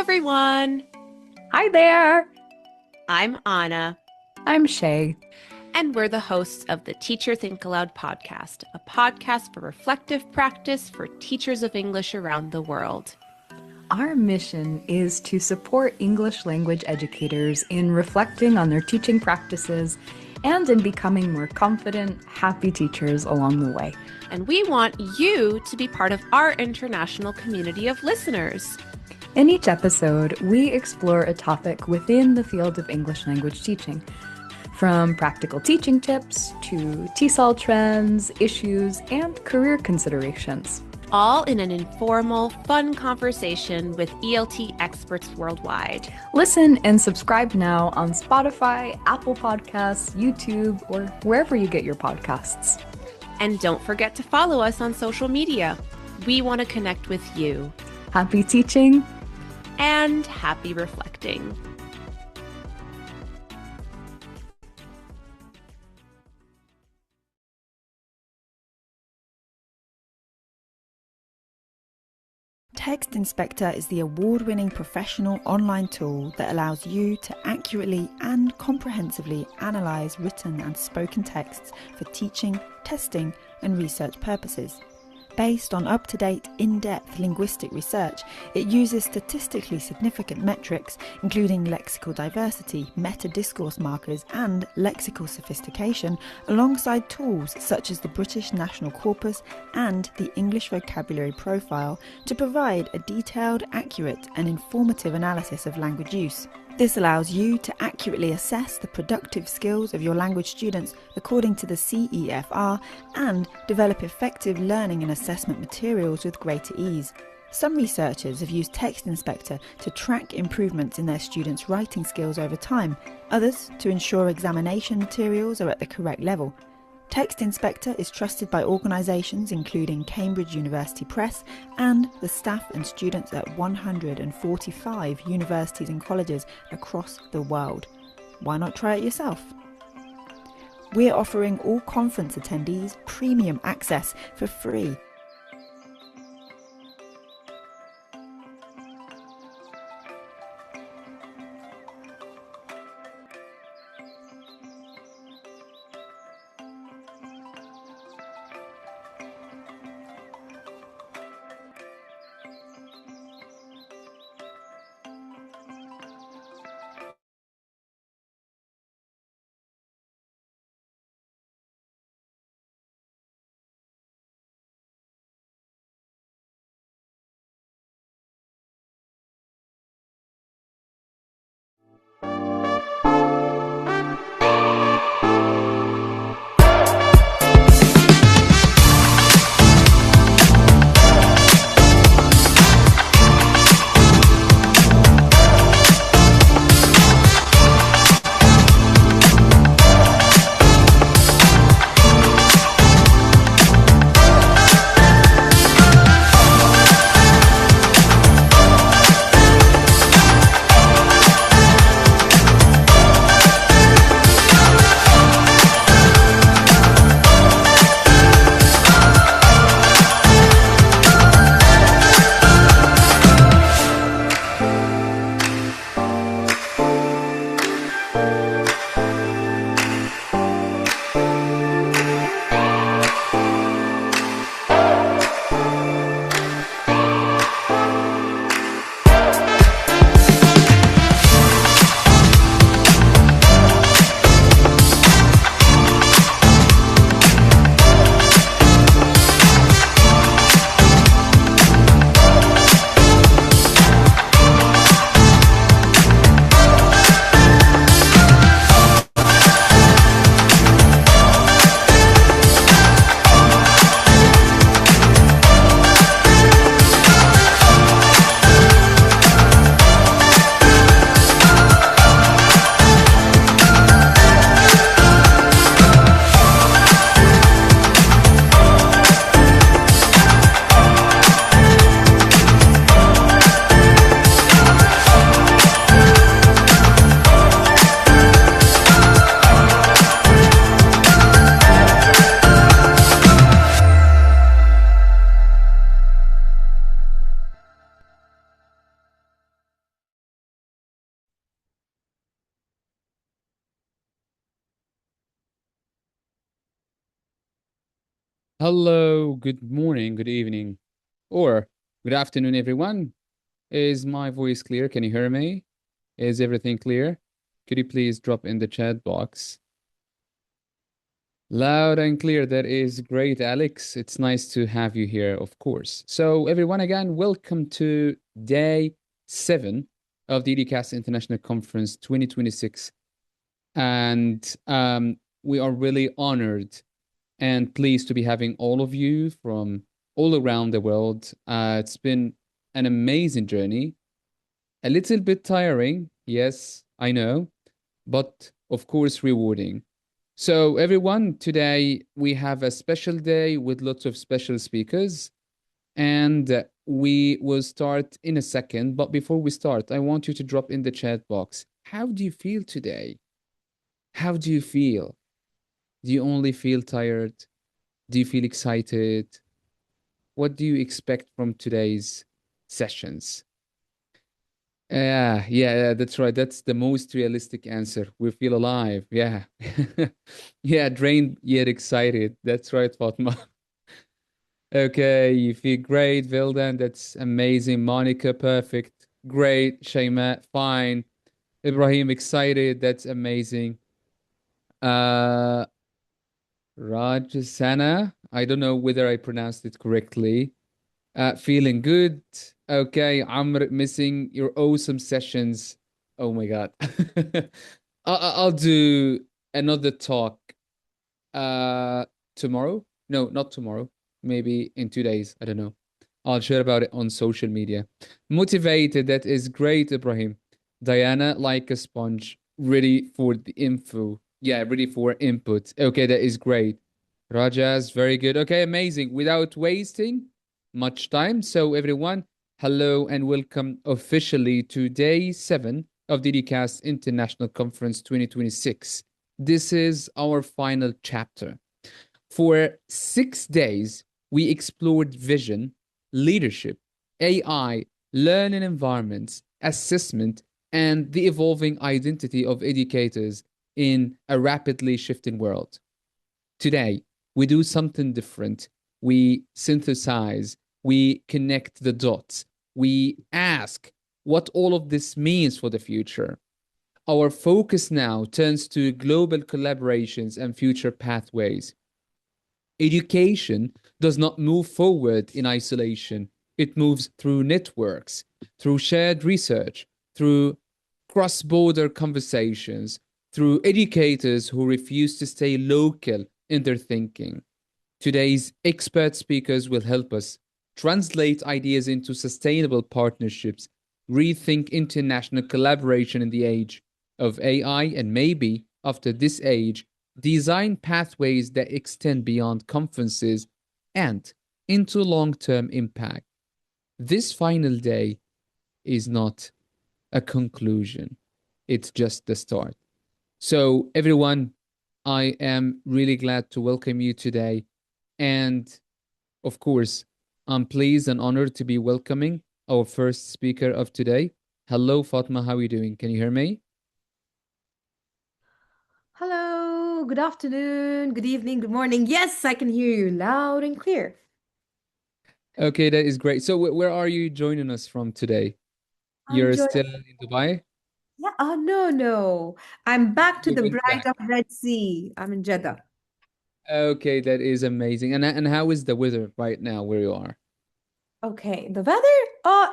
everyone. Hi there. I'm Anna, I'm Shay. and we're the hosts of the Teacher Think Aloud podcast, a podcast for reflective practice for teachers of English around the world. Our mission is to support English language educators in reflecting on their teaching practices and in becoming more confident, happy teachers along the way. And we want you to be part of our international community of listeners. In each episode, we explore a topic within the field of English language teaching, from practical teaching tips to TESOL trends, issues, and career considerations. All in an informal, fun conversation with ELT experts worldwide. Listen and subscribe now on Spotify, Apple Podcasts, YouTube, or wherever you get your podcasts. And don't forget to follow us on social media. We want to connect with you. Happy teaching and happy reflecting. Text Inspector is the award-winning professional online tool that allows you to accurately and comprehensively analyse written and spoken texts for teaching, testing and research purposes. Based on up-to-date, in-depth linguistic research, it uses statistically significant metrics, including lexical diversity, meta-discourse markers, and lexical sophistication, alongside tools such as the British National Corpus and the English Vocabulary Profile, to provide a detailed, accurate, and informative analysis of language use. This allows you to accurately assess the productive skills of your language students according to the CEFR and develop effective learning and assessment materials with greater ease. Some researchers have used Text Inspector to track improvements in their students' writing skills over time, others to ensure examination materials are at the correct level. Text Inspector is trusted by organisations including Cambridge University Press and the staff and students at 145 universities and colleges across the world. Why not try it yourself? We're offering all conference attendees premium access for free. Hello, good morning, good evening, or good afternoon, everyone. Is my voice clear? Can you hear me? Is everything clear? Could you please drop in the chat box? Loud and clear. That is great, Alex. It's nice to have you here, of course. So, everyone, again, welcome to day 7 of the EDCast International Conference 2026. And we are really honored and pleased to be having all of you from all around the world. It's been an amazing journey, a little bit tiring, yes, I know, but of course rewarding. So, everyone, today we have a special day with lots of special speakers, and we will start in a second. But before we start, I want you to drop in the chat box. How do you feel today? How do you feel? Do you only feel tired? Do you feel excited? What do you expect from today's sessions? Yeah, that's right. That's the most realistic answer. We feel alive. Yeah. Yeah, drained yet excited. That's right, Fatma. Okay, you feel great, Vildan. That's amazing. Monica, perfect. Great. Shayma, fine. Ibrahim, excited. That's amazing. Uh, Rajasana, I don't know whether I pronounced it correctly. Feeling good. Okay, Amr, missing your awesome sessions. Oh my God. I'll do another talk tomorrow. No, not tomorrow. Maybe in 2 days. I don't know. I'll share about it on social media. Motivated. That is great, Ibrahim. Diana, like a sponge, ready for the info. Yeah, ready for input. Okay, that is great. Rajas, very good. Okay, amazing. Without wasting much time. So, everyone, hello and welcome officially to day 7 of DDCast International Conference 2026. This is our final chapter. For 6 days, we explored vision, leadership, AI, learning environments, assessment, and the evolving identity of educators in a rapidly shifting world. Today, we do something different. We synthesize, we connect the dots, we ask what all of this means for the future. Our focus now turns to global collaborations and future pathways. Education does not move forward in isolation. It moves through networks, through shared research, through cross border conversations, through educators who refuse to stay local in their thinking. Today's expert speakers will help us translate ideas into sustainable partnerships, rethink international collaboration in the age of AI, and maybe after this age, design pathways that extend beyond conferences and into long term impact. This final day is not a conclusion, it's just the start. So, everyone, I am really glad to welcome you today. And of course, I'm pleased and honored to be welcoming our first speaker of today. Hello, Fatma. How are you doing? Can you hear me? Hello, good afternoon, good evening, good morning. Yes, I can hear you loud and clear. Okay, that is great. So, where are you joining us from today? I'm You're joining. still in Dubai? Yeah, oh no. I'm back to You the went bright back. of Red Sea. I'm in Jeddah. Okay, that is amazing. And how is the weather right now where you are? Okay, the weather,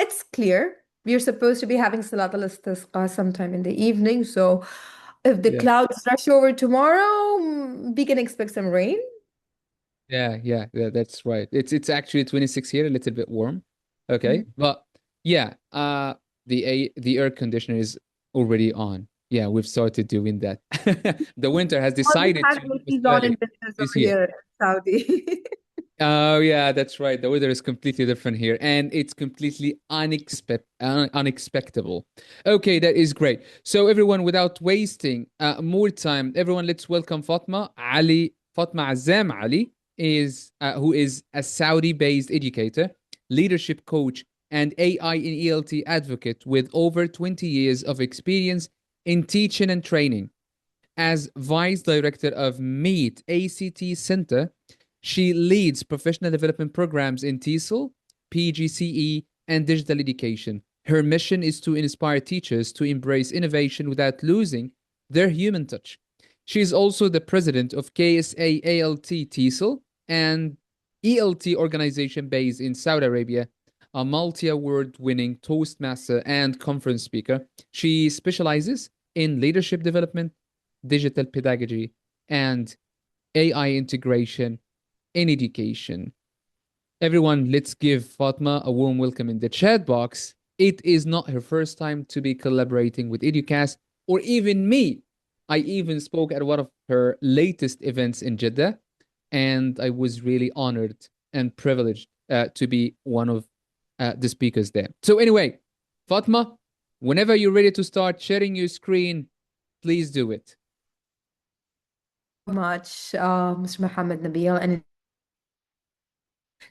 it's clear. We're supposed to be having Salat al-Istisqa sometime in the evening, so if the Yeah. clouds rush over tomorrow, we can expect some rain. Yeah, that's right. It's actually 26 here, a little bit warm. Mhm. Okay. But yeah, the air conditioner is already on. Yeah, we've started doing that. The winter has All we decided had to leave us ACs on in early business this over year. here in Saudi. Oh yeah, that's right. The weather is completely different here, and it's completely unexpectable. Okay, that is great. So everyone, without wasting more time, everyone, let's welcome Fatma Ali. Fatma Azam Ali is who is a Saudi-based educator, leadership coach, and AI in ELT advocate with over 20 years of experience in teaching and training. As Vice Director of MEET ACT Center, She leads professional development programs in TESOL, PGCE, and digital education. Her mission is to inspire teachers to embrace innovation without losing their human touch. She is also the president of KSA ALT TESOL and ELT organization based in Saudi Arabia, a multi-award winning Toastmaster and conference speaker. She specializes in leadership development, digital pedagogy, and AI integration in education. Everyone, let's give Fatma a warm welcome in the chat box. It is not her first time to be collaborating with Educast or even me. I even spoke at one of her latest events in Jeddah, and I was really honored and privileged to be one of the speakers there. So, anyway, Fatma, whenever you're ready to start sharing your screen, please do it. Much, Mr. Mohammed Nabil, and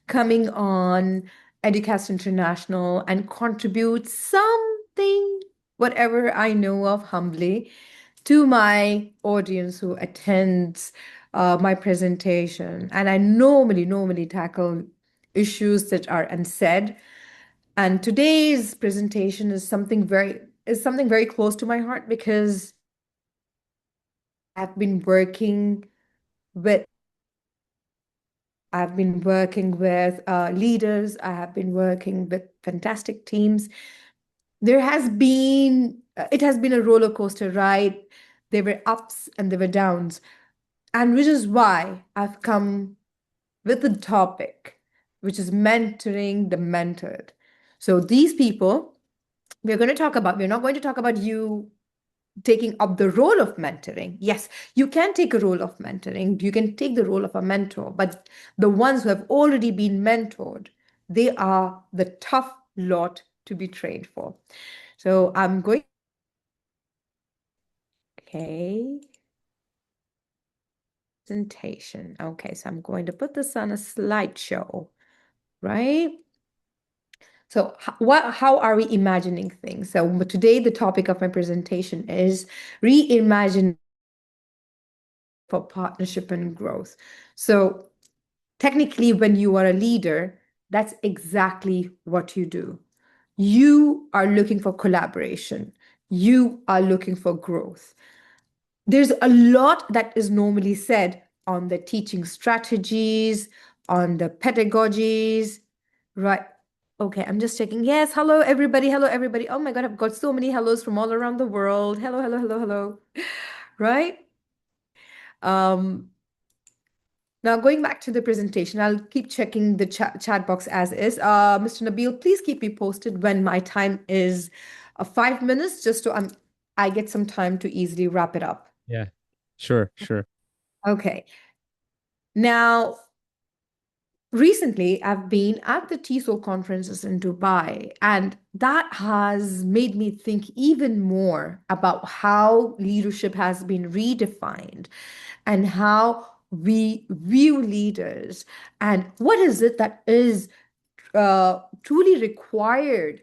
coming on Educast International and contribute something, whatever I know of, humbly, to my audience who attends my presentation. And I normally tackle issues that are unsaid. And today's presentation is something very close to my heart because I've been working with leaders. I have been working with fantastic teams. It has been a roller coaster ride. There were ups and there were downs. And which is why I've come with the topic, which is mentoring the mentored. So these people we're not going to talk about you taking up the role of mentoring. Yes, you can take a role of mentoring. You can take the role of a mentor, but the ones who have already been mentored, they are the tough lot to be trained for. So I'm going, okay, presentation. Okay, so I'm going to put this on a slideshow, right? So how are we imagining things? So today, the topic of my presentation is reimagine for partnership and growth. So technically, when you are a leader, that's exactly what you do. You are looking for collaboration. You are looking for growth. There's a lot that is normally said on the teaching strategies, on the pedagogies, right? Okay, I'm just checking. Yes, hello everybody. Hello everybody. Oh my God, I've got so many hellos from all around the world. Hello, hello, hello, hello. Right? Now going back to the presentation, I'll keep checking the chat box as is. Mr. Nabil, please keep me posted when my time is 5 minutes, just so I get some time to easily wrap it up. Yeah, sure. Okay. Now, recently, I've been at the TESOL conferences in Dubai, and that has made me think even more about how leadership has been redefined and how we view leaders and what is it that is truly required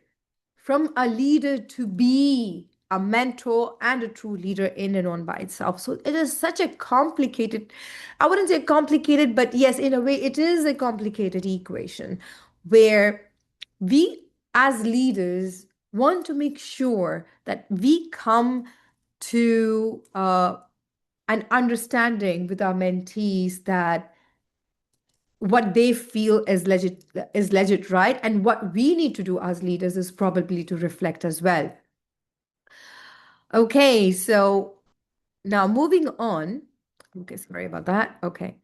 from a leader to be a mentor and a true leader in and on by itself. So it is such a complicated, I wouldn't say complicated, but yes, in a way, it is a complicated equation where we as leaders want to make sure that we come to an understanding with our mentees that what they feel is legit, right, and what we need to do as leaders is probably to reflect as well. Okay, so now moving on. Okay, sorry about that. Okay,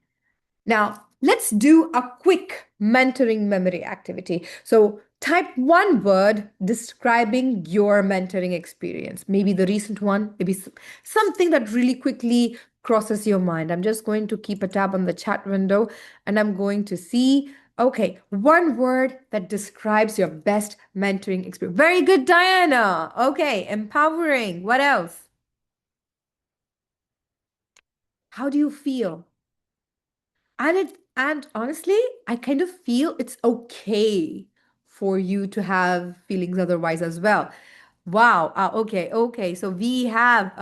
now let's do a quick mentoring memory activity. So type one word describing your mentoring experience, maybe the recent one, maybe something that really quickly crosses your mind. I'm just going to keep a tab on the chat window and I'm going to see, okay, one word that describes your best mentoring experience. Very good, Diana. Okay, empowering. What else? How do you feel? And honestly, I kind of feel it's okay for you to have feelings otherwise as well. Wow. Okay. So we have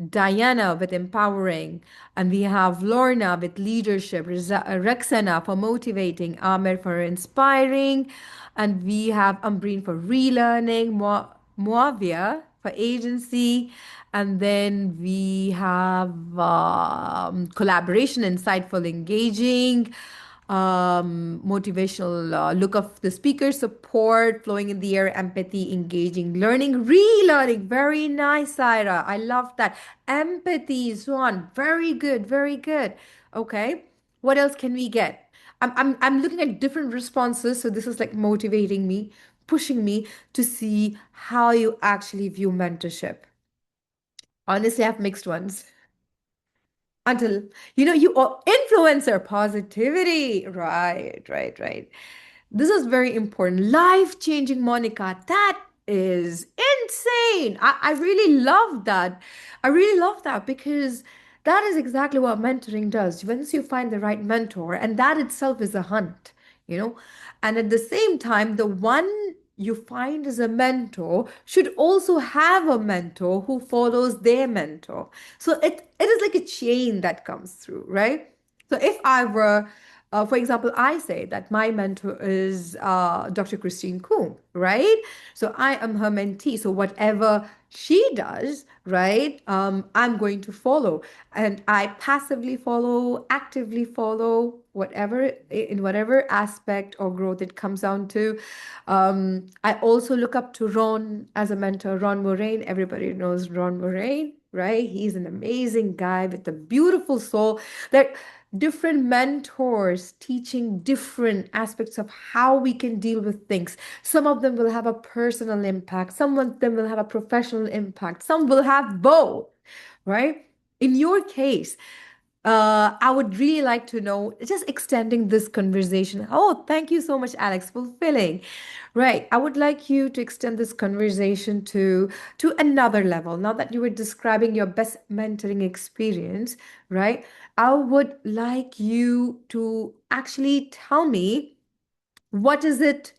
Diana with empowering, and we have Lorna with leadership, Rexana for motivating, Amir for inspiring, and we have Ambreen for relearning, Muavia for agency, and then we have collaboration, insightful, engaging, motivational, look of the speaker, support, flowing in the air, empathy, engaging, learning, relearning. Very nice, Saira. I love that. Empathy, Swan. Very good, very good. Okay. What else can we get? I'm looking at different responses. So this is like motivating me, pushing me to see how you actually view mentorship. Honestly, I have mixed ones. Until, you are influencer positivity. Right. This is very important. Life changing, Monica. That is insane. I really love that. I really love that because that is exactly what mentoring does. Once you find the right mentor, and that itself is a hunt, you know, and at the same time, the one you find as a mentor should also have a mentor who follows their mentor. So it is like a chain that comes through, right? So if I were, for example, I say that my mentor is Dr. Christine Kuhn, right? So I am her mentee. So whatever she does, right, I'm going to follow. And I passively follow, actively follow, whatever, in whatever aspect or growth it comes down to. I also look up to Ron as a mentor, Ron Moraine. Everybody knows Ron Moraine, right? He's an amazing guy with a beautiful soul. That different mentors teaching different aspects of how we can deal with things. Some of them will have a personal impact, some of them will have a professional impact, some will have both, right? In your case, I would really like to know, just extending this conversation. Oh, thank you so much, Alex. Fulfilling. Right. I would like you to extend this conversation to another level. Now that you were describing your best mentoring experience, right? I would like you to actually tell me what is it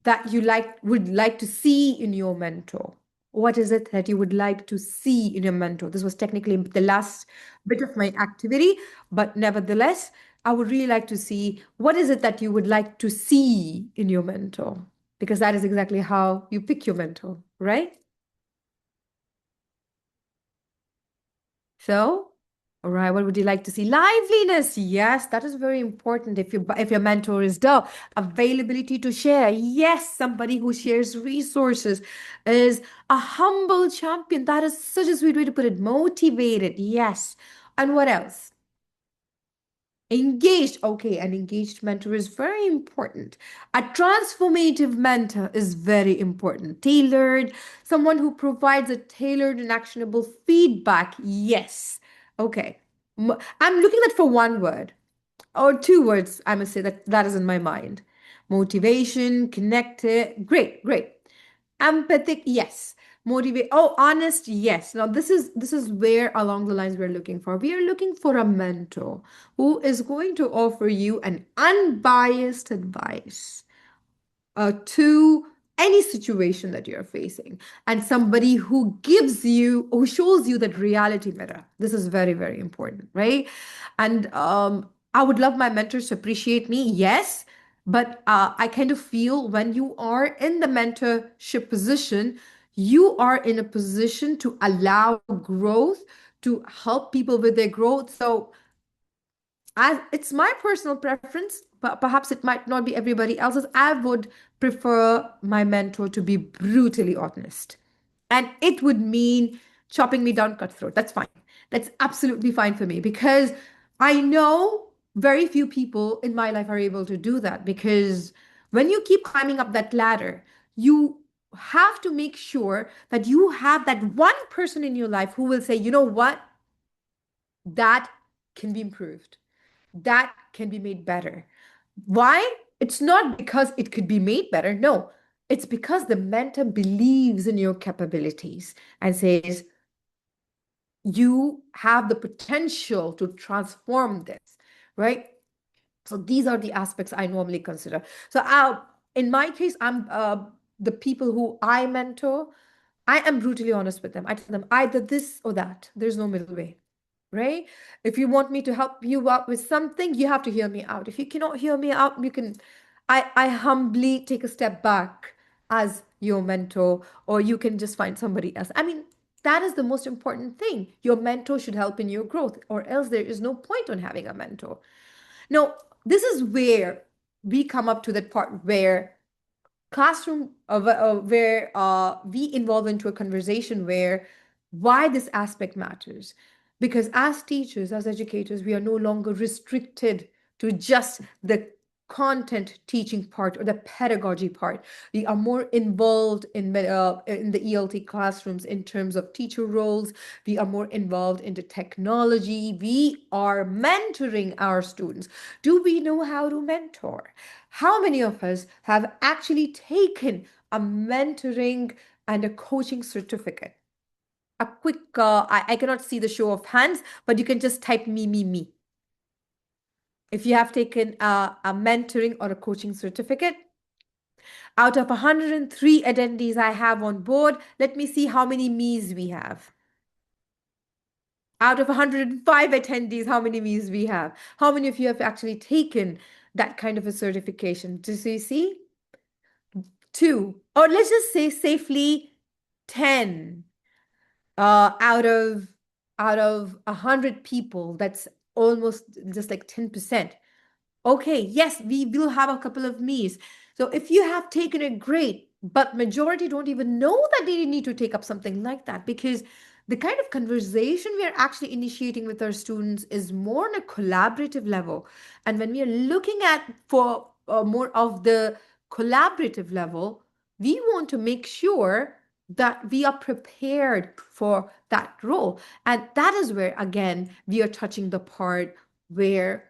that you would like to see in your mentor? What is it that you would like to see in your mentor? This was technically the last bit of my activity, but nevertheless, I would really like to see what is it that you would like to see in your mentor, because that is exactly how you pick your mentor, right? So, all right, what would you like to see? Liveliness. Yes, that is very important. If your mentor is dull, availability to share. Yes, somebody who shares resources is a humble champion. That is such a sweet way to put it. Motivated. Yes. And what else? Engaged. Okay, an engaged mentor is very important. A transformative mentor is very important. Tailored, someone who provides a tailored and actionable feedback. Yes. Okay. I'm looking at for one word or two words, I must say that is in my mind. Motivation, connected. Great. Empathic, yes. Motivate. Oh, honest, yes. Now this is where along the lines we're looking for. We are looking for a mentor who is going to offer you an unbiased advice to any situation that you're facing, and somebody who shows you that reality mirror. This is very, very important, right? And I would love my mentors to appreciate me, yes, but I kind of feel when you are in the mentorship position, you are in a position to allow growth, to help people with their growth. So it's my personal preference, but perhaps it might not be everybody else's. I would prefer my mentor to be brutally honest. And it would mean chopping me down cutthroat. That's fine. That's absolutely fine for me because I know very few people in my life are able to do that, because when you keep climbing up that ladder, you have to make sure that you have that one person in your life who will say, you know what, that can be improved, that can be made better. Why? It's not because it could be made better. No, it's because the mentor believes in your capabilities and says, you have the potential to transform this, right? So these are the aspects I normally consider. So in my case, I'm the people who I mentor, I am brutally honest with them. I tell them either this or that. There's no middle way, right? If you want me to help you out with something, you have to hear me out. If you cannot hear me out, you can, I humbly take a step back as your mentor, or you can just find somebody else. I mean, that is the most important thing. Your mentor should help in your growth, or else there is no point on having a mentor. Now, this is where we come up to that part where classroom where we involve into a conversation where why this aspect matters, because as teachers, as educators, we are no longer restricted to just the content teaching part or the pedagogy part. We are more involved in the ELT classrooms in terms of teacher roles. We are more involved into technology. We are mentoring our students. Do we know how to mentor? How many of us have actually taken a mentoring and a coaching certificate? A quick, I cannot see the show of hands, but you can just type me. If you have taken a mentoring or a coaching certificate, out of 103 attendees I have on board, let me see how many me's we have. Out of 105 attendees, how many me's we have? How many of you have actually taken that kind of a certification? Do you see? 2, or let's just say safely 10 out of 100 people. That's almost just like 10%. Okay, yes, we will have a couple of me's. So if you have taken it, great, but majority don't even know that they need to take up something like that, because the kind of conversation we are actually initiating with our students is more on a collaborative level. And when we are looking at for more of the collaborative level, we want to make sure that we are prepared for that role. And that is where, again, we are touching the part where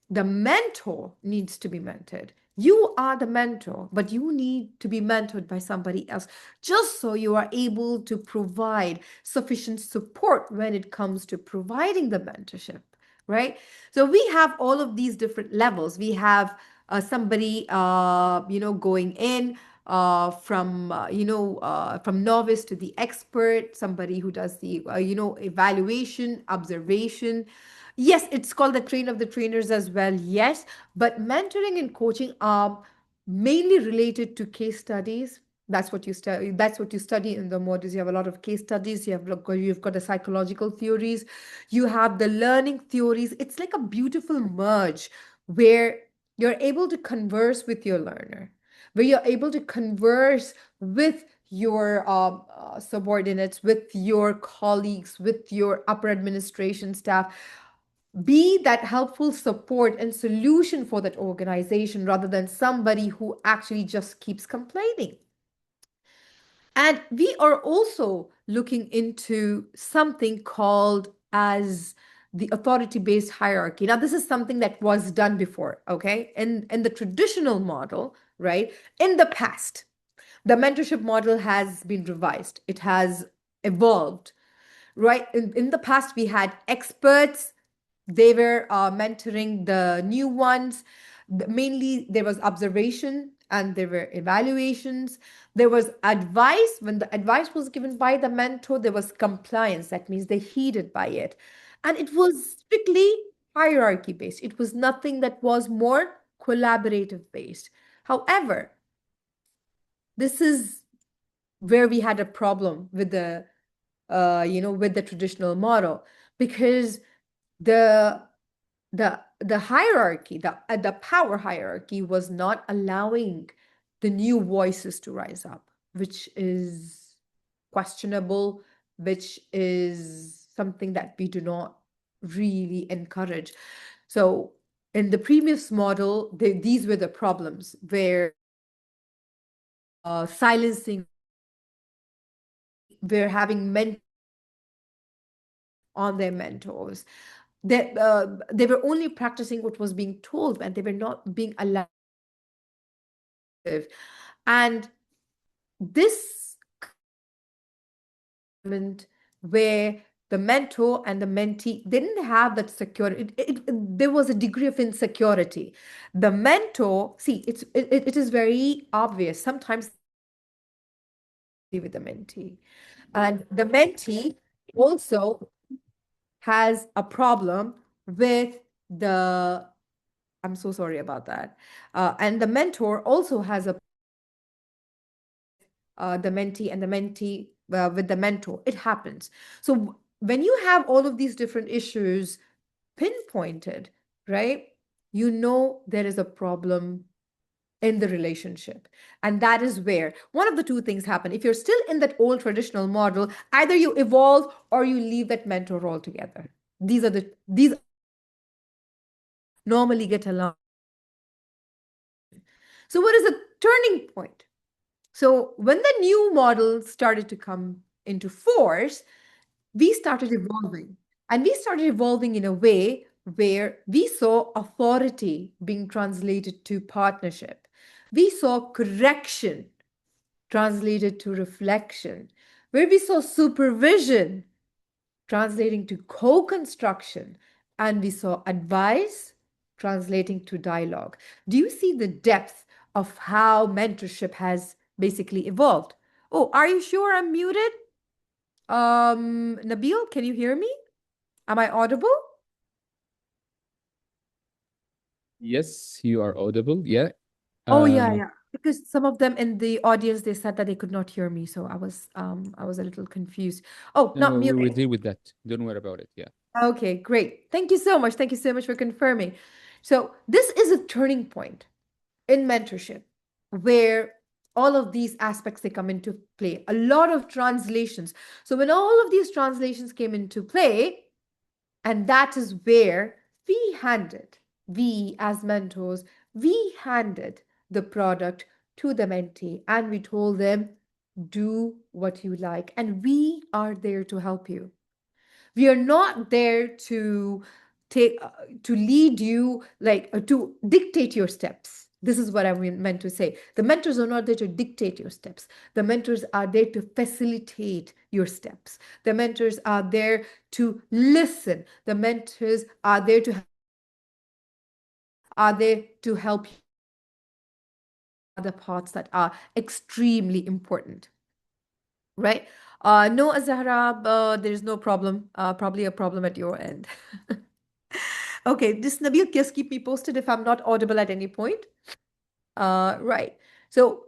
the mentor needs to be mentored. You are the mentor, but you need to be mentored by somebody else, just so you are able to provide sufficient support when it comes to providing the mentorship, right? So we have all of these different levels. We have somebody, going in from novice to the expert, somebody who does the, evaluation, observation. Yes, it's called the train of the trainers as well. Yes, but mentoring and coaching are mainly related to case studies. That's what you study. That's what you study in the modules. You have a lot of case studies. You've got the psychological theories. You have the learning theories. It's like a beautiful merge where you're able to converse with your learner, where you're able to converse with your subordinates, with your colleagues, with your upper administration staff, be that helpful support and solution for that organization rather than somebody who actually just keeps complaining. And we are also looking into something called as the authority-based hierarchy. Now, this is something that was done before, okay? In the traditional model, right? In the past, the mentorship model has been revised. It has evolved, right? In the past, we had experts. They were mentoring the new ones. Mainly, there was observation and there were evaluations. There was advice. When the advice was given by the mentor, there was compliance. That means they heeded by it. And it was strictly hierarchy based. It was nothing that was more collaborative based. However, this is where we had a problem with the with the traditional model, because the hierarchy, the power hierarchy was not allowing the new voices to rise up, which is questionable, which is something that we do not really encourage. So in the previous model, these were the problems where silencing, where having men on their mentors. They were only practicing what was being told, and they were not being allowed. And this where the mentor and the mentee didn't have that security, there was a degree of insecurity. The mentor, see, it is very obvious. Sometimes with the mentee. And the mentee also has a problem with the, I'm so sorry about that. And the mentor also has the mentee and the mentee with the mentor. It happens. So when you have all of these different issues pinpointed, right, you know there is a problem in the relationship. And that is where one of the two things happen. If you're still in that old traditional model, either you evolve or you leave that mentor altogether. These normally get along. So what is a turning point? So when the new model started to come into force, we started evolving. And we started evolving in a way where we saw authority being translated to partnership. We saw correction translated to reflection, where we saw supervision translating to co-construction, and we saw advice translating to dialogue. Do you see the depth of how mentorship has basically evolved? Oh, are you sure I'm muted? Nabil, can you hear me? Am I audible? Yes, you are audible. Yeah. Oh, yeah, Um, yeah. Because some of them in the audience, they said that they could not hear me, so I was a little confused. Oh, not no, we will muted. deal with that. Don't worry about it. Yeah. Okay, great. Thank you so much. Thank you so much for confirming. So this is a turning point in mentorship where all of these aspects they come into play. A lot of translations. So when all of these translations came into play, and that is where we as mentors, we handed the product to the mentee and we told them, do what you like. And we are there to help you. We are not there to to lead you, like to dictate your steps. This is what I meant to say. The mentors are not there to dictate your steps. The mentors are there to facilitate your steps. The mentors are there to listen. The mentors are there to help you other parts that are extremely important, right? No, Azahra, there is no problem. Probably a problem at your end. Okay, just Nabil, just keep me posted if I'm not audible at any point. Right. So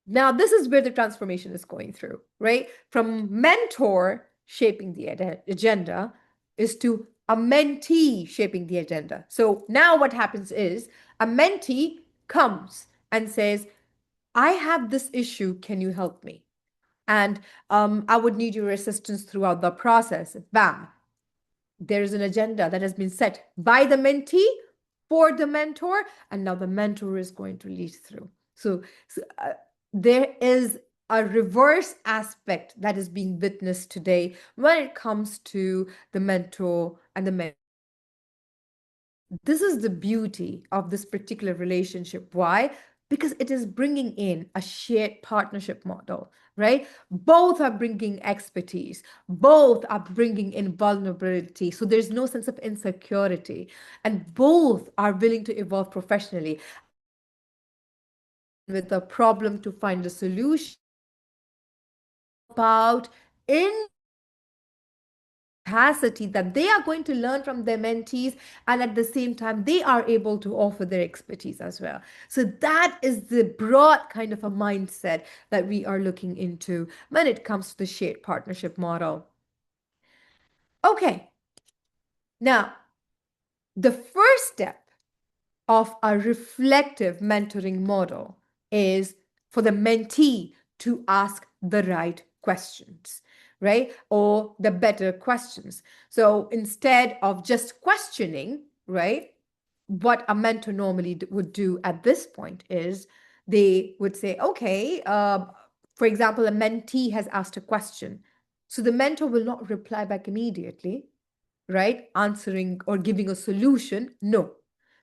now this is where the transformation is going through, right? From mentor shaping the agenda is to a mentee shaping the agenda. So now what happens is a mentee comes and says, I have this issue, can you help me? And I would need your assistance throughout the process. Bam, there is an agenda that has been set by the mentee for the mentor, and now the mentor is going to lead through. So there is a reverse aspect that is being witnessed today when it comes to the mentor and the mentor. This is the beauty of this particular relationship. Why? Because it is bringing in a shared partnership model, right? Both are bringing expertise, both are bringing in vulnerability. So there's no sense of insecurity, and both are willing to evolve professionally with a problem to find a solution about in capacity that they are going to learn from their mentees, and at the same time they are able to offer their expertise as well. So that is the broad kind of a mindset that we are looking into when it comes to the shared partnership model. Okay, now the first step of a reflective mentoring model is for the mentee to ask the right questions, right? Or the better questions. So instead of just questioning, right? What a mentor normally would do at this point is they would say, okay, for example, a mentee has asked a question. So the mentor will not reply back immediately, right? Answering or giving a solution. No,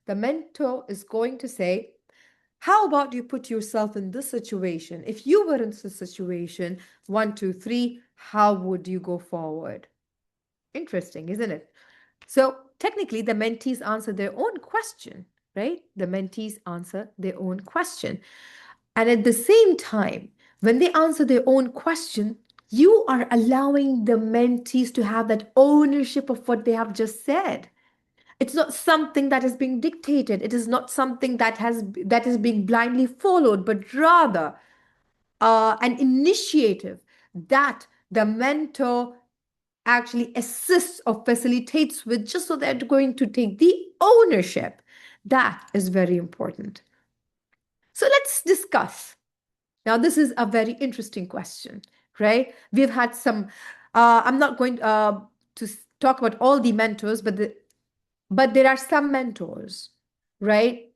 the mentor is going to say, how about you put yourself in this situation? If you were in this situation, 1, 2, 3, how would you go forward? Interesting, isn't it? So technically, the mentees answer their own question, right? The mentees answer their own question. And at the same time, When they answer their own question, you are allowing the mentees to have that ownership of what they have just said. It's not something that is being dictated. It is not something that is being blindly followed, but rather an initiative that the mentor actually assists or facilitates with, just so they're going to take the ownership. That is very important. So let's discuss. Now, this is a very interesting question, right? We've had some, I'm not going to talk about all the mentors, but there are some mentors, right?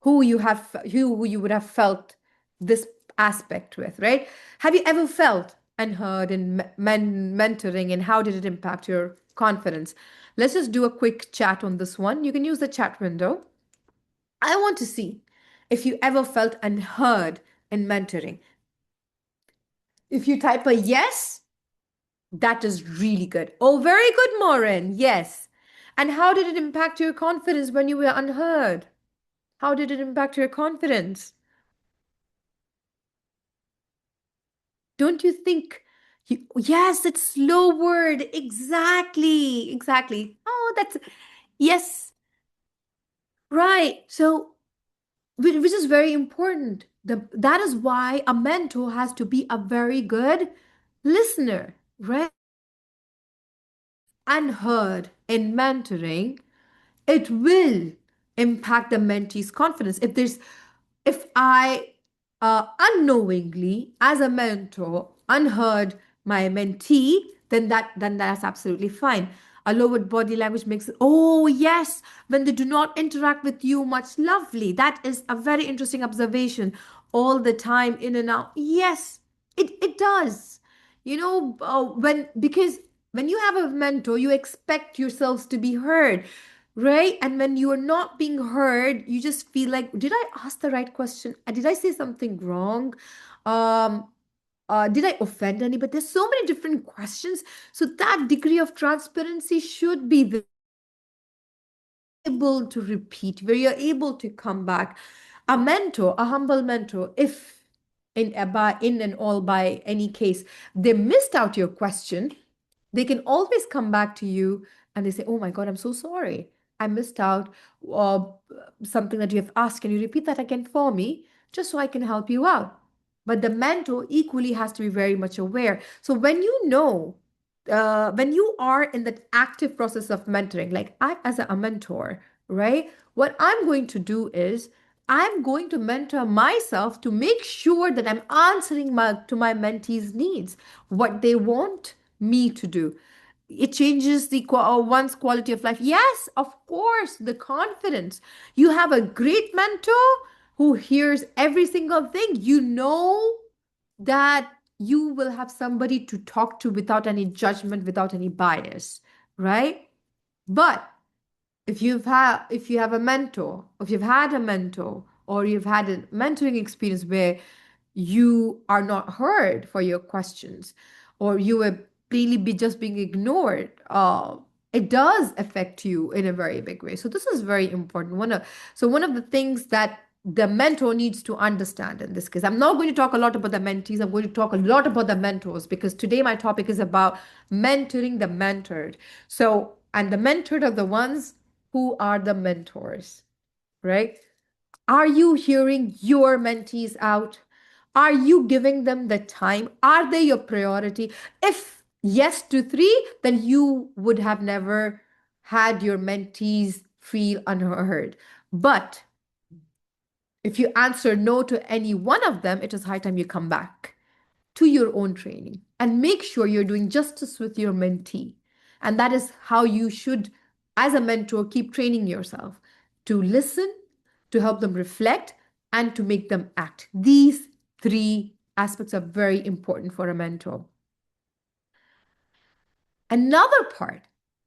Who you would have felt this aspect with, right? Have you ever felt and heard in mentoring, and how did it impact your confidence? Let's just do a quick chat on this one. You can use the chat window. I want to see if you ever felt and heard in mentoring. If you type a yes, that is really good. Oh, very good, Maureen. Yes. And how did it impact your confidence when you were unheard? How did it impact your confidence? Don't you think? Yes, it's slow word. Exactly. Exactly. Oh, that's yes. Right. So, which is very important. That is why a mentor has to be a very good listener, right? Unheard in mentoring, it will impact the mentee's confidence. If I unknowingly, as a mentor, unheard my mentee, then that's absolutely fine. A lowered body language makes it, oh yes, when they do not interact with you much, lovely. That is a very interesting observation. All the time, in and out. Yes, it does. Because when you have a mentor, you expect yourselves to be heard, right? And when you are not being heard, you just feel like, did I ask the right question? Did I say something wrong? Um, did I offend anybody? There's so many different questions. So that degree of transparency should be able to repeat, where you're able to come back. A mentor, a humble mentor, if in and all by any case, they missed out your question, they can always come back to you and they say, oh my God, I'm so sorry. I missed out uh, something that you have asked. Can you repeat that again for me? Just so I can help you out. But the mentor equally has to be very much aware. So when you are in that active process of mentoring, like I as a mentor, right? What I'm going to do is I'm going to mentor myself to make sure that I'm answering to my mentees' needs, what they want me to do. It changes one's quality of life. Yes, of course, the confidence. You have a great mentor who hears every single thing. You know that you will have somebody to talk to without any judgment, without any bias, right? But if you have a mentor, if you've had a mentor, or you've had a mentoring experience where you are not heard for your questions, or you were really be just being ignored, it does affect you in a very big way. So this is very important. One of the things that the mentor needs to understand in this case, I'm not going to talk a lot about the mentees. I'm going to talk a lot about the mentors, because today my topic is about mentoring the mentored. So, and the mentored are the ones who are the mentors, right? Are you hearing your mentees out? Are you giving them the time? Are they your priority? If yes to three, then you would have never had your mentees feel unheard. But if you answer no to any one of them, it is high time you come back to your own training and make sure you're doing justice with your mentee. And that is how you should, as a mentor, keep training yourself to listen, to help them reflect, and to make them act. These three aspects are very important for a mentor. Another part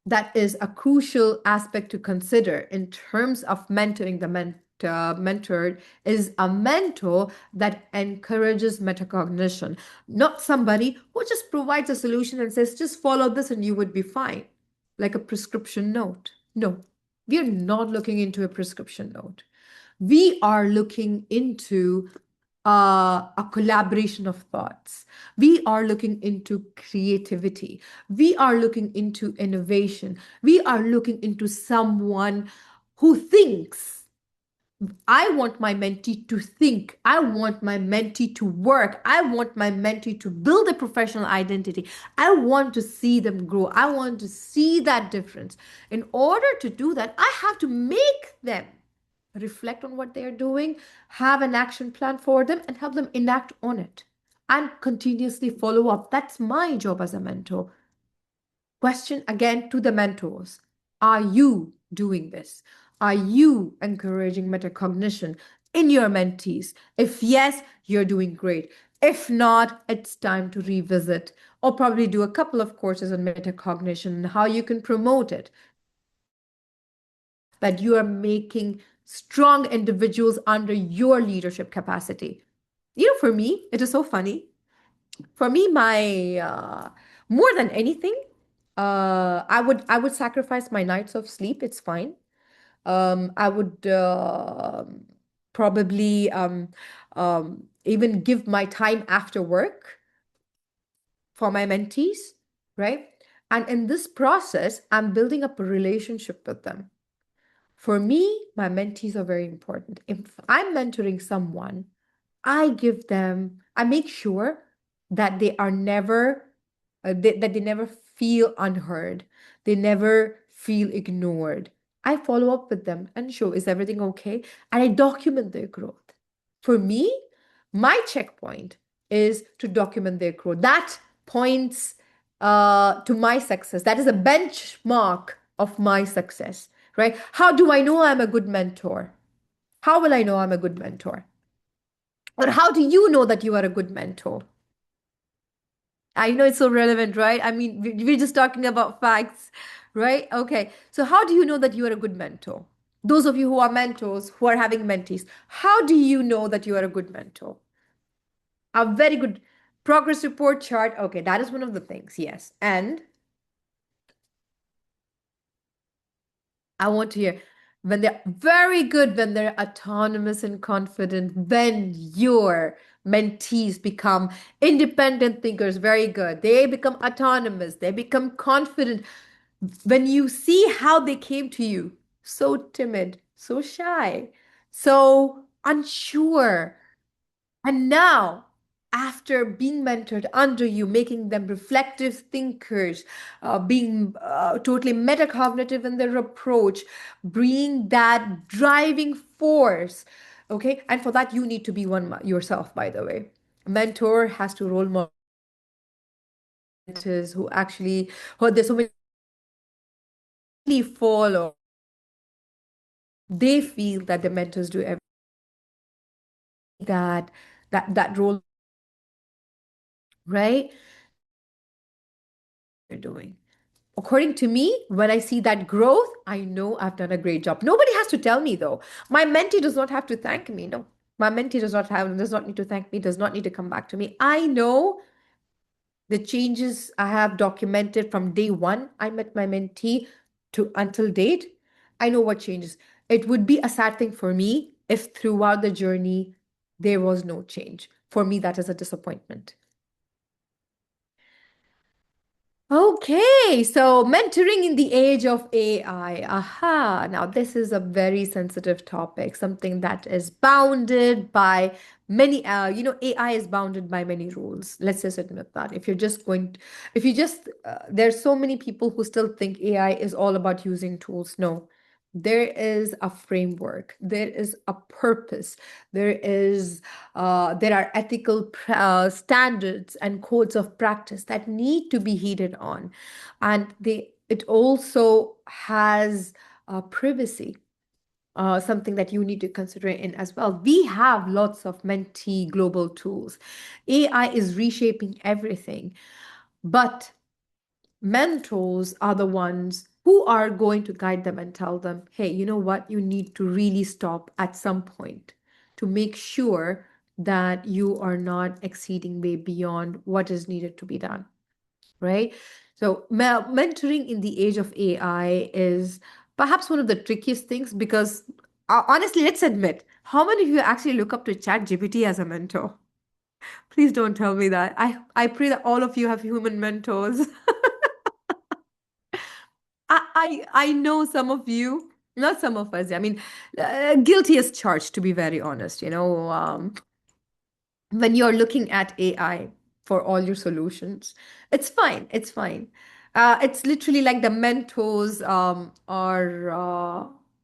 that is a crucial aspect to consider in terms of mentoring the mentored is a mentor that encourages metacognition, not somebody who just provides a solution and says, just follow this and you would be fine, like a prescription note. No, we are not looking into a prescription note. We are looking into a collaboration of thoughts. We are looking into creativity. We are looking into innovation. We are looking into someone who thinks. I want my mentee to think. I want my mentee to work. I want my mentee to build a professional identity. I want to see them grow. I want to see that difference. In order to do that, I have to make them reflect on what they are doing, have an action plan for them, and help them enact on it and continuously follow up. That's my job as a mentor. Question again to the mentors. Are you doing this? Are you encouraging metacognition in your mentees? If yes, you're doing great. If not, it's time to revisit or probably do a couple of courses on metacognition and how you can promote it. That you are making strong individuals under your leadership capacity. For me, it is so funny. For me, my more than anything, I would sacrifice my nights of sleep. It's fine. I would probably even give my time after work for my mentees, right? And in this process, I'm building up a relationship with them. For me, my mentees are very important. If I'm mentoring someone, I make sure that they are never, that they never feel unheard. They never feel ignored. I follow up with them and show, is everything okay? And I document their growth. For me, my checkpoint is to document their growth. That points to my success. That is a benchmark of my success, right? How do I know I'm a good mentor? How will I know I'm a good mentor? Or how do you know that you are a good mentor? I know it's so relevant, right? I mean, we're just talking about facts, right? Okay. So, how do you know that you are a good mentor? Those of you who are mentors, who are having mentees, how do you know that you are a good mentor? A very good progress report chart. Okay, that is one of the things. Yes. And I want to hear when they're very good, when they're autonomous and confident, when your mentees become independent thinkers, very good. They become autonomous, they become confident. When you see how they came to you, so timid, so shy, so unsure, and now, after being mentored under you, making them reflective thinkers, being totally metacognitive in their approach, bringing that driving force. Okay. And for that, you need to be one yourself, by the way. A mentor has to role model mentors who actually, who there's so many follow. They feel that the mentors do everything that role, right? They're doing. According to me, when I see that growth, I know I've done a great job. Nobody has to tell me though. My mentee does not have to thank me. No, my mentee does not need to thank me, does not need to come back to me. I know the changes I have documented from day one I met my mentee to until date. I know what changes. It would be a sad thing for me if throughout the journey there was no change. For me, that is a disappointment. Okay, so mentoring in the age of AI. Aha, now this is a very sensitive topic, something that is bounded by many, AI is bounded by many rules. Let's just admit that. If you just, there's so many people who still think AI is all about using tools. No, there is a framework, there is a purpose, there are ethical standards and codes of practice that need to be heeded on, and it also has privacy. Something that you need to consider in as well. We have lots of mentee global tools. AI is reshaping everything, but mentors are the ones who are going to guide them and tell them, hey, you know what? You need to really stop at some point to make sure that you are not exceeding way beyond what is needed to be done, right? So, mentoring in the age of AI is perhaps one of the trickiest things because Honestly, let's admit, how many of you actually look up to ChatGPT as a mentor? Please don't tell me that. I pray that all of you have human mentors. I know some of you, not some of us. I mean, guilty as charged, to be very honest. When you're looking at AI for all your solutions, it's fine. It's fine. It's literally like the mentors are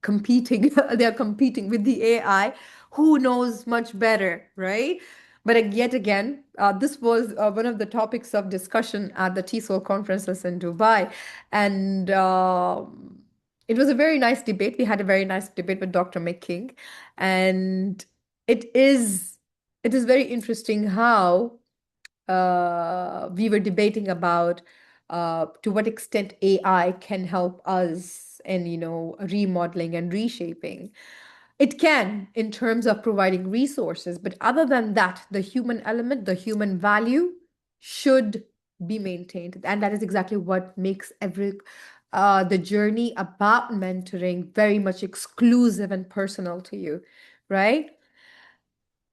competing. They're competing with the AI. Who knows much better, right? But yet again, this was one of the topics of discussion at the TESOL conferences in Dubai, and it was a very nice debate. We had a very nice debate with Dr. McKing, and it is it is very interesting how we were debating about to what extent AI can help us in, remodeling and reshaping. It can in terms of providing resources, but other than that, the human element, the human value should be maintained. And that is exactly what makes the journey about mentoring very much exclusive and personal to you, right?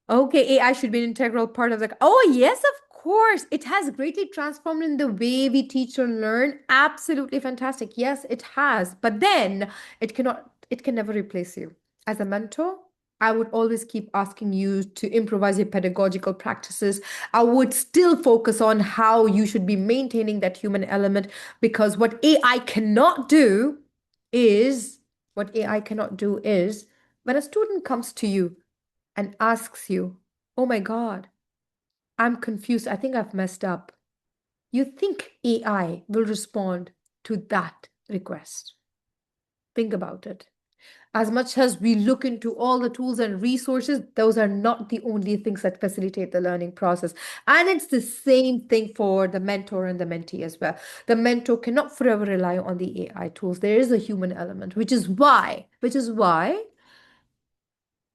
Okay, AI should be an integral part of the. Oh, yes, of course. It has greatly transformed in the way we teach and learn. Absolutely fantastic. Yes, it has. But then it can never replace you. As a mentor, I would always keep asking you to improvise your pedagogical practices. I would still focus on how you should be maintaining that human element, because what AI cannot do is when a student comes to you and asks you, "Oh my God, I'm confused. I think I've messed up." You think AI will respond to that request? Think about it. As much as we look into all the tools and resources, those are not the only things that facilitate the learning process. And it's the same thing for the mentor and the mentee as well. The mentor cannot forever rely on the AI tools. There is a human element, which is why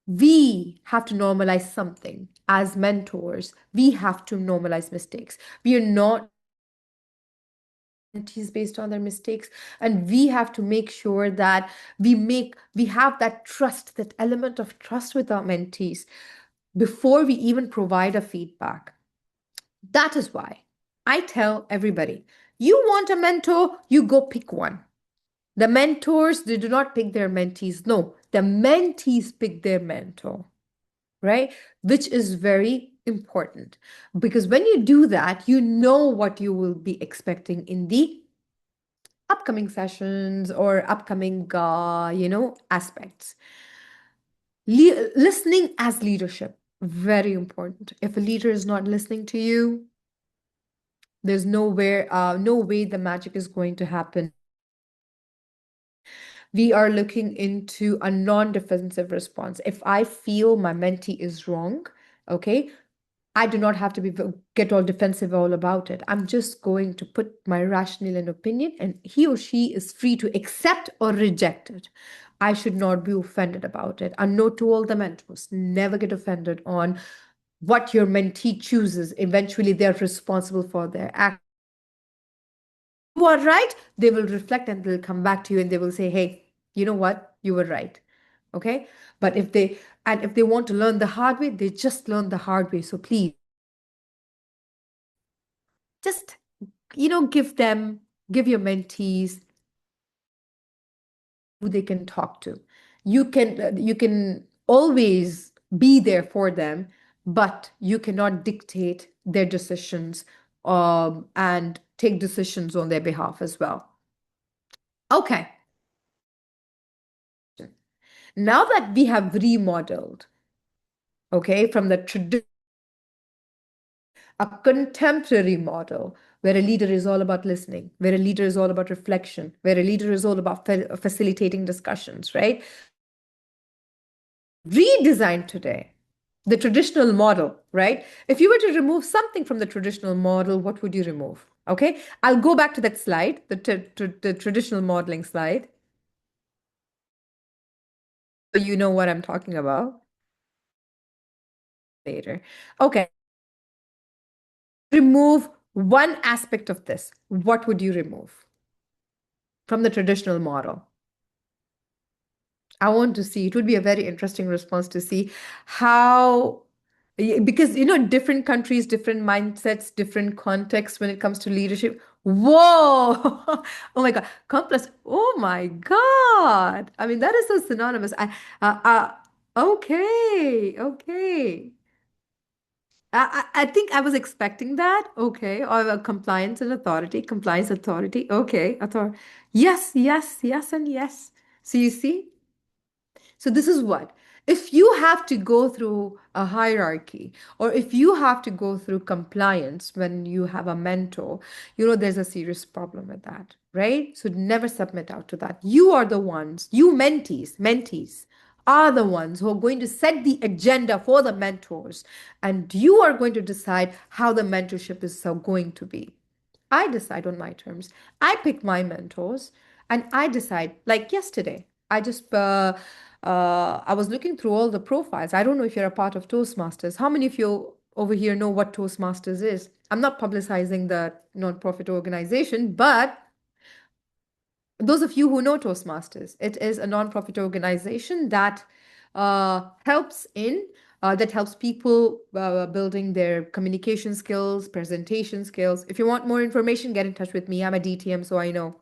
we have to normalize something as mentors. We have to normalize mistakes. We are not mentees based on their mistakes, and we have to make sure that we have that trust, that element of trust with our mentees before we even provide a feedback. That is why I tell everybody, you want a mentor, you go pick one. The mentors, they do not pick their mentees. No, the mentees pick their mentor, right? Which is very important, because when you do that, you know what you will be expecting in the upcoming sessions or upcoming, aspects. Listening as leadership, very important. If a leader is not listening to you, there's no way the magic is going to happen. We are looking into a non-defensive response. If I feel my mentee is wrong, okay, I do not have to get all defensive all about it. I'm just going to put my rationale and opinion, and he or she is free to accept or reject it. I should not be offended about it. And note to all the mentors, never get offended on what your mentee chooses. Eventually, they're responsible for their act. You are right, they will reflect and they'll come back to you and they will say, "Hey, you know what? You were right." Okay? But if they want to learn the hard way, they just learn the hard way. So please, just give your mentees who they can talk to. You can always be there for them, but you cannot dictate their decisions and take decisions on their behalf as well. Okay. Now that we have remodeled, okay, from the a contemporary model where a leader is all about listening, where a leader is all about reflection, where a leader is all about facilitating discussions, right? Redesigned today, the traditional model, right? If you were to remove something from the traditional model, what would you remove? Okay, I'll go back to that slide, the traditional modeling slide. So you know what I'm talking about later. Okay. Remove one aspect of this. What would you remove from the traditional model? I want to see. It would be a very interesting response to see how, because different countries, different mindsets, different contexts when it comes to leadership. Whoa! Oh my God. Complex. Oh my God. I mean, that is so synonymous. Okay, okay. I think I was expecting that. Okay. Or compliance and authority, compliance authority. Okay. Authority. Yes, yes, yes, and yes. So you see? So this is what, if you have to go through a hierarchy, or if you have to go through compliance when you have a mentor, there's a serious problem with that, right? So never submit out to that. You are the ones, you mentees are the ones who are going to set the agenda for the mentors, and you are going to decide how the mentorship is so going to be. I decide on my terms. I pick my mentors and I decide, like yesterday, I was looking through all the profiles. I don't know if you're a part of Toastmasters. How many of you over here know what Toastmasters is? I'm not publicizing the nonprofit organization, but those of you who know Toastmasters, it is a nonprofit organization that that helps people building their communication skills, presentation skills. If you want more information, get in touch with me. I'm a DTM, so I know.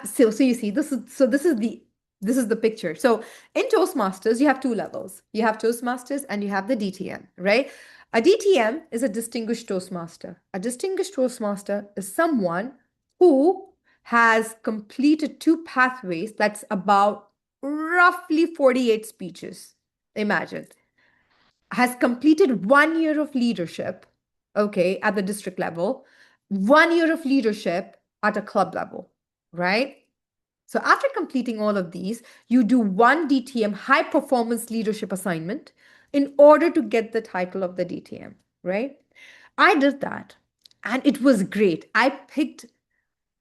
So you see, this is the picture. So in Toastmasters, you have two levels. You have Toastmasters and you have the DTM, right? A DTM is a distinguished Toastmaster. A distinguished Toastmaster is someone who has completed two pathways. That's about roughly 48 speeches. Imagine. Has completed 1 year of leadership, okay, at the district level, 1 year of leadership at a club level, right? So after completing all of these, you do one DTM, high performance leadership assignment, in order to get the title of the DTM, right? I did that and it was great. I picked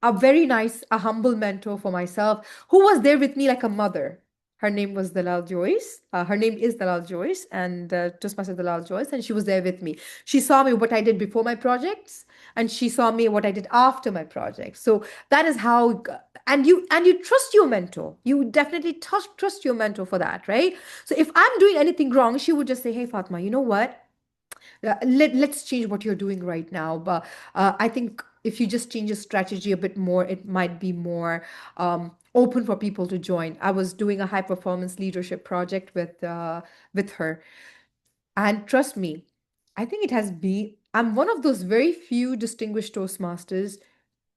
a very nice, a humble mentor for myself who was there with me like a mother. Her name was Dalal Joyce. Her name is Dalal Joyce, and Toastmaster Dalal Joyce, and she was there with me. She saw me what I did before my projects, and she saw me what I did after my projects. So that is how, and you trust your mentor. You definitely trust your mentor for that, right? So if I'm doing anything wrong, she would just say, "Hey, Fatma, you know what? Let's change what you're doing right now." But I think if you just change your strategy a bit more, it might be more open for people to join. I was doing a high performance leadership project with her, and trust me, I think it has been. I'm one of those very few distinguished Toastmasters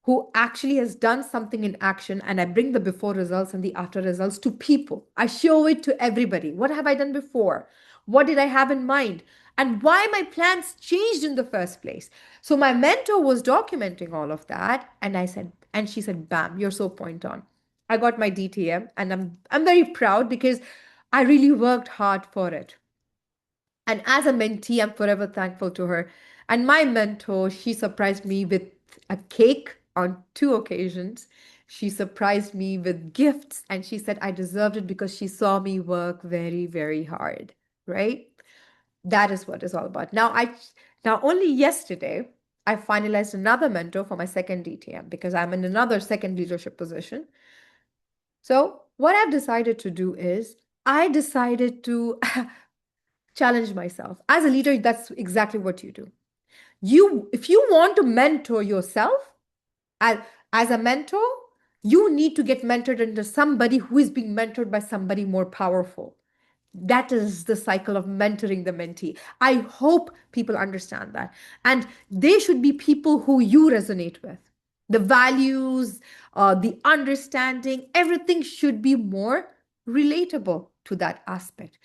who actually has done something in action, and I bring the before results and the after results to people. I show it to everybody. What have I done before? What did I have in mind? And why my plans changed in the first place. So my mentor was documenting all of that, and she said, "Bam, you're so point on." I got my DTM, and I'm very proud because I really worked hard for it. And as a mentee, I'm forever thankful to her. And my mentor, she surprised me with a cake on two occasions. She surprised me with gifts, and she said I deserved it because she saw me work very, very hard, right? That is what it's all about. Now only yesterday I finalized another mentor for my second DTM because I'm in another second leadership position. So what I've decided to do is I decided to challenge myself. As a leader, that's exactly what you do. If you want to mentor yourself as, as a mentor, you need to get mentored into somebody who is being mentored by somebody more powerful. That is the cycle of mentoring the mentee. I hope people understand that. And they should be people who you resonate with. The values, the understanding, everything should be more relatable to that aspect.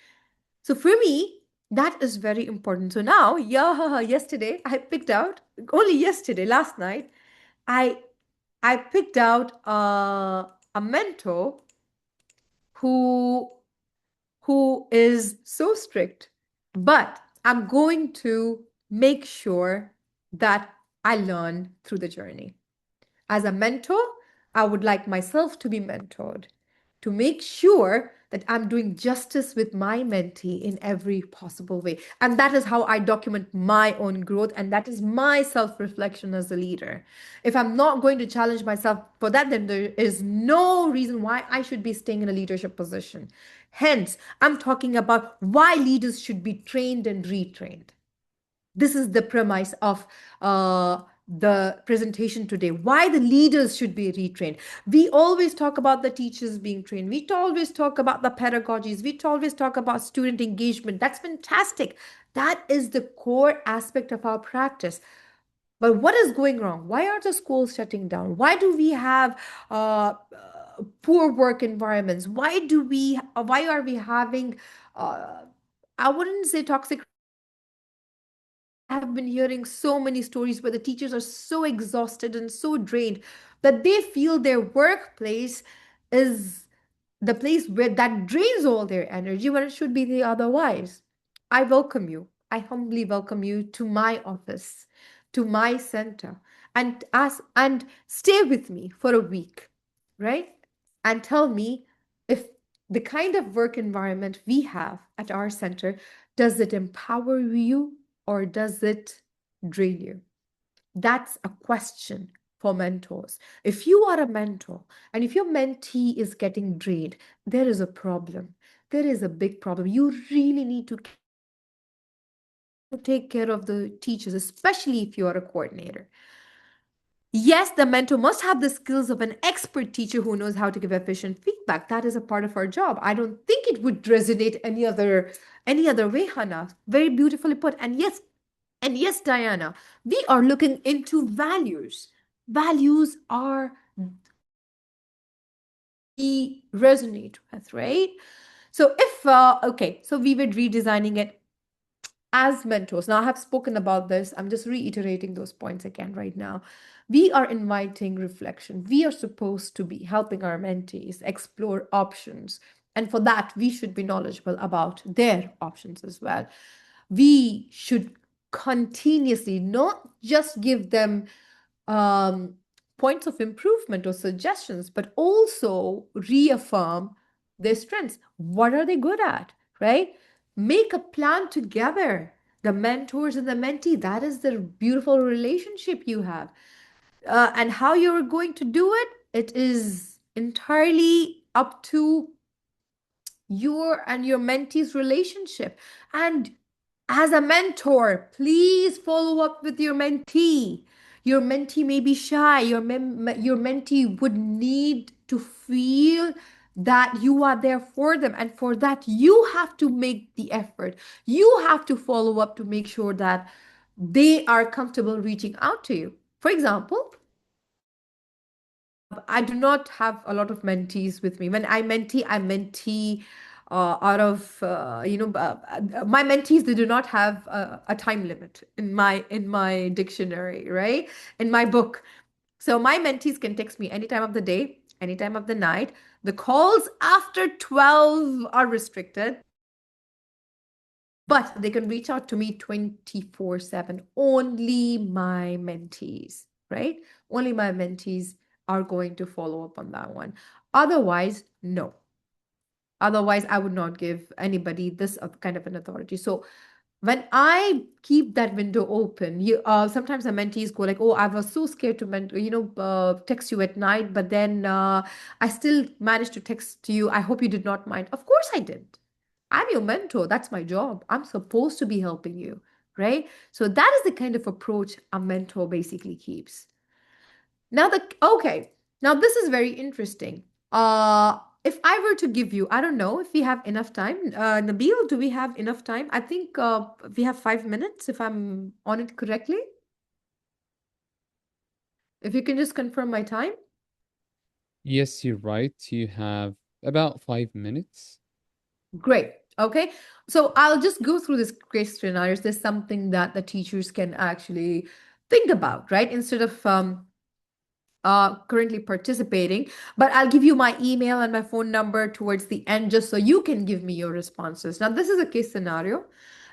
So for me, that is very important. So now, yeah, yesterday I picked out, only yesterday, last night, I I picked out a mentor who who is so strict, but I'm going to make sure that I learn through the journey. As a mentor, I would like myself to be mentored to make sure that I'm doing justice with my mentee in every possible way. And that is how I document my own growth. And that is my self reflection as a leader. If I'm not going to challenge myself for that, then there is no reason why I should be staying in a leadership position. Hence, I'm talking about why leaders should be trained and retrained. This is the premise of the presentation today, why the leaders should be retrained. We always talk about the teachers being trained. We always talk about the pedagogies. We always talk about student engagement. That's fantastic. That is the core aspect of our practice. But what is going wrong? Why are the schools shutting down? Why do we have poor work environments? Why are we having, I wouldn't say toxic. I have been hearing so many stories where the teachers are so exhausted and so drained that they feel their workplace is the place where that drains all their energy when it should be the otherwise. I welcome you. I humbly welcome you to my office, to my center, and stay with me for a week, right? And tell me if the kind of work environment we have at our center, does it empower you or does it drain you? That's a question for mentors. If you are a mentor and if your mentee is getting drained, there is a problem. There is a big problem. You really need to take care of the teachers, especially if you are a coordinator. Yes, the mentor must have the skills of an expert teacher who knows how to give efficient feedback. That is a part of our job. I don't think it would resonate any other way, Hannah. Very beautifully put. And yes, Diana, we are looking into values. Values are we resonate with, right? So so we were redesigning it as mentors. Now I have spoken about this. I'm just reiterating those points again right now. We are inviting reflection. We are supposed to be helping our mentees explore options. And for that, we should be knowledgeable about their options as well. We should continuously not just give them points of improvement or suggestions, but also reaffirm their strengths. What are they good at, right? Make a plan together. The mentors and the mentee, that is the beautiful relationship you have. And how you're going to do it, it is entirely up to your and your mentee's relationship. And as a mentor, please follow up with your mentee. Your mentee may be shy. Your mentee would need to feel that you are there for them. And for that, you have to make the effort. You have to follow up to make sure that they are comfortable reaching out to you. For example, I do not have a lot of mentees with me. When I mentee out of my mentees. They do not have a time limit in my dictionary, right? In my book. So my mentees can text me any time of the day, any time of the night. The calls after 12 are restricted, but they can reach out to me 24/7. Only my mentees, right? Only my mentees are going to follow up on that one. Otherwise, no. Otherwise, I would not give anybody this kind of an authority. So when I keep that window open, sometimes the mentees go like, "Oh, I was so scared to text you at night, but then I still managed to text you. I hope you did not mind." Of course I did. I'm your mentor. That's my job. I'm supposed to be helping you, right? So that is the kind of approach a mentor basically keeps. Now this is very interesting. If I were to give you, I don't know if we have enough time. Nabil, do we have enough time? I think we have 5 minutes, if I'm on it correctly. If you can just confirm my time. Yes, you're right. You have about 5 minutes. Great. Okay. So I'll just go through this case scenarios. There's something that the teachers can actually think about, right? Instead of currently participating, but I'll give you my email and my phone number towards the end just so you can give me your responses. Now, this is a case scenario.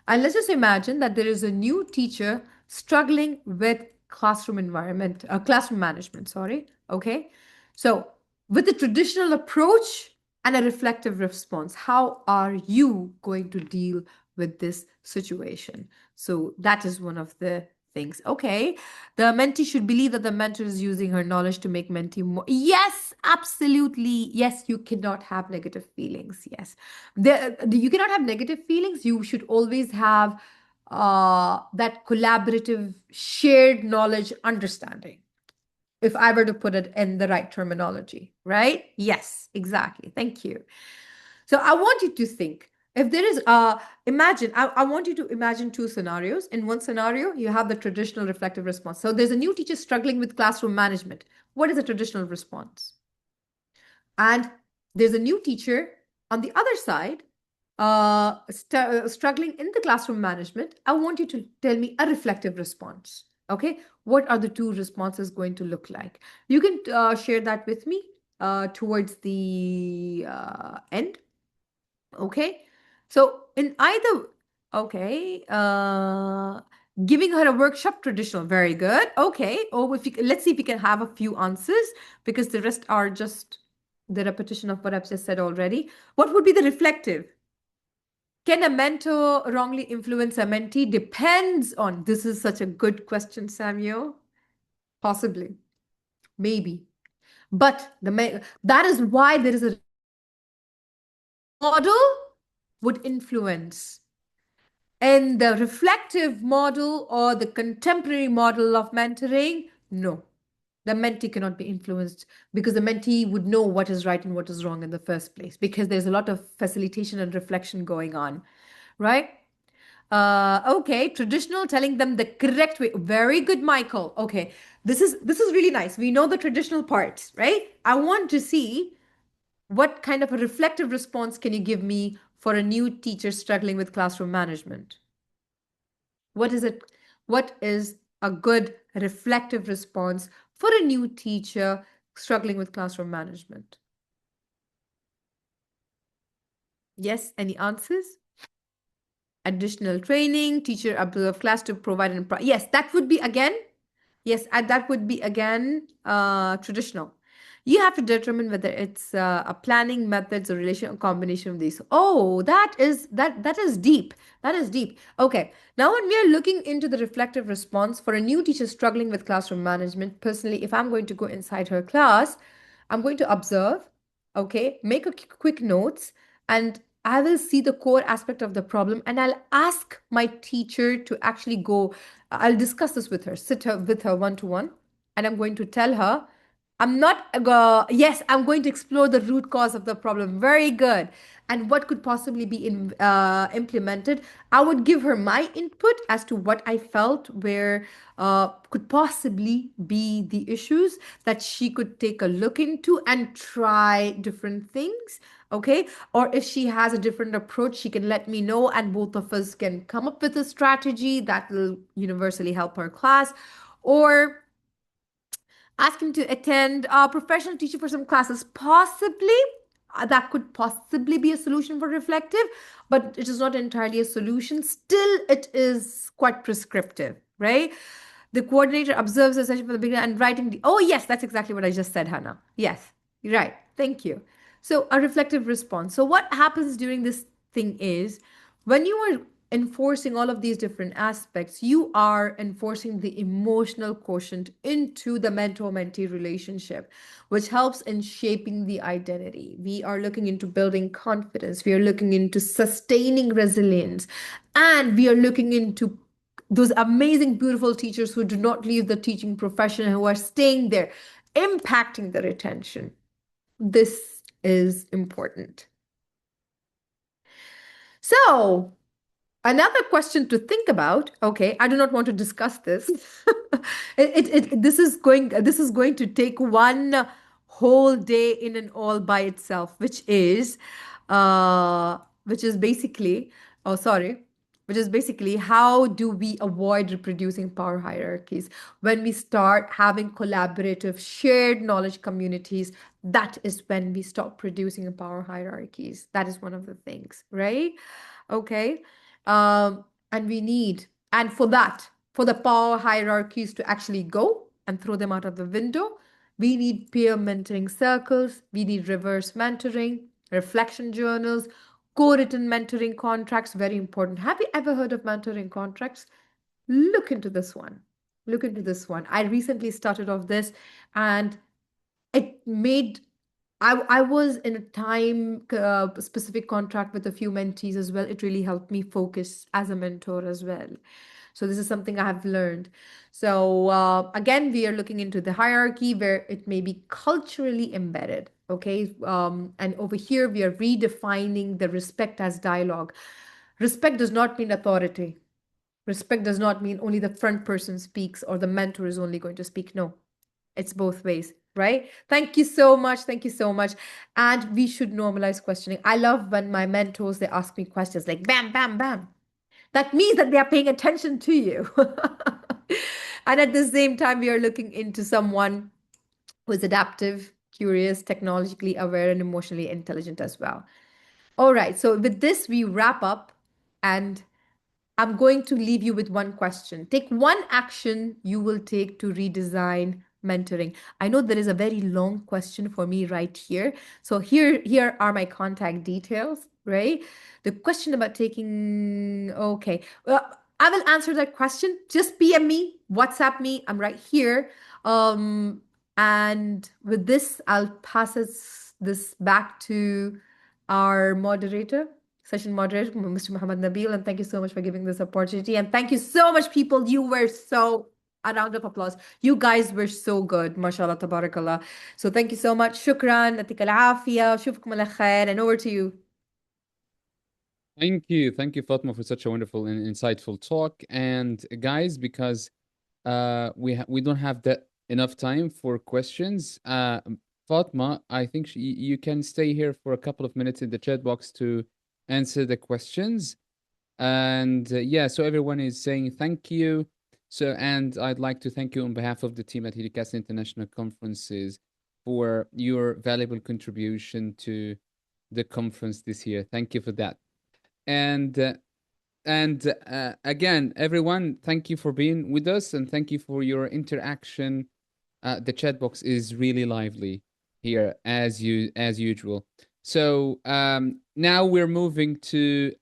And let's just imagine that there is a new teacher struggling with classroom management, sorry. Okay. So with the traditional approach, and a reflective response. How are you going to deal with this situation? So that is one of the things. Okay, the mentee should believe that the mentor is using her knowledge to make mentee more. Yes, absolutely. Yes, you cannot have negative feelings. Yes, you cannot have negative feelings. You should always have that collaborative, shared knowledge understanding, if I were to put it in the right terminology, right? Yes, exactly. Thank you. So I want you to think, if there is imagine, I want you to imagine two scenarios. In one scenario, you have the traditional reflective response. So there's a new teacher struggling with classroom management. What is a traditional response? And there's a new teacher on the other side struggling in the classroom management. I want you to tell me a reflective response. Okay, what are the two responses going to look like? You can share that with me towards the end. Okay, so in either, okay, giving her a workshop, traditional, very good. Okay, oh, if you, let's see if we can have a few answers, because the rest are just the repetition of what I've just said already. What would be the reflective? Can a mentor wrongly influence a mentee? Depends on. This is such a good question, Samuel. Possibly, maybe, but that is why there is a model would influence. And the reflective model or the contemporary model of mentoring, no. The mentee cannot be influenced, because the mentee would know what is right and what is wrong in the first place, because there's a lot of facilitation and reflection going on, right? Okay, traditional, telling them the correct way. Very good, Michael. Okay, this is really nice. We know the traditional parts, right? I want to see what kind of a reflective response can you give me for a new teacher struggling with classroom management? What is it? What is a good reflective response for a new teacher struggling with classroom management? Yes, any answers? Additional training, teacher observe class to provide an yes, that would be again, yes, that would be again traditional. You have to determine whether it's a planning methods or relation or combination of these. Oh, that is deep. That is deep. Okay. Now, when we are looking into the reflective response for a new teacher struggling with classroom management, personally, if I'm going to go inside her class, I'm going to observe, okay, make a quick notes, and I will see the core aspect of the problem, and I'll ask my teacher to actually go. I'll discuss this with her, with her one to one, and I'm going to tell her, I'm not, yes, I'm going to explore the root cause of the problem. Very good. And what could possibly be implemented. I would give her my input as to what I felt where could possibly be the issues that she could take a look into and try different things. Okay. Or if she has a different approach, she can let me know, and both of us can come up with a strategy that will universally help her class. Or ask him to attend a professional teacher for some classes. Possibly, that could possibly be a solution for reflective, but it is not entirely a solution. Still, it is quite prescriptive, right? The coordinator observes the session from the beginning and writing the, oh, yes, that's exactly what I just said, Hannah. Yes, right. Thank you. So, a reflective response. So, what happens during this thing is, when you are enforcing all of these different aspects, you are enforcing the emotional quotient into the mentor-mentee relationship, which helps in shaping the identity. We are looking into building confidence. We are looking into sustaining resilience. And we are looking into those amazing, beautiful teachers who do not leave the teaching profession, who are staying there, impacting the retention. This is important. So, another question to think about. Okay, I do not want to discuss this. This is going to take one whole day in and all by itself, which is basically, oh sorry, which is basically, how do we avoid reproducing power hierarchies? When we start having collaborative, shared knowledge communities, that is when we stop producing power hierarchies. That is one of the things, right? Okay. And we need, and for that, for the power hierarchies to actually go and throw them out of the window, we need peer mentoring circles, we need reverse mentoring, reflection journals, co-written mentoring contracts, very important. Have you ever heard of mentoring contracts? Look into this one. Look into this one. I recently started off this, and it made I was in a time specific contract with a few mentees as well. It really helped me focus as a mentor as well. So this is something I have learned. So again, we are looking into the hierarchy where it may be culturally embedded. Okay. And over here, we are redefining the respect as dialogue. Respect does not mean authority. Respect does not mean only the front person speaks or the mentor is only going to speak. No, it's both ways, right? Thank you so much. Thank you so much. And we should normalize questioning. I love when my mentors they ask me questions like bam, bam, bam. That means that they are paying attention to you. And at the same time, we are looking into someone who is adaptive, curious, technologically aware, and emotionally intelligent as well. All right. So with this, we wrap up, and I'm going to leave you with one question. Take one action you will take to redesign mentoring. I know there is a very long question for me right here. So here are my contact details, right? The question about taking, okay. Well, I will answer that question. Just PM me, WhatsApp me. I'm right here. And with this, I'll pass this back to our moderator, session moderator, Mr. Muhammad Nabil. And thank you so much for giving this opportunity. And thank you so much, people. You were so, a round of applause. You guys were so good. MashaAllah, tabarakallah. So thank you so much. Shukran. Yatik al-afiyah. Shufkum ala khair. And over to you. Thank you. Thank you, Fatma, for such a wonderful and insightful talk. And guys, because we don't have that enough time for questions, Fatma, I think you can stay here for a couple of minutes in the chat box to answer the questions. And yeah, so everyone is saying thank you. So, and I'd like to thank you on behalf of the team at Hidikast International Conferences for your valuable contribution to the conference this year. Thank you for that. And again, everyone, thank you for being with us and thank you for your interaction. The chat box is really lively here as usual. So now we're moving to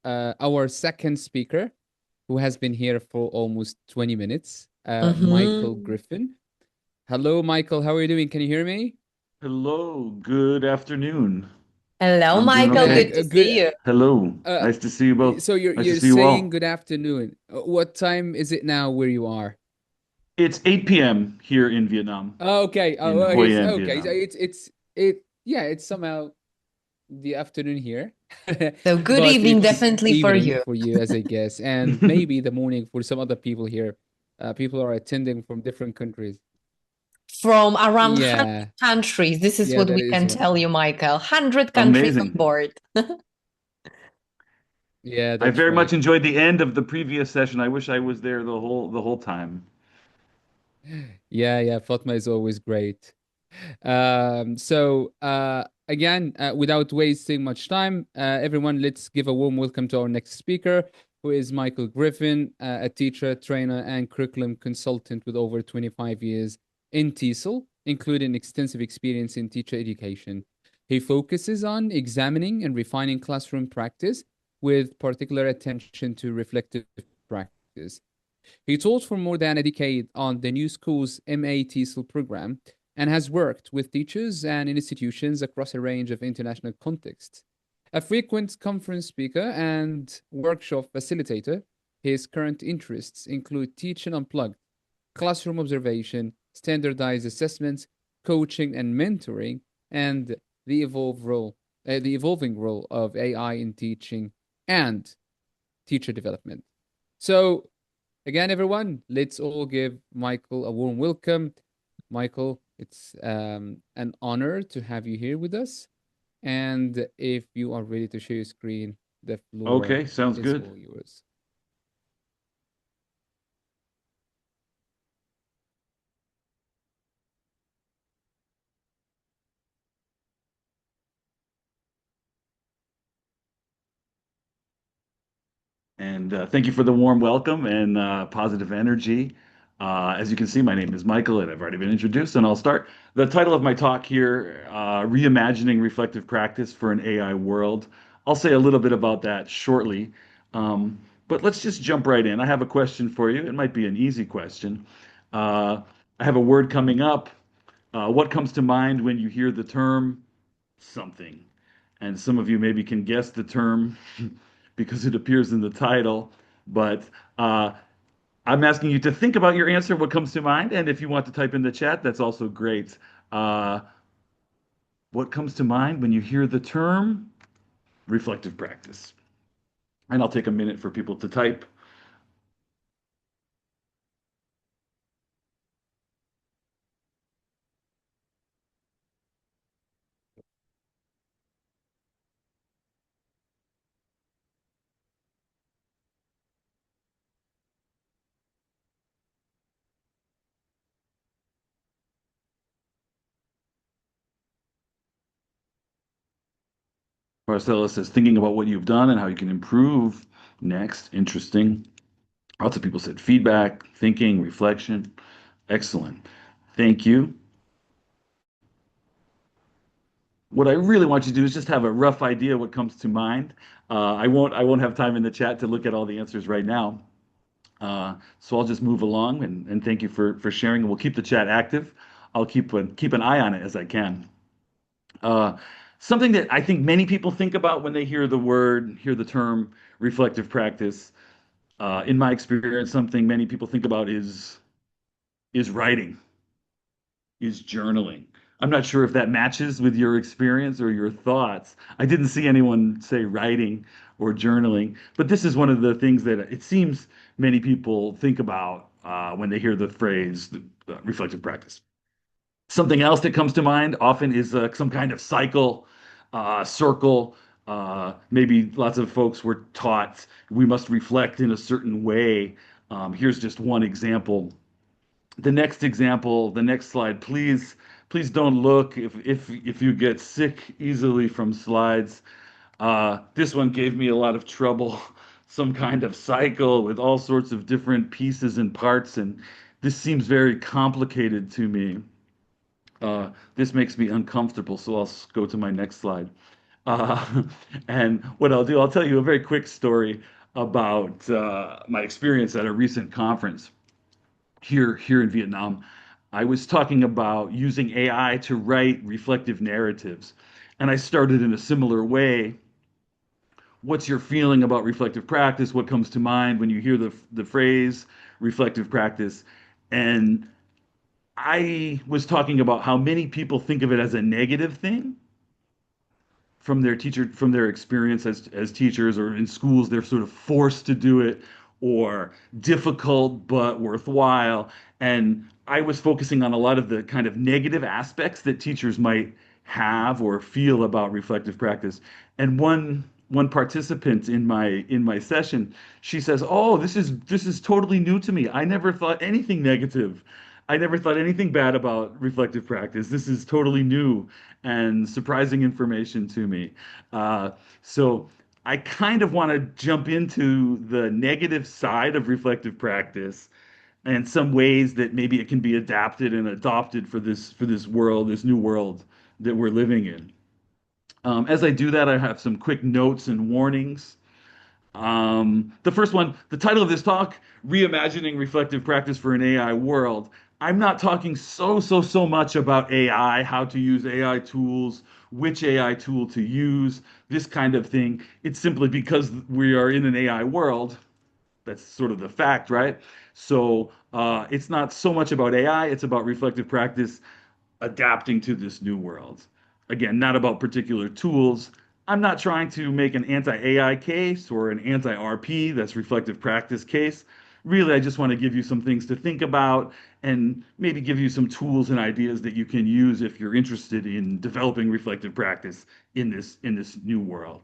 our second speaker, who has been here for almost 20 minutes, Michael Griffin. Hello, Michael. How are you doing? Can you hear me? Hello, good afternoon. Hello, I'm doing Michael. okay. Good to see you. Hello, nice to see you both. So Nice to you're see you all. saying good afternoon. What time is it now where you are? It's 8 p.m. here in Vietnam, Oh, okay. in Hoi An, Okay. So Vietnam. it's somehow the afternoon here. So good But evening, it's definitely for evening you. for you, as I guess, and maybe the morning for some other people here. People are attending from different countries. From around 100 Yeah, countries. This is yeah, what that we is can one. tell you, Michael. 100 countries on Amazing. board. Yeah, I that's very right. much enjoyed the end of the previous session. I wish I was there the whole time. Yeah, Fatma is always great. So again, without wasting much time, everyone, let's give a warm welcome to our next speaker, who is Michael Griffin, a teacher, trainer, and curriculum consultant with over 25 years in TESOL, including extensive experience in teacher education. He focuses on examining and refining classroom practice with particular attention to reflective practice. He taught for more than a decade on the New Schools MA TESOL program and has worked with teachers and institutions across a range of international contexts. A frequent conference speaker and workshop facilitator, his current interests include teaching unplugged, classroom observation, standardized assessments, coaching and mentoring, and the evolving role of AI in teaching and teacher development. So, again, everyone, let's all give Michael a warm welcome. Michael, it's an honor to have you here with us. And if you are ready to share your screen, the floor Okay, sounds is good. all yours. And thank you for the warm welcome and positive energy. As you can see, my name is Michael, and I've already been introduced, and I'll start. The title of my talk here, Reimagining Reflective Practice for an AI World. I'll say a little bit about that shortly, but let's just jump right in. I have a question for you. It might be an easy question. Uh, I have a word coming up. What comes to mind when you hear the term something? And some of you maybe can guess the term because it appears in the title, but uh, I'm asking you to think about your answer, what comes to mind, and if you want to type in the chat, that's also great. Uh, what comes to mind when you hear the term reflective practice? And I'll take a minute for people to type. Marcella says, thinking about what you've done and how you can improve next. Interesting. Lots of people said feedback, thinking, reflection. Excellent. Thank you. What I really want you to do is just have a rough idea what comes to mind. I won't have time in the chat to look at all the answers right now. So I'll just move along and thank you for sharing. We'll keep the chat active. I'll keep an eye on it as I can. Uh, Something that I think many people think about when they hear the term reflective practice. In my experience, something many people think about is writing, is journaling. I'm not sure if that matches with your experience or your thoughts. I didn't see anyone say writing or journaling, but this is one of the things that it seems many people think about when they hear the phrase reflective practice. Something else that comes to mind often is some kind of cycle, circle. Maybe lots of folks were taught we must reflect in a certain way. Here's just one example. The next example, the next slide, please don't look if you get sick easily from slides. This one gave me a lot of trouble. Some kind of cycle with all sorts of different pieces and parts, and this seems very complicated to me. This makes me uncomfortable, so I'll go to my next slide. Uh, and what I'll do, I'll tell you a very quick story about my experience at a recent conference here in Vietnam. I was talking about using AI to write reflective narratives, and I started in a similar way. What's your feeling about reflective practice? What comes to mind when you hear the phrase reflective practice? And I was talking about how many people think of it as a negative thing from their experience as teachers or in schools. They're sort of forced to do it, or difficult but worthwhile. And I was focusing on a lot of the kind of negative aspects that teachers might have or feel about reflective practice. And one participant in my session, she says, "Oh, this is totally new to me. I never thought anything negative. I never thought anything bad about reflective practice. This is totally new and surprising information to me." Uh, so I kind of want to jump into the negative side of reflective practice and some ways that maybe it can be adapted and adopted for this world, this new world that we're living in. As I do that, I have some quick notes and warnings. The first one, the title of this talk, Reimagining Reflective Practice for an AI World. I'm not talking so much about AI, how to use AI tools, which AI tool to use, this kind of thing. It's simply because we are in an AI world. That's sort of the fact, right? So it's not so much about AI, it's about reflective practice adapting to this new world. Again, not about particular tools. I'm not trying to make an anti-AI case or an anti-RP, that's reflective practice case. Really, I just want to give you some things to think about and maybe give you some tools and ideas that you can use if you're interested in developing reflective practice in this new world.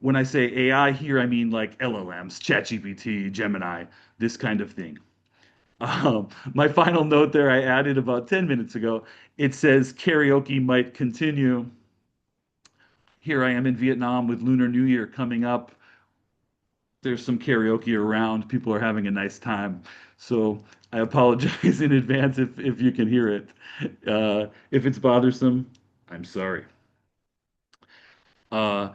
When I say AI here, I mean like LLMs, ChatGPT, Gemini, this kind of thing. My final note there I added about 10 minutes ago. It says karaoke might continue. Here I am in Vietnam with Lunar New Year coming up. there's some karaoke around. People are having a nice time. So I apologize in advance if you can hear it. If it's bothersome, I'm sorry. Uh,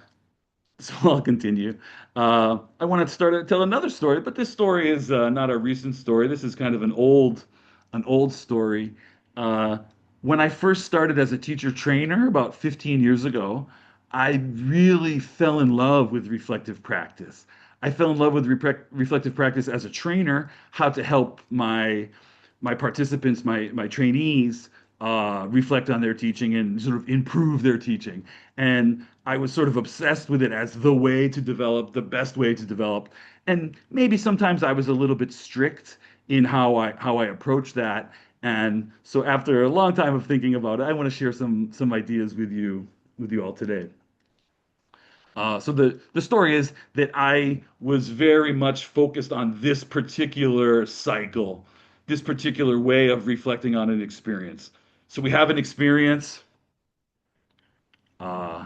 so I'll continue. I want to start to tell another story, but this story is not a recent story. This is kind of an old story. Uh, when I first started as a teacher trainer about 15 years ago, I really fell in love with reflective practice. I fell in love with reflective practice as a trainer, how to help my participants, my trainees, reflect on their teaching and sort of improve their teaching. And I was sort of obsessed with it as the way to develop, the best way to develop. And maybe sometimes I was a little bit strict in how I approach that. And so after a long time of thinking about it, I want to share some ideas with you all today. So the story is that I was very much focused on this particular cycle, this particular way of reflecting on an experience. So we have an experience, uh,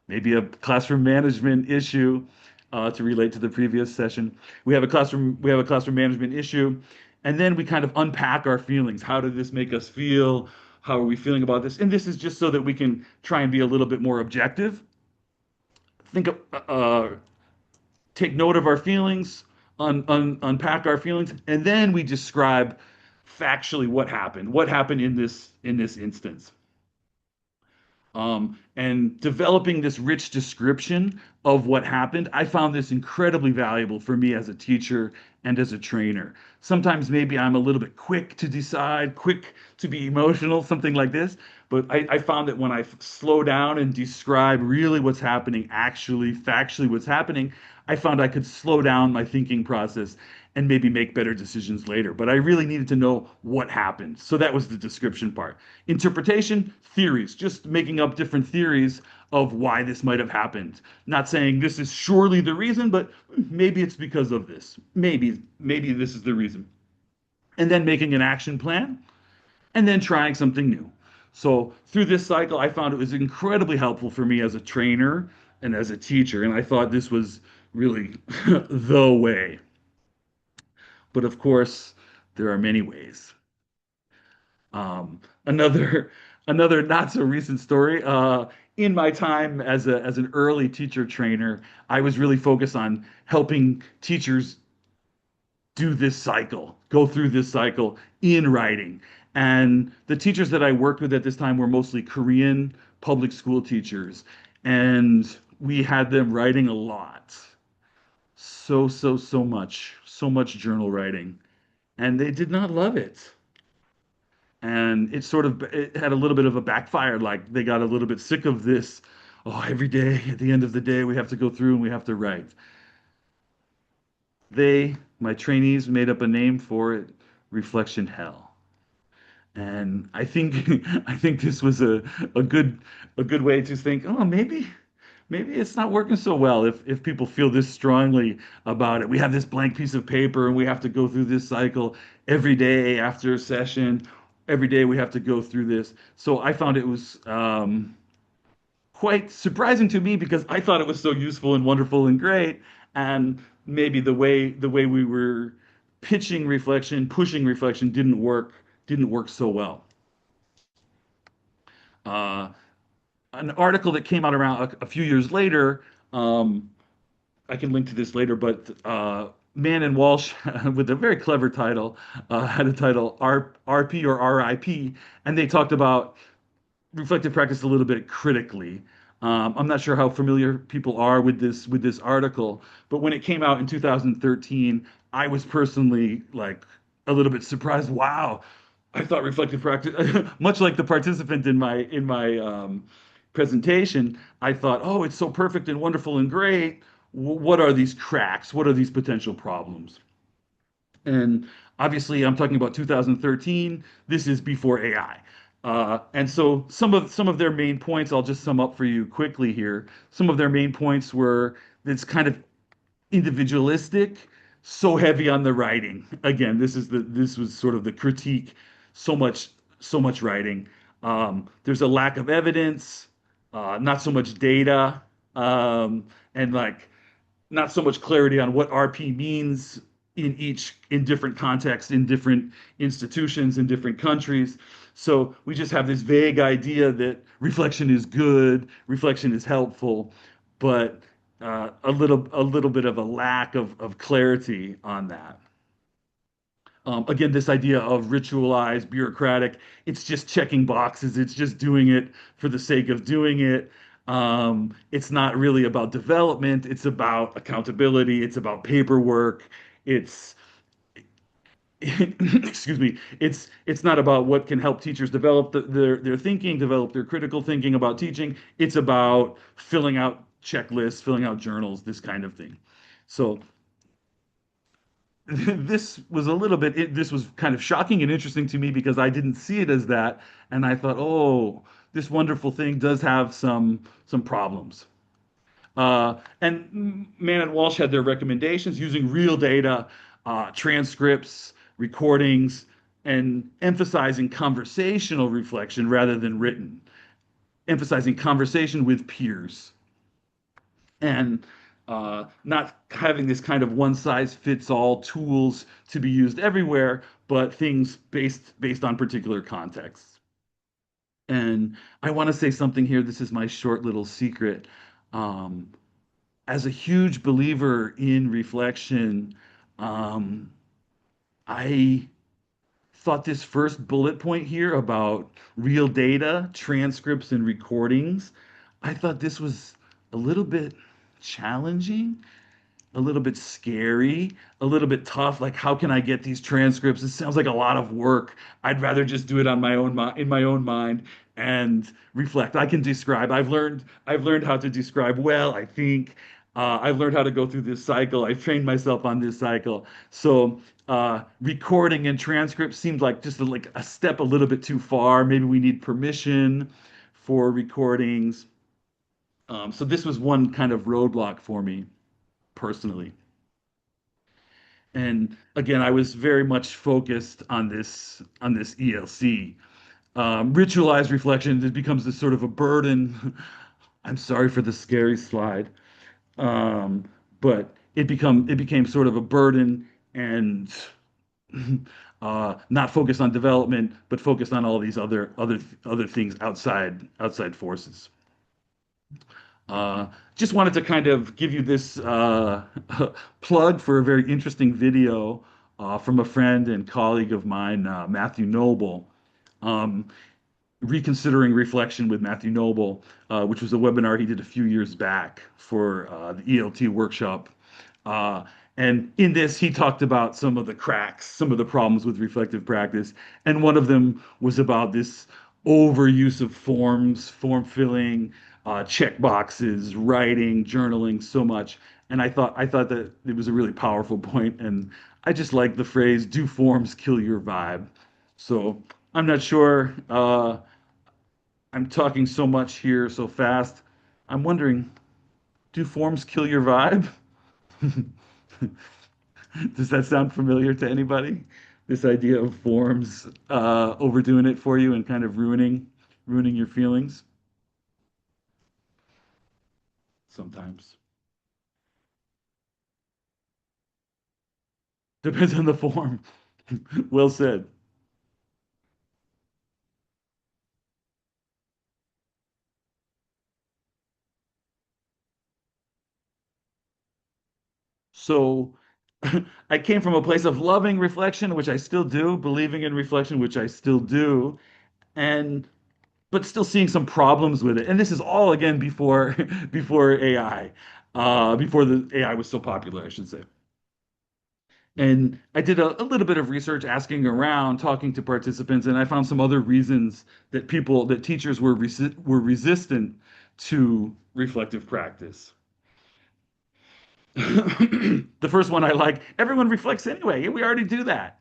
maybe a classroom management issue, to relate to the previous session. We have a classroom management issue, and then we kind of unpack our feelings. How did this make us feel? How are we feeling about this? And this is just so that we can try and be a little bit more objective. Think of, take note of our feelings, unpack our feelings, and then we describe factually what happened in this instance. And developing this rich description of what happened, I found this incredibly valuable for me as a teacher and as a trainer. Sometimes maybe I'm a little bit quick to decide, quick to be emotional, something like this. But I found that when I slow down and describe really what's happening, actually, factually what's happening, I found I could slow down my thinking process and maybe make better decisions later. But I really needed to know what happened. So that was the description part. Interpretation, theories, just making up different theories of why this might have happened. Not saying this is surely the reason, but maybe it's because of this. Maybe this is the reason. And then making an action plan and then trying something new. So through this cycle, I found it was incredibly helpful for me as a trainer and as a teacher. And I thought this was really the way. But of course, there are many ways. Um, another another not so recent story. In my time as an early teacher trainer, I was really focused on helping teachers do this cycle, go through this cycle in writing. And the teachers that I worked with at this time were mostly Korean public school teachers, and we had them writing a lot, so much journal writing, and they did not love it. And it had a little bit of a backfire, like they got a little bit sick of this. Oh, every day at the end of the day we have to go through and we have to write. My trainees, made up a name for it: reflection hell. And I think I think this was a good a good way to think, oh, maybe it's not working so well if people feel this strongly about it. We have this blank piece of paper and we have to go through this cycle every day after a session. Every day we have to go through this. So I found it was quite surprising to me because I thought it was so useful and wonderful and great. And maybe the way we were pitching reflection, pushing reflection didn't work so well. Uh, an article that came out around a few years later. I can link to this later, but Mann and Walsh, with a very clever title, had a title RP or RIP, and they talked about reflective practice a little bit critically. I'm not sure how familiar people are with this article, but when it came out in 2013, I was personally like a little bit surprised. Wow, I thought reflective practice, much like the participant in my presentation, I thought, oh, it's so perfect and wonderful and great. What are these cracks? What are these potential problems? And obviously, I'm talking about 2013. This is before AI. And so some of their main points, I'll just sum up for you quickly here. Some of their main points were it's kind of individualistic, so heavy on the writing. Again, this was sort of the critique. So much writing. There's a lack of evidence, not so much data, and like not so much clarity on what RP means in different contexts, in different institutions, in different countries. So we just have this vague idea that reflection is good, reflection is helpful, but a little bit of a lack of clarity on that. Again, this idea of ritualized, bureaucratic, it's just checking boxes, it's just doing it for the sake of doing it. It's not really about development, it's about accountability, it's about paperwork, it's excuse me, it's not about what can help teachers develop their thinking, develop their critical thinking about teaching. It's about filling out checklists, filling out journals, this kind of thing. So this was this was kind of shocking and interesting to me because I didn't see it as that, and I thought, oh, this wonderful thing does have some problems. And Mann and Walsh had their recommendations using real data, transcripts, recordings, and emphasizing conversational reflection rather than written, emphasizing conversation with peers, and not having this kind of one size fits all tools to be used everywhere, but things based on particular contexts. And I want to say something here. This is my short little secret. Um, as a huge believer in reflection, um, I thought this first bullet point here about real data, transcripts, and recordings, I thought this was a little bit challenging, a little bit scary, a little bit tough. Like, how can I get these transcripts? It sounds like a lot of work. I'd rather just do it on my own in my own mind and reflect. I can describe. I've learned how to describe well, I think. I've learned how to go through this cycle. I've trained myself on this cycle. So recording and transcript seemed like just like a step a little bit too far. Maybe we need permission for recordings. So this was one kind of roadblock for me personally. And again, I was very much focused on this ELC. Ritualized reflection, it becomes this sort of a burden. I'm sorry for the scary slide, um, but it became sort of a burden and not focused on development, but focused on all these other things outside forces. Just wanted to kind of give you this plug for a very interesting video from a friend and colleague of mine, Matthew Noble, um, Reconsidering Reflection with Matthew Noble, which was a webinar he did a few years back for the ELT workshop. Uh, and in this, he talked about some of the cracks, some of the problems with reflective practice. And one of them was about this overuse of forms, form filling, check boxes, writing, journaling so much. And I thought that it was a really powerful point, and I just like the phrase "Do forms kill your vibe?" So I'm not sure. I'm talking so much here so fast. I'm wondering, do forms kill your vibe? Does that sound familiar to anybody? This idea of forms overdoing it for you and kind of ruining your feelings sometimes. Depends on the form. Well said. So I came from a place of loving reflection, which I still do, believing in reflection, which I still do, and but still seeing some problems with it. And this is all again before before AI, before the AI was so popular, I should say. And I did a little bit of research, asking around, talking to participants, and I found some other reasons that teachers were resistant to reflective practice. The first one I like, everyone reflects anyway. We already do that.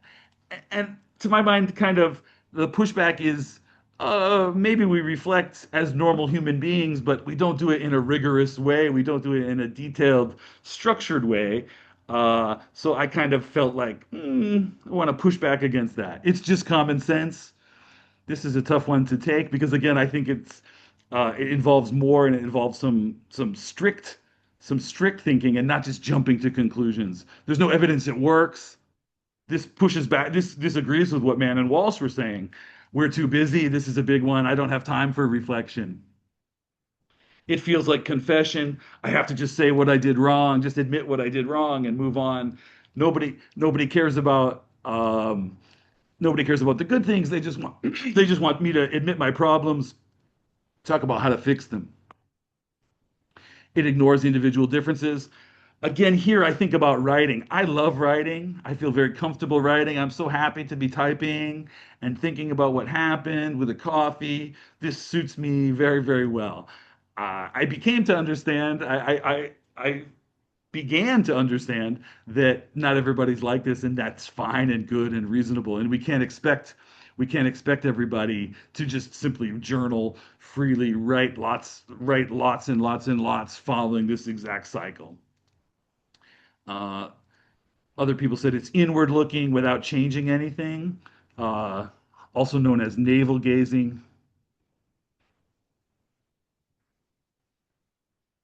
And to my mind, kind of the pushback is maybe we reflect as normal human beings, but we don't do it in a rigorous way. We don't do it in a detailed, structured way. So I kind of felt like I want to push back against that. It's just common sense. This is a tough one to take because again, I think it involves more and it involves some strict some strict thinking and not just jumping to conclusions. There's no evidence it works. This pushes back, this disagrees with what Mann and Walsh were saying. We're too busy. This is a big one. I don't have time for reflection. It feels like confession. I have to just say what I did wrong, just admit what I did wrong and move on. Nobody cares about nobody cares about the good things. They just want they just want me to admit my problems, talk about how to fix them. It ignores individual differences. Again, here I think about writing. I love writing. I feel very comfortable writing. I'm so happy to be typing and thinking about what happened with a coffee. This suits me very, very well. I became to understand, I began to understand that not everybody's like this, and that's fine and good and reasonable. And we can't expect everybody to just simply journal freely, write lots and lots and lots following this exact cycle. Other people said it's inward looking without changing anything, also known as navel gazing.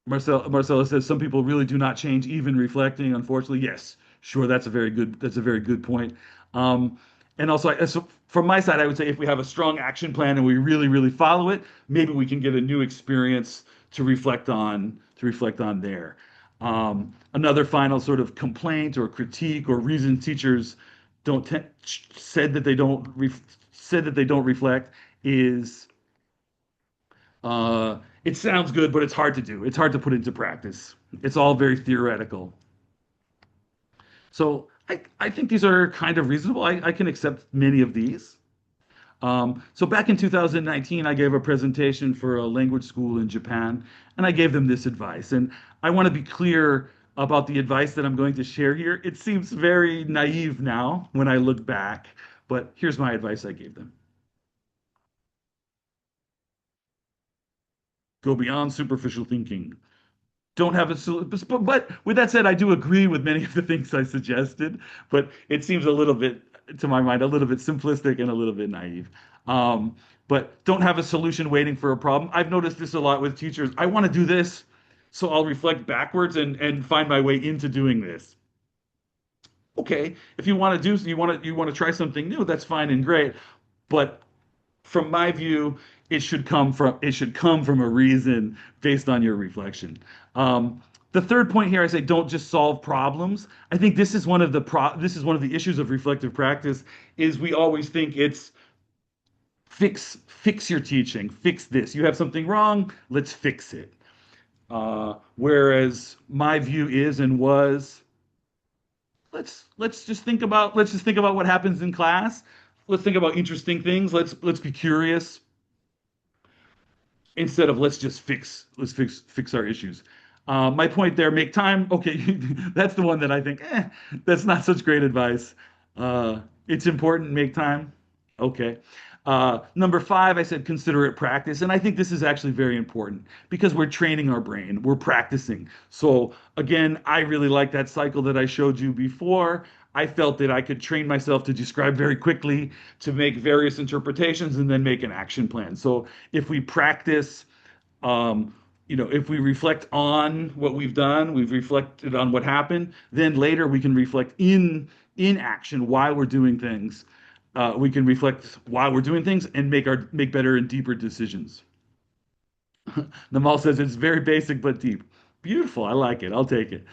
Marcella says some people really do not change even reflecting. Unfortunately, yes, sure, that's a very good point. And also, so from my side, I would say if we have a strong action plan and we really, really follow it, maybe we can get a new experience to reflect on there. Another final sort of complaint or critique or reason teachers don't said that they don't reflect is it sounds good, but it's hard to do. It's hard to put into practice. It's all very theoretical. So I think these are kind of reasonable. I can accept many of these. So back in 2019, I gave a presentation for a language school in Japan, and I gave them this advice. And I want to be clear about the advice that I'm going to share here. It seems very naive now when I look back, but here's my advice I gave them. Go beyond superficial thinking. Don't have a, but with that said, I do agree with many of the things I suggested, but it seems a little bit, to my mind, a little bit simplistic and a little bit naive. But don't have a solution waiting for a problem. I've noticed this a lot with teachers. I want to do this, so I'll reflect backwards and find my way into doing this. Okay, if you want to do, you want to try something new, that's fine and great. But from my view, it should come from a reason based on your reflection. The third point here, I say don't just solve problems. I think this is one of the issues of reflective practice is we always think it's fix your teaching, fix this. You have something wrong, let's fix it. Whereas my view is and was, let's just think about what happens in class. Let's think about interesting things. Let's be curious instead of let's fix our issues. My point there, make time. Okay, that's the one that I think, that's not such great advice. It's important, make time. Okay. Number 5, I said considerate practice. And I think this is actually very important because we're training our brain, we're practicing. So again, I really like that cycle that I showed you before. I felt that I could train myself to describe very quickly, to make various interpretations, and then make an action plan. So if we practice, if we reflect on what we've done, we've reflected on what happened, then later we can reflect in action while we're doing things. We can reflect while we're doing things and make better and deeper decisions. Namal says it's very basic but deep. Beautiful. I like it. I'll take it.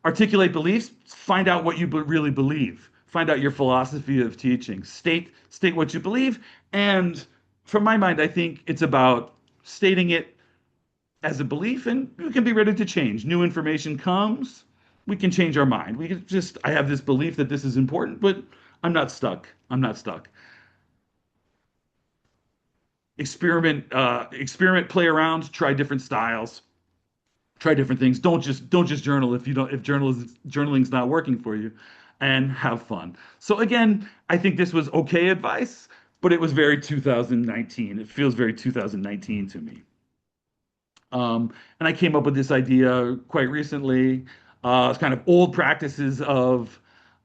Articulate beliefs. Find out what you really believe. Find out your philosophy of teaching. State what you believe. And from my mind, I think it's about stating it as a belief, and we can be ready to change. New information comes, we can change our mind. We can I have this belief that this is important, but I'm not stuck. Experiment, play around, try different styles, try different things. Don't just journal if journaling's not working for you, and have fun. So again, I think this was okay advice, but it was very 2019. It feels very 2019 to me. And I came up with this idea quite recently. It's kind of old practices of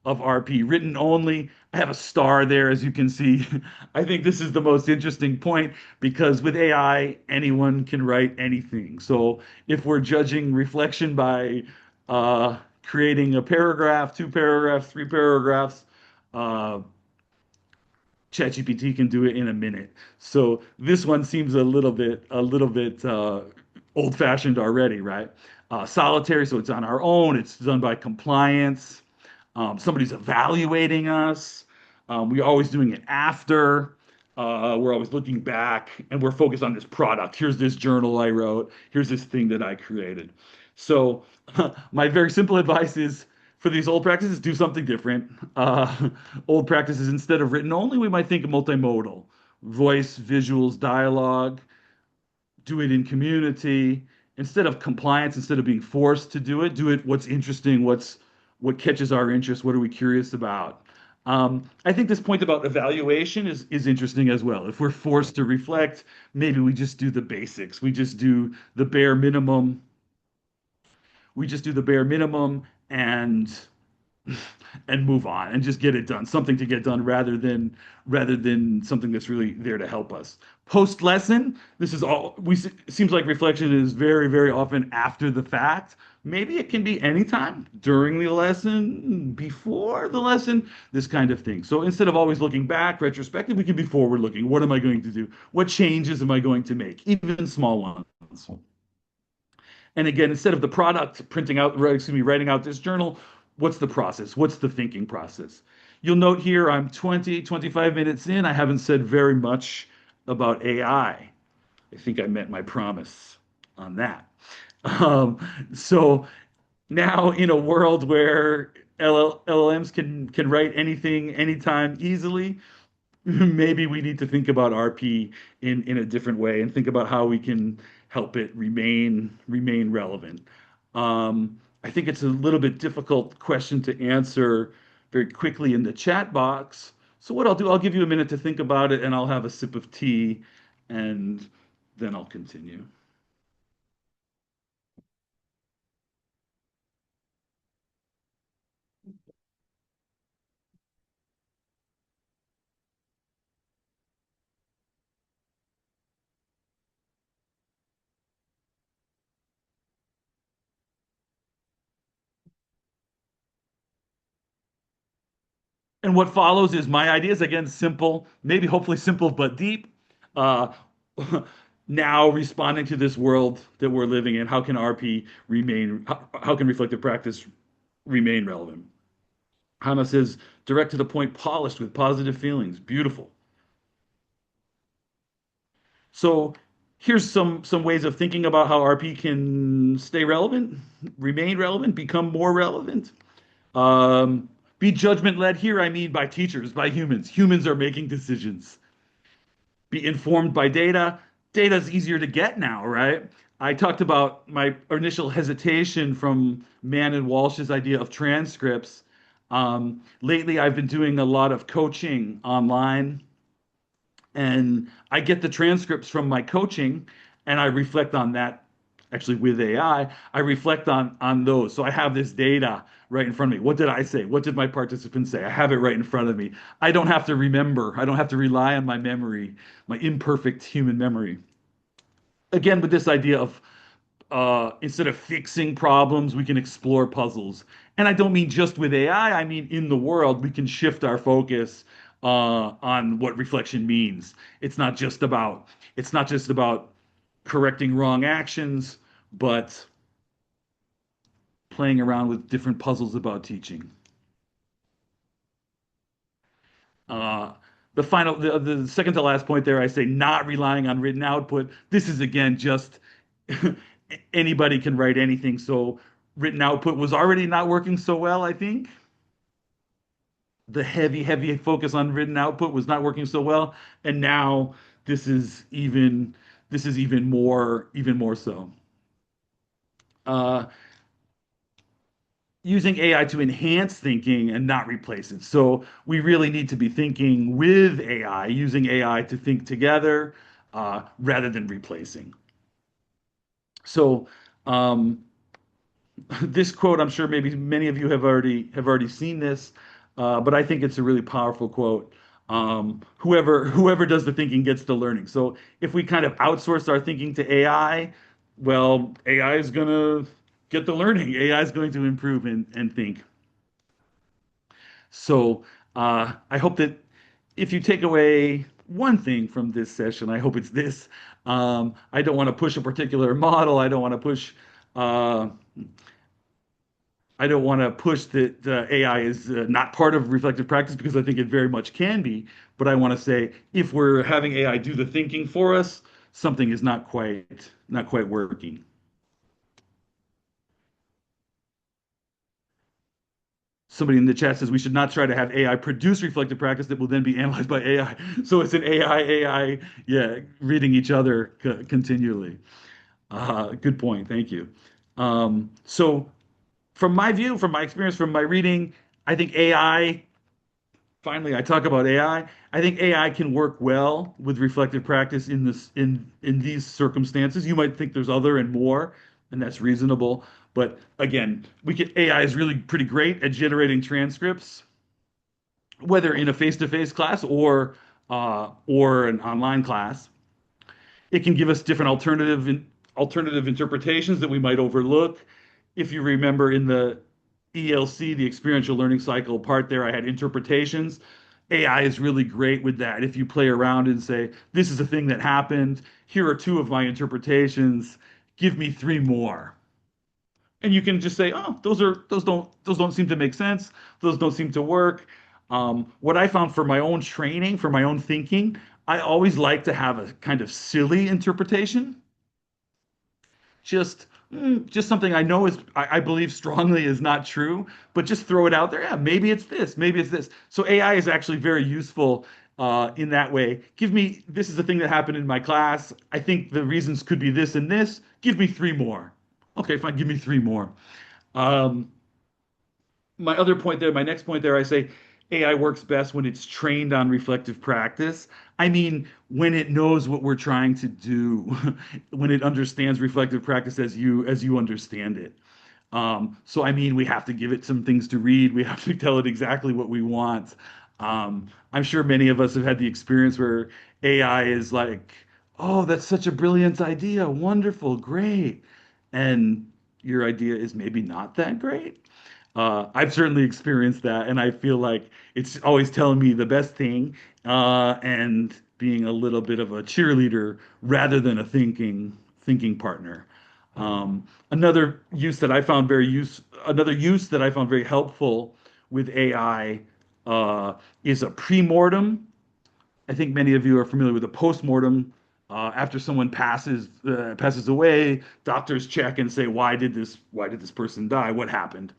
of RP. Written only, I have a star there, as you can see. I think this is the most interesting point because with AI, anyone can write anything. So if we're judging reflection by creating a paragraph, two paragraphs, three paragraphs, uh, ChatGPT can do it in a minute. So this one seems a little bit old-fashioned already, right? Solitary, so it's on our own. It's done by compliance. Somebody's evaluating us. We're always doing it after. We're always looking back, and we're focused on this product. Here's this journal I wrote. Here's this thing that I created. So my very simple advice is for these old practices, do something different. Old practices, instead of written only, we might think of multimodal, voice, visuals, dialogue, do it in community. Instead of compliance, instead of being forced to do it what's interesting, what catches our interest, what are we curious about. I think this point about evaluation is interesting as well. If we're forced to reflect, maybe we just do the basics. We just do the bare minimum. We just do the bare minimum and and move on and just get it done. Something to get done rather than something that's really there to help us. Post lesson, this is all we seems like reflection is very, very often after the fact. Maybe it can be anytime during the lesson, before the lesson, this kind of thing. So instead of always looking back, retrospective, we can be forward looking. What am I going to do? What changes am I going to make? Even small ones. And again, instead of the product printing out, excuse me, writing out this journal, what's the process? What's the thinking process? You'll note here I'm 20, 25 minutes in. I haven't said very much about AI. I think I met my promise on that. So now in a world where LLMs can write anything, anytime, easily, maybe we need to think about RP in a different way and think about how we can help it remain relevant. I think it's a little bit difficult question to answer very quickly in the chat box. So what I'll do, I'll give you a minute to think about it, and I'll have a sip of tea, and then I'll continue. And what follows is my ideas, again, simple, maybe hopefully simple but deep. Uh, Now responding to this world that we're living in, how can RP remain, how can reflective practice remain relevant? Hannah says, direct to the point, polished with positive feelings. Beautiful. So here's some ways of thinking about how RP can stay relevant, remain relevant, become more relevant. Um, be judgment led here, I mean by teachers, by humans. Humans are making decisions. Be informed by data. Data is easier to get now, right? I talked about my initial hesitation from Mann and Walsh's idea of transcripts. Lately, I've been doing a lot of coaching online, and I get the transcripts from my coaching, and I reflect on that. Actually, with AI, I reflect on those. So I have this data right in front of me. What did I say? What did my participants say? I have it right in front of me. I don't have to remember. I don't have to rely on my memory, my imperfect human memory. Again, with this idea of instead of fixing problems, we can explore puzzles. And I don't mean just with AI, I mean in the world, we can shift our focus on what reflection means. It's not just about correcting wrong actions, but playing around with different puzzles about teaching. Uh, the second to last point there, I say not relying on written output. This is again just anybody can write anything. So written output was already not working so well, I think. The heavy focus on written output was not working so well, and now this is even even more so. Uh, Using AI to enhance thinking and not replace it. So we really need to be thinking with AI, using AI to think together rather than replacing. So this quote, I'm sure maybe many of you have already seen this. but I think it's a really powerful quote. Whoever does the thinking gets the learning. So if we kind of outsource our thinking to AI, well, AI is going to get the learning. AI is going to improve and think. So I hope that if you take away one thing from this session, I hope it's this. I don't want to push a particular model. Uh, I don't want to push that AI is not part of reflective practice because I think it very much can be. But I want to say if we're having AI do the thinking for us, something is not quite working. Somebody in the chat says we should not try to have AI produce reflective practice that will then be analyzed by AI. So it's an AI, yeah, reading each other continually. Good point. Thank you. So from my view, from my experience, from my reading, I think AI, finally, I talk about AI. I think AI can work well with reflective practice in these circumstances. You might think there's other and more, and that's reasonable. But again, AI is really pretty great at generating transcripts, whether in a face-to-face class or an online class. It can give us different alternative interpretations that we might overlook. If you remember in the ELC, the experiential learning cycle part there, I had interpretations. AI is really great with that. If you play around and say, this is a thing that happened, here are two of my interpretations, give me three more. And you can just say, oh, those don't seem to make sense. Those don't seem to work. What I found for my own training, for my own thinking, I always like to have a kind of silly interpretation. Just something I know I believe strongly is not true, but just throw it out there. Yeah, maybe it's this, maybe it's this. So AI is actually very useful in that way. This is the thing that happened in my class. I think the reasons could be this and this. Give me three more. Okay, fine, give me three more. Um, my next point there, I say AI works best when it's trained on reflective practice. I mean, when it knows what we're trying to do, when it understands reflective practice as you understand it. So I mean, we have to give it some things to read. We have to tell it exactly what we want. I'm sure many of us have had the experience where AI is like, "Oh, that's such a brilliant idea. Wonderful, great." And your idea is maybe not that great. I've certainly experienced that, and I feel like it's always telling me the best thing, and being a little bit of a cheerleader rather than a thinking partner. Another use that I found very helpful with AI is a premortem. I think many of you are familiar with a postmortem. After someone passes away, doctors check and say, why did this person die? What happened?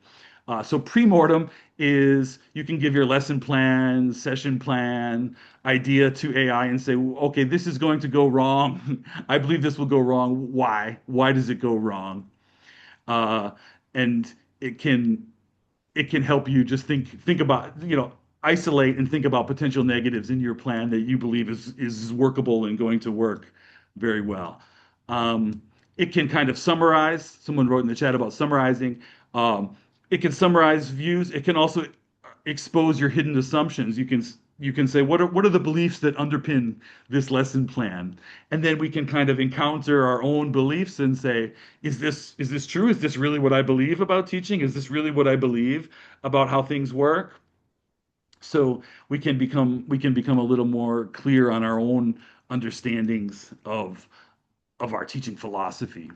So premortem is you can give your lesson plan, session plan, idea to AI and say, okay, this is going to go wrong. I believe this will go wrong. Why? Why does it go wrong? Uh, and it can help you just think about, isolate and think about potential negatives in your plan that you believe is workable and going to work very well. It can kind of summarize. Someone wrote in the chat about summarizing. It can summarize views. It can also expose your hidden assumptions. You can say what are the beliefs that underpin this lesson plan, and then we can kind of encounter our own beliefs and say, is this true? Is this really what I believe about teaching? Is this really what I believe about how things work? So we can become a little more clear on our own understandings of our teaching philosophy.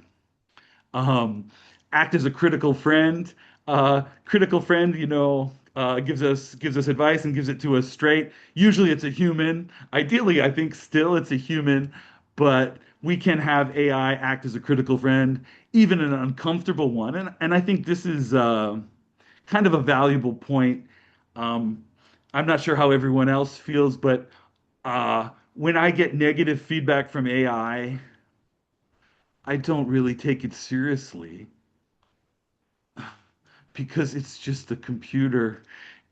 Um, Act as a critical friend. Critical friend, gives us advice and gives it to us straight. Usually it's a human. Ideally, I think still it's a human, but we can have AI act as a critical friend, even an uncomfortable one. And I think this is kind of a valuable point. Um, I'm not sure how everyone else feels, but when I get negative feedback from I don't really take it seriously because it's just a computer.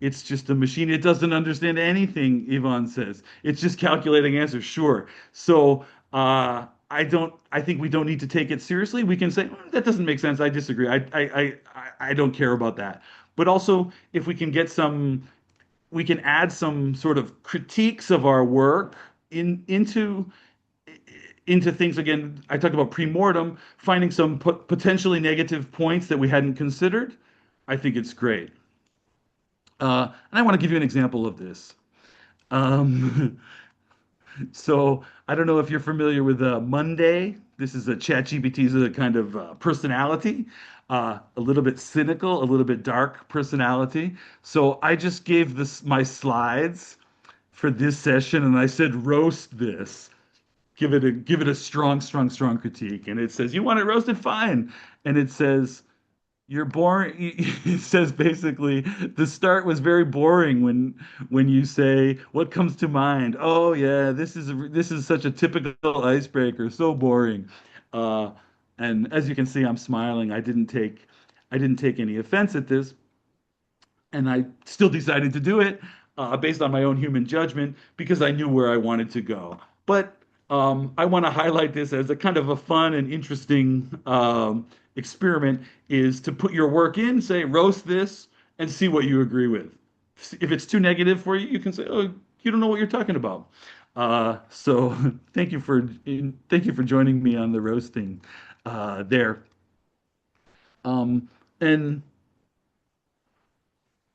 It's just a machine. It doesn't understand anything, Yvonne says. It's just calculating answers, sure. So I think we don't need to take it seriously. We can say, that doesn't make sense. I disagree. I don't care about that. But also, if we can get some add some sort of critiques of our work into things. Again, I talked about pre-mortem, finding some potentially negative points that we hadn't considered. I think it's great. And I want to give you an example of this. Um, so I don't know if you're familiar with Monday. This is a ChatGPT's a kind of personality, a little bit cynical, a little bit dark personality. So I just gave this my slides for this session, and I said, roast this. Give it a strong critique. And it says, you want it roasted? Fine. And it says, you're boring. It says basically the start was very boring when you say what comes to mind. Oh yeah, this is such a typical icebreaker. So boring. Uh, and as you can see, I'm smiling. I didn't take any offense at this, and I still decided to do it based on my own human judgment because I knew where I wanted to go. But I want to highlight this as a kind of a fun and interesting experiment is to put your work in, say, roast this, and see what you agree with. If it's too negative for you, you can say, oh, you don't know what you're talking about. So thank you for joining me on the roasting there. And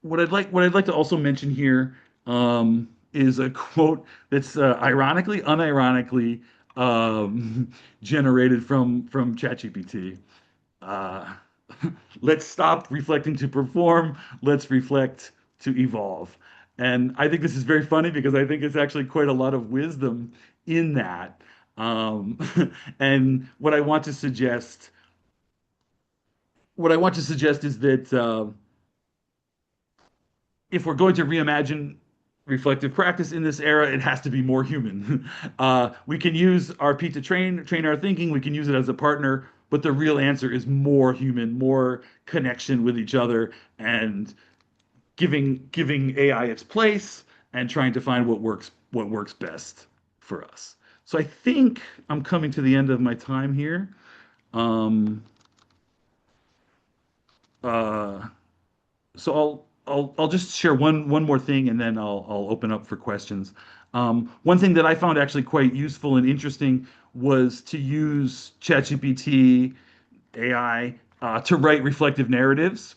what I'd like to also mention here is a quote that's unironically generated from ChatGPT. Uh, let's stop reflecting to perform. Let's reflect to evolve. And I think this is very funny because I think it's actually quite a lot of wisdom in that. Um, and what I want to suggest is that if we're going to reimagine reflective practice in this era, it has to be more human. We can use RP to train our thinking. We can use it as a partner, but the real answer is more human, more connection with each other, and giving AI its place and trying to find what works best for us. So I think I'm coming to the end of my time here. Um, uh, so I'll just share one more thing, and then I'll open up for questions. One thing that I found actually quite useful and interesting was to use ChatGPT AI to write reflective narratives.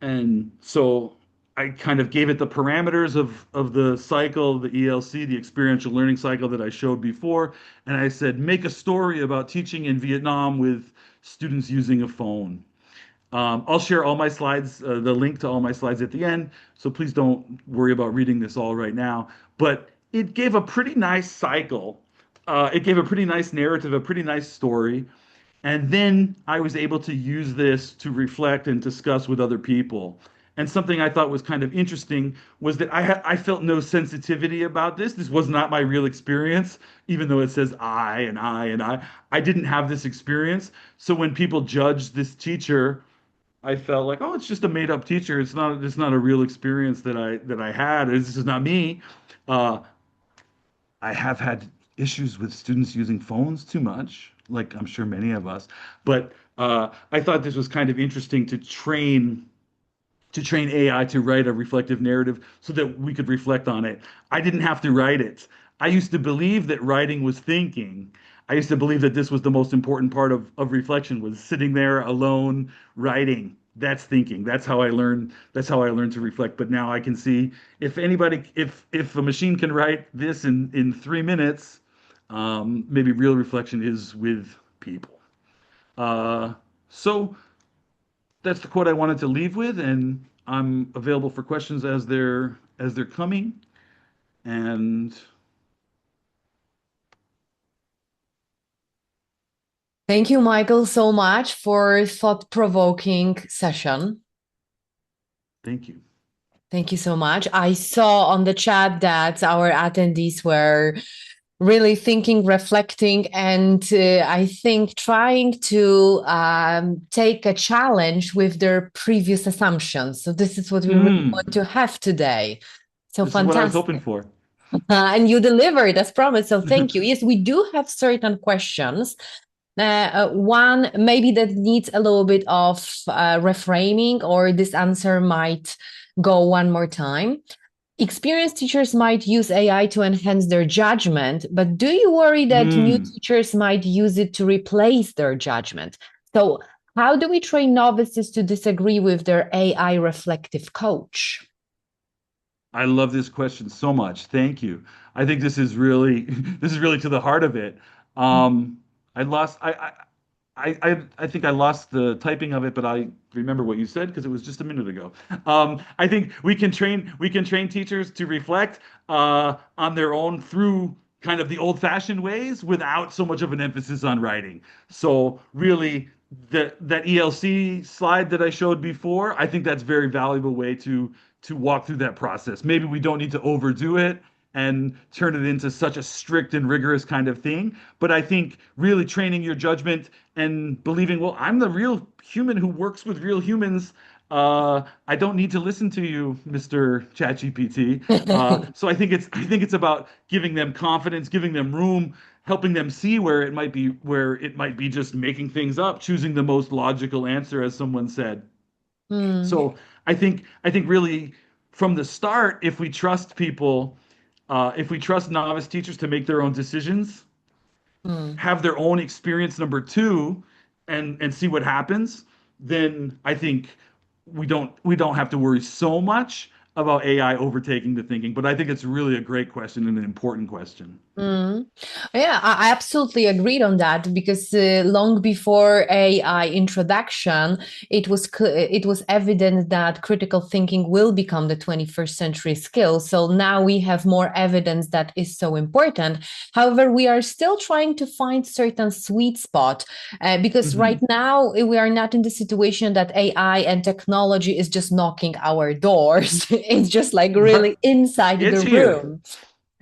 And so I kind of gave it the parameters of the cycle, the ELC, the experiential learning cycle that I showed before. And I said, make a story about teaching in Vietnam with students using a phone. I'll share all my slides, the link to all my slides at the end, so please don't worry about reading this all right now. But it gave a pretty nice cycle. It gave a pretty nice narrative, a pretty nice story. And then I was able to use this to reflect and discuss with other people. And something I thought was kind of interesting was that I felt no sensitivity about this. This was not my real experience, even though it says I and I and I. I didn't have this experience. So when people judged this teacher, I felt like, oh, it's just a made-up teacher. It's not a real experience that I had. This is not me. Uh, I have had issues with students using phones too much, like I'm sure many of us. But I thought this was kind of interesting to train AI to write a reflective narrative so that we could reflect on it. I didn't have to write it. I used to believe that writing was thinking. I used to believe that this was the most important part of reflection, was sitting there alone writing. That's thinking. That's how I learned to reflect. But now I can see if a machine can write this in 3 minutes, maybe real reflection is with people. So that's the quote I wanted to leave with, and I'm available for questions as they're coming. And thank you, Michael, so much for thought-provoking session. Thank you. Thank you so much. I saw on the chat that our attendees were really thinking, reflecting, and I think trying to take a challenge with their previous assumptions. So this is what we really want to have today. So this fantastic. is what I was hoping for. And you delivered as promised. So thank you. Yes, we do have certain questions. One maybe that needs a little bit of reframing, or this answer might go one more time. Experienced teachers might use AI to enhance their judgment, but do you worry that new Mm. teachers might use it to replace their judgment? So, how do we train novices to disagree with their AI reflective coach? I love this question so much. Thank you. I think this is really this is really to the heart of it. Um, I lost I think I lost the typing of it, but I remember what you said because it was just a minute ago. I think we can train teachers to reflect on their own through kind of the old-fashioned ways without so much of an emphasis on writing. So really, that ELC slide that I showed before, I think that's a very valuable way to walk through that process. Maybe we don't need to overdo it and turn it into such a strict and rigorous kind of thing. But I think really training your judgment and believing, well, I'm the real human who works with real humans. I don't need to listen to you, Mr. ChatGPT. So I think it's about giving them confidence, giving them room, helping them see where it might be just making things up, choosing the most logical answer, as someone said. Hmm. So I think really from the start, if we trust novice teachers to make their own decisions, Hmm. have their own experience number two, and see what happens, then I think we don't have to worry so much about AI overtaking the thinking. But I think it's really a great question and an important question. Mm. Yeah, I absolutely agreed on that because long before AI introduction, it was evident that critical thinking will become the 21st century skill. So now we have more evidence that is so important. However, we are still trying to find certain sweet spot because right Hmm. now we are not in the situation that AI and technology is just knocking our doors. It's just like really inside It's the here. room.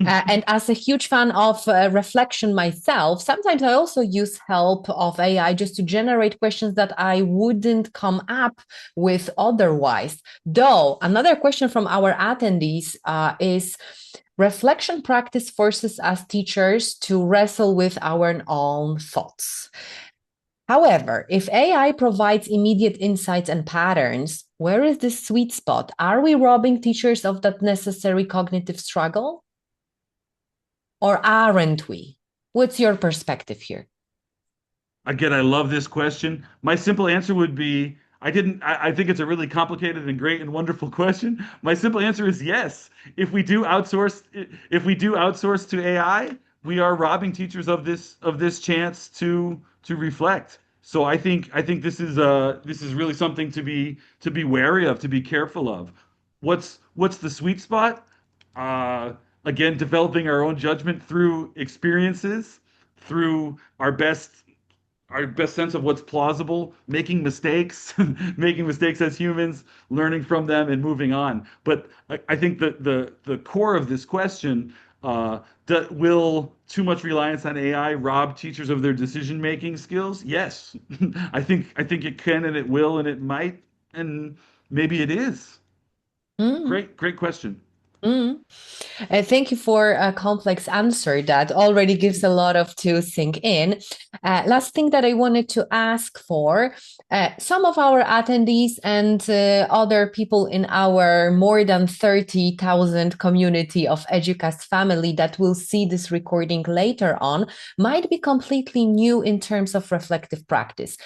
And as a huge fan of reflection myself, sometimes I also use help of AI just to generate questions that I wouldn't come up with otherwise. Though another question from our attendees is reflection practice forces us teachers to wrestle with our own thoughts. However, if AI provides immediate insights and patterns, where is the sweet spot? Are we robbing teachers of that necessary cognitive struggle? Or aren't we? What's your perspective here? Again, I love this question. My simple answer would be I didn't I think it's a really complicated and great and wonderful question. My simple answer is yes. If we do outsource to AI, we are robbing teachers of this chance to reflect. So I think this is really something to be wary of, to be careful of. What's the sweet spot? Uh, Again, developing our own judgment through experiences, through our best sense of what's plausible, making mistakes, making mistakes as humans, learning from them, and moving on. But I think that the core of this question, will too much reliance on AI rob teachers of their decision-making skills? Yes, I think it can, and it will, and it might, and maybe it is. Mm, Great question. mm. Thank you for a complex answer that already gives a lot of to sink in. Last thing that I wanted to ask for, some of our attendees and other people in our more than 30,000 community of Educast family that will see this recording later on might be completely new in terms of reflective practice.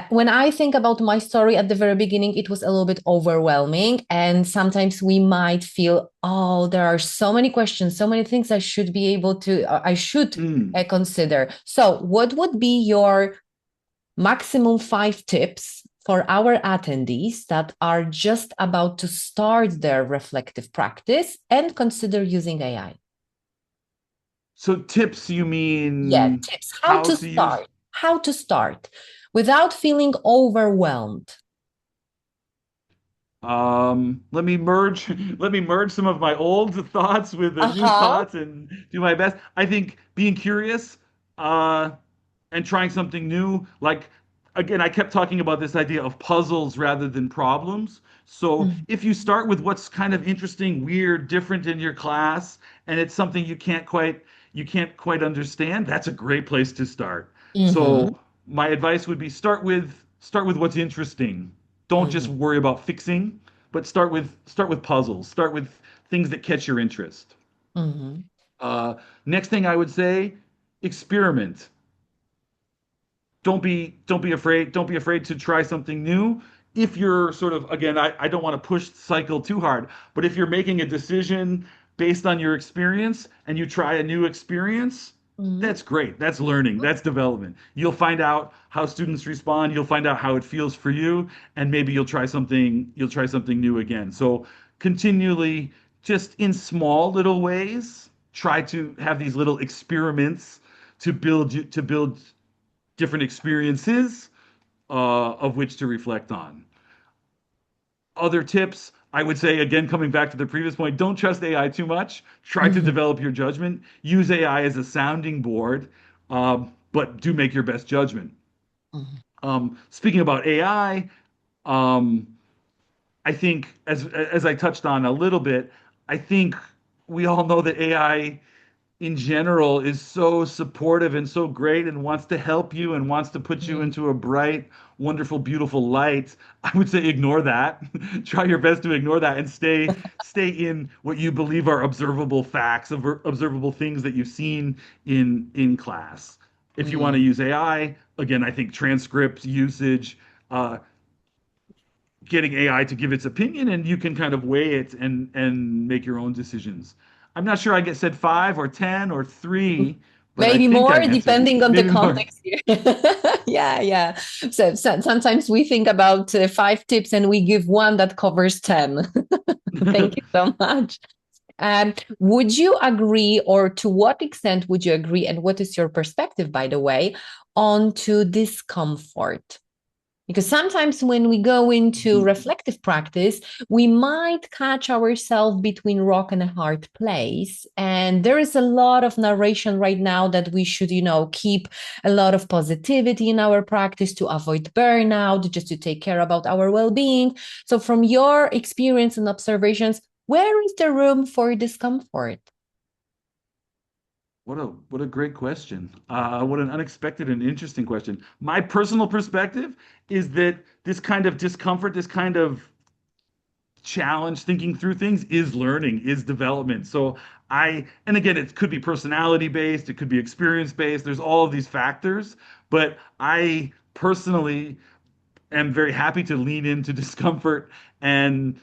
When I think about my story at the very beginning, it was a little bit overwhelming. And sometimes we might feel, oh, there are so many questions, so many things I should be able to, I should Mm. consider. So, what would be your maximum 5 tips for our attendees that are just about to start their reflective practice and consider using AI? So tips, you Yeah, mean tips. How how to to use? start. How to start without feeling overwhelmed. Let me merge let me merge some of my old thoughts with the new Uh-huh. thoughts and do my best. I think being curious, uh, and trying something new, like again, I kept talking about this idea of puzzles rather than problems. So if you start with what's kind of interesting, weird, different in your class, and it's something you can't quite understand, that's a great place to start. Mm-hmm. So my advice would be start with what's interesting. Don't just Mm-hmm. worry about fixing. but start with puzzles. Start with things that catch your interest. Mhm. Uh, Next thing I would say, experiment. Don't be afraid to try something new. If you're sort of, again, I don't want to push cycle too hard, but if you're making a decision based on your experience and you try a new experience, Mhm. that's great. That's learning. That's development. You'll find out how students respond. You'll find out how it feels for you, and maybe you'll try something new again. So continually, just in small little ways, try to have these little experiments to build different experiences of which to reflect on. Other tips, I would say, again, coming back to the previous point, don't trust AI too much. Try to Mhm. develop your judgment. Use AI as a sounding board, but do make your best judgment. Mhm. Speaking about AI, um, I think as I touched on a little bit, I think we all know that AI in general is so supportive and so great and wants to help you and wants to put you Mhm. into a bright, wonderful, beautiful light. I would say ignore that. Try your best to ignore that and stay in what you believe are observable facts, observable things that you've seen in class. If you want to Mhm. use AI, again, I think transcript usage, uh, getting AI to give its opinion, and you can kind of weigh it and make your own decisions. I'm not sure I get said 5 or 10 or 3, but I Maybe think I more, answered depending on the maybe more. context here. Yeah, yeah. So sometimes we think about 5 tips and we give one that covers 10. Thank you so much. Would you agree, or to what extent would you agree, and what is your perspective, by the way, on to discomfort? Because sometimes when we go into reflective practice, we might catch ourselves between rock and a hard place. And there is a lot of narration right now that we should, keep a lot of positivity in our practice to avoid burnout, just to take care about our well-being. So from your experience and observations, where is the room for discomfort? What a great question. What an unexpected and interesting question. My personal perspective is that this kind of discomfort, this kind of challenge thinking through things is learning, is development. So and again, it could be personality based, it could be experience based. There's all of these factors, but I personally am very happy to lean into discomfort and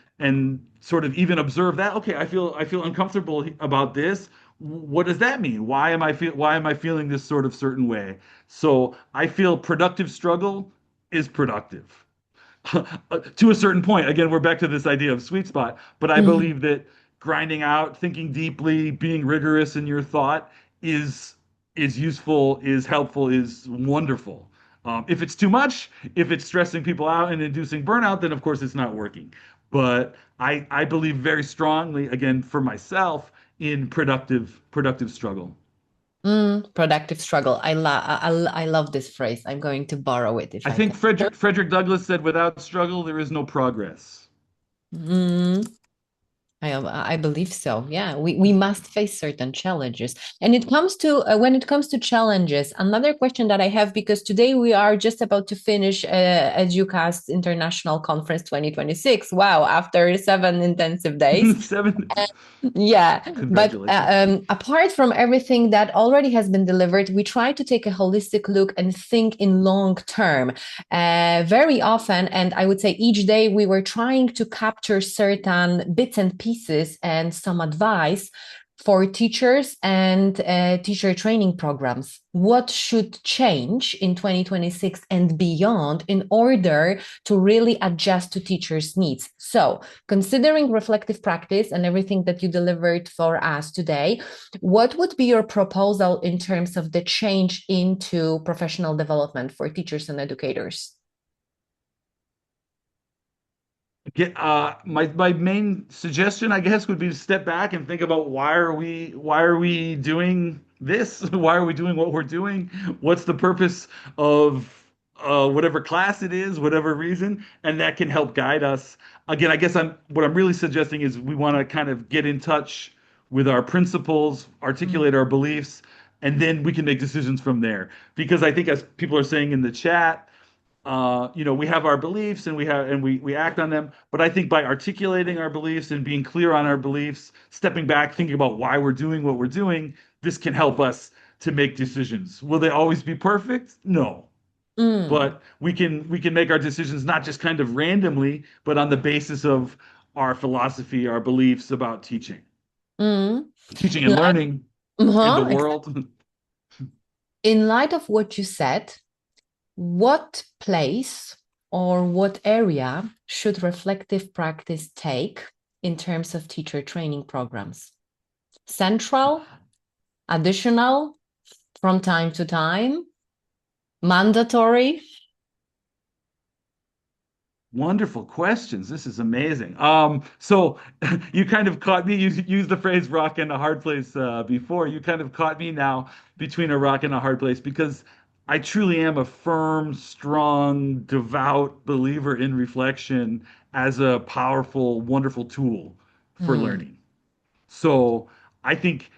sort of even observe that. Okay, I feel uncomfortable about this. What does that mean? Why am I feeling this sort of certain way? So I feel productive struggle is productive. To a certain point. Again, we're back to this idea of sweet spot, but I Mhm. believe that grinding out, thinking deeply, being rigorous in your thought is is useful, is helpful, is wonderful. If it's too much, if it's stressing people out and inducing burnout, then of course it's not working. But I believe very strongly, again, for myself, in productive struggle. Productive struggle. I love this phrase. I'm going to borrow it if I I think can. Frederick Douglass said, "Without struggle, there is no progress." Mm, I believe so. Yeah, we must face certain challenges. And it comes to when it comes to challenges, another question that I have, because today we are just about to finish EduCast International Conference 2026. Wow, after 7 intensive days. 7. Yeah, but Congratulations. apart from everything that already has been delivered, we try to take a holistic look and think in long term. Very often, and I would say each day, we were trying to capture certain bits and pieces and some advice for teachers and teacher training programs. What should change in 2026 and beyond in order to really adjust to teachers' needs? So, considering reflective practice and everything that you delivered for us today, what would be your proposal in terms of the change into professional development for teachers and educators? My main suggestion, I guess, would be to step back and think about why are we doing this? Why are we doing what we're doing? What's the purpose of whatever class it is, whatever reason, and that can help guide us. Again, I guess what I'm really suggesting is we want to kind of get in touch with our principles, articulate our beliefs, and then we can make decisions from there. Because I think, as people are saying in the chat, we have our beliefs and we act on them. But I think by articulating our beliefs and being clear on our beliefs, stepping back, thinking about why we're doing what we're doing, this can help us to make decisions. Will they always be perfect? No. Mm. But we can make our decisions not just kind of randomly, but on the basis of our philosophy, our beliefs about Mm. teaching and Like, learning in the world. in light of what you said, what place or what area should reflective practice take in terms of teacher training programs? Central, additional, from time to time, mandatory? Wonderful questions. This is amazing. So you kind of caught me. You used the phrase "rock and a hard place" before. You kind of caught me now between a rock and a hard place because I truly am a firm, strong, devout believer in reflection as a powerful, wonderful tool for learning. So I think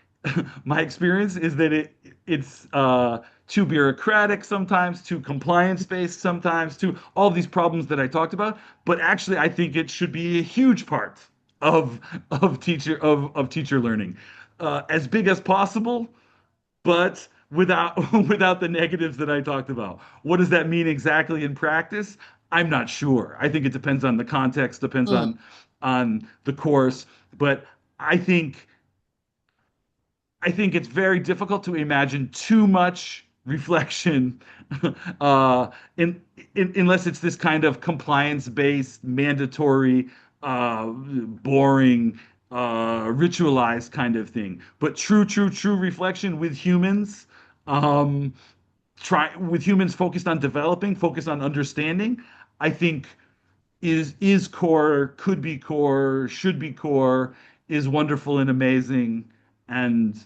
my experience is that it's too bureaucratic sometimes, too compliance based sometimes, too all these problems that I talked about. But actually, I think it should be a huge part of teacher learning, as big as possible, but without without the negatives that I talked about. What does that mean exactly in practice? I'm not sure. I think it depends on the context, depends on the course, but I think I think it's very difficult to imagine too much reflection uh, unless it's this kind of compliance-based, mandatory, boring, ritualized kind of thing. But true reflection with humans, um, with humans focused on developing, focused on understanding, I think is core, could be core, should be core, is wonderful and amazing, and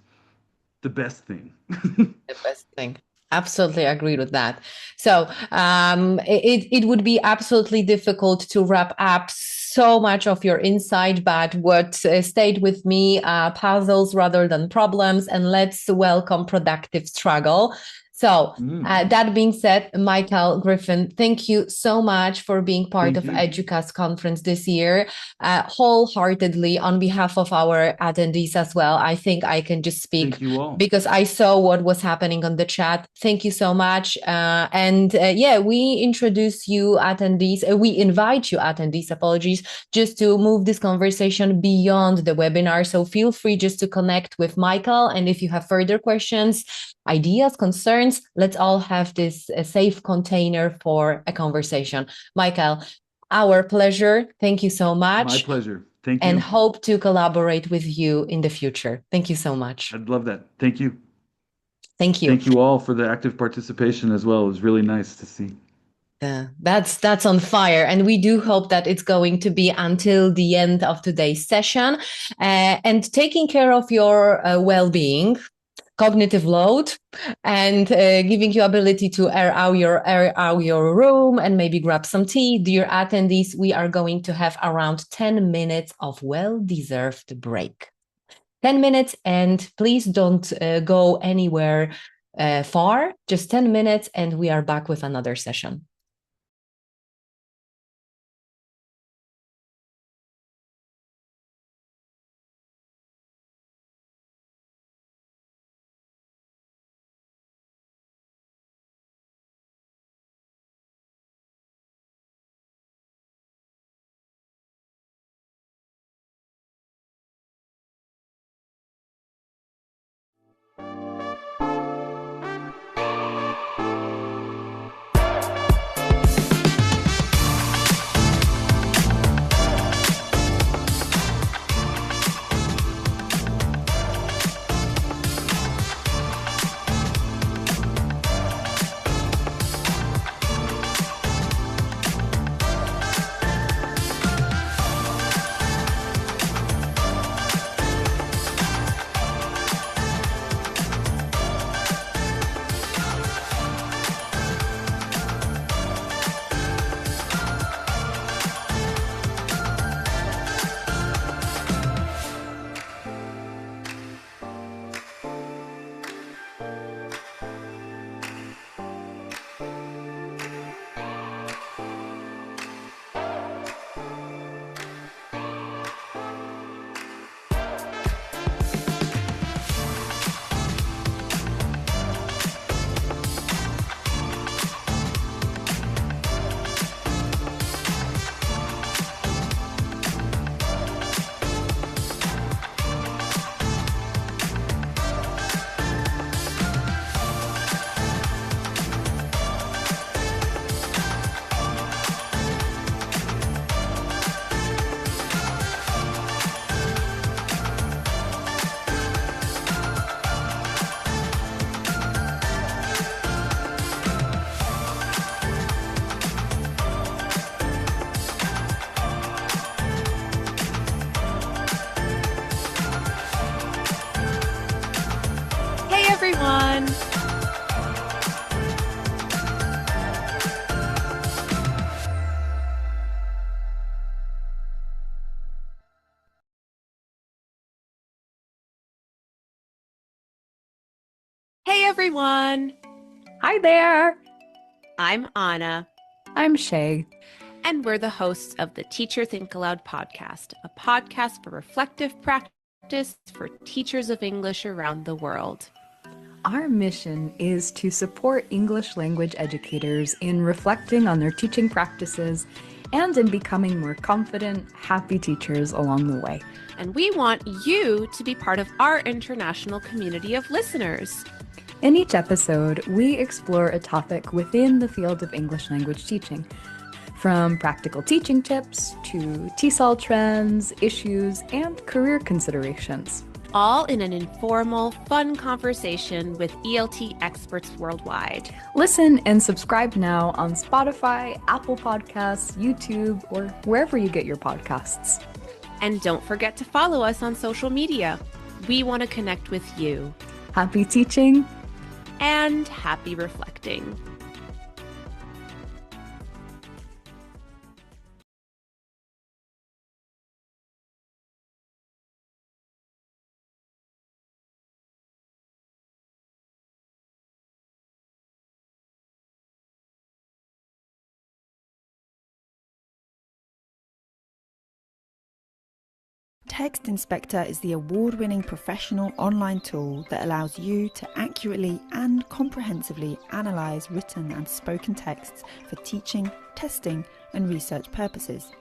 the best thing. The best thing. Absolutely agree with that. So it would be absolutely difficult to wrap up so much of your insight, but what stayed with me, puzzles rather than problems, and let's welcome productive struggle. So that being said, Michael Griffin, thank you so much for being part of EDUCAUSE conference this year. Wholeheartedly on behalf of our attendees as well, I think I can just speak Thank you all. because I saw what was happening on the chat. Thank you so much. Yeah, we introduce you attendees, we invite you attendees, apologies, just to move this conversation beyond the webinar. So feel free just to connect with Michael. And if you have further questions, ideas, concerns, let's all have this safe container for a conversation. Michael, our pleasure. Thank you so much. My pleasure. Thank you. And hope to collaborate with you in the future. Thank you so much. I'd love that. Thank you. Thank you. Thank you all for the active participation as well. It was really nice to see. That's on fire, and we do hope that it's going to be until the end of today's session. And taking care of your well-being, cognitive load, and giving you ability to air out your room and maybe grab some tea. Dear attendees, we are going to have around 10 minutes of well-deserved break. 10 minutes, and please don't go anywhere far, just 10 minutes, and we are back with another session. everyone. Hi there. I'm Anna, I'm Shay. and we're the hosts of the Teacher Think Aloud podcast, a podcast for reflective practice for teachers of English around the world. Our mission is to support English language educators in reflecting on their teaching practices and in becoming more confident, happy teachers along the way. And we want you to be part of our international community of listeners. In each episode, we explore a topic within the field of English language teaching, from practical teaching tips to TESOL trends, issues, and career considerations. All in an informal, fun conversation with ELT experts worldwide. Listen and subscribe now on Spotify, Apple Podcasts, YouTube, or wherever you get your podcasts. And don't forget to follow us on social media. We want to connect with you. Happy teaching! And happy reflecting. Text Inspector is the award-winning professional online tool that allows you to accurately and comprehensively analyse written and spoken texts for teaching, testing and research purposes.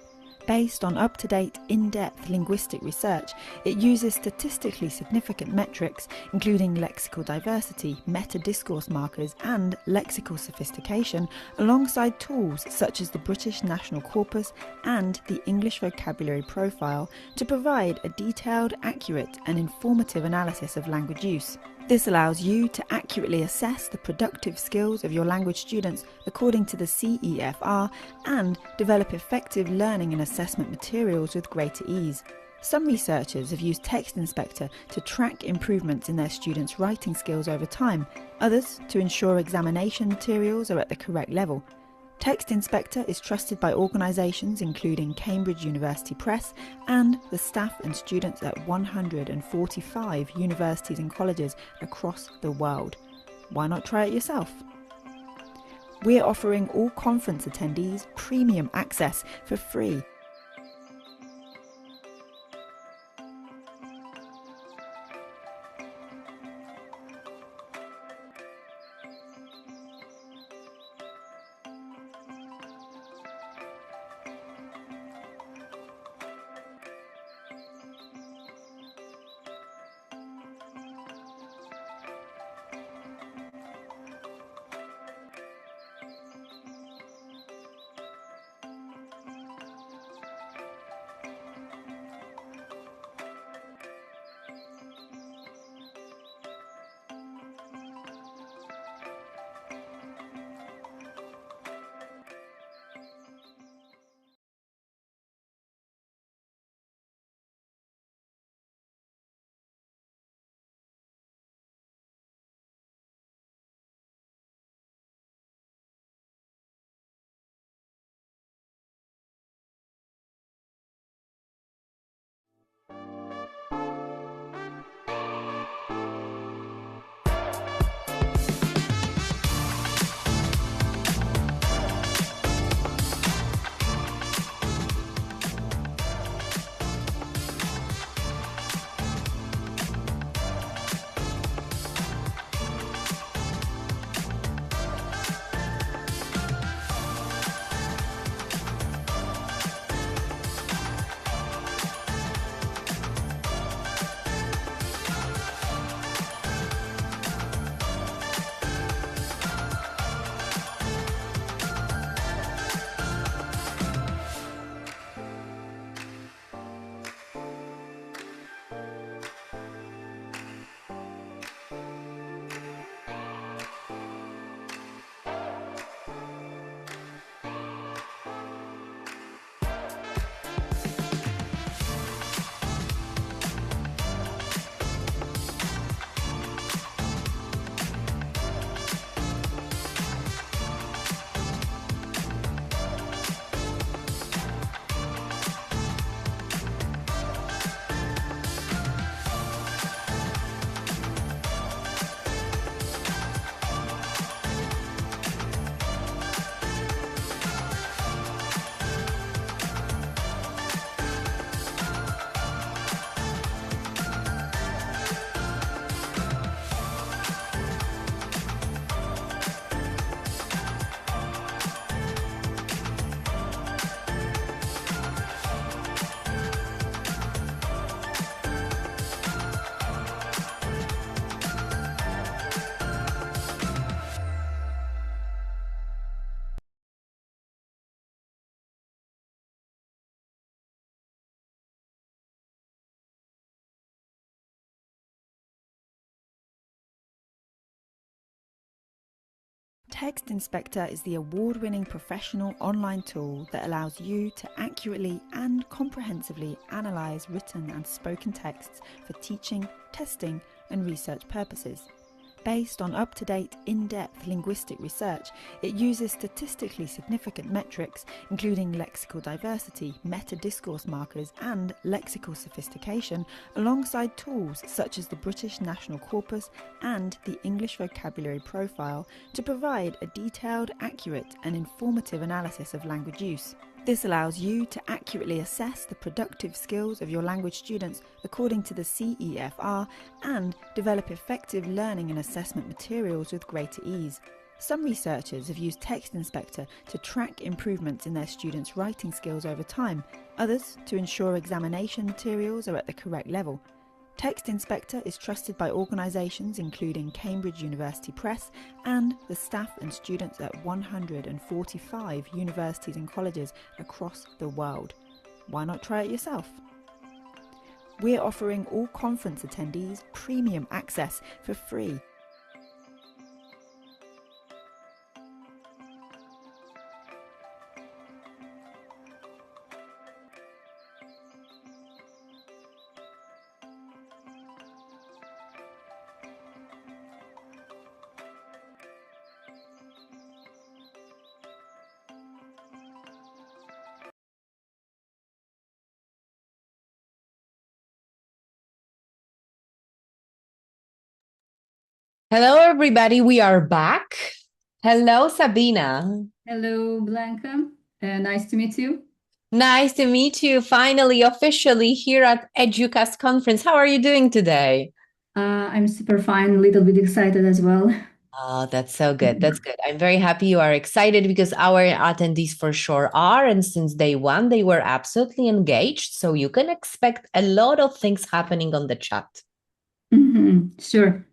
Based on up-to-date, in-depth linguistic research, it uses statistically significant metrics, including lexical diversity, meta-discourse markers, and lexical sophistication, alongside tools such as the British National Corpus and the English Vocabulary Profile, to provide a detailed, accurate, and informative analysis of language use. This allows you to accurately assess the productive skills of your language students according to the CEFR and develop effective learning and assessment materials with greater ease. Some researchers have used Text Inspector to track improvements in their students' writing skills over time, others to ensure examination materials are at the correct level. Text Inspector is trusted by organisations including Cambridge University Press and the staff and students at 145 universities and colleges across the world. Why not try it yourself? We're offering all conference attendees premium access for free. Text Inspector is the award-winning professional online tool that allows you to accurately and comprehensively analyse written and spoken texts for teaching, testing and research purposes. Based on up-to-date, in-depth linguistic research, it uses statistically significant metrics, including lexical diversity, meta-discourse markers, and lexical sophistication, alongside tools such as the British National Corpus and the English Vocabulary Profile, to provide a detailed, accurate, and informative analysis of language use. This allows you to accurately assess the productive skills of your language students according to the CEFR and develop effective learning and assessment materials with greater ease. Some researchers have used Text Inspector to track improvements in their students' writing skills over time, others to ensure examination materials are at the correct level. Text Inspector is trusted by organisations including Cambridge University Press and the staff and students at 145 universities and colleges across the world. Why not try it yourself? We're offering all conference attendees premium access for free. Hello, everybody. We are back. Hello, Sabina. Hello, Blanca. Nice to meet you. Nice to meet you finally, officially here at EDUCAST conference. How are you doing today? I'm super fine, a little bit excited as well. Oh, that's so good. That's good. I'm very happy you are excited because our attendees for sure are. And since day one, they were absolutely engaged. So you can expect a lot of things happening on the chat. Sure.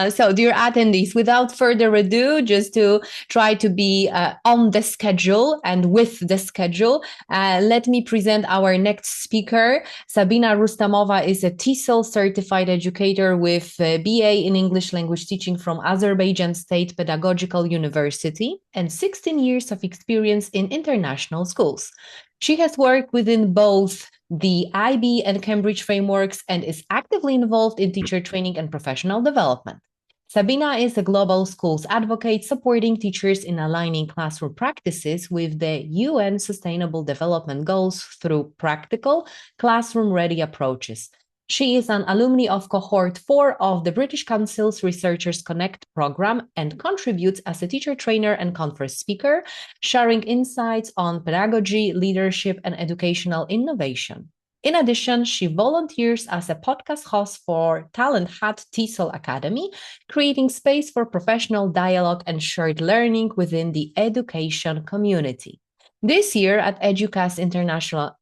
So dear attendees, without further ado, just to try to be on the schedule and with the schedule, let me present our next speaker. Sabina Rustamova is a TESOL certified educator with BA in English language teaching from Azerbaijan State Pedagogical University and 16 years of experience in international schools. She has worked within both the IB and Cambridge frameworks and is actively involved in teacher training and professional development. Sabina is a global schools advocate supporting teachers in aligning classroom practices with the UN Sustainable Development Goals through practical, classroom-ready approaches. She is an alumni of Cohort 4 of the British Council's Researchers Connect program and contributes as a teacher trainer and conference speaker, sharing insights on pedagogy, leadership, and educational innovation. In addition, she volunteers as a podcast host for Talent Hat TESOL Academy, creating space for professional dialogue and shared learning within the education community. This year at EDUCAST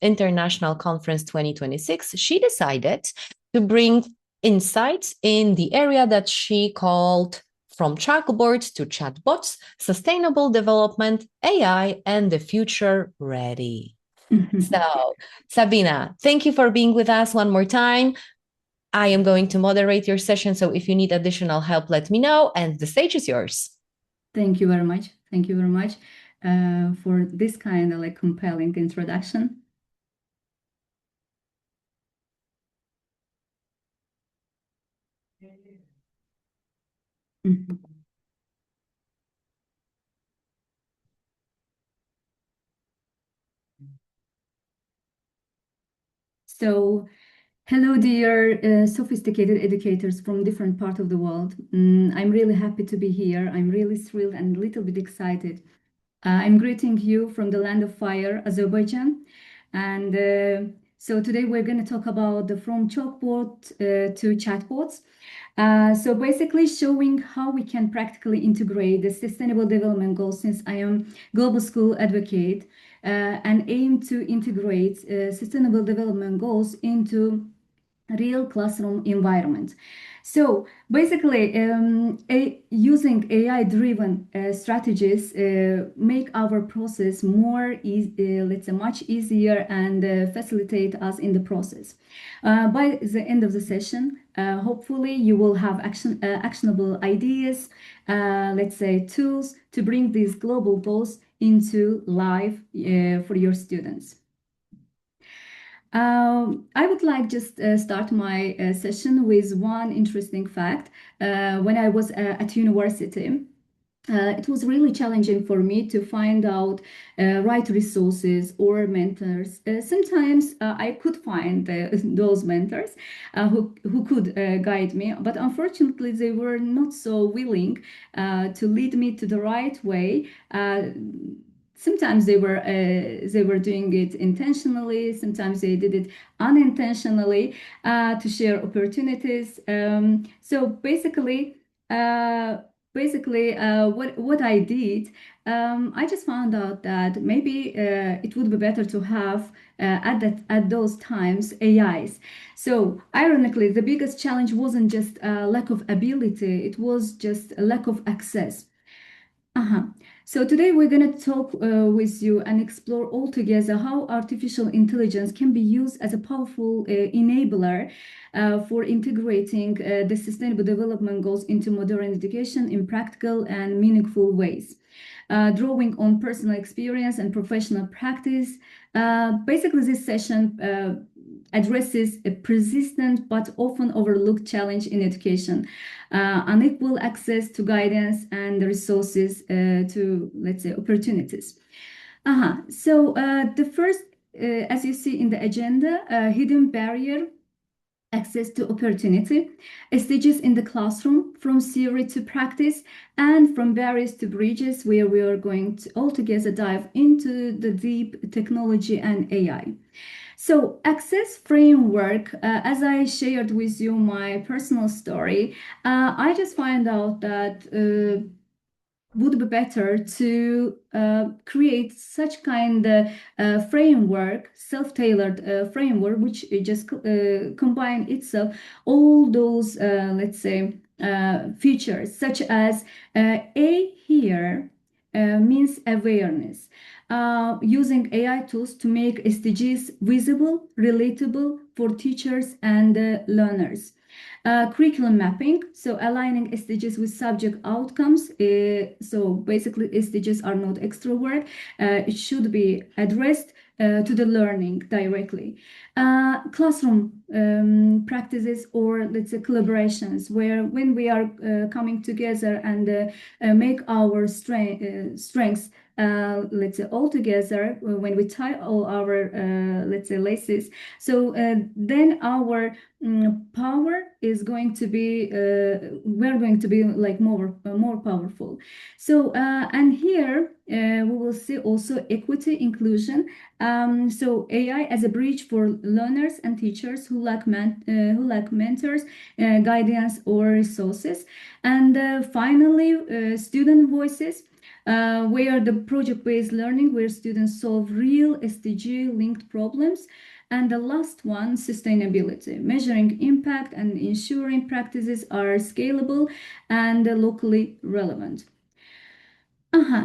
International Conference 2026, she decided to bring insights in the area that she called From Chalkboards to Chatbots, Sustainable Development, AI, and the Future Ready. So, Sabina, thank you for being with us one more time. I am going to moderate your session, so if you need additional help, let me know, and the stage is yours. Thank you very much. Thank you very much for this kind of compelling introduction. So, hello, dear sophisticated educators from different parts of the world. I'm really happy to be here. I'm really thrilled and a little bit excited. I'm greeting you from the land of fire, Azerbaijan. And so today we're going to talk about the from chalkboard to chatbots. So basically showing how we can practically integrate the Sustainable Development Goals, since I am global school advocate and aim to integrate Sustainable Development Goals into real classroom environment. So basically, using AI-driven strategies make our process more let's say much easier and facilitate us in the process. By the end of the session, hopefully you will have actionable ideas, let's say tools to bring these global goals into life for your students. I would like just start my session with one interesting fact. When I was at university, it was really challenging for me to find out right resources or mentors. Sometimes I could find those mentors who could guide me, but unfortunately they were not so willing to lead me to the right way. Sometimes they were doing it intentionally. Sometimes they did it unintentionally to share opportunities. So basically, what I did, I just found out that maybe it would be better to have at those times AIs. So ironically, the biggest challenge wasn't just a lack of ability; it was just a lack of access. So today we're going to talk with you and explore all together how artificial intelligence can be used as a powerful enabler for integrating the Sustainable Development Goals into modern education in practical and meaningful ways. Drawing on personal experience and professional practice. Basically, this session addresses a persistent but often overlooked challenge in education, unequal access to guidance and resources to, let's say, opportunities. So the first, as you see in the agenda, hidden barrier, access to opportunity, stages in the classroom from theory to practice, and from barriers to bridges, where we are going to all together dive into the deep technology and AI. So access framework, as I shared with you my personal story, I just find out that would be better to create such kind of framework, self-tailored framework, which just combine itself all those, let's say, features, such as A here means awareness. Using AI tools to make SDGs visible, relatable for teachers and learners. Curriculum mapping, so aligning SDGs with subject outcomes. So basically, SDGs are not extra work. It should be addressed to the learning directly. Classroom practices, or let's say collaborations, where when we are coming together and make our strengths let's say all together, when we tie all our let's say laces, so then our power is going to be we're going to be like more powerful. So and here we will see also equity, inclusion. So AI as a bridge for learners and teachers who lack mentors, guidance, or resources. And finally, student voices, where the project-based learning, where students solve real SDG-linked problems. And the last one, sustainability, measuring impact and ensuring practices are scalable and locally relevant.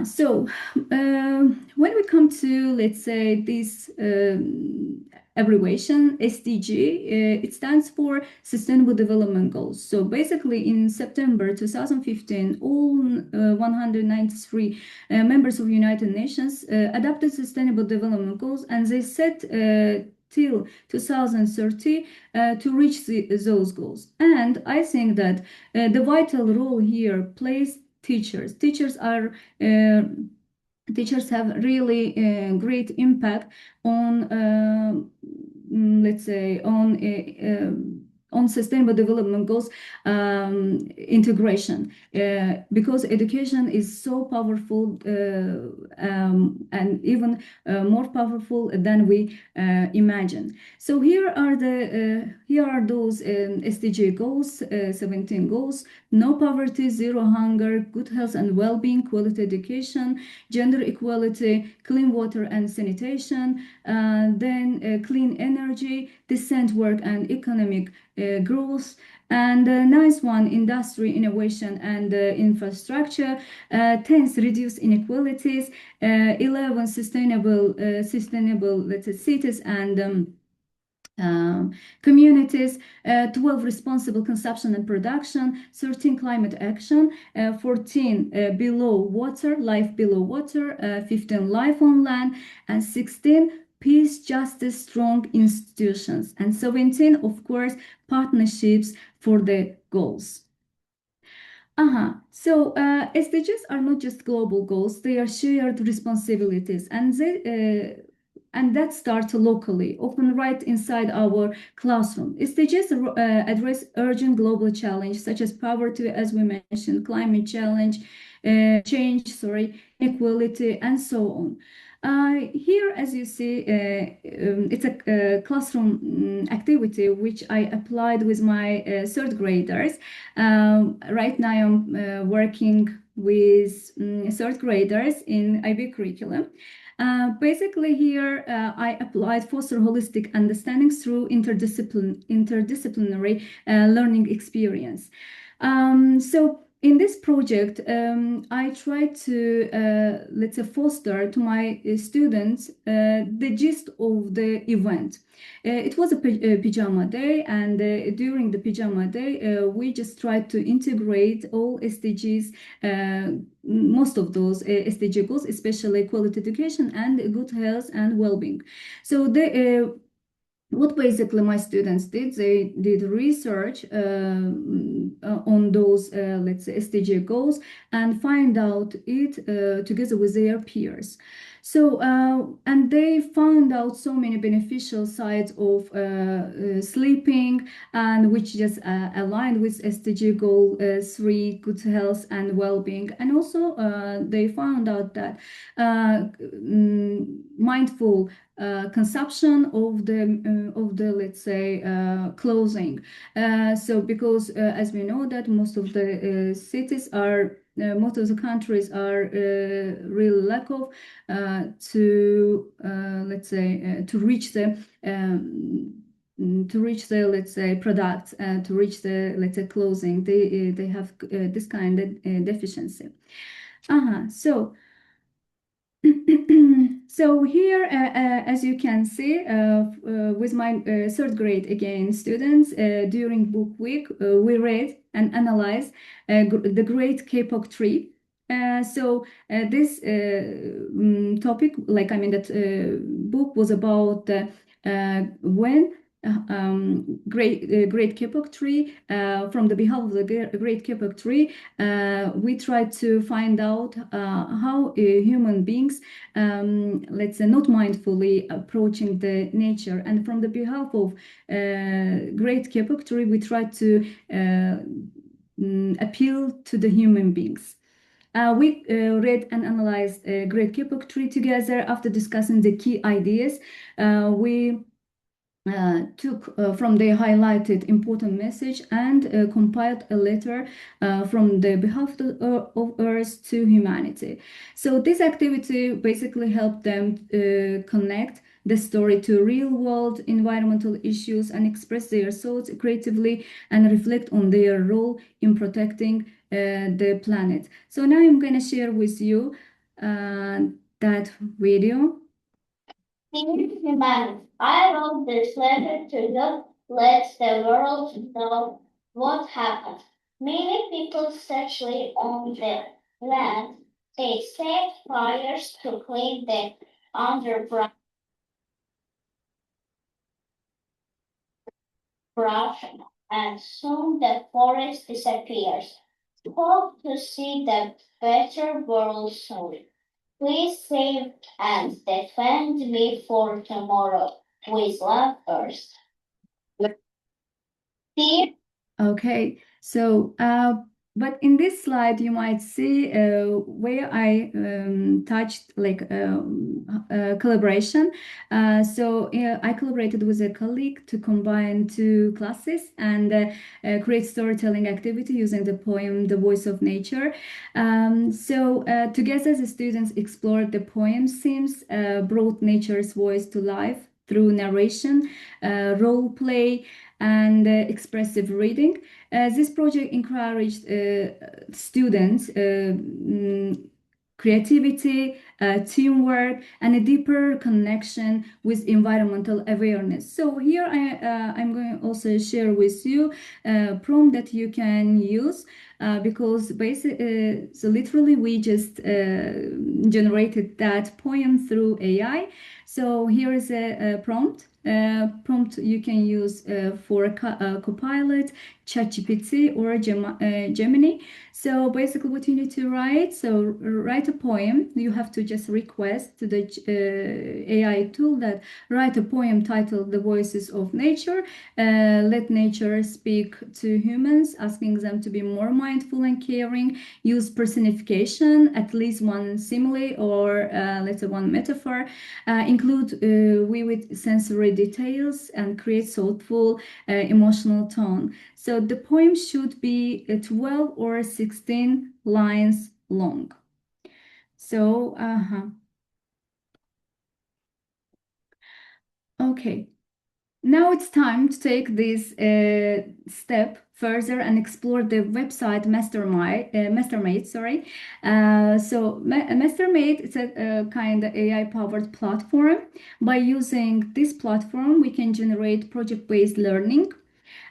So when we come to, let's say, this abbreviation, SDG, it stands for Sustainable Development Goals. So basically in September 2015, all 193 members of United Nations adopted Sustainable Development Goals, and they set till 2030 to reach those goals. And I think that the vital role here plays teachers. Teachers have really great impact on let's say on Sustainable Development Goals integration, because education is so powerful and even more powerful than we imagine. So here are those SDG goals, 17 goals: no poverty, zero hunger, good health and well-being, quality education, gender equality, clean water and sanitation, then clean energy, decent work and economic growth, And nice one, industry, innovation, and infrastructure. 10th, reduce inequalities. 11, sustainable, let's say, cities and communities. 12, responsible consumption and production. 13, climate action. 14, below water, life below water. 15, life on land. And 16, peace, justice, strong institutions. And 17, of course, partnerships for the goals. So SDGs are not just global goals, they are shared responsibilities, and that starts locally, often right inside our classroom. SDGs address urgent global challenges such as poverty, as we mentioned, climate change, inequality, and so on. Here, as you see, it's a classroom activity which I applied with my third graders. Right now I'm working with third graders in IB curriculum. Basically here I applied foster holistic understanding through interdisciplinary learning experience. So in this project, I try to, let's say, foster to my students the gist of the event. It was a pajama day, and during the pajama day, we just tried to integrate all SDGs, most of those SDG goals, especially quality education and good health and well-being. So what basically my students did, they did research on those, let's say, SDG goals and find out it together with their peers. So, and they found out so many beneficial sides of sleeping, and which just aligned with SDG goal 3, good health and well-being. And also they found out that mindful consumption of the let's say clothing. So because as we know that most of the cities are most of the countries are really lack of to let's say to reach the let's say products, to reach the let's say clothing, they have this kind of deficiency. So so here, as you can see, with my third grade again students, during book week, we read and analyzed the Great Kapok Tree. So this topic, like I mean, that book was about when Great Kapok Tree, from the behalf of the Great Kapok Tree, we tried to find out how human beings, let's say, not mindfully approaching the nature. And from the behalf of Great Kapok Tree, we tried to appeal to the human beings. We read and analyzed Great Kapok Tree together. After discussing the key ideas, we took from the highlighted important message and compiled a letter from the behalf of Earth to humanity. So this activity basically helped them connect the story to real-world environmental issues and express their thoughts creatively and reflect on their role in protecting the planet. So now I'm going to share with you that video. Dear humanity, I wrote this letter to just let the world know what happened. Many people, especially on the land, they set fires to clean the underbrush and soon the forest disappears. Hope to see the better world soon. Please save and defend me for tomorrow. With love, Earth. Okay, so but in this slide you might see where I touched like collaboration. So I collaborated with a colleague to combine two classes and create storytelling activity using the poem The Voice of Nature. So together the students explored the poem themes, brought nature's voice to life through narration, role play, and expressive reading. This project encouraged students creativity, teamwork, and a deeper connection with environmental awareness. So here I'm going to also share with you a prompt that you can use because basically, so literally we just generated that poem through AI. So here is a prompt. Prompt you can use for Copilot, ChatGPT, or Gemini. So basically what you need to write, so write a poem. You have to just request to the AI tool that write a poem titled The Voices of Nature. Let nature speak to humans, asking them to be more mindful and caring. Use personification, at least one simile or let's say one metaphor. Include vivid sensory details and create thoughtful emotional tone. So the poem should be 12 or 16 lines long. So, okay. Now it's time to take this step further and explore the website Mastermate. Sorry. So Mastermate is a kind of AI-powered platform. By using this platform, we can generate project-based learning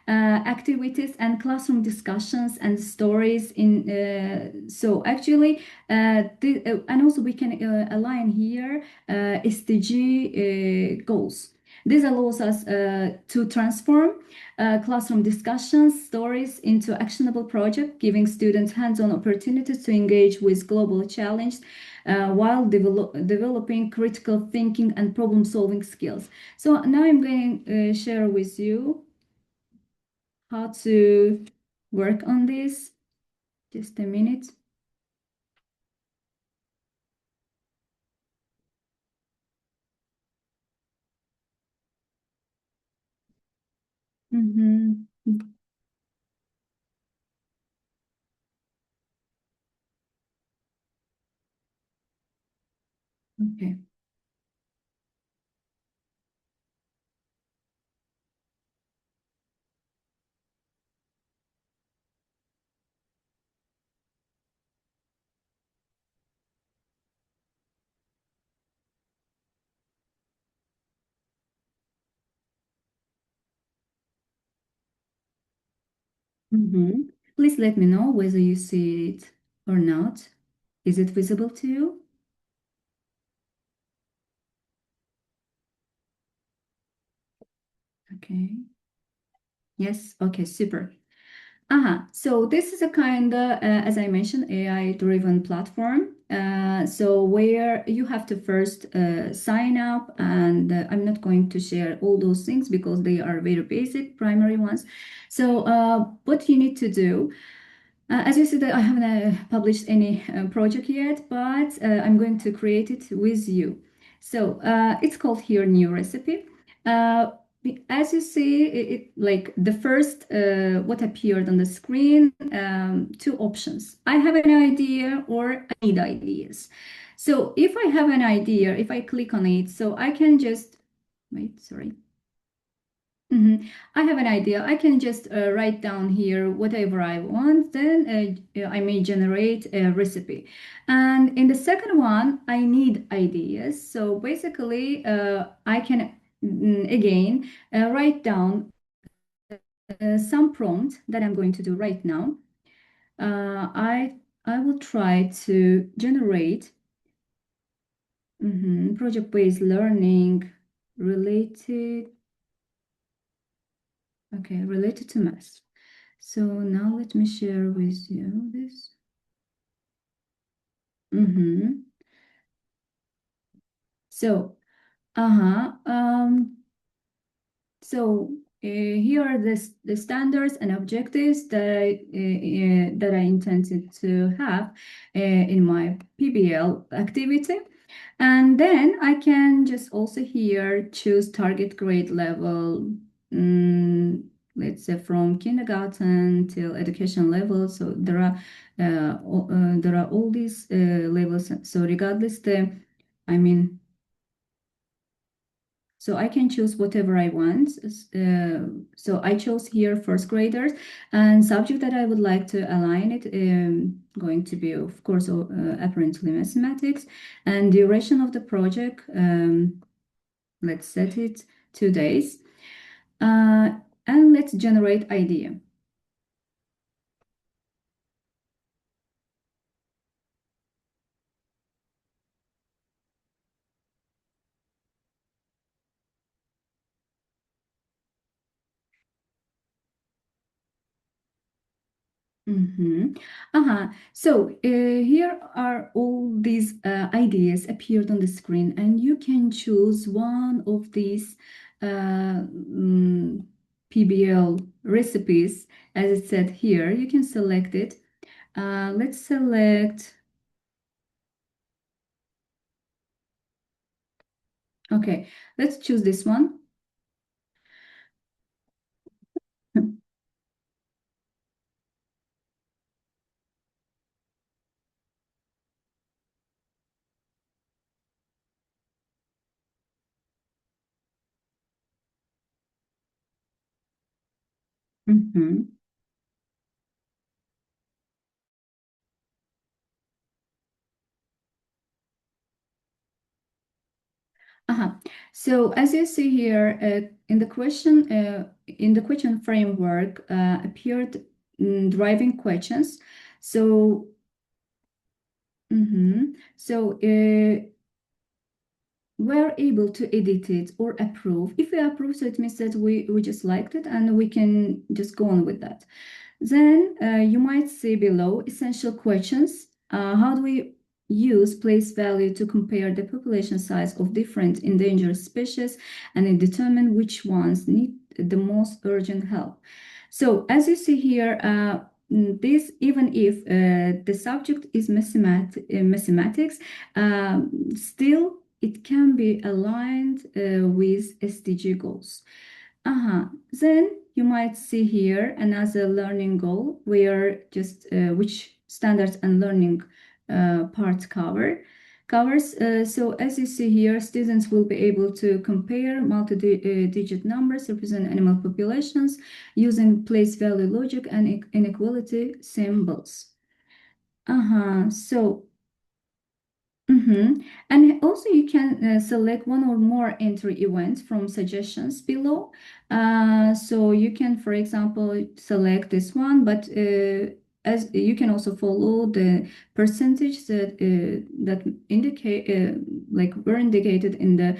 activities and classroom discussions and stories in so actually and also we can align here SDG goals. This allows us to transform classroom discussions, stories into actionable projects, giving students hands-on opportunities to engage with global challenges while developing critical thinking and problem-solving skills. So now I'm going to share with you how to work on this. Just a minute. Okay. Please let me know whether you see it or not. Is it visible to you? Okay. Yes. Okay, super. So this is a kind of, as I mentioned, AI-driven platform. So where you have to first sign up, and I'm not going to share all those things because they are very basic, primary ones. So what you need to do, as you said, I haven't published any project yet, but I'm going to create it with you. So it's called here New Recipe. As you see, it like the first what appeared on the screen, two options. I have an idea or I need ideas. So if I have an idea, if I click on it, so I can just wait, sorry. I have an idea. I can just write down here whatever I want. Then I may generate a recipe. And in the second one, I need ideas. So basically, I can again write down some prompt that I'm going to do right now. I will try to generate project-based learning related. Okay, related to math. So now let me share with you this. So, here are the standards and objectives that I intended to have in my PBL activity. And then I can just also here choose target grade level, let's say from kindergarten till education level. So there are all these levels. So regardless I mean, So I can choose whatever I want. So I chose here first graders, and subject that I would like to align it, going to be, of course, apparently mathematics, and duration of the project, let's set it 2 days. And let's generate idea. So here are all these ideas appeared on the screen, and you can choose one of these PBL recipes, as it said here. You can select it. Let's select. Okay, let's choose this one. So as you see here, in the question framework appeared driving questions. So we're able to edit it or approve. If we approve, so it means that we just liked it and we can just go on with that. Then you might see below essential questions. How do we use place value to compare the population size of different endangered species and determine which ones need the most urgent help? So as you see here, this, even if the subject is mathematics, still it can be aligned with SDG goals. Then you might see here another learning goal where just which standards and learning part covers. So as you see here, students will be able to compare multi-digit numbers represent animal populations using place value logic and inequality symbols. So and also you can select one or more entry events from suggestions below. So you can, for example, select this one, but as you can also follow the percentage that indicate like were indicated in the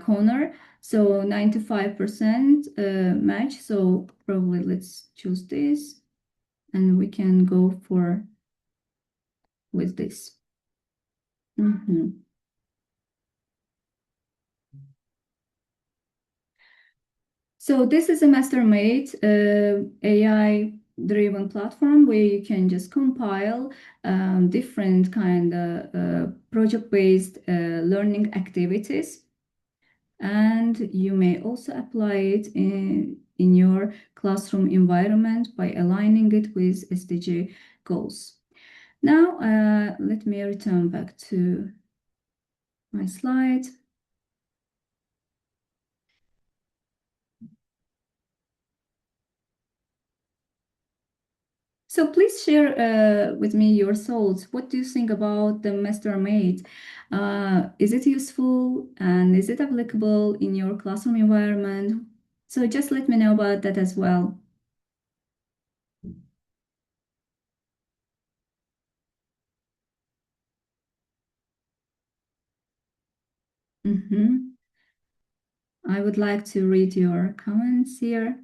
corner. So 95% match. So probably let's choose this, and we can go for with this. So this is a MasterMate AI-driven platform where you can just compile different kind of project-based learning activities, and you may also apply it in your classroom environment by aligning it with SDG goals. Now, let me return back to my slide. So please share with me your thoughts. What do you think about the MasterMate? Is it useful and is it applicable in your classroom environment? So just let me know about that as well. I would like to read your comments here.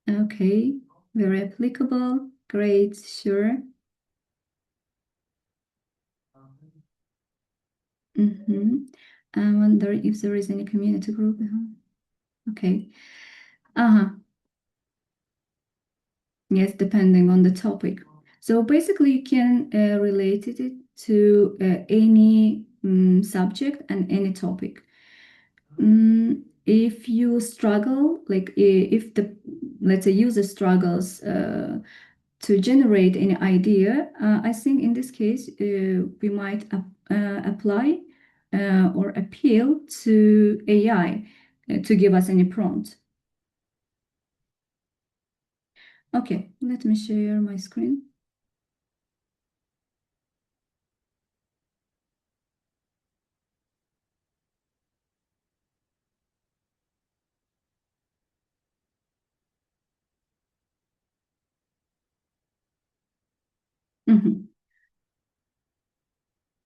Okay, very applicable. Great, sure. I wonder if there is any community group. Okay. Yes, depending on the topic. So basically, you can relate it to any subject and any topic. If you struggle, like if the, let's say, user struggles to generate any idea, I think in this case, we might apply or appeal to AI to give us any prompt. Okay, let me share my screen.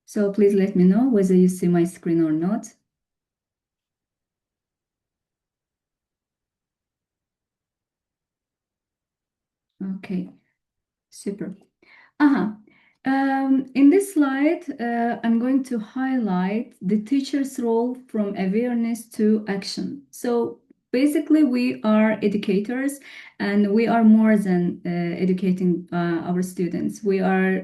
So please let me know whether you see my screen or not. Okay, super. In this slide, I'm going to highlight the teacher's role from awareness to action. So basically, we are educators, and we are more than educating our students. We are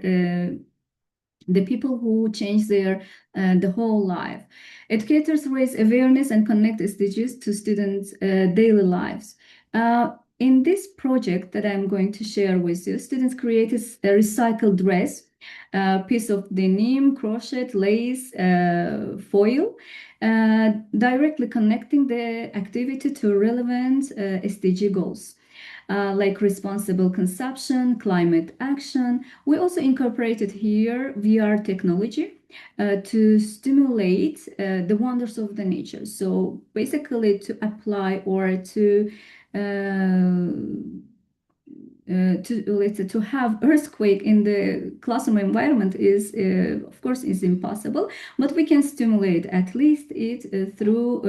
the people who change their the whole life. Educators raise awareness and connect SDGs to students' daily lives. In this project that I'm going to share with you, students created a recycled dress, a piece of denim, crochet, lace, foil, directly connecting the activity to relevant SDG goals. Like responsible consumption, climate action. We also incorporated here VR technology to stimulate the wonders of the nature. So basically to apply or to have earthquake in the classroom environment is of course is impossible, but we can stimulate at least it through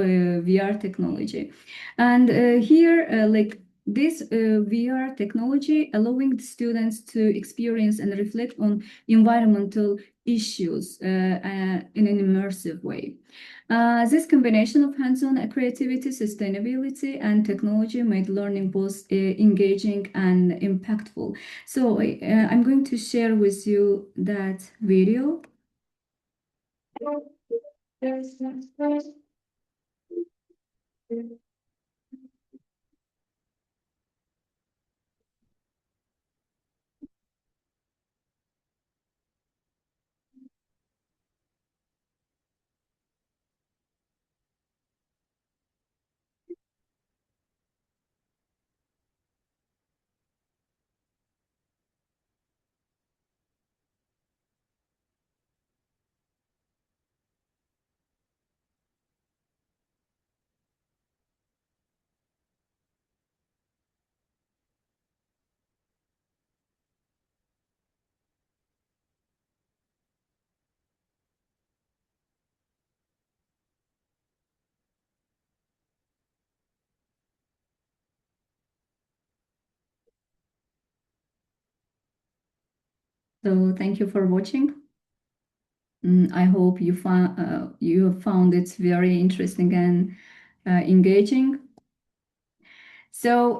VR technology. And here like this VR technology allowing the students to experience and reflect on environmental issues in an immersive way. This combination of hands-on creativity, sustainability, and technology made learning both engaging and impactful. So I'm going to share with you that video. So thank you for watching. I hope you found it very interesting and engaging. So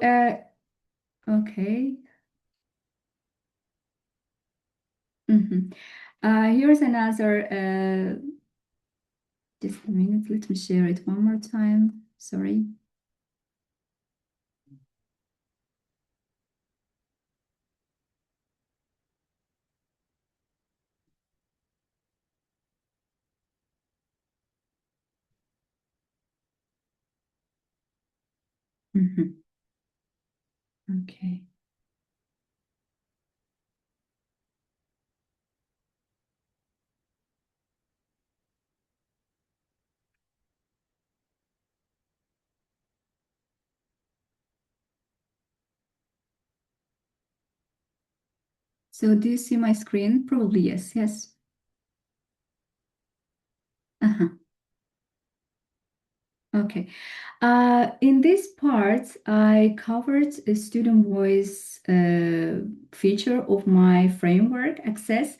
okay. Here's another. Just a minute. Let me share it one more time. Sorry. Okay. So do you see my screen? Probably yes. Yes. Okay. In this part, I covered a student voice feature of my framework access.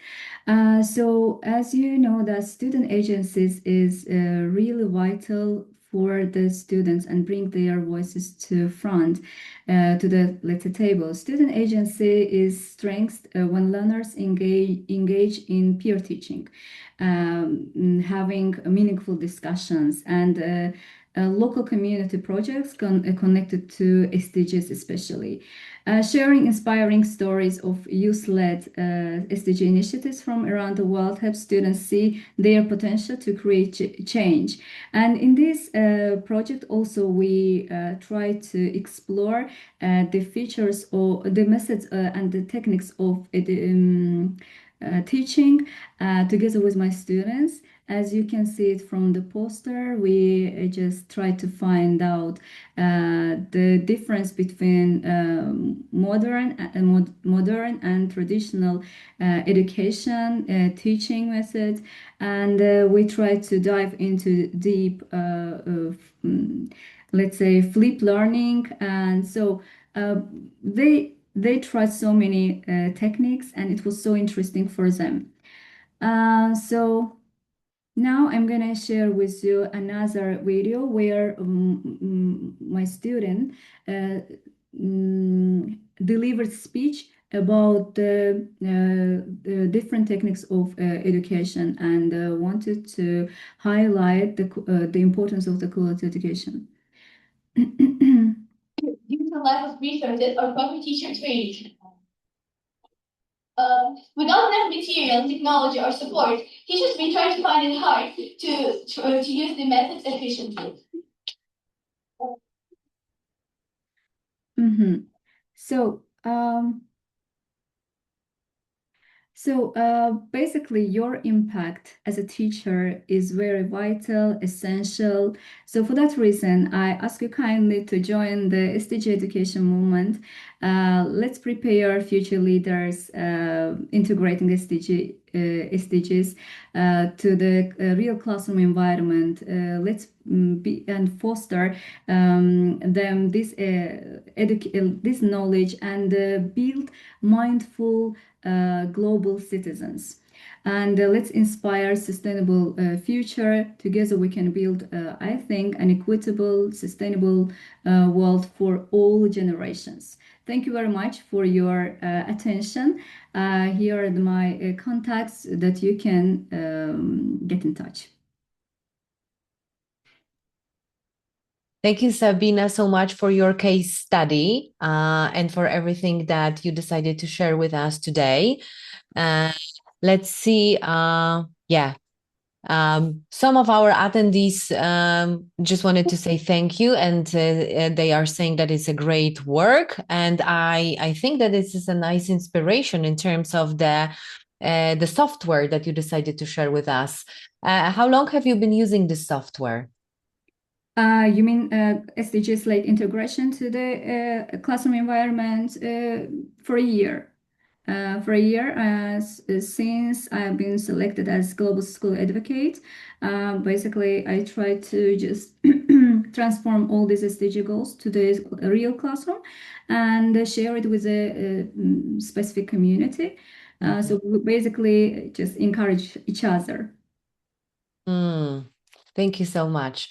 So as you know, the student agencies is really vital for the students and bring their voices to front to the let's say table. Student agency is strength when learners engage in peer teaching, having meaningful discussions and local community projects connected to SDGs especially. Sharing inspiring stories of youth-led SDG initiatives from around the world helps students see their potential to create change. And in this project also we try to explore the features or the methods and the techniques of teaching together with my students. As you can see it from the poster, we just try to find out the difference between modern and traditional education teaching methods, and we try to dive into deep, let's say, flip learning. And so they tried so many techniques, and it was so interesting for them. So now I'm gonna share with you another video where my student delivered speech about the different techniques of education, and wanted to highlight the importance of the quality education. Due to lack of resources or proper teacher training. Without enough material, technology, or support, teachers may try to find it hard to use the methods efficiently. Basically, your impact as a teacher is very vital, essential. So for that reason, I ask you kindly to join the SDG education movement. Let's prepare future leaders integrating SDGs to the real classroom environment. Let's be and foster them this knowledge, and build mindful global citizens. And let's inspire sustainable future. Together we can build, I think, an equitable, sustainable world for all generations. Thank you very much for your attention. Here are my contacts that you can get in touch. Thank you, Sabina, so much for your case study and for everything that you decided to share with us today. Let's see. Some of our attendees just wanted to say thank you, and they are saying that it's a great work. And I think that this is a nice inspiration in terms of the software that you decided to share with us. How long have you been using this software? You mean SDGs like integration to the classroom environment for a year? Since I've been selected as Global School Advocate, basically I try to just transform all these SDG goals to the real classroom and share it with a specific community. So we basically just encourage each other. Thank you so much.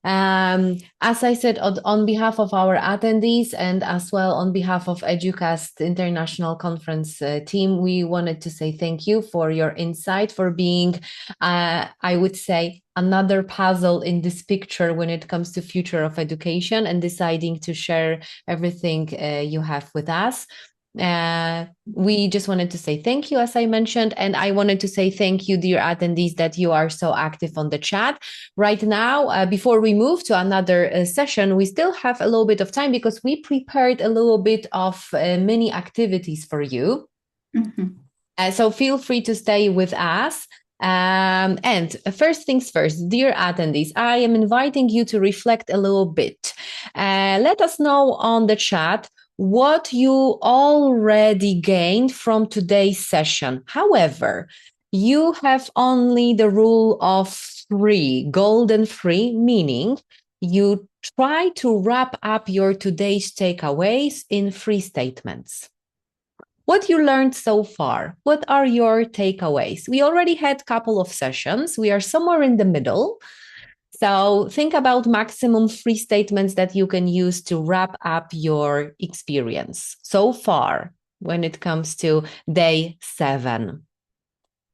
As I said, on behalf of our attendees and as well on behalf of EDUCAST International Conference team, we wanted to say thank you for your insight, for being, I would say, another puzzle in this picture when it comes to future of education and deciding to share everything you have with us. We just wanted to say thank you, as I mentioned, and I wanted to say thank you, dear attendees, that you are so active on the chat right now. Before we move to another session, we still have a little bit of time because we prepared a little bit of mini activities for you. So feel free to stay with us. And first things first, dear attendees, I am inviting you to reflect a little bit. Let us know on the chat what you already gained from today's session. However, you have only the rule of 3, golden 3, meaning you try to wrap up your today's takeaways in 3 statements. What you learned so far? What are your takeaways? We already had a couple of sessions. We are somewhere in the middle. So think about maximum 3 statements that you can use to wrap up your experience so far when it comes to day 7.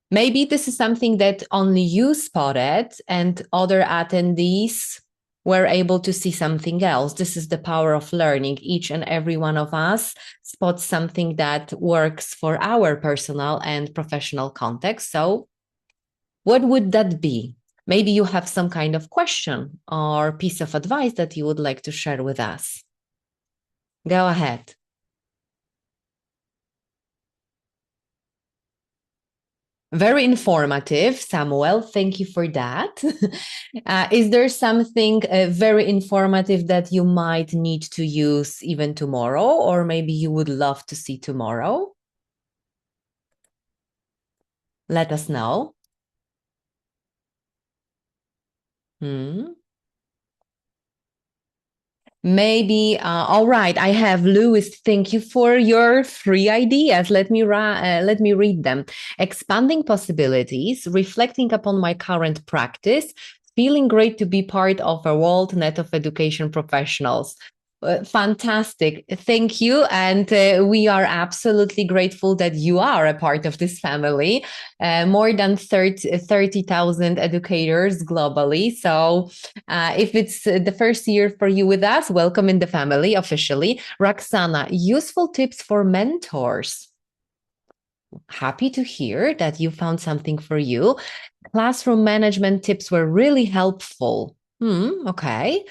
Maybe this is something that only you spotted and other attendees we're able to see something else. This is the power of learning. Each and every one of us spots something that works for our personal and professional context. So what would that be? Maybe you have some kind of question or piece of advice that you would like to share with us. Go ahead. Very informative, Samuel. Thank you for that. Is there something very informative that you might need to use even tomorrow, or maybe you would love to see tomorrow? Let us know. Maybe, all right, I have Lewis. Thank you for your 3 ideas. Let me read them. Expanding possibilities, reflecting upon my current practice, feeling great to be part of a world net of education professionals. Fantastic. Thank you. And we are absolutely grateful that you are a part of this family. More than 30,000 educators globally. So if it's the first year for you with us, welcome in the family officially. Roxana, useful tips for mentors. Happy to hear that you found something for you. Classroom management tips were really helpful. Okay.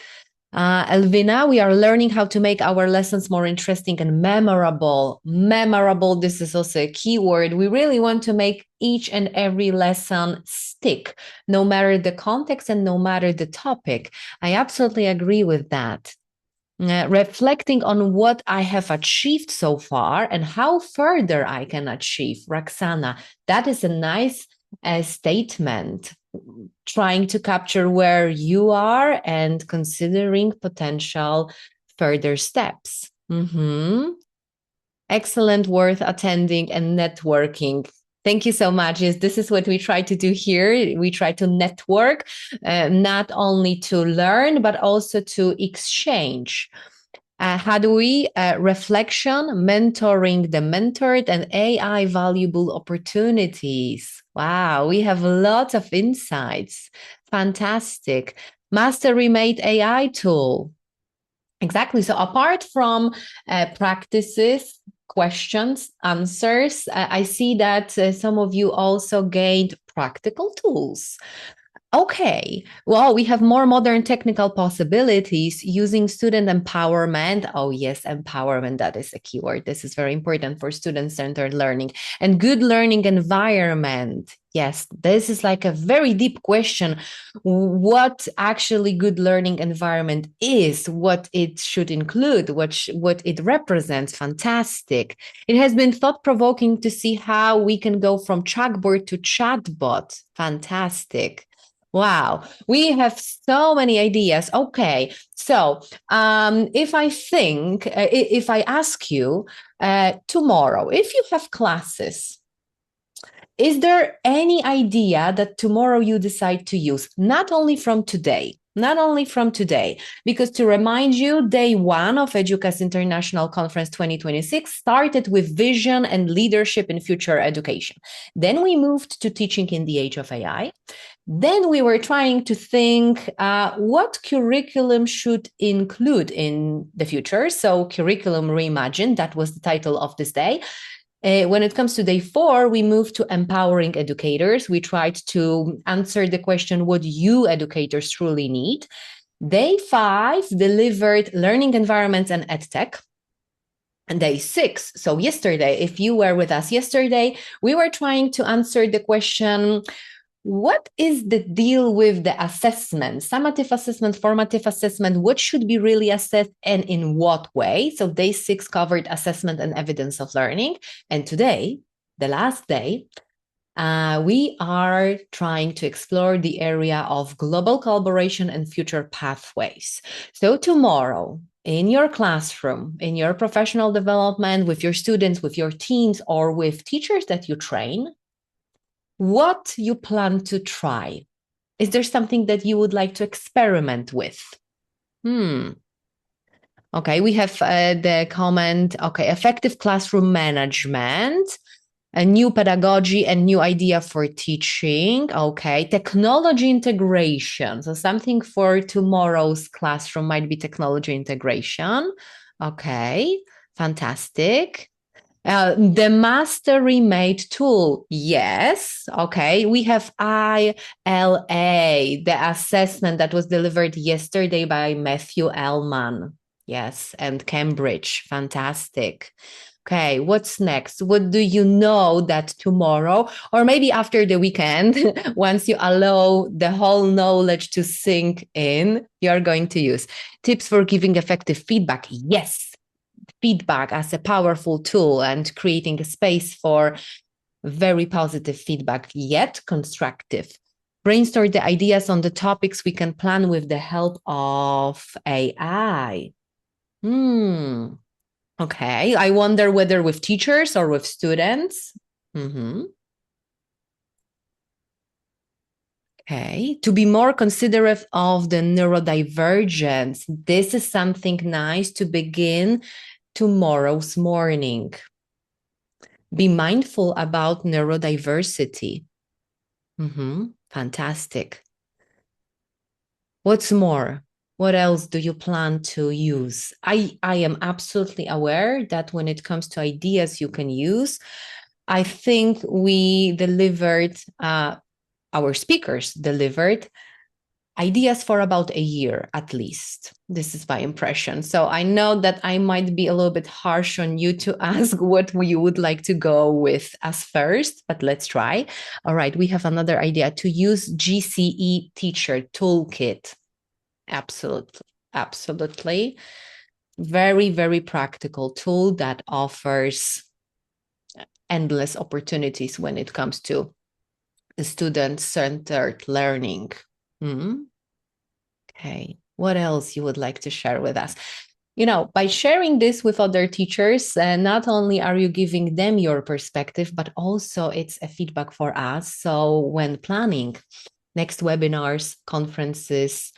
Elvina, we are learning how to make our lessons more interesting and memorable. Memorable, this is also a key word. We really want to make each and every lesson stick, no matter the context and no matter the topic. I absolutely agree with that. Reflecting on what I have achieved so far and how further I can achieve. Roxana, that is a nice statement. Trying to capture where you are and considering potential further steps. Excellent, worth attending and networking. Thank you so much. Yes, this is what we try to do here. We try to network, not only to learn, but also to exchange. How do we reflection, mentoring the mentored, and AI valuable opportunities? Wow, we have lots of insights. Fantastic. Mastery Mate AI tool. Exactly. So apart from practices, questions, answers, I see that some of you also gained practical tools. Okay, well, we have more modern technical possibilities using student empowerment. Oh, yes, empowerment, that is a keyword. This is very important for student-centered learning and good learning environment. Yes, this is like a very deep question. What actually good learning environment is, what it should include, what it represents. Fantastic. It has been thought-provoking to see how we can go from chalkboard to chatbot. Fantastic. Wow, we have so many ideas. Okay, so if I ask you tomorrow, if you have classes, is there any idea that tomorrow you decide to use, not only from today, because to remind you, day 1 of EDUCAS International Conference 2026 started with vision and leadership in future education. Then we moved to teaching in the age of AI. Then we were trying to think what curriculum should include in the future. So Curriculum Reimagined, that was the title of this day. When it comes to day 4, we moved to empowering educators. We tried to answer the question, what you educators truly need. Day 5 delivered learning environments and EdTech. And day 6, so yesterday, if you were with us yesterday, we were trying to answer the question, what is the deal with the assessment, summative assessment, formative assessment? What should be really assessed and in what way? So day 6 covered assessment and evidence of learning. And today, the last day, we are trying to explore the area of global collaboration and future pathways. So tomorrow, in your classroom, in your professional development, with your students, with your teams, or with teachers that you train, what you plan to try? Is there something that you would like to experiment with? Okay, we have the comment, okay, effective classroom management. A new pedagogy and new idea for teaching. Okay. Technology integration. So something for tomorrow's classroom might be technology integration. Okay. Fantastic. The mastery made tool. Yes. Okay. We have ILA, the assessment that was delivered yesterday by Matthew Ellman. Yes. And Cambridge. Fantastic. Okay, what's next? What do you know that tomorrow, or maybe after the weekend, once you allow the whole knowledge to sink in, you're going to use? Tips for giving effective feedback. Yes, feedback as a powerful tool and creating a space for very positive feedback, yet constructive. Brainstorm the ideas on the topics we can plan with the help of AI. Okay, I wonder whether with teachers or with students. Okay, to be more considerate of the neurodivergence. This is something nice to begin tomorrow's morning. Be mindful about neurodiversity. Fantastic. What's more? What else do you plan to use? I am absolutely aware that when it comes to ideas you can use, I think we delivered, our speakers delivered ideas for about a year at least. This is my impression. So I know that I might be a little bit harsh on you to ask what you would like to go with as first, but let's try. All right, we have another idea: to use GCE Teacher Toolkit. Absolutely. Very, very practical tool that offers endless opportunities when it comes to student-centered learning. Okay, what else you would like to share with us? You know, by sharing this with other teachers, not only are you giving them your perspective, but also it's a feedback for us. So when planning next webinars, conferences,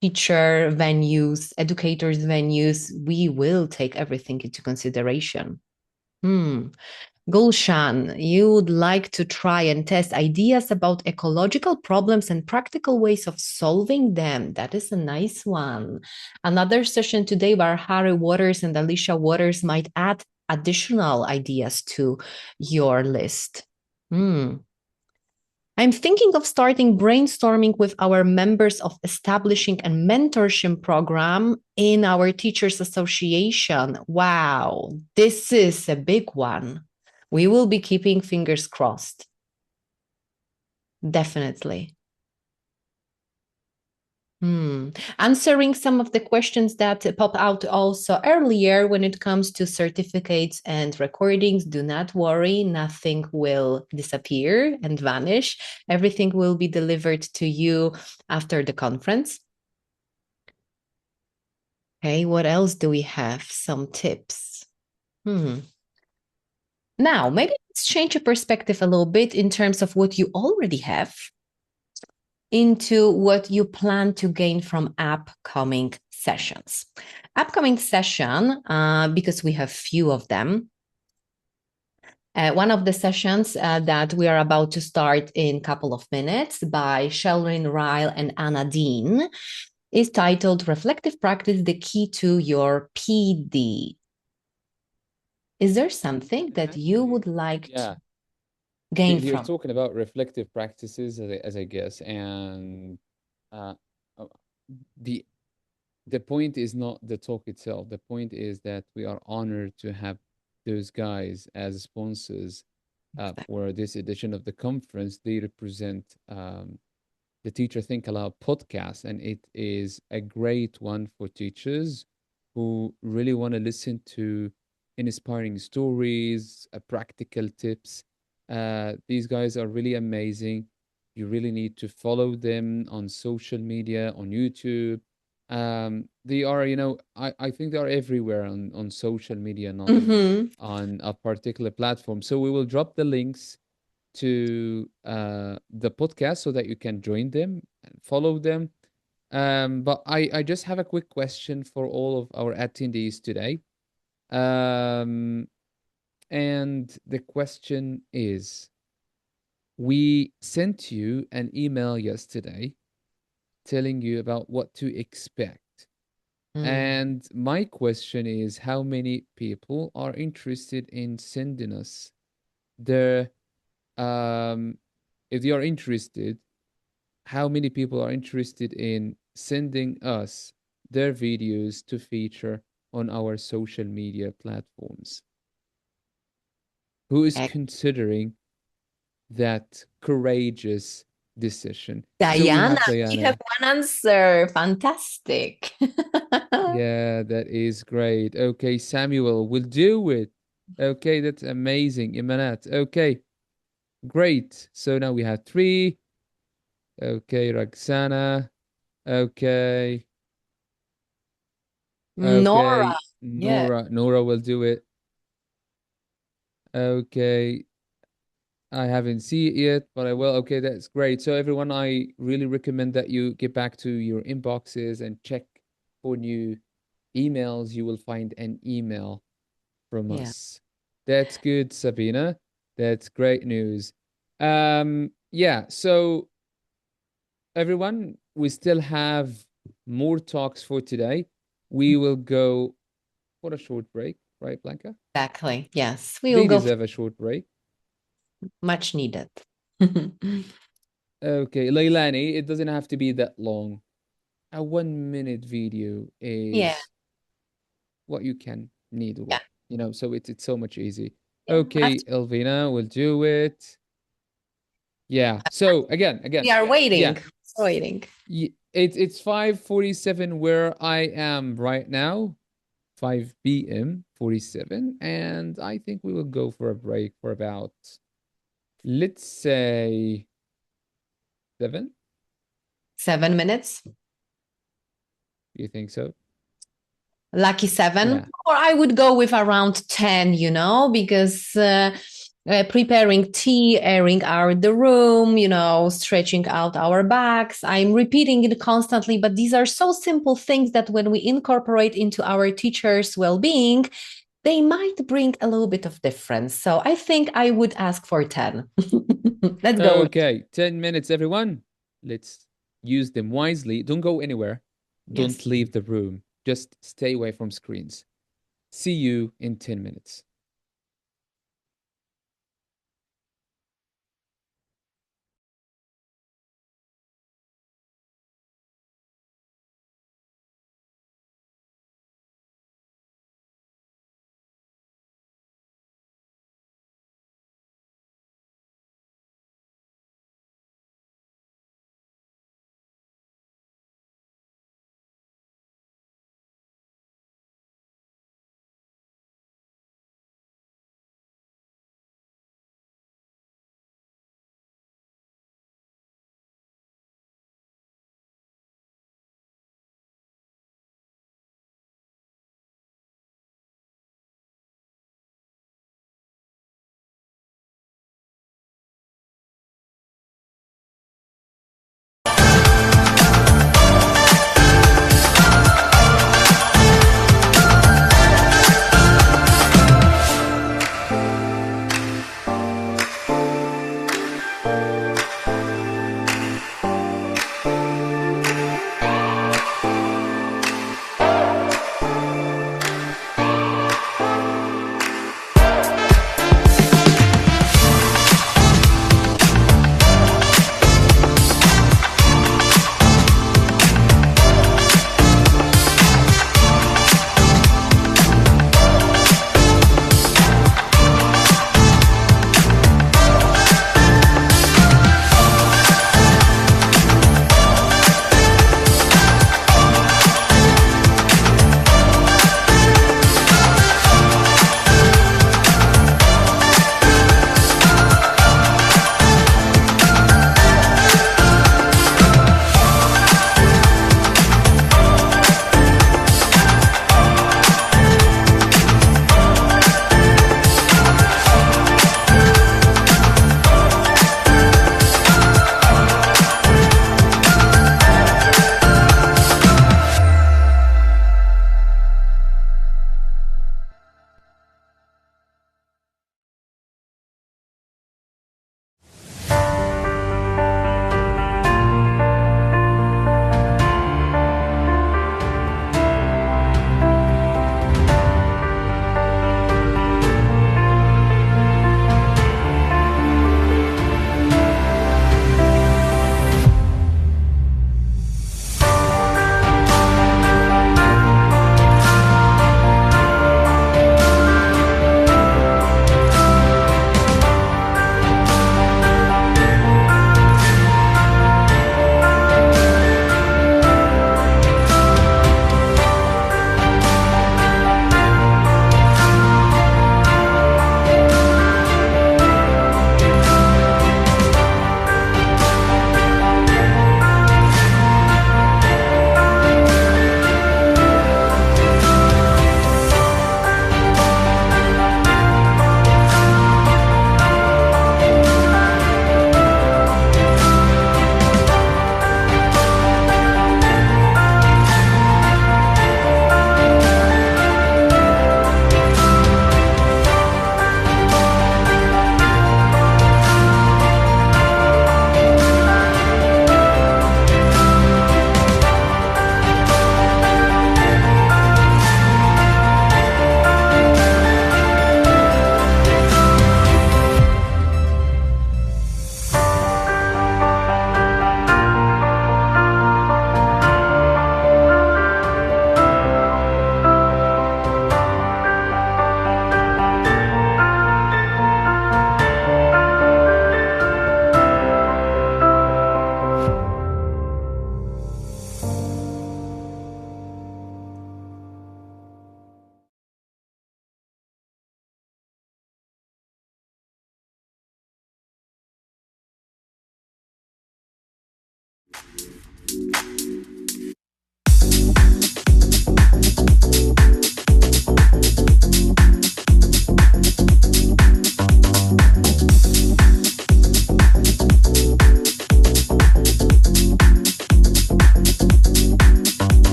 teacher venues, educators venues, we will take everything into consideration. Gulshan, you would like to try and test ideas about ecological problems and practical ways of solving them. That is a nice one. Another session today where Harry Waters and Alicia Waters might add additional ideas to your list. I'm thinking of starting brainstorming with our members of establishing a mentorship program in our Teachers Association. Wow, this is a big one. We will be keeping fingers crossed. Definitely. Answering some of the questions that pop out also earlier when it comes to certificates and recordings. Do not worry, nothing will disappear and vanish. Everything will be delivered to you after the conference. Okay, what else do we have? Some tips. Now, maybe let's change your perspective a little bit in terms of what you already have into what you plan to gain from upcoming sessions. Upcoming session, because we have few of them. One of the sessions that we are about to start in a couple of minutes by Shelrin Ryle and Anna Dean is titled Reflective Practice, the Key to Your PD. Is there something that you would like to gain from? You're talking about reflective practices, as I guess, and the point is not the talk itself. The point is that we are honored to have those guys as sponsors for this edition of the conference. They represent the Teacher Think Aloud podcast, and it is a great one for teachers who really want to listen to inspiring stories, practical tips. These guys are really amazing. You really need to follow them on social media, on YouTube. They are, I think they are everywhere on social media, not on a particular platform. So we will drop the links to the podcast so that you can join them and follow them. But I just have a quick question for all of our attendees today. And the question is, we sent you an email yesterday telling you about what to expect. And my question is, how many people are interested in sending us their, if you are interested, how many people are interested in sending us their videos to feature on our social media platforms? Who is considering that courageous decision? So we Diana, have we Diana. have one answer. Fantastic. Yeah, that is great. Okay, Samuel, we'll do it. Okay, that's amazing. Imanat. Okay, great. So now we have three. Okay, Roxana. Okay. Nora. Okay, Yeah. Nora will do it. Okay, I haven't seen it yet, but I will. Okay, that's great. So everyone, I really recommend that you get back to your inboxes and check for new emails. You will find an email from Yeah. us. That's good, Sabina. That's great news. Yeah, so everyone, we still have more talks for today. We will go for a short break, right, Blanca? Exactly. Yes. We will They go deserve a short break. much needed. Okay, Leilani, it doesn't have to be that long. A 1 minute video Yeah. is what you can need, Yeah. so it's so much easy. Yeah. Okay, Elvina will do it. Yeah. So again, We are yeah. waiting. Waiting. It's 5:47 where I am right now, 5 p.m. 47, and I think we will go for a break for about, let's say, 7. 7 minutes. You think so? Lucky 7. Yeah. Or I would go with around 10, because preparing tea, airing out the room, stretching out our backs. I'm repeating it constantly, but these are so simple things that when we incorporate into our teachers' well-being, they might bring a little bit of difference. So I think I would ask for 10. Let's go. Okay, 10 minutes, everyone. Let's use them wisely. Don't go anywhere. Don't Yes. leave the room. Just stay away from screens. See you in 10 minutes.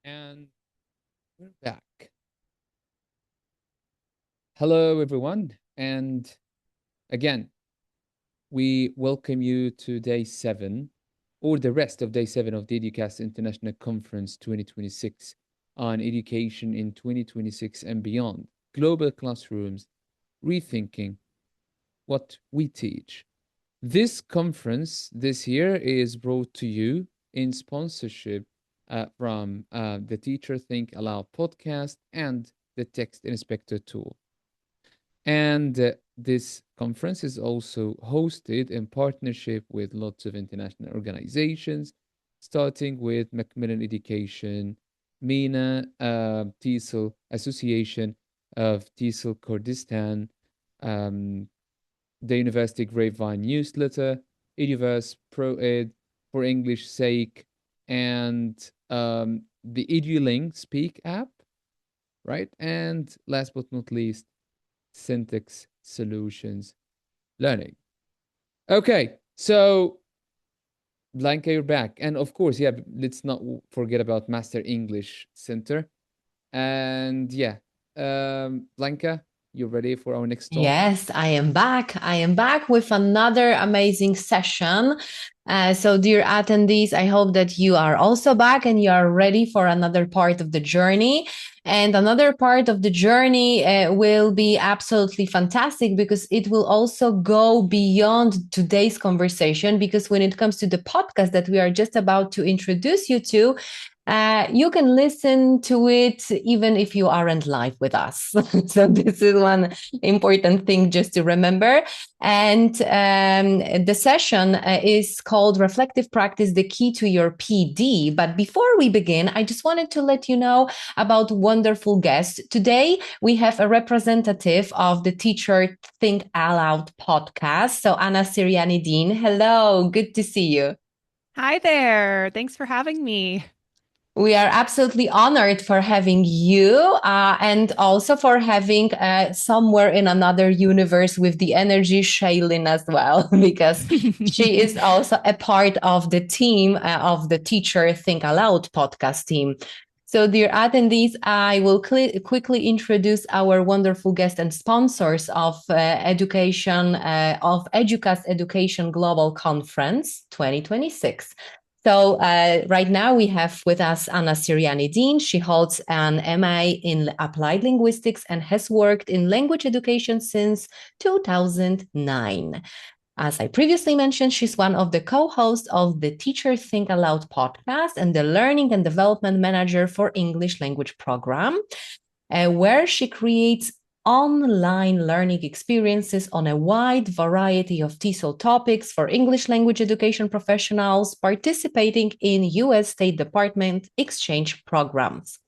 And we're back. Hello, everyone. And again, we welcome you to day 7 or the rest of day 7 of the EduCast International Conference 2026 on education in 2026 and beyond. Global classrooms, rethinking what we teach. This conference this year is brought to you in sponsorship from the Teacher Think Aloud podcast and the Text Inspector tool. And this conference is also hosted in partnership with lots of international organizations, starting with Macmillan Education, MENA, TESOL, Association of TESOL Kurdistan, um, the University Grapevine Newsletter, Eduverse, ProEd, For English Sake, and the EduLink Speak app, right? And last but not least, Syntax Solutions Learning. Okay, so Blanca, you're back. And of course, yeah, let's not forget about Master English Center. And yeah, Blanca, you ready for our next talk? Yes, I am back. I am back with another amazing session. So, dear attendees, I hope that you are also back and you are ready for another part of the journey. And another part of the journey will be absolutely fantastic because it will also go beyond today's conversation. Because when it comes to the podcast that we are just about to introduce you to, you can listen to it even if you aren't live with us. So this is one important thing just to remember. And the session is called Reflective Practice, the Key to Your PD. But before we begin, I just wanted to let you know about wonderful guests. Today, we have a representative of the Teacher Think Aloud podcast. So Anna Siriani Dean, hello, good to see you. Hi there. Thanks for having me. We are absolutely honored for having you and also for having somewhere in another universe with the energy Shailin as well, because she is also a part of the team of the Teacher Think Aloud podcast team. So, dear attendees, I will quickly introduce our wonderful guests and sponsors of education, of EDUCAS Education Global Conference 2026. So right now we have with us Anna Siriani Dean. She holds an MA in Applied Linguistics and has worked in language education since 2009. As I previously mentioned, she's one of the co-hosts of the Teacher Think Aloud podcast and the Learning and Development Manager for English Language Program, where she creates online learning experiences on a wide variety of TESOL topics for English language education professionals participating in U.S. State Department exchange programs.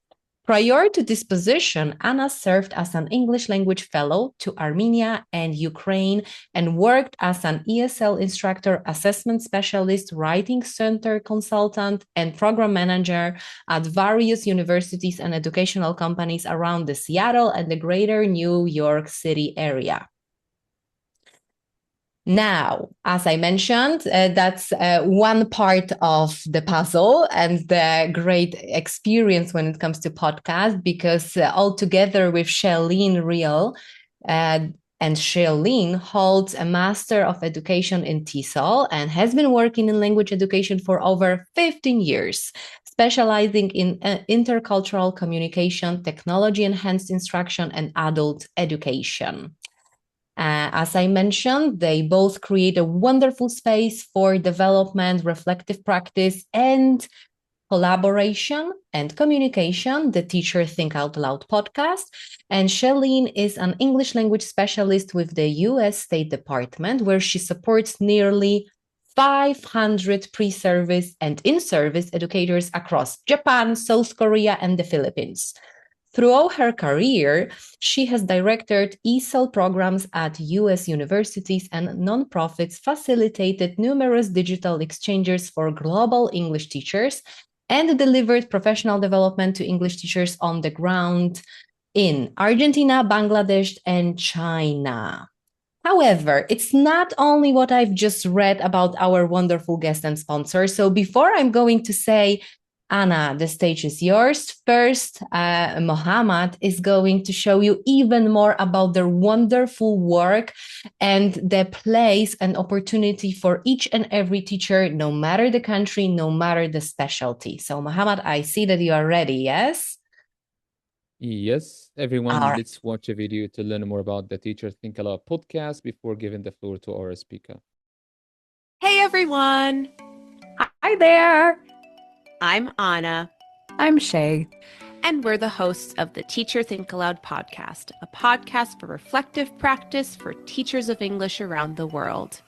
Prior to this position, Anna served as an English language fellow to Armenia and Ukraine and worked as an ESL instructor, assessment specialist, writing center consultant, and program manager at various universities and educational companies around the Seattle and the greater New York City area. Now, as I mentioned, that's one part of the puzzle and the great experience when it comes to podcast, because altogether with Shailin Real, and Shailin holds a Master of Education in TESOL and has been working in language education for over 15 years, specializing in intercultural communication, technology-enhanced instruction, and adult education. As I mentioned, they both create a wonderful space for development, reflective practice, and collaboration and communication, the Teacher Think Out Loud podcast. And Shailin is an English language specialist with the U.S. State Department, where she supports nearly 500 pre-service and in-service educators across Japan, South Korea, and the Philippines. Throughout her career, she has directed ESL programs at U.S. universities and nonprofits, facilitated numerous digital exchanges for global English teachers, and delivered professional development to English teachers on the ground in Argentina, Bangladesh, and China. However, it's not only what I've just read about our wonderful guest and sponsor. So before I'm going to say, Anna, the stage is yours. First, Mohammed is going to show you even more about their wonderful work and the place and opportunity for each and every teacher, no matter the country, no matter the specialty. So, Mohammed, I see that you are ready, yes? Yes, everyone, All right. let's watch a video to learn more about the Teacher Think Aloud podcast before giving the floor to our speaker. Hey everyone! Hi there. I'm Anna. I'm Shay. And we're the hosts of the Teacher Think Aloud podcast, a podcast for reflective practice for teachers of English around the world.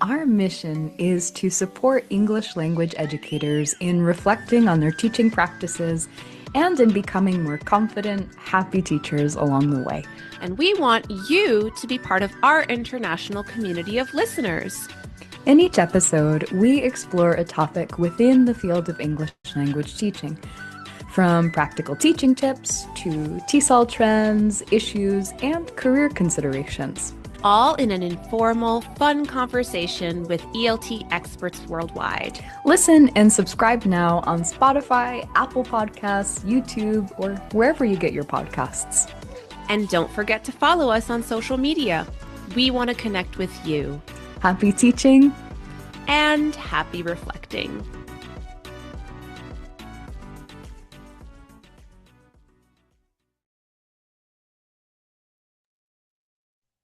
Our mission is to support English language educators in reflecting on their teaching practices and in becoming more confident, happy teachers along the way. And we want you to be part of our international community of listeners. In each episode, we explore a topic within the field of English language teaching, from practical teaching tips to TESOL trends, issues, and career considerations. All in an informal, fun conversation with ELT experts worldwide. Listen and subscribe now on Spotify, Apple Podcasts, YouTube, or wherever you get your podcasts. And don't forget to follow us on social media. We want to connect with you. Happy teaching and happy reflecting.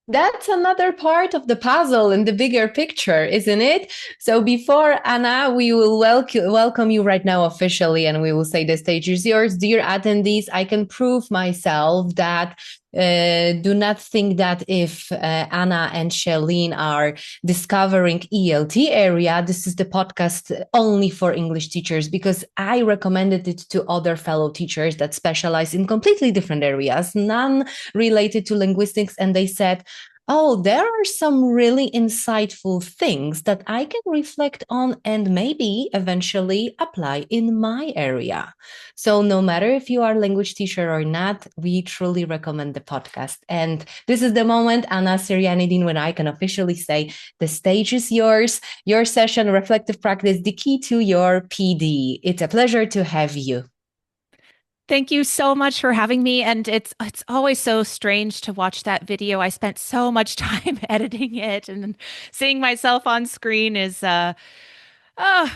That's another part of the puzzle in the bigger picture, isn't it? So before Anna, we will welcome you right now officially, and we will say the stage is yours. Dear attendees, I can prove myself that do not think that if Anna and Shalene are discovering ELT area, this is the podcast only for English teachers, because I recommended it to other fellow teachers that specialize in completely different areas, none related to linguistics. And they said, oh, there are some really insightful things that I can reflect on and maybe eventually apply in my area. So no matter if you are a language teacher or not, we truly recommend the podcast. And this is the moment, Anna Sirianidin, when I can officially say the stage is yours, your session, reflective practice, the key to your PD. It's a pleasure to have you. Thank you so much for having me. And it's always so strange to watch that video. I spent so much time editing it, and seeing myself on screen is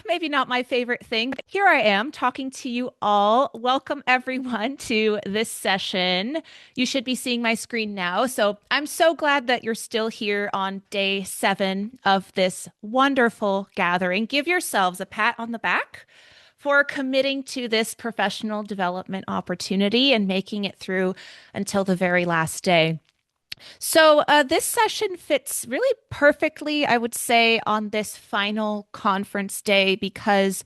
maybe not my favorite thing. But here I am talking to you all. Welcome everyone to this session. You should be seeing my screen now. So I'm so glad that you're still here on day 7 of this wonderful gathering. Give yourselves a pat on the back for committing to this professional development opportunity and making it through until the very last day. So this session fits really perfectly, I would say, on this final conference day, because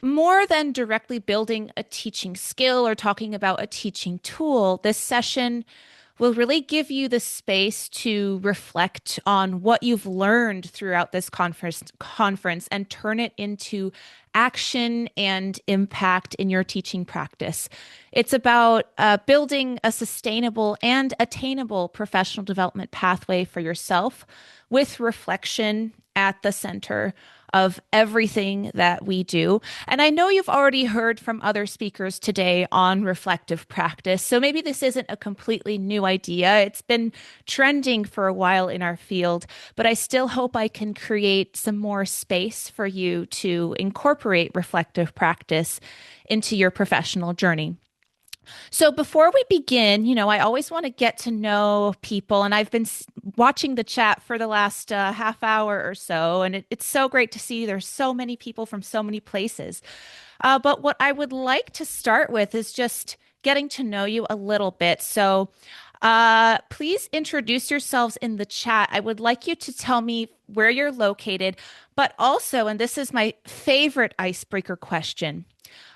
more than directly building a teaching skill or talking about a teaching tool, this session will really give you the space to reflect on what you've learned throughout this conference and turn it into action and impact in your teaching practice. It's about building a sustainable and attainable professional development pathway for yourself, with reflection at the center of everything that we do. And I know you've already heard from other speakers today on reflective practice, so maybe this isn't a completely new idea. It's been trending for a while in our field, but I still hope I can create some more space for you to incorporate reflective practice into your professional journey. So before we begin, I always want to get to know people, and I've been watching the chat for the last half hour or so, and it's so great to see there's so many people from so many places. But what I would like to start with is just getting to know you a little bit. So please introduce yourselves in the chat. I would like you to tell me where you're located, but also, and this is my favorite icebreaker question,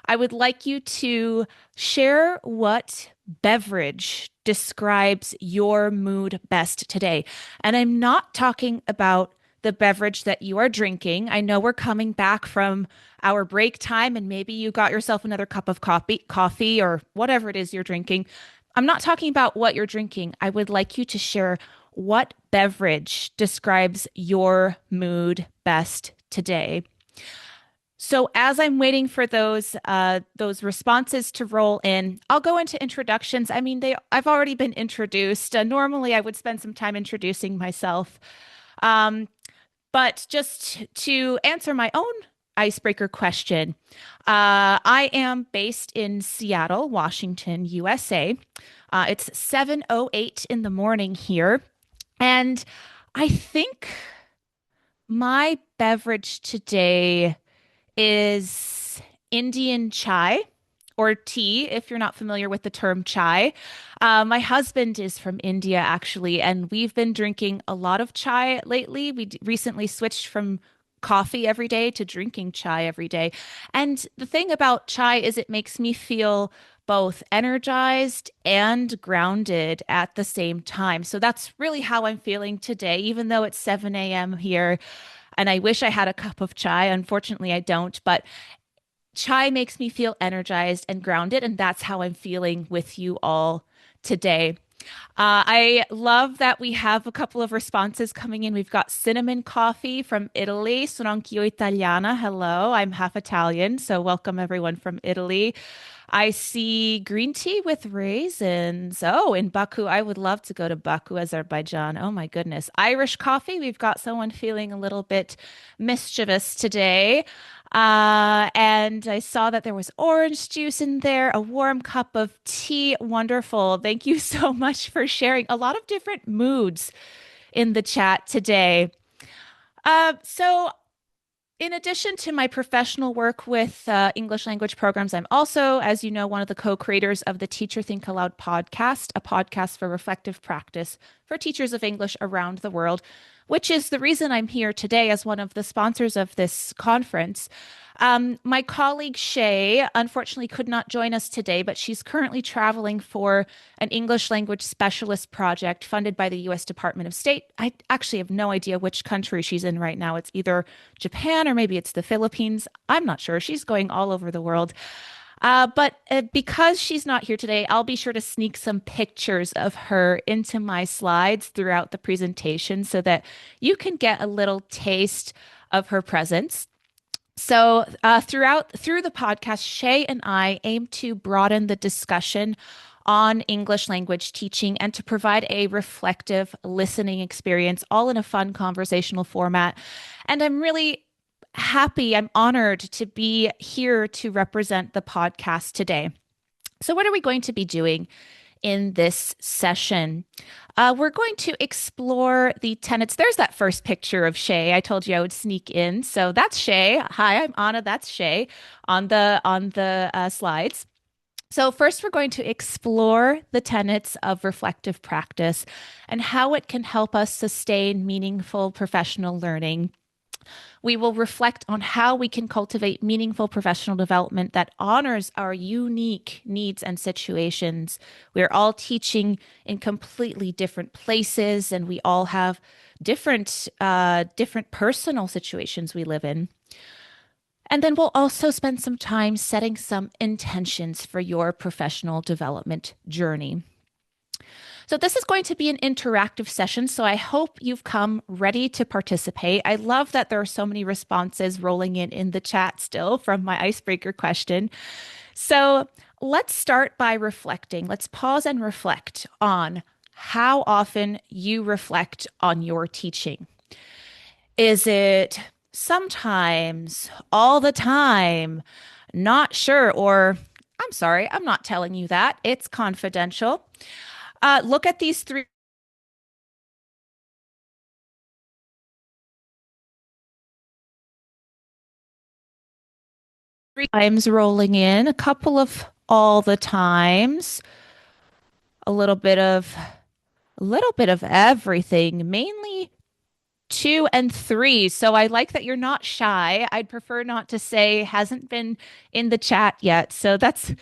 I would like you to share what beverage describes your mood best today. And I'm not talking about the beverage that you are drinking. I know we're coming back from our break time, and maybe you got yourself another cup of coffee or whatever it is you're drinking. I'm not talking about what you're drinking. I would like you to share what beverage describes your mood best today. So as I'm waiting for those responses to roll in, I'll go into introductions. I mean, I've already been introduced. Normally, I would spend some time introducing myself. But just to answer my own icebreaker question, I am based in Seattle, Washington, USA. It's 7:08 in the morning here. And I think my beverage today is Indian chai or tea, if you're not familiar with the term chai. My husband is from India, actually, and we've been drinking a lot of chai lately. We recently switched from coffee every day to drinking chai every day. And the thing about chai is it makes me feel both energized and grounded at the same time. So that's really how I'm feeling today, even though it's 7 a.m. here. And I wish I had a cup of chai. Unfortunately, I don't. But chai makes me feel energized and grounded. And that's how I'm feeling with you all today. I love that we have a couple of responses coming in. We've got cinnamon coffee from Italy. Sono anch'io italiana. Hello, I'm half Italian. So welcome everyone from Italy. I see green tea with raisins. Oh, in Baku. I would love to go to Baku, Azerbaijan. Oh my goodness. Irish coffee. We've got someone feeling a little bit mischievous today. And I saw that there was orange juice in there, a warm cup of tea. Wonderful. Thank you so much for sharing a lot of different moods in the chat today. So in addition to my professional work with English language programs, I'm also, as you know, one of the co-creators of the Teacher Think Aloud podcast, a podcast for reflective practice for teachers of English around the world, which is the reason I'm here today as one of the sponsors of this conference. My colleague Shay unfortunately could not join us today, but she's currently traveling for an English language specialist project funded by the U.S. Department of State. I actually have no idea which country she's in right now. It's either Japan or maybe it's the Philippines. I'm not sure. She's going all over the world. But because she's not here today, I'll be sure to sneak some pictures of her into my slides throughout the presentation so that you can get a little taste of her presence. So through the podcast, Shay and I aim to broaden the discussion on English language teaching and to provide a reflective listening experience, all in a fun conversational format. And I'm really happy, I'm honored to be here to represent the podcast today. So what are we going to be doing in this session? We're going to explore the tenets. There's that first picture of Shay. I told you I would sneak in. So that's Shay. Hi, I'm Anna. That's Shay on the slides. So first, we're going to explore the tenets of reflective practice and how it can help us sustain meaningful professional learning. We will reflect on how we can cultivate meaningful professional development that honors our unique needs and situations. We're all teaching in completely different places, and we all have different personal situations we live in. And then we'll also spend some time setting some intentions for your professional development journey. So this is going to be an interactive session, so I hope you've come ready to participate. I love that there are so many responses rolling in the chat still from my icebreaker question. So let's start by reflecting. Let's pause and reflect on how often you reflect on your teaching. Is it sometimes, all the time, not sure, or I'm sorry, I'm not telling you that. It's confidential. Look at these three times rolling in, a couple of all the times, a little bit of everything, mainly 2 and 3. So I like that you're not shy. I'd prefer not to say hasn't been in the chat yet. So that's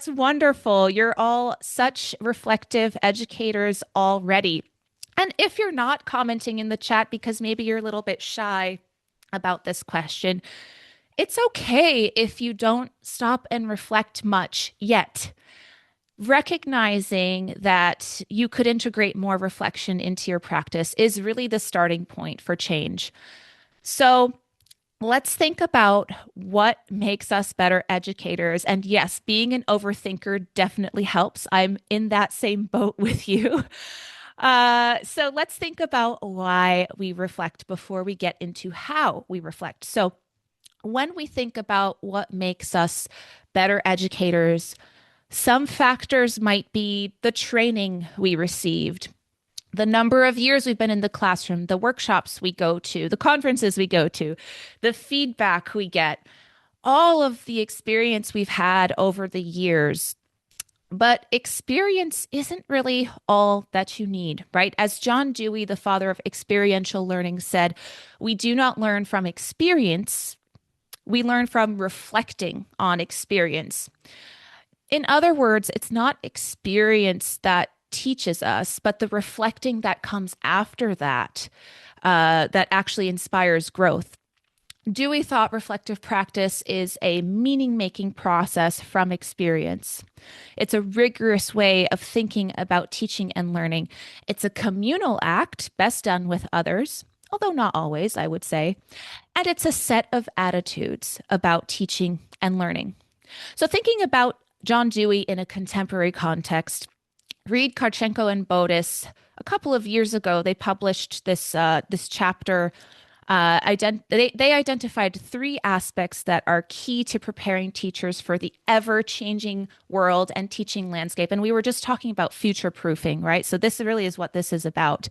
wonderful. You're all such reflective educators already. And if you're not commenting in the chat because maybe you're a little bit shy about this question, it's okay if you don't stop and reflect much yet. Recognizing that you could integrate more reflection into your practice is really the starting point for change. So let's think about what makes us better educators. And yes, being an overthinker definitely helps. I'm in that same boat with you. So let's think about why we reflect before we get into how we reflect. So when we think about what makes us better educators, some factors might be the training we received, the number of years we've been in the classroom, the workshops we go to, the conferences we go to, the feedback we get. all of the experience we've had over the years. But experience isn't really all that you need, right? As John Dewey, the father of experiential learning, said, we do not learn from experience, we learn from reflecting on experience. In other words, it's not experience that teaches us, but the reflecting that comes after that, that actually inspires growth. Dewey thought reflective practice is a meaning-making process from experience. It's a rigorous way of thinking about teaching and learning. It's a communal act, best done with others, although not always, I would say. And it's a set of attitudes about teaching and learning. So thinking about John Dewey in a contemporary context, Reed, Karchenko, and Bodis, a couple of years ago, they published this chapter. They identified 3 aspects that are key to preparing teachers for the ever-changing world and teaching landscape. And we were just talking about future-proofing, right? So this really is what this is about.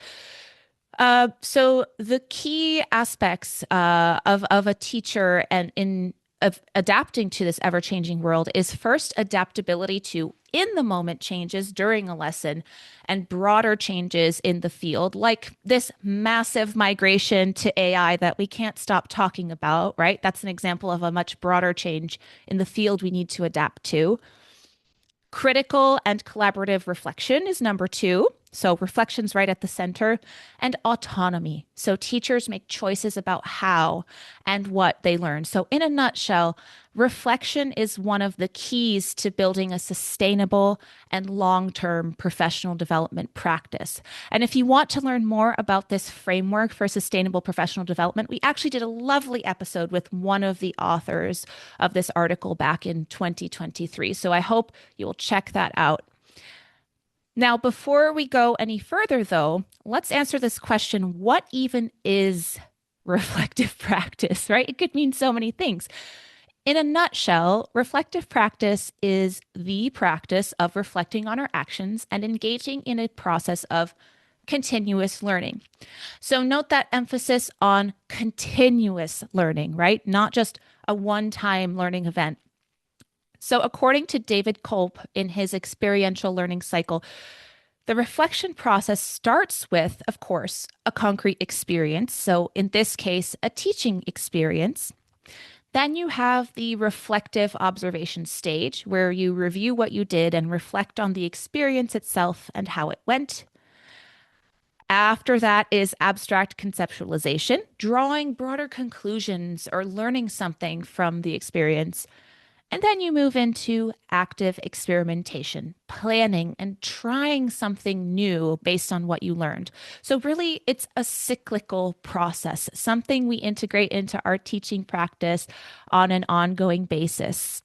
So the key aspects of a teacher and of adapting to this ever-changing world is first adaptability to in-the-moment changes during a lesson and broader changes in the field, like this massive migration to AI that we can't stop talking about, right? That's an example of a much broader change in the field we need to adapt to. Critical and collaborative reflection is number 2. So reflection's right at the center. And autonomy. So teachers make choices about how and what they learn. So in a nutshell, reflection is one of the keys to building a sustainable and long-term professional development practice. And if you want to learn more about this framework for sustainable professional development, we actually did a lovely episode with one of the authors of this article back in 2023. So I hope you will check that out. Now, before we go any further, though, let's answer this question. What even is reflective practice, right? It could mean so many things. In a nutshell, reflective practice is the practice of reflecting on our actions and engaging in a process of continuous learning. So note that emphasis on continuous learning, right? Not just a one-time learning event. So according to David Kolb in his experiential learning cycle, the reflection process starts with, of course, a concrete experience. So in this case, a teaching experience. Then you have the reflective observation stage, where you review what you did and reflect on the experience itself and how it went. After that is abstract conceptualization, drawing broader conclusions or learning something from the experience. And then you move into active experimentation, planning and trying something new based on what you learned. So really, it's a cyclical process, something we integrate into our teaching practice on an ongoing basis.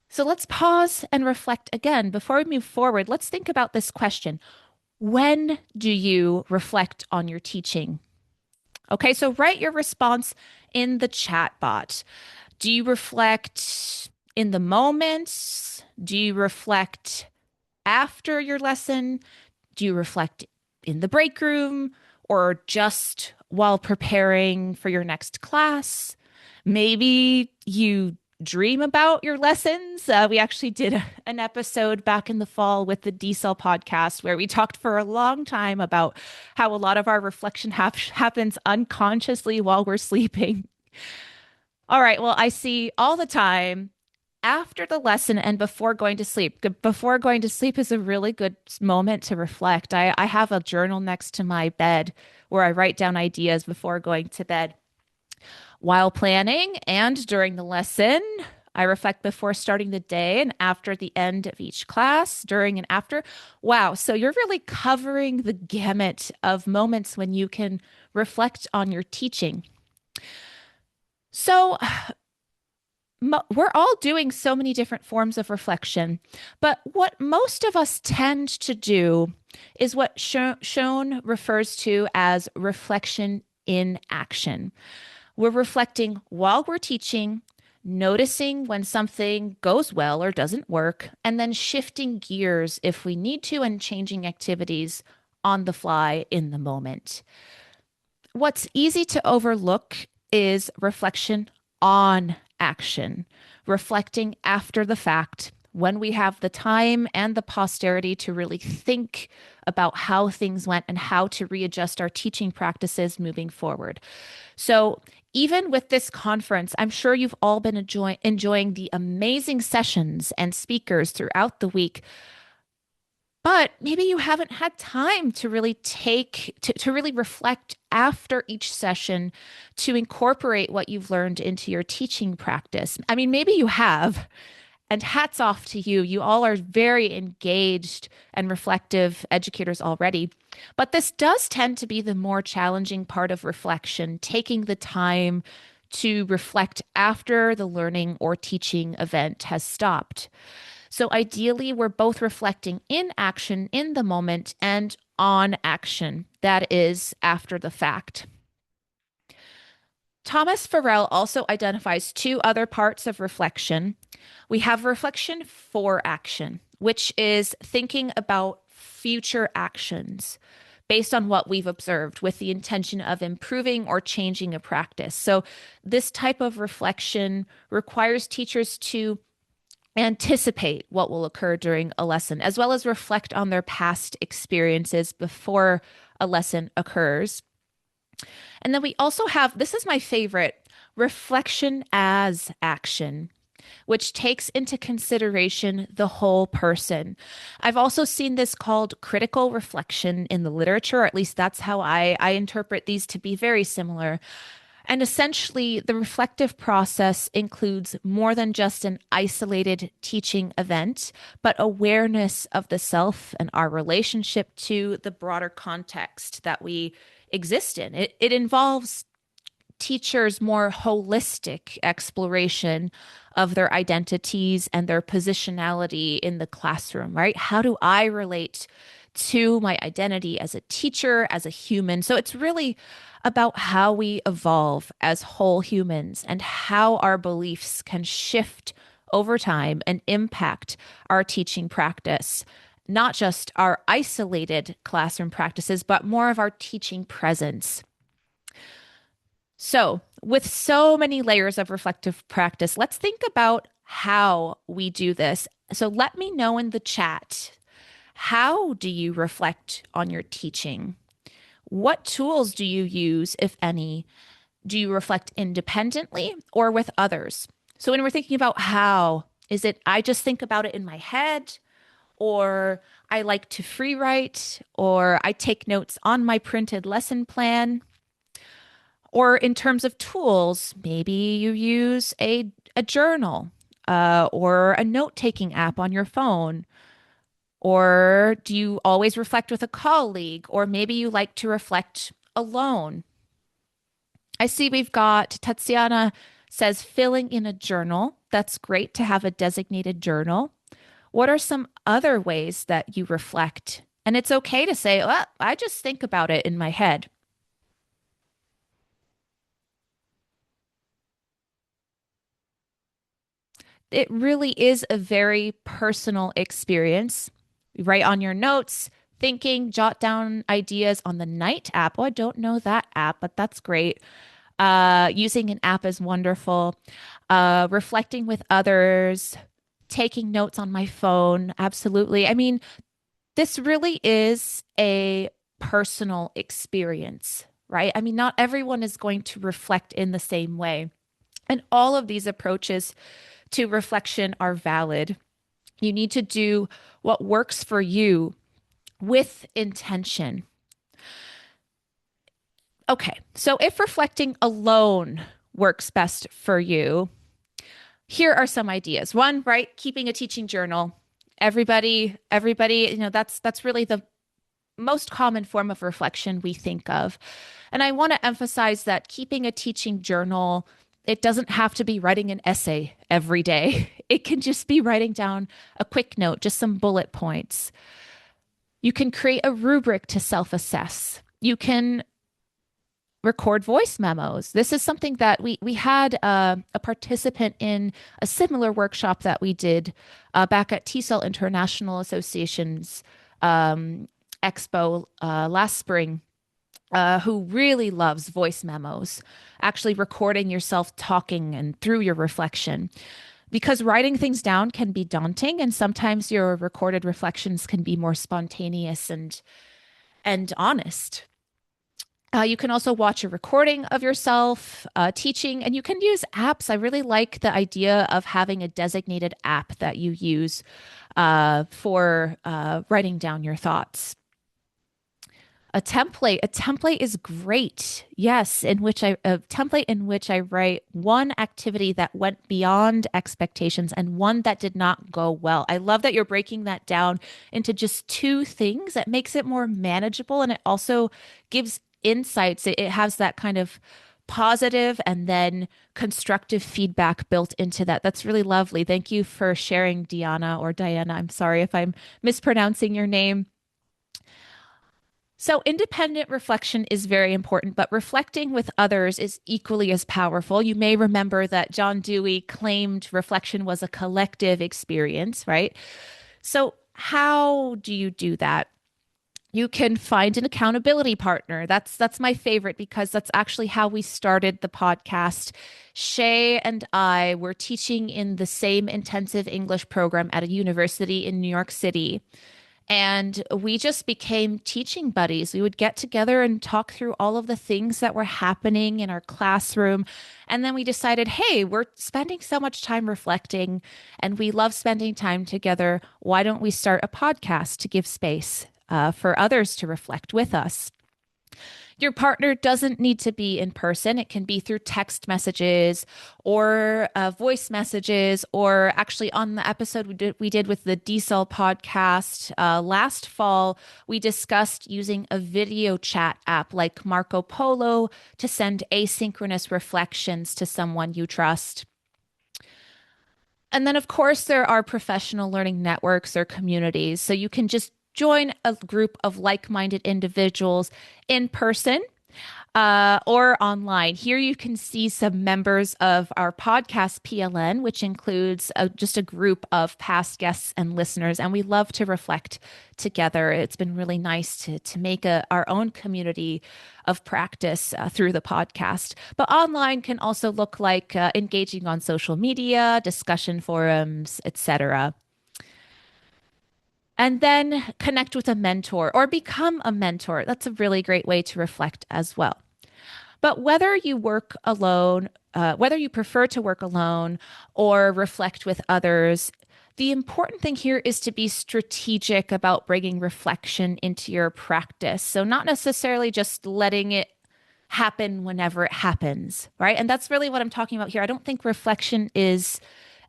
So let's pause and reflect again. Before we move forward, let's think about this question. When do you reflect on your teaching? Okay, so write your response in the chat bot. Do you reflect in the moment? Do you reflect after your lesson? Do you reflect in the break room or just while preparing for your next class? Maybe you dream about your lessons. We actually did an episode back in the fall with the DCEL podcast where we talked for a long time about how a lot of our reflection happens unconsciously while we're sleeping. All right, well, I see all the time after the lesson and before going to sleep. Before going to sleep is a really good moment to reflect. I have a journal next to my bed where I write down ideas before going to bed. While planning and during the lesson, I reflect before starting the day and after the end of each class, during and after. Wow, so you're really covering the gamut of moments when you can reflect on your teaching. So we're all doing so many different forms of reflection, but what most of us tend to do is what Schoen refers to as reflection in action. We're reflecting while we're teaching, noticing when something goes well or doesn't work, and then shifting gears if we need to and changing activities on the fly in the moment. What's easy to overlook is reflection on action, reflecting after the fact when we have the time and the posterity to really think about how things went and how to readjust our teaching practices moving forward. So even with this conference, I'm sure you've all been enjoying the amazing sessions and speakers throughout the week. But maybe you haven't had time to really to really reflect after each session to incorporate what you've learned into your teaching practice. I mean, maybe you have, and hats off to you. You all are very engaged and reflective educators already. But this does tend to be the more challenging part of reflection, taking the time to reflect after the learning or teaching event has stopped. So ideally, we're both reflecting in action in the moment and on action, that is, after the fact. Thomas Farrell also identifies two other parts of reflection. We have reflection for action, which is thinking about future actions based on what we've observed with the intention of improving or changing a practice. So this type of reflection requires teachers to anticipate what will occur during a lesson, as well as reflect on their past experiences before a lesson occurs. And then we also have, this is my favorite, reflection as action, which takes into consideration the whole person. I've also seen this called critical reflection in the literature, or at least that's how I interpret these to be very similar. And essentially, the reflective process includes more than just an isolated teaching event, but awareness of the self and our relationship to the broader context that we exist in. It involves teachers' more holistic exploration of their identities and their positionality in the classroom, right? How do I relate to my identity as a teacher, as a human? So it's really about how we evolve as whole humans and how our beliefs can shift over time and impact our teaching practice, not just our isolated classroom practices, but more of our teaching presence. So, with so many layers of reflective practice, let's think about how we do this. So, let me know in the chat, how do you reflect on your teaching? What tools do you use, if any? Do you reflect independently or with others? So, when we're thinking about how, is it I just think about it in my head, or I like to free write, or I take notes on my printed lesson plan? Or in terms of tools, maybe you use a journal or a note-taking app on your phone. Or do you always reflect with a colleague? Or maybe you like to reflect alone. I see we've got Tatiana says filling in a journal. That's great to have a designated journal. What are some other ways that you reflect? And it's okay to say, well, I just think about it in my head. It really is a very personal experience. You write on your notes, thinking, jot down ideas on the Night app. Oh, I don't know that app, but that's great. Using an app is wonderful. Reflecting with others, taking notes on my phone. Absolutely. I mean, this really is a personal experience, right? I mean, not everyone is going to reflect in the same way. And all of these approaches to reflection are valid. You need to do what works for you with intention. Okay, so if reflecting alone works best for you, here are some ideas. One, right, keeping a teaching journal. Everybody, that's really the most common form of reflection we think of. And I want to emphasize that keeping a teaching journal, it doesn't have to be writing an essay every day. It can just be writing down a quick note, just some bullet points. You can create a rubric to self-assess. You can record voice memos. This is something that we had a participant in a similar workshop that we did back at TESOL International Association's Expo last spring. who really loves voice memos, actually recording yourself talking and through your reflection. Because writing things down can be daunting, and sometimes your recorded reflections can be more spontaneous and honest. You can also watch a recording of yourself teaching, and you can use apps. I really like the idea of having a designated app that you use for writing down your thoughts. A template is great. Yes, a template in which I write one activity that went beyond expectations and one that did not go well. I love that you're breaking that down into just two things. That makes it more manageable, and it also gives insights. It has that kind of positive and then constructive feedback built into that. That's really lovely. Thank you for sharing, Diana or Diana. I'm sorry if I'm mispronouncing your name. So independent reflection is very important, but reflecting with others is equally as powerful. You may remember that John Dewey claimed reflection was a collective experience, right? So how do you do that? You can find an accountability partner. That's my favorite, because that's actually how we started the podcast. Shay and I were teaching in the same intensive English program at a university in New York City. And we just became teaching buddies. We would get together and talk through all of the things that were happening in our classroom. And then we decided, hey, we're spending so much time reflecting and we love spending time together. Why don't we start a podcast to give space for others to reflect with us? Your partner doesn't need to be in person. It can be through text messages or voice messages, or actually on the episode we did with the TESOL podcast last fall, we discussed using a video chat app like Marco Polo to send asynchronous reflections to someone you trust. And then, of course, there are professional learning networks or communities. So you can just join a group of like-minded individuals in person or online. Here you can see some members of our podcast PLN, which includes just a group of past guests and listeners. And we love to reflect together. It's been really nice to make our own community of practice through the podcast. But online can also look like engaging on social media, discussion forums, etc. And then connect with a mentor or become a mentor. That's a really great way to reflect as well. But whether you work alone, whether you prefer to work alone or reflect with others, the important thing here is to be strategic about bringing reflection into your practice. So not necessarily just letting it happen whenever it happens, right? And that's really what I'm talking about here. I don't think reflection is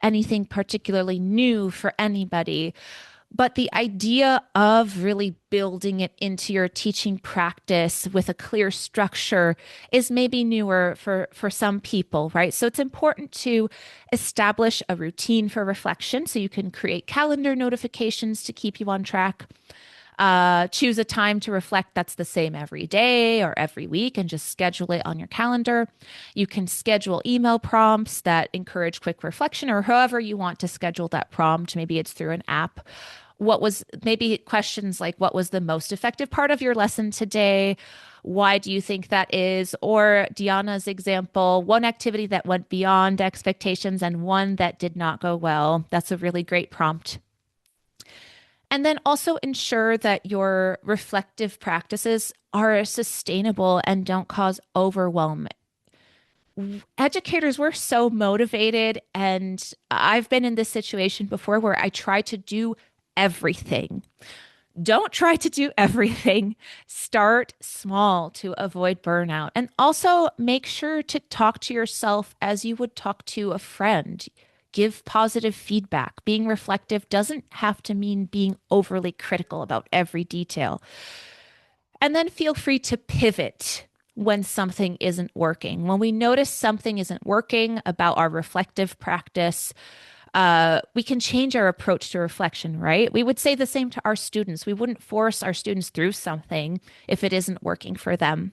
anything particularly new for anybody. But the idea of really building it into your teaching practice with a clear structure is maybe newer for some people, right? So it's important to establish a routine for reflection so you can create calendar notifications to keep you on track. Choose a time to reflect that's the same every day or every week and just schedule it on your calendar. You can schedule email prompts that encourage quick reflection, or however you want to schedule that prompt. Maybe it's through an app. Maybe questions like, what was the most effective part of your lesson today? Why do you think that is? Or Diana's example, one activity that went beyond expectations and one that did not go well. That's a really great prompt. And then also ensure that your reflective practices are sustainable and don't cause overwhelm. Educators, we're so motivated, and I've been in this situation before where I try to do everything. Don't try to do everything. Start small to avoid burnout. And also make sure to talk to yourself as you would talk to a friend. Give positive feedback. Being reflective doesn't have to mean being overly critical about every detail. And then feel free to pivot when something isn't working. When we notice something isn't working about our reflective practice, we can change our approach to reflection, right? We would say the same to our students. We wouldn't force our students through something if it isn't working for them.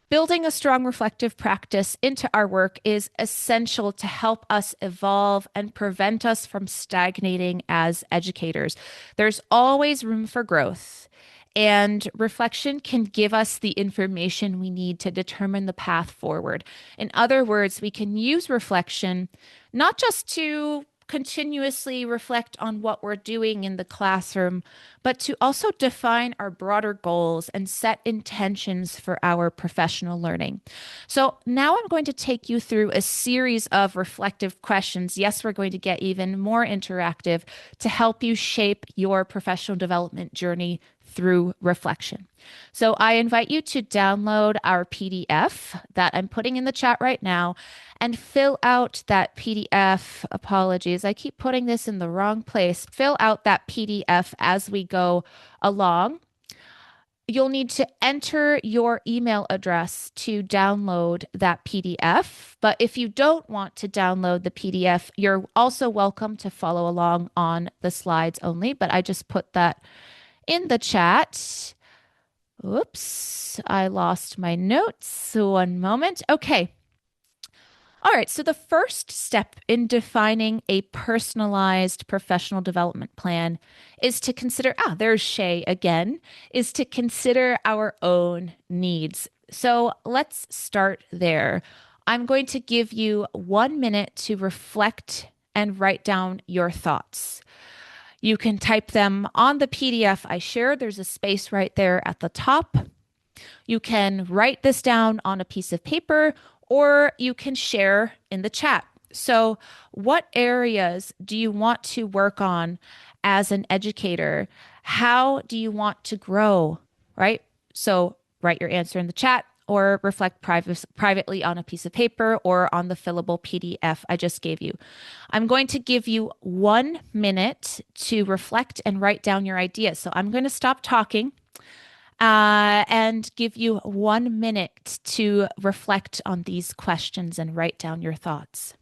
Building a strong reflective practice into our work is essential to help us evolve and prevent us from stagnating as educators. There's always room for growth. And reflection can give us the information we need to determine the path forward. In other words, we can use reflection not just to continuously reflect on what we're doing in the classroom, but to also define our broader goals and set intentions for our professional learning. So now I'm going to take you through a series of reflective questions. Yes, we're going to get even more interactive to help you shape your professional development journey through reflection. So I invite you to download our PDF that I'm putting in the chat right now and fill out that PDF. Apologies, I keep putting this in the wrong place. Fill out that PDF as we go along. You'll need to enter your email address to download that PDF. But if you don't want to download the PDF, you're also welcome to follow along on the slides only. But I just put that in the chat. Oops, I lost my notes. One moment. Okay. All right. So the first step in defining a personalized professional development plan is to consider, there's Shay again, is to consider our own needs. So let's start there. I'm going to give you 1 minute to reflect and write down your thoughts. You can type them on the PDF I shared. There's a space right there at the top. You can write this down on a piece of paper, or you can share in the chat. So what areas do you want to work on as an educator? How do you want to grow, right? So write your answer in the chat or reflect privately on a piece of paper or on the fillable PDF I just gave you. I'm going to give you 1 minute to reflect and write down your ideas. So I'm going to stop talking and give you 1 minute to reflect on these questions and write down your thoughts.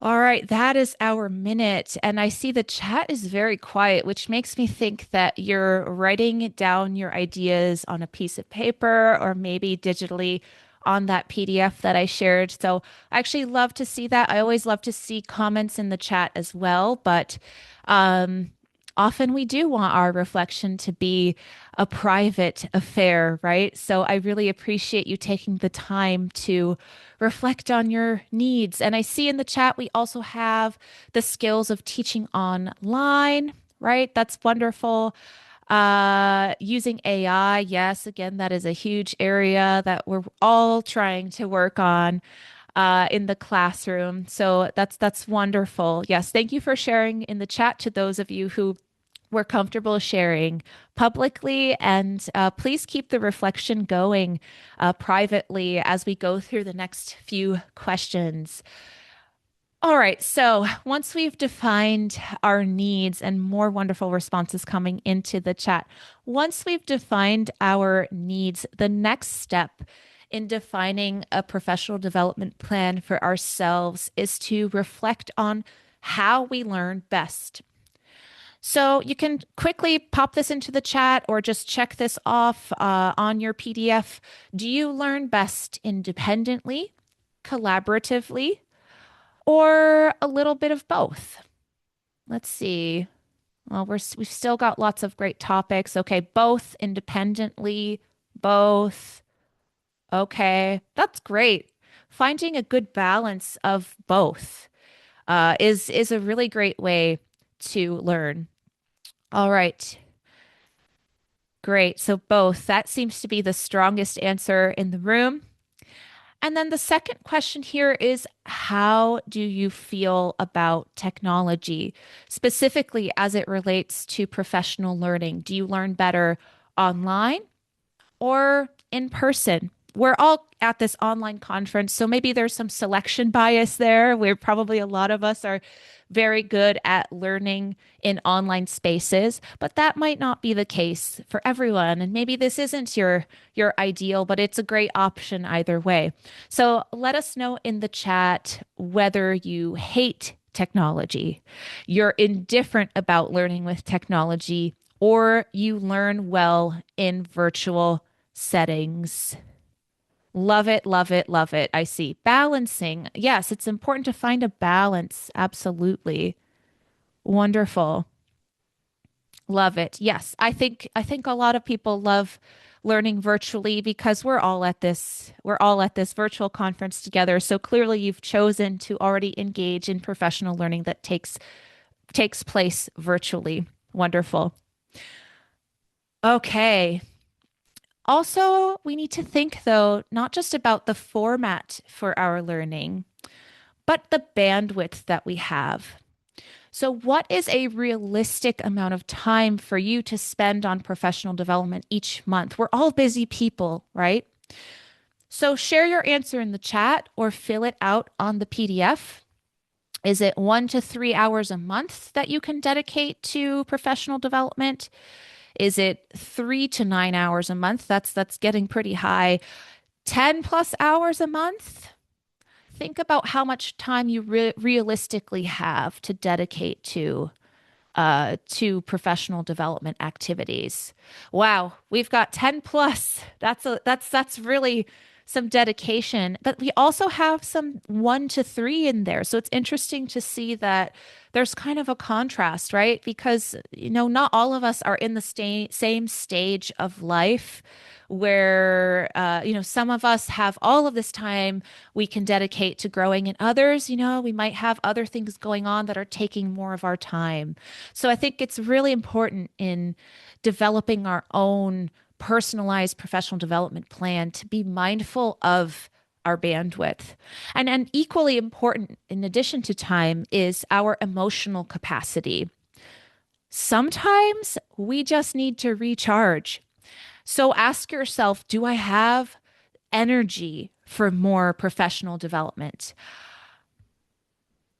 All right, that is our minute. And I see the chat is very quiet, which makes me think that you're writing down your ideas on a piece of paper or maybe digitally on that PDF that I shared. So I actually love to see that. I always love to see comments in the chat as well, but often we do want our reflection to be a private affair, right? So I really appreciate you taking the time to reflect on your needs. And I see in the chat, we also have the skills of teaching online, right? That's wonderful. Using AI. Yes, again, that is a huge area that we're all trying to work on in the classroom. So that's wonderful. Yes, thank you for sharing in the chat to those of you who were comfortable sharing publicly, and please keep the reflection going privately as we go through the next few questions. All right, so once we've defined our needs, and more wonderful responses coming into the chat, once we've defined our needs, the next step in defining a professional development plan for ourselves is to reflect on how we learn best. So you can quickly pop this into the chat or just check this off on your PDF. Do you learn best independently, collaboratively, or a little bit of both? Let's see. Well, we've still got lots of great topics. Okay, both independently, both. Okay, that's great. Finding a good balance of both is a really great way to learn. All right. Great. So both. That seems to be the strongest answer in the room. And then the second question here is, how do you feel about technology, specifically as it relates to professional learning? Do you learn better online or in person? We're all at this online conference, so maybe there's some selection bias there, where probably a lot of us are very good at learning in online spaces, but that might not be the case for everyone. And maybe this isn't your ideal, but it's a great option either way. So let us know in the chat whether you hate technology, you're indifferent about learning with technology, or you learn well in virtual settings. Love it, love it, love it. I see. Balancing. Yes, it's important to find a balance. Absolutely. Wonderful. Love it. Yes, I think a lot of people love learning virtually because we're all at this virtual conference together. So clearly you've chosen to already engage in professional learning that takes place virtually. Wonderful. Okay. Also, we need to think, though, not just about the format for our learning, but the bandwidth that we have. So, what is a realistic amount of time for you to spend on professional development each month? We're all busy people, right? So, share your answer in the chat or fill it out on the PDF. Is it 1 to 3 hours a month that you can dedicate to professional development? Is it 3 to 9 hours a month? That's getting pretty high. 10 plus hours a month? Think about how much time you realistically have to dedicate to professional development activities. Wow, we've got 10 plus. That's really some dedication, but we also have some 1 to 3 in there. So it's interesting to see that there's kind of a contrast, right? Because, not all of us are in the same stage of life where, some of us have all of this time we can dedicate to growing, and others, we might have other things going on that are taking more of our time. So I think it's really important in developing our own personalized professional development plan to be mindful of our bandwidth. And equally important, in addition to time, is our emotional capacity. Sometimes we just need to recharge. So ask yourself, do I have energy for more professional development?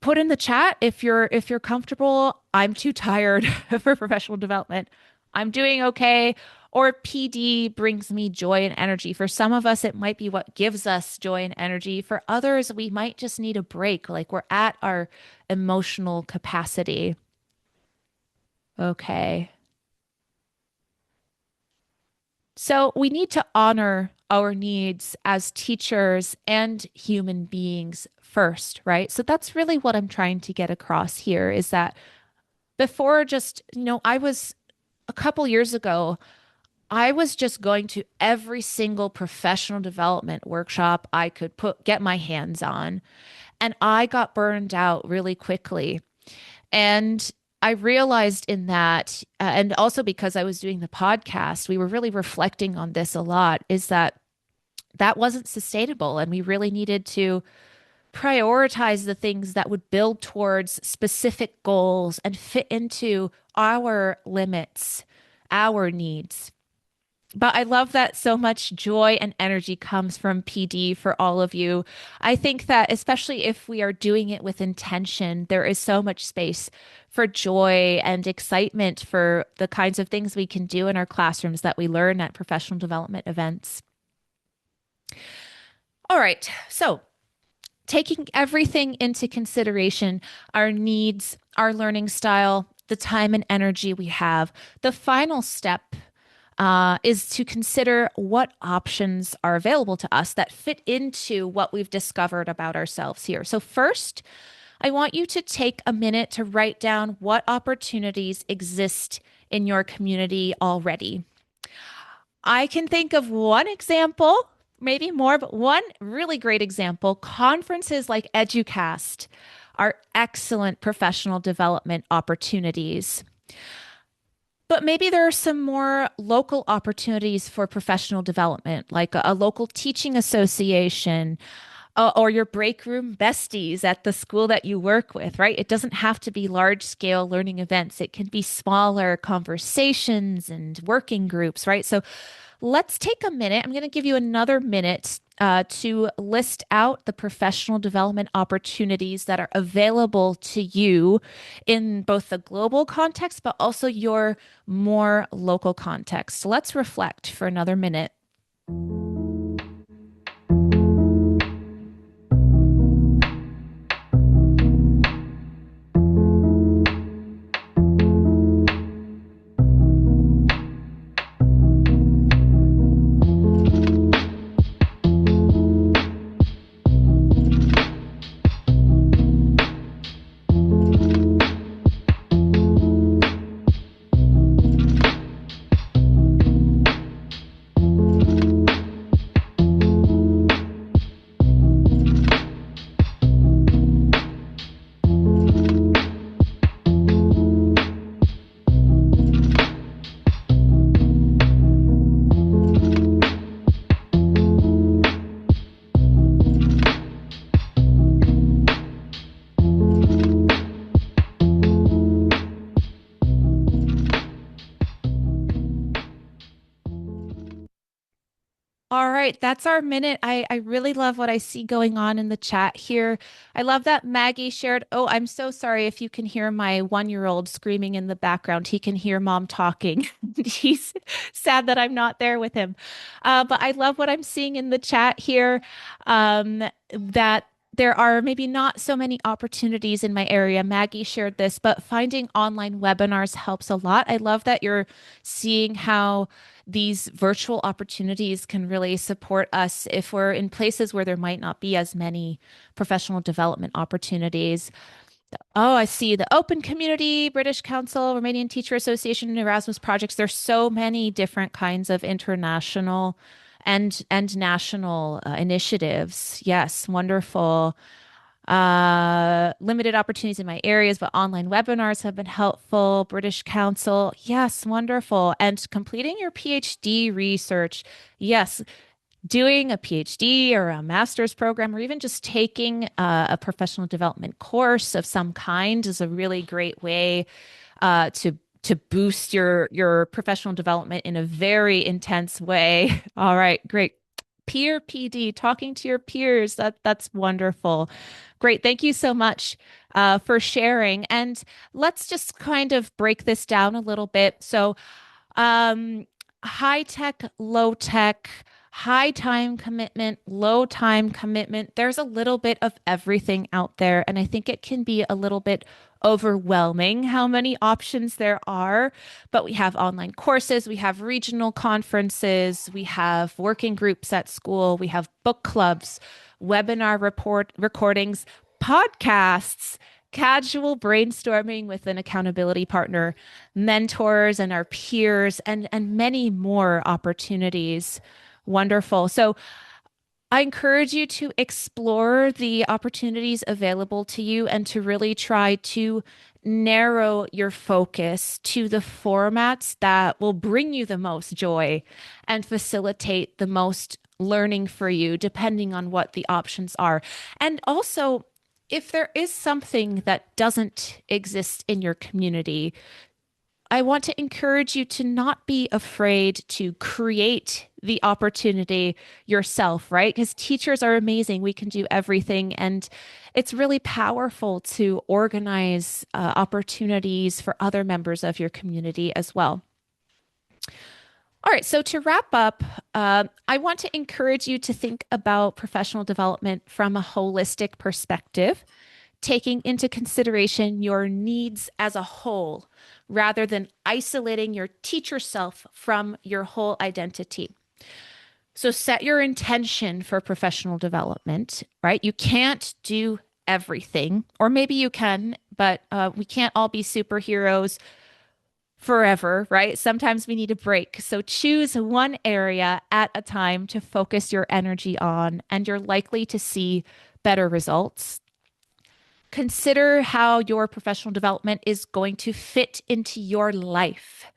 Put in the chat if you're comfortable. I'm too tired for professional development. I'm doing okay. Or PD brings me joy and energy. For some of us, it might be what gives us joy and energy. For others, we might just need a break, like we're at our emotional capacity. Okay. So we need to honor our needs as teachers and human beings first, right? So that's really what I'm trying to get across here, is that before, just, I was a couple years ago, I was just going to every single professional development workshop I could get my hands on. And I got burned out really quickly. And I realized in that, and also because I was doing the podcast, we were really reflecting on this a lot, is that wasn't sustainable. And we really needed to prioritize the things that would build towards specific goals and fit into our limits, our needs. But I love that so much joy and energy comes from PD for all of you. I think that especially if we are doing it with intention, there is so much space for joy and excitement for the kinds of things we can do in our classrooms that we learn at professional development events. All right, so taking everything into consideration, our needs, our learning style, the time and energy we have, the final step is to consider what options are available to us that fit into what we've discovered about ourselves here. So first, I want you to take a minute to write down what opportunities exist in your community already. I can think of one example, maybe more, but one really great example. Conferences like EduCast are excellent professional development opportunities. But maybe there are some more local opportunities for professional development, like a local teaching association, or your break room besties at the school that you work with, right? It doesn't have to be large scale learning events. It can be smaller conversations and working groups, right? So let's take a minute. I'm going to give you another minute to list out the professional development opportunities that are available to you in both the global context, but also your more local context. So let's reflect for another minute. All right, that's our minute. I really love what I see going on in the chat here. I love that Maggie shared. Oh, I'm so sorry if you can hear my 1-year-old screaming in the background. He can hear mom talking. He's sad that I'm not there with him. But I love what I'm seeing in the chat here, that there are maybe not so many opportunities in my area. Maggie shared this, but finding online webinars helps a lot. I love that you're seeing how these virtual opportunities can really support us if we're in places where there might not be as many professional development opportunities. Oh, I see the Open Community, British Council, Romanian Teacher Association, and Erasmus projects. There's so many different kinds of international and national initiatives. Yes, wonderful. Limited opportunities in my areas, but online webinars have been helpful. British Council, yes, wonderful. And completing your PhD research, yes, doing a PhD or a master's program, or even just taking a professional development course of some kind is a really great way to boost your professional development in a very intense way. All right, great. Peer PD, talking to your peers, that's wonderful. Great. Thank you so much for sharing. And let's just kind of break this down a little bit. So, high tech, low tech, high time commitment, low time commitment. There's a little bit of everything out there. And I think it can be a little bit overwhelming how many options there are. But we have online courses, we have regional conferences, we have working groups at school, we have book clubs, webinar recordings, podcasts, casual brainstorming with an accountability partner, mentors and our peers, and many more opportunities. Wonderful. So I encourage you to explore the opportunities available to you and to really try to narrow your focus to the formats that will bring you the most joy and facilitate the most learning for you, depending on what the options are. And also, if there is something that doesn't exist in your community, I want to encourage you to not be afraid to create the opportunity yourself, right? Because teachers are amazing. We can do everything. And it's really powerful to organize opportunities for other members of your community as well. All right, so to wrap up, I want to encourage you to think about professional development from a holistic perspective, taking into consideration your needs as a whole, rather than isolating your teacher self from your whole identity. So set your intention for professional development, right? You can't do everything, or maybe you can, but we can't all be superheroes forever, right? Sometimes we need a break. So choose one area at a time to focus your energy on, and you're likely to see better results. Consider how your professional development is going to fit into your life.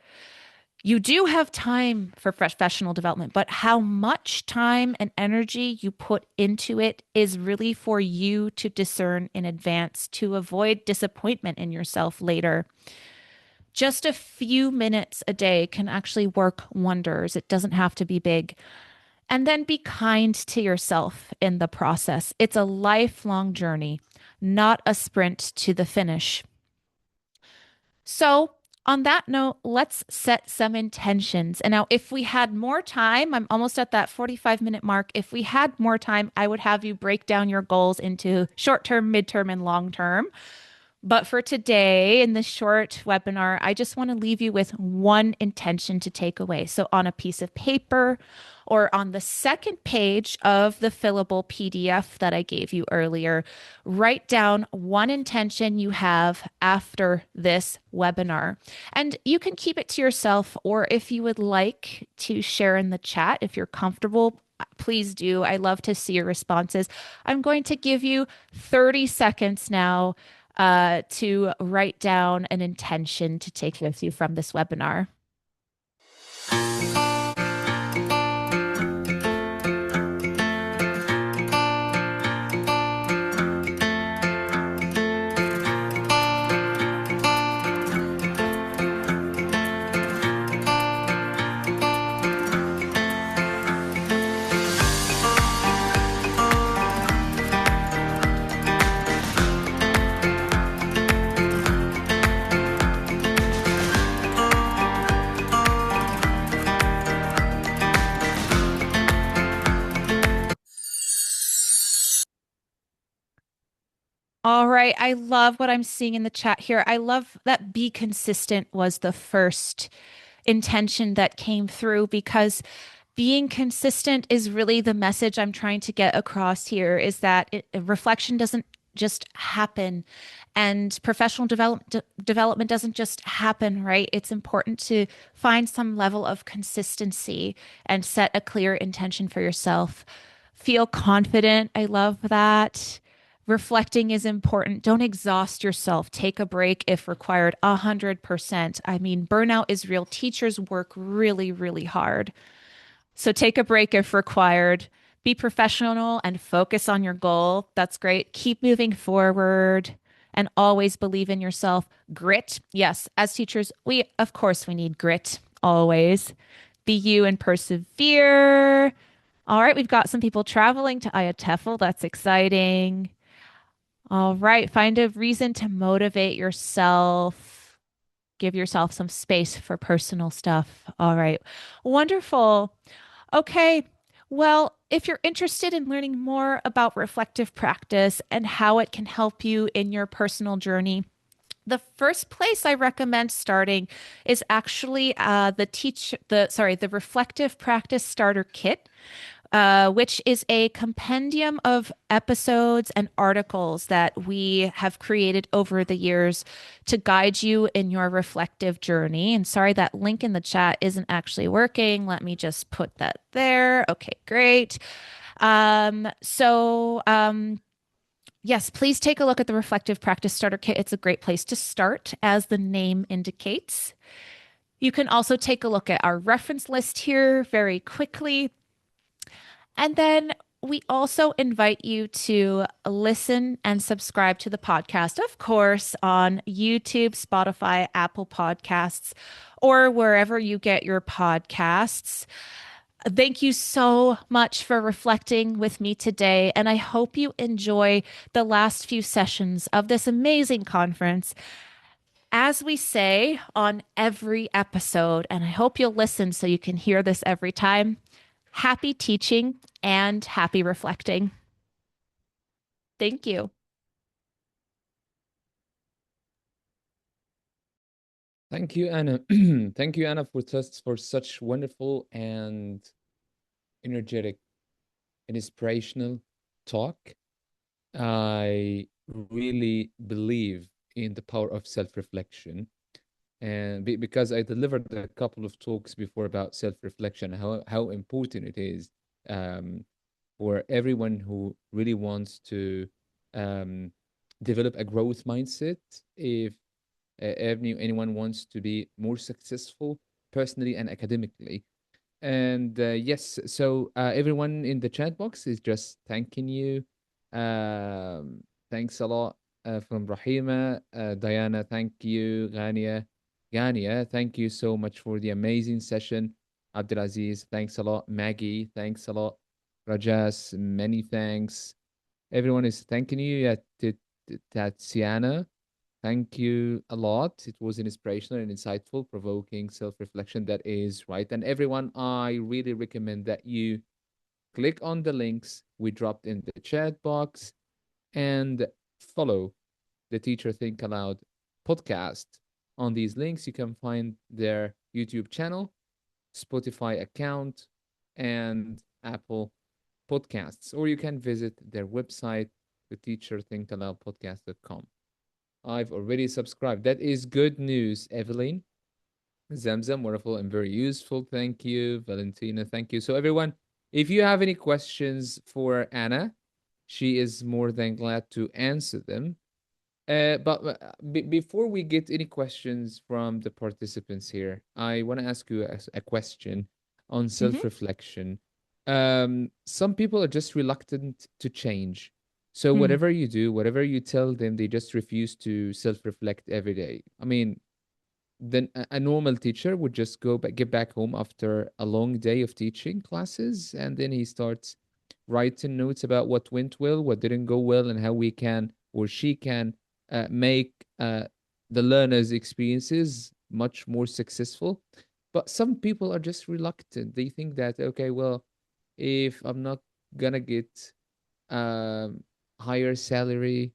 You do have time for professional development, but how much time and energy you put into it is really for you to discern in advance to avoid disappointment in yourself later. Just a few minutes a day can actually work wonders. It doesn't have to be big. And then be kind to yourself in the process. It's a lifelong journey, not a sprint to the finish. So, on that note, let's set some intentions. And now, if we had more time, I'm almost at that 45-minute mark. If we had more time, I would have you break down your goals into short term, midterm, and long term. But for today, in this short webinar, I just want to leave you with one intention to take away. So on a piece of paper or on the second page of the fillable PDF that I gave you earlier, write down one intention you have after this webinar. And you can keep it to yourself, or if you would like to share in the chat, if you're comfortable, please do. I love to see your responses. I'm going to give you 30 seconds now to write down an intention to take with you from this webinar. All right. I love what I'm seeing in the chat here. I love that be consistent was the first intention that came through, because being consistent is really the message I'm trying to get across here, is that reflection doesn't just happen, and professional development doesn't just happen, right? It's important to find some level of consistency and set a clear intention for yourself. Feel confident. I love that. Reflecting is important. Don't exhaust yourself. Take a break if required, 100%. I mean, burnout is real. Teachers work really, really hard. So take a break if required. Be professional and focus on your goal. That's great. Keep moving forward and always believe in yourself. Grit. Yes, as teachers, of course we need grit always. Be you and persevere. All right, we've got some people traveling to IATEFL. That's exciting. All right, find a reason to motivate yourself. Give yourself some space for personal stuff. All right, wonderful. Okay, well, if you're interested in learning more about reflective practice and how it can help you in your personal journey, the first place I recommend starting is actually the Reflective Practice Starter Kit, which is a compendium of episodes and articles that we have created over the years to guide you in your reflective journey. And sorry, that link in the chat isn't actually working. Let me just put that there. Okay, great. Yes, please take a look at the Reflective Practice Starter Kit. It's a great place to start, as the name indicates. You can also take a look at our reference list here very quickly. And then we also invite you to listen and subscribe to the podcast, of course, on YouTube, Spotify, Apple Podcasts, or wherever you get your podcasts. Thank you so much for reflecting with me today, and I hope you enjoy the last few sessions of this amazing conference. As we say on every episode, and I hope you'll listen so you can hear this every time, happy teaching and happy reflecting. Thank you. Thank you, Anna. Thank you, Anna, for such wonderful and energetic and inspirational talk. I really believe in the power of self-reflection, and because I delivered a couple of talks before about self-reflection, how important it is for everyone who really wants to develop a growth mindset. If anyone wants to be more successful, personally and academically. And yes, so everyone in the chat box is just thanking you. Thanks a lot from Rahima. Diana, thank you. Ghania, thank you so much for the amazing session. Abdulaziz, thanks a lot. Maggie, thanks a lot. Rajas, many thanks. Everyone is thanking you. Tatiana, thank you a lot. It was inspirational and insightful, provoking self-reflection. That is right. And everyone, I really recommend that you click on the links we dropped in the chat box and follow the Teacher Think Aloud podcast. On these links, you can find their YouTube channel, Spotify account, and Apple Podcasts, or you can visit their website, the teacherthinkaloudpodcast.com. I've already subscribed. That is good news, Evelyn. Zamzam, wonderful and very useful. Thank you. Valentina, thank you. So, everyone, if you have any questions for Anna, she is more than glad to answer them. But before we get any questions from the participants here, I want to ask you a question on self-reflection. Some people are just reluctant to change. So whatever you do, whatever you tell them, they just refuse to self-reflect every day. I mean, then a normal teacher would just get back home after a long day of teaching classes, and then he starts writing notes about what went well, what didn't go well, and how we can or she can make the learners' experiences much more successful. But some people are just reluctant. They think that, okay, well, if I'm not gonna get higher salary,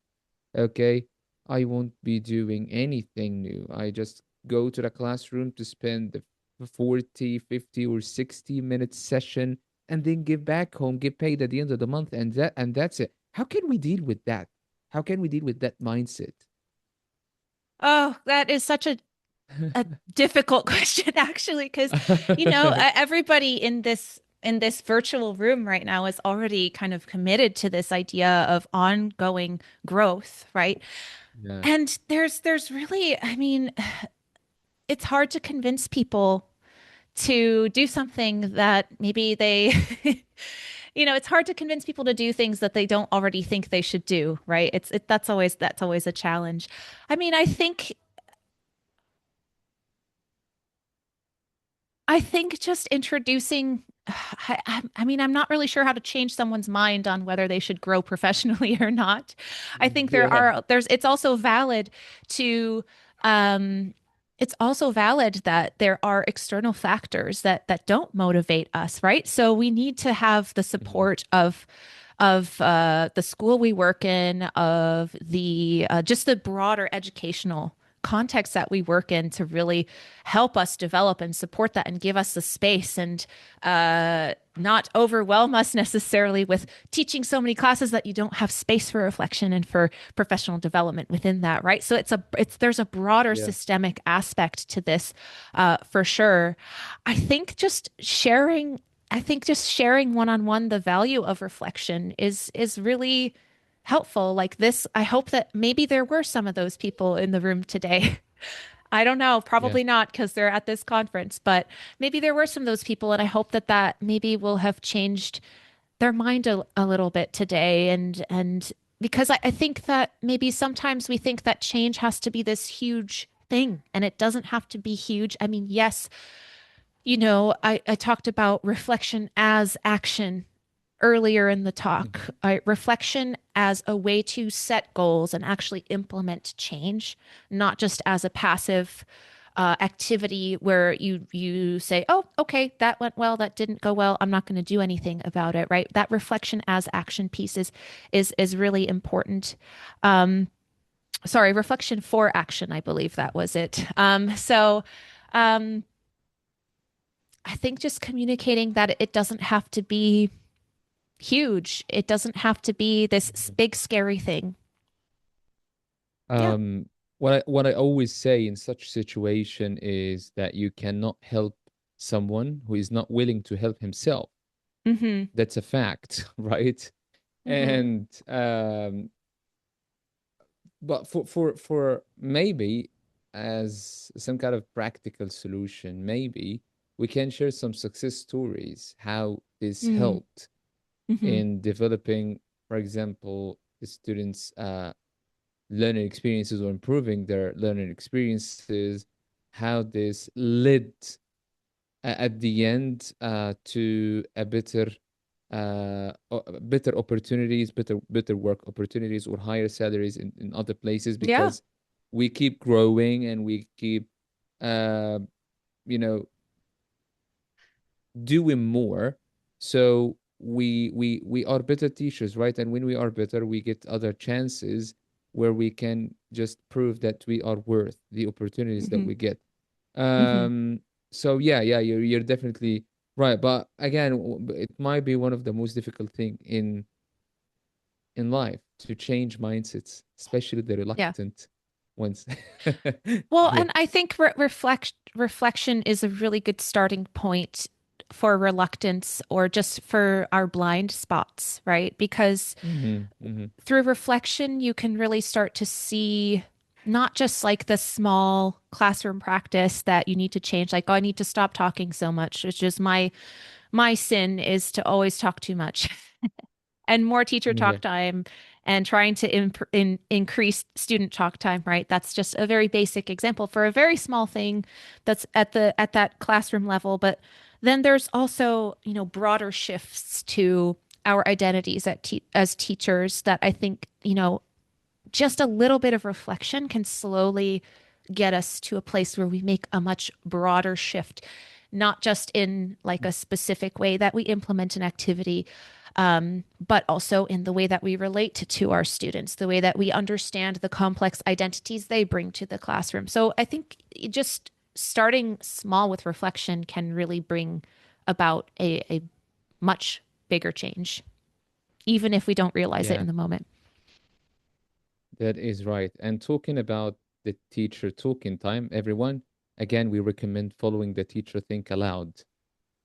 okay, I won't be doing anything new. I just go to the classroom to spend the 40, 50, or 60-minute session and then give back home, get paid at the end of the month, and that's it. How can we deal with that? How can we deal with that mindset? Oh, that is such a difficult question, actually, because everybody in this virtual room right now is already kind of committed to this idea of ongoing growth, right? Yeah. And there's really, I mean, it's hard to convince people to do something that maybe they it's hard to convince people to do things that they don't already think they should do, right? That's always a challenge. I mean, I think just introducing I mean, I'm not really sure how to change someone's mind on whether they should grow professionally or not. I think it's also valid to it's also valid that there are external factors that don't motivate us, right? So we need to have the support of the school we work in, of the just the broader educational context that we work in to really help us develop and support that and give us the space and not overwhelm us necessarily with teaching so many classes that you don't have space for reflection and for professional development within that, right? So there's a broader systemic aspect to this for sure. I think just sharing one-on-one the value of reflection is really helpful. Like this, I hope that maybe there were some of those people in the room today. I don't know, probably not, because they're at this conference, but maybe there were some of those people, and I hope that maybe will have changed their mind a little bit today. And because I think that maybe sometimes we think that change has to be this huge thing, and it doesn't have to be huge. I mean, yes, I talked about reflection as action earlier in the talk. Reflection as a way to set goals and actually implement change, not just as a passive activity where you say, oh, okay, that went well, that didn't go well, I'm not going to do anything about it, right? That reflection as action piece is really important. Reflection for action, I believe that was it. I think just communicating that it doesn't have to be huge. It doesn't have to be this big, scary thing. What I always say in such situation is that you cannot help someone who is not willing to help himself. That's a fact, right? And but for maybe as some kind of practical solution, maybe we can share some success stories, how this Mm. helped Mhm. in developing, for example, the students' learning experiences or improving their learning experiences, how this led at the end to a better opportunities, better work opportunities, or higher salaries in other places, Yeah. because we keep growing and we keep uh, you know doing more. So we are better teachers, right? And when we are better, we get other chances where we can just prove that we are worth the opportunities that Mhm. we get. Mhm. So yeah, you're definitely right. But again, it might be one of the most difficult thing in life to change mindsets, especially the Yeah. reluctant ones. Well, Yeah. and I think reflection is a really good starting point for reluctance or just for our blind spots, right? Because Hmm. Hmm. through reflection, you can really start to see not just like the small classroom practice that you need to change, like, oh, I need to stop talking so much. It's just my sin is to always talk too much. And more teacher Yeah. talk time and trying to increase student talk time, right? That's just a very basic example for a very small thing that's at that classroom level. But then there's also, broader shifts to our identities as teachers that I think, just a little bit of reflection can slowly get us to a place where we make a much broader shift, not just in like a specific way that we implement an activity, but also in the way that we relate to our students, the way that we understand the complex identities they bring to the classroom. So I think just starting small with reflection can really bring about a much bigger change, even if we don't realize it Yeah. in the moment. That is right. And talking about the teacher talking time, everyone, again, we recommend following the Teacher Think Aloud.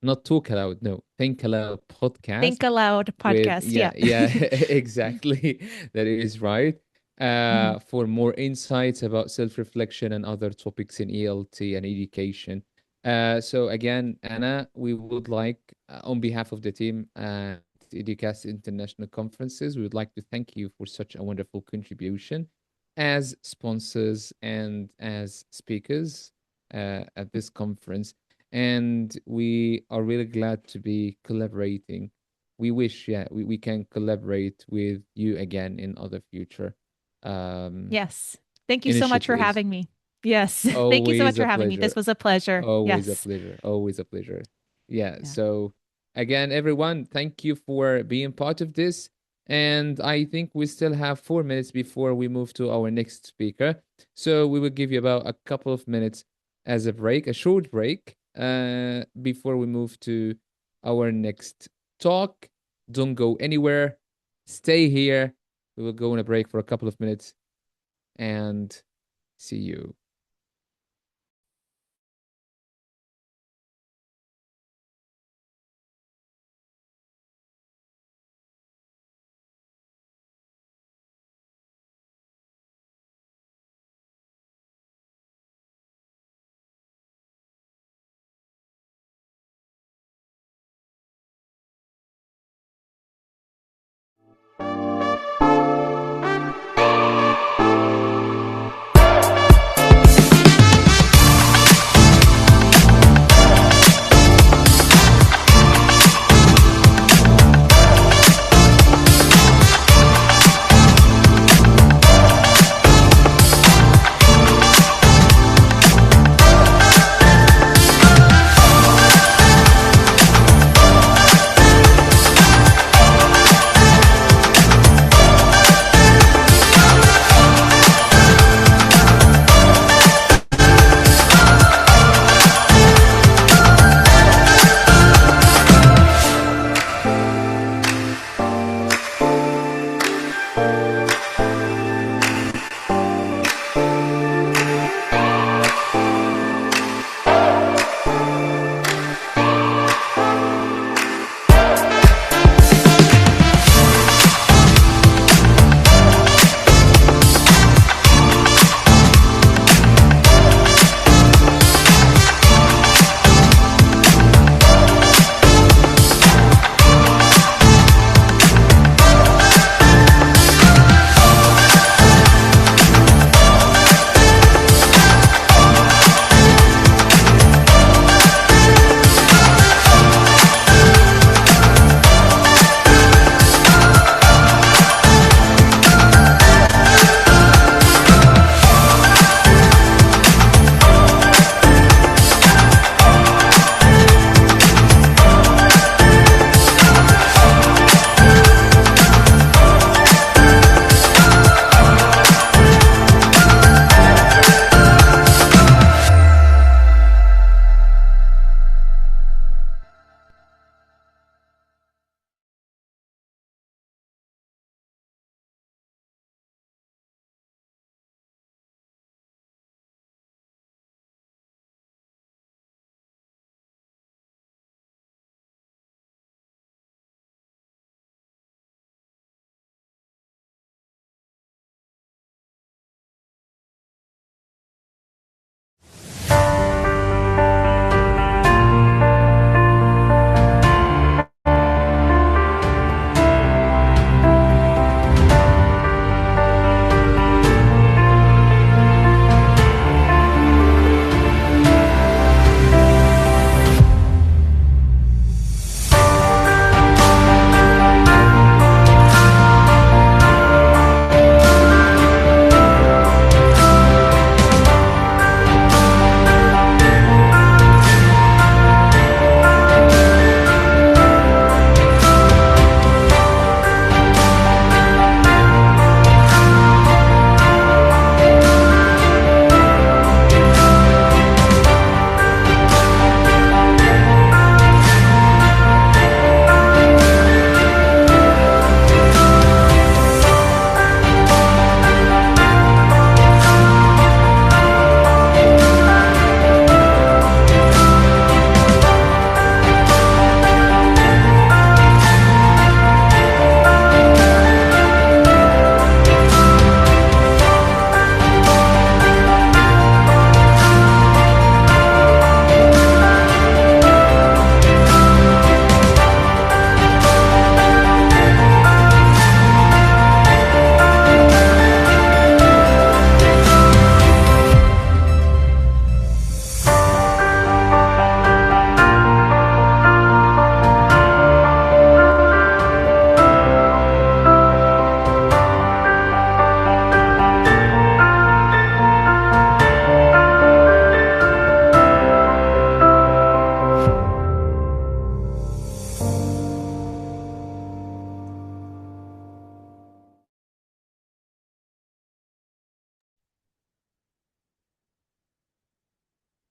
Not Talk Aloud, no, Think Aloud podcast Think Aloud with, podcast. yeah, Yeah. yeah, exactly. That is right. Mhm. For more insights about self-reflection and other topics in ELT and education. So again, Anna, we would like, on behalf of the team at Educast International Conferences, we would like to thank you for such a wonderful contribution as sponsors and as speakers at this conference. And we are really glad to be collaborating. We wish, yeah, we can collaborate with you again in other future um, Yes. Thank you so much for initiatives. having me. Yes. Thank you so much Always for a having me. pleasure. This was a pleasure. Always a Yes. pleasure. Always a pleasure. Yeah. Yeah. So again, everyone, thank you for being part of this. And I think we still have 4 minutes before we move to our next speaker. So we will give you about a couple of minutes as a break, a short break, before we move to our next talk. Don't go anywhere. Stay here. We will go on a break for a couple of minutes and see you.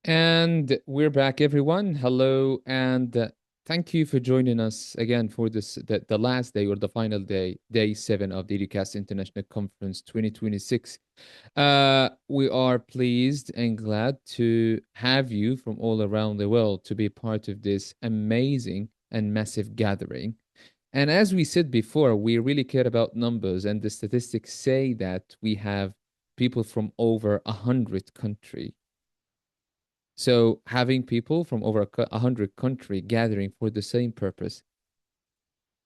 And we're back, everyone. Hello, and thank you for joining us again for the last day or the final day, day 7 of the EDUCAST International Conference 2026. We are pleased and glad to have you from all around the world to be part of this amazing and massive gathering. And as we said before, we really care about numbers, and the statistics say that we have people from over 100 countries. So having people from over 100 countries gathering for the same purpose,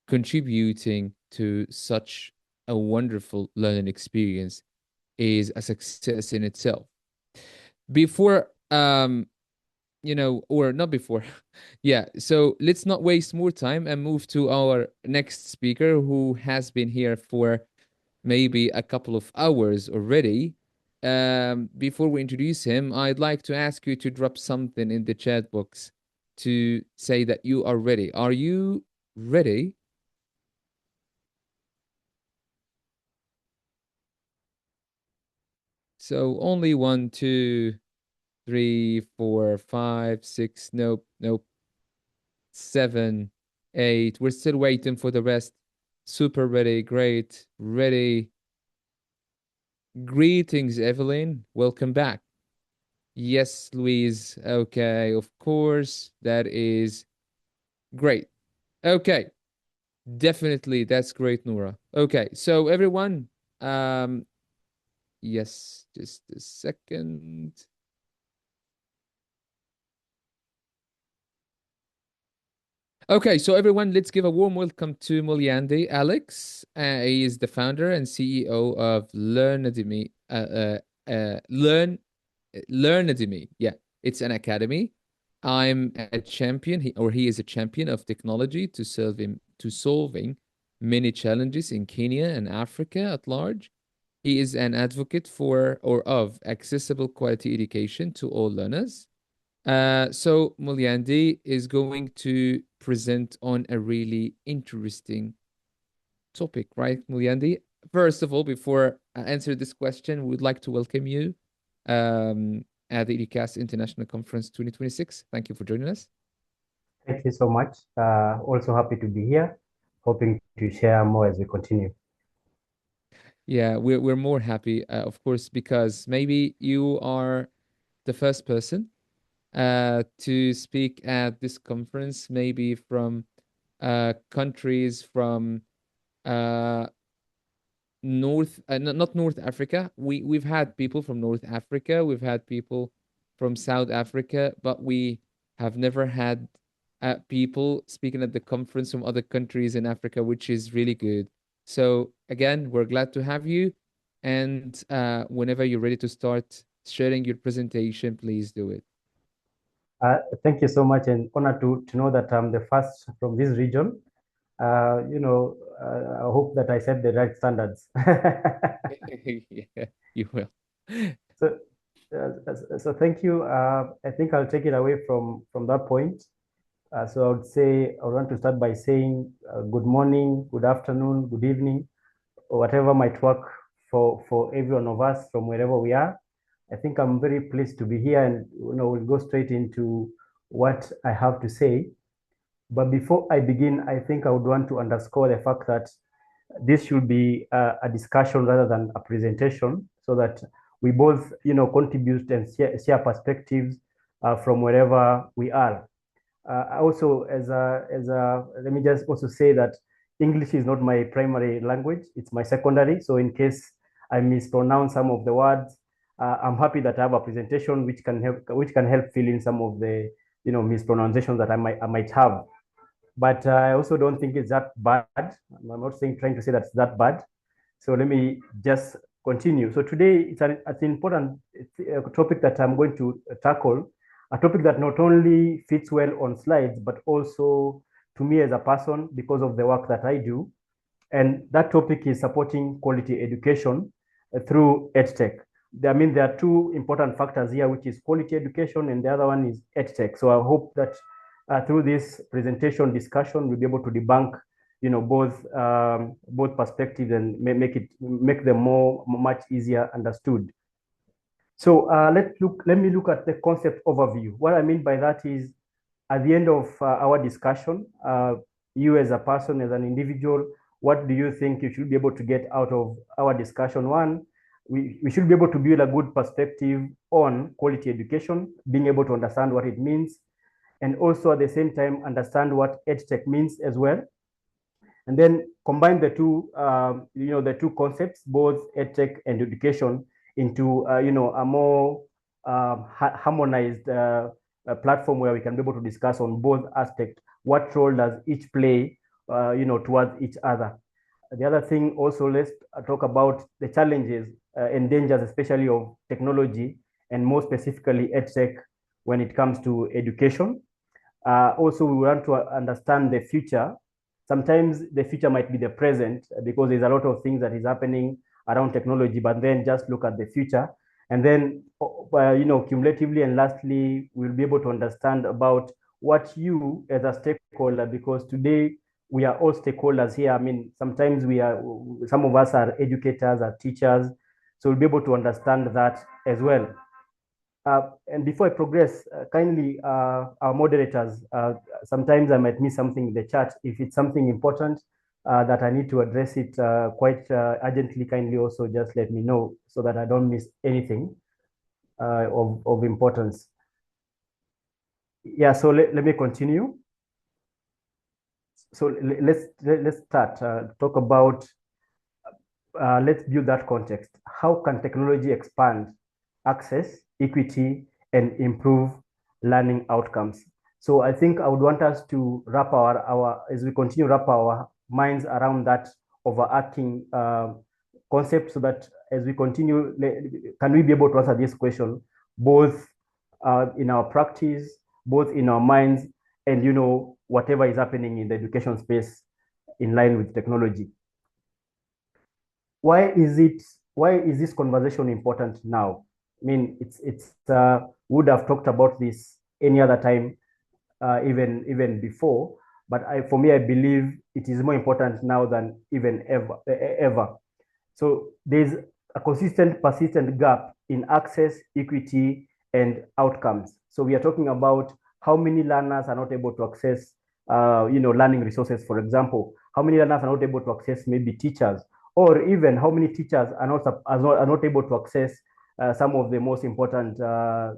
contributing to such a wonderful learning experience is a success in itself. Before, or not before, yeah, so let's not waste more time and move to our next speaker who has been here for maybe a couple of hours already. Before we introduce him, I'd like to ask you to drop something in the chat box to say that you are ready. Are you ready? So only 1, 2, 3, 4, 5, 6. Nope. 7, 8. We're still waiting for the rest. Super ready. Great. Ready. Greetings, Evelyn. Welcome back. Yes, Louise. Okay, of course. That is great. Okay. Definitely. That's great, Noura. Okay, so everyone, yes, just a second. Okay, so everyone, let's give a warm welcome to Mulyandi Alex. He is the founder and CEO of Learnademy. Learnademy. Yeah, it's an academy. I'm a champion, he is a champion of technology to solving many challenges in Kenya and Africa at large. He is an advocate for or of accessible quality education to all learners. So Mulyandi is going to present on a really interesting topic, right, Mulyandi? First of all, before I answer this question, we would like to welcome you at the EDUCAST International Conference 2026. Thank you for joining us. Thank you so much. Also happy to be here, hoping to share more as we continue. Yeah, we're more happy, of course, because maybe you are the first person to speak at this conference, maybe from countries from not North Africa. We've had people from North Africa, we've had people from South Africa, but we have never had people speaking at the conference from other countries in Africa, which is really good. So again, we're glad to have you. And whenever you're ready to start sharing your presentation, please do it. Thank you so much, and honored to know that I'm the first from this region. I hope that I set the right standards. Yeah, you will. So thank you. I think I'll take it away from that point. So I would say I want to start by saying good morning, good afternoon, good evening, or whatever might work for every one of us from wherever we are. I think I'm very pleased to be here, and we'll go straight into what I have to say. But before I begin, I think I would want to underscore the fact that this should be a discussion rather than a presentation, so that we both, contribute and share perspectives from wherever we are. Also, let me just also say that English is not my primary language; it's my secondary. So, in case I mispronounce some of the words, I'm happy that I have a presentation which can help fill in some of the mispronunciations that I might have. But I also don't think it's that bad. I'm not trying to say that's that bad. So let me just continue. So today it's an important topic that I'm going to tackle, a topic that not only fits well on slides, but also to me as a person because of the work that I do. And that topic is supporting quality education through EdTech. I mean, there are two important factors here, which is quality education, and the other one is EdTech. So I hope that through this presentation discussion, we'll be able to debunk, both perspectives and make them much easier understood. So let me look at the concept overview. What I mean by that is, at the end of our discussion, you as a person, as an individual, what do you think you should be able to get out of our discussion? One, we should be able to build a good perspective on quality education, being able to understand what it means, and also at the same time understand what EdTech means as well. And then combine the two, the two concepts, both EdTech and education, into a more harmonized platform where we can be able to discuss on both aspects. What role does each play, towards each other? The other thing also, let's talk about the challenges and dangers, especially of technology, and more specifically EdTech when it comes to education. Also, we want to understand the future. Sometimes the future might be the present because there's a lot of things that is happening around technology, but then just look at the future. And then, cumulatively and lastly, we'll be able to understand about what you as a stakeholder, because today we are all stakeholders here. I mean, sometimes some of us are educators, are teachers, so we'll be able to understand that as well. And before I progress, kindly, our moderators, sometimes I might miss something in the chat. If it's something important that I need to address it quite urgently, kindly also just let me know so that I don't miss anything of importance. Yeah, so let me continue. So let's start, talk about, let's build that context. How can technology expand access, equity, and improve learning outcomes? So I think I would want us to wrap as we continue, wrap our minds around that overarching concept, so that as we continue, can we be able to answer this question, both in our practice, both in our minds, and whatever is happening in the education space in line with technology. Why is this conversation important now? I mean, would have talked about this any other time, even before, but for me, I believe it is more important now than even ever. So there's a persistent gap in access, equity, and outcomes. So we are talking about how many learners are not able to access, learning resources, for example. How many learners are not able to access maybe teachers, or even how many teachers are not able to access some of the most important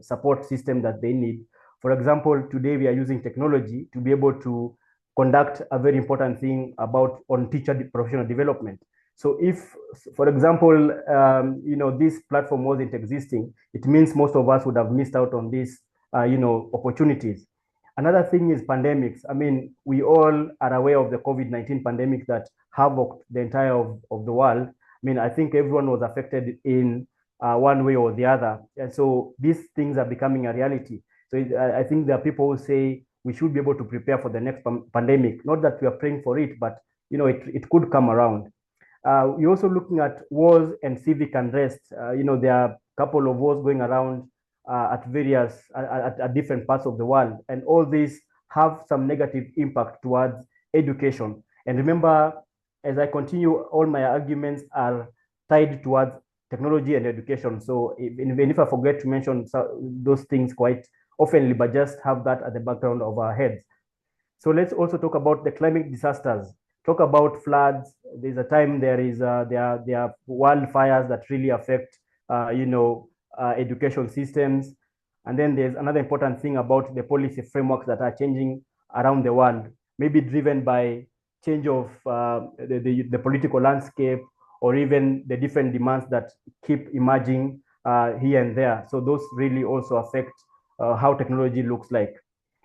support systems that they need. For example, today we are using technology to be able to conduct a very important thing on teacher professional development. So if, for example, this platform wasn't existing, it means most of us would have missed out on these, opportunities. Another thing is pandemics. I mean, we all are aware of the COVID-19 pandemic that havocked the entire of the world. I mean, I think everyone was affected in one way or the other. And so these things are becoming a reality. So I think there are people who say we should be able to prepare for the next pandemic. Not that we are praying for it, but it could come around. We're also looking at wars and civic unrest. There are a couple of wars going around at different parts of the world, and all these have some negative impact towards education. And remember, as I continue, all my arguments are tied towards technology and education. So even if I forget to mention those things quite oftenly, but just have that at the background of our heads. So let's also talk about the climate disasters. Talk about floods. There's a time there are wildfires that really affect education systems. And then there's another important thing about the policy frameworks that are changing around the world, maybe driven by change of the political landscape, or even the different demands that keep emerging here and there. So those really also affect how technology looks like.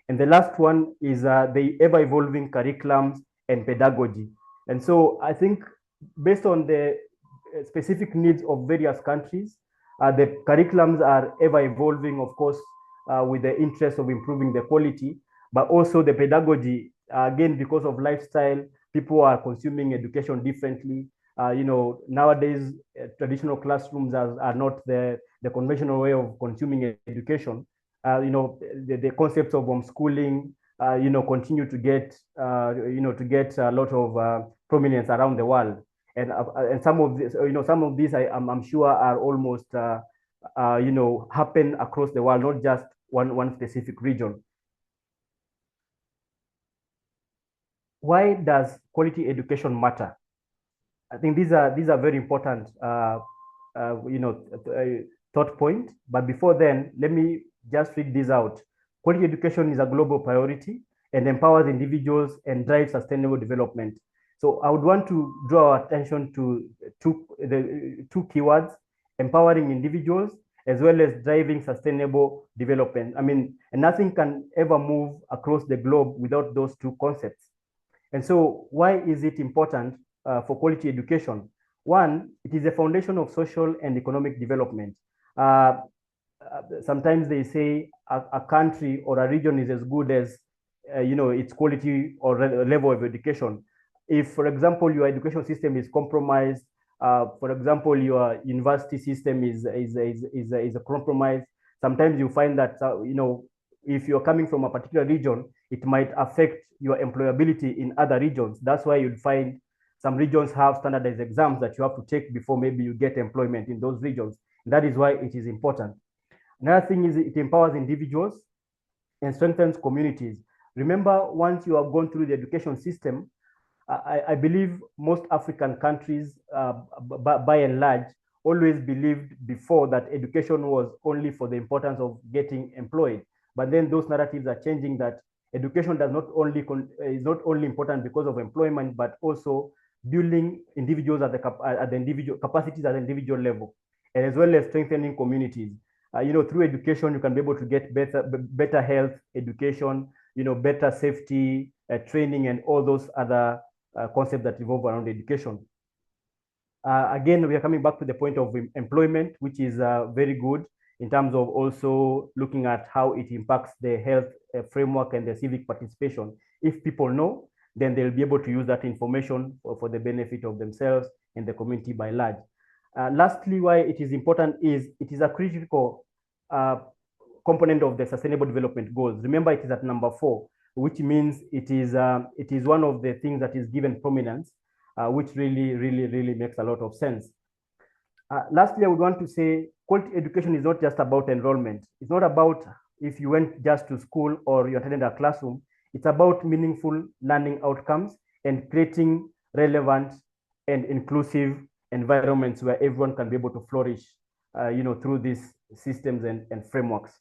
And the last one is the ever-evolving curriculums and pedagogy. And so I think based on the specific needs of various countries, the curriculums are ever evolving, of course, with the interest of improving the quality, but also the pedagogy, again, because of lifestyle, people are consuming education differently. Nowadays, traditional classrooms are not the conventional way of consuming education. The concepts of homeschooling, continue to get a lot of prominence around the world. And some of these, I'm sure, are almost happen across the world, not just one specific region. Why does quality education matter? I think these are very important, thought point. But before then, let me just read this out. Quality education is a global priority and empowers individuals and drives sustainable development. So I would want to draw our attention to the two keywords: empowering individuals as well as driving sustainable development. I mean, and nothing can ever move across the globe without those two concepts. And so why is it important for quality education? One, it is a foundation of social and economic development. Sometimes they say a country or a region is as good as its quality or level of education. If, for example, your education system is compromised, for example, your university system is a compromise, sometimes you find that if you're coming from a particular region, it might affect your employability in other regions. That's why you'd find some regions have standardized exams that you have to take before maybe you get employment in those regions. That is why it is important. Another thing is it empowers individuals and strengthens communities. Remember, once you have gone through the education system, I believe most African countries, by and large, always believed before that education was only for the importance of getting employed. But then those narratives are changing, that education is not only important because of employment, but also building individuals at the individual capacities at the individual level, and as well as strengthening communities. Through education, you can be able to get better health education, better safety training, and all those other concepts that revolve around education. Again, we are coming back to the point of employment, which is very good in terms of also looking at how it impacts the health framework and the civic participation. If people know, then they'll be able to use that information for the benefit of themselves and the community by large. Lastly, why it is important is it is a critical component of the Sustainable Development Goals. Remember, it is at number 4, which means it is one of the things that is given prominence, which really makes a lot of sense. Lastly, I would want to say quality education is not just about enrollment. It's not about if you went just to school or you attended a classroom. It's about meaningful learning outcomes and creating relevant and inclusive environments where everyone can be able to flourish, through these systems and frameworks.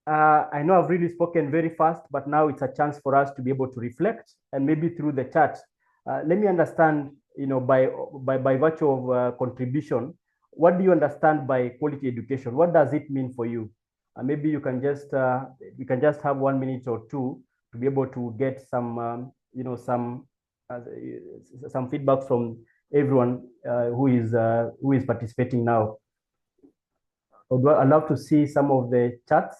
I know I've really spoken very fast, but now it's a chance for us to be able to reflect, and maybe through the chat, let me understand, by virtue of contribution, what do you understand by quality education? What does it mean for you? Maybe you can just we can just have 1 minute or two to be able to get some some feedback from everyone who is participating now. I'd love to see some of the chats.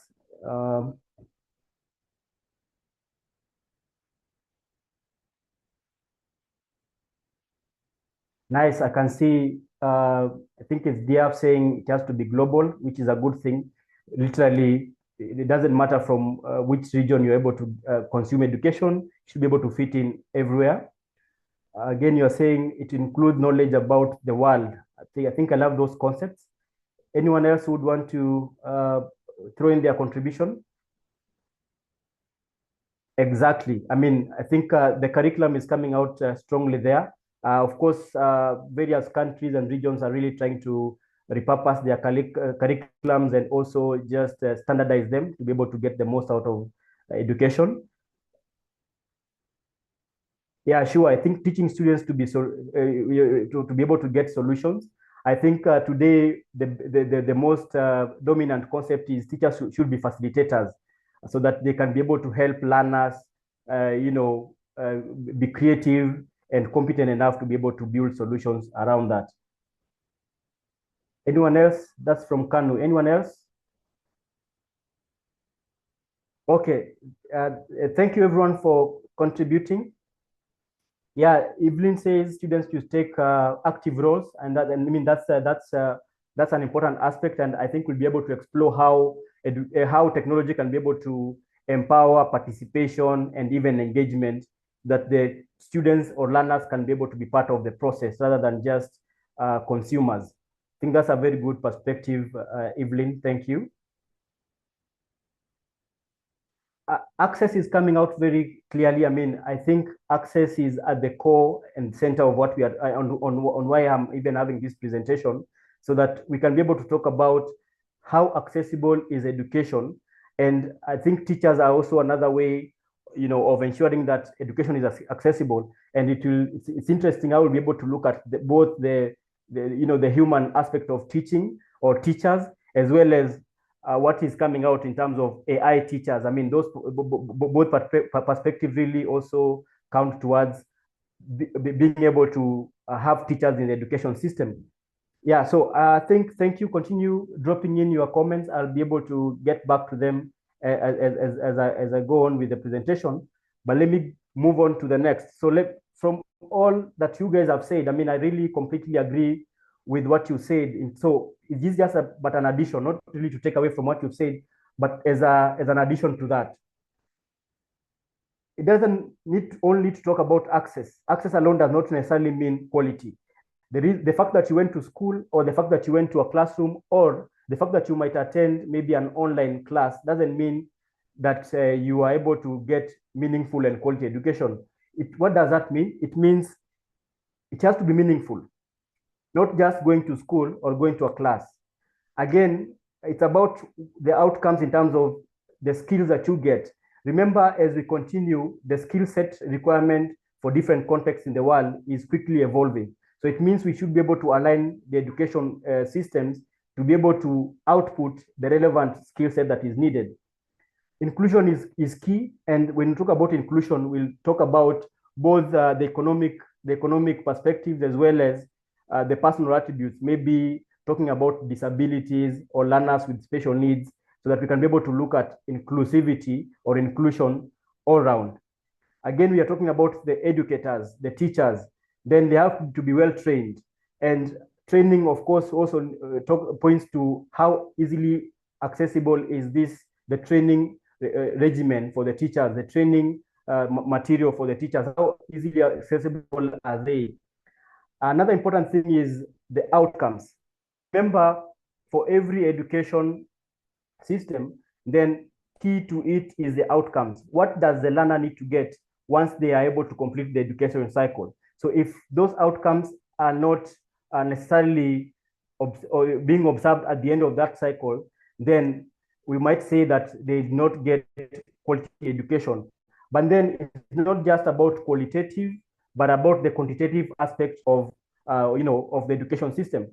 Nice. I can see, I think it's Diab saying it has to be global, which is a good thing. Literally, it doesn't matter from which region you're able to consume education, you should be able to fit in everywhere. Again, you're saying it includes knowledge about the world. I think I love those concepts. Anyone else who would want to throw in their contribution? Exactly. I mean, I think the curriculum is coming out strongly there. Of course, various countries and regions are really trying to repurpose their curriculums and also just standardize them to be able to get the most out of education. Yeah, sure. I think teaching students to be to be able to get solutions. I think today the most dominant concept is teachers should be facilitators, so that they can be able to help learners, be creative and competent enough to be able to build solutions around that. Anyone else? That's from Kanu. Anyone else? Okay. Thank you everyone for contributing. Yeah, Evelyn says students should take active roles, and that, and I mean that's an important aspect, and I think we'll be able to explore how technology can be able to empower participation and even engagement, that the students or learners can be able to be part of the process rather than just consumers. think that's a very good perspective, Evelyn. Thank you. Access is coming out very clearly. I mean, I think access is at the core and center of what we are on why I'm even having this presentation, so that we can be able to talk about how accessible is education. And I think teachers are also another way, of ensuring that education is accessible. And it's interesting. I will be able to look at both the human aspect of teaching or teachers, as well as what is coming out in terms of AI teachers. I mean, those both perspectives really also count towards being able to have teachers in the education system. Yeah, so thank you. Continue dropping in your comments. I'll be able to get back to them as I go on with the presentation. But let me move on to the next. So from all that you guys have said, I mean, I really completely agree with what you said. And so it is just but an addition, not really to take away from what you've said, but as an addition to that. It doesn't need only to talk about access. Access alone does not necessarily mean quality. The fact that you went to school, or the fact that you went to a classroom, or the fact that you might attend maybe an online class doesn't mean that you are able to get meaningful and quality education. What does that mean? It means it has to be meaningful, not just going to school or going to a class. Again, it's about the outcomes in terms of the skills that you get. Remember, as we continue, the skill set requirement for different contexts in the world is quickly evolving. So it means we should be able to align the education systems to be able to output the relevant skill set that is needed. Inclusion is key. And when we talk about inclusion, we'll talk about both the economic perspectives, as well as the personal attributes, maybe talking about disabilities or learners with special needs, so that we can be able to look at inclusivity or inclusion all around. Again, we are talking about the educators, the teachers. Then they have to be well trained. And training, of course, also points to how easily accessible is the training regimen for the teachers, the training material for the teachers, how easily accessible are they? Another important thing is the outcomes. Remember, for every education system, then key to it is the outcomes. What does the learner need to get once they are able to complete the education cycle? So if those outcomes are not necessarily being observed at the end of that cycle, then we might say that they did not get quality education. But then it's not just about qualitative, but about the quantitative aspect of the education system.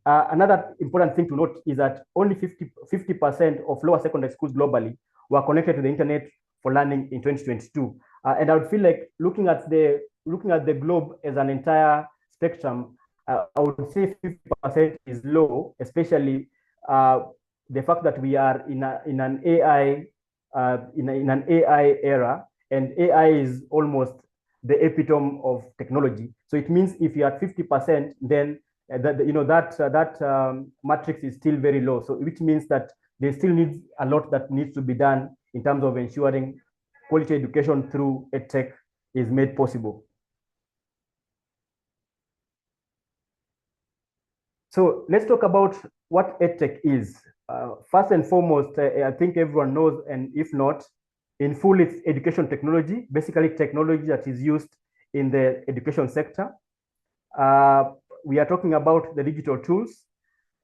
Another important thing to note is that only 50% of lower secondary schools globally were connected to the internet for learning in 2022. And I would feel like looking at the globe as an entire spectrum, I would say 50% is low, especially the fact that we are in an AI era, and AI is almost the epitome of technology. So it means if you're at 50%, then that matrix is still very low. So which means that there still needs a lot that needs to be done in terms of ensuring quality education through EdTech is made possible. So let's talk about what EdTech is. First and foremost, I think everyone knows, and if not, in full, it's education technology, basically technology that is used in the education sector. We are talking about the digital tools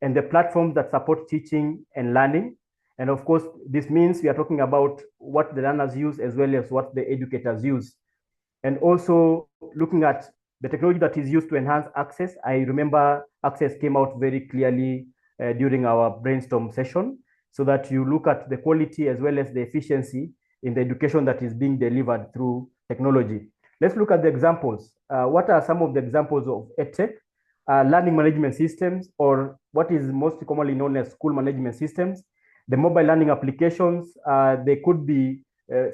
and the platforms that support teaching and learning. And of course, this means we are talking about what the learners use as well as what the educators use. And also looking at the technology that is used to enhance access. I remember access came out very clearly during our brainstorm session, so that you look at the quality as well as the efficiency in the education that is being delivered through technology. Let's look at the examples. What are some of the examples of EdTech? Learning management systems, or what is most commonly known as school management systems. The mobile learning applications, they could be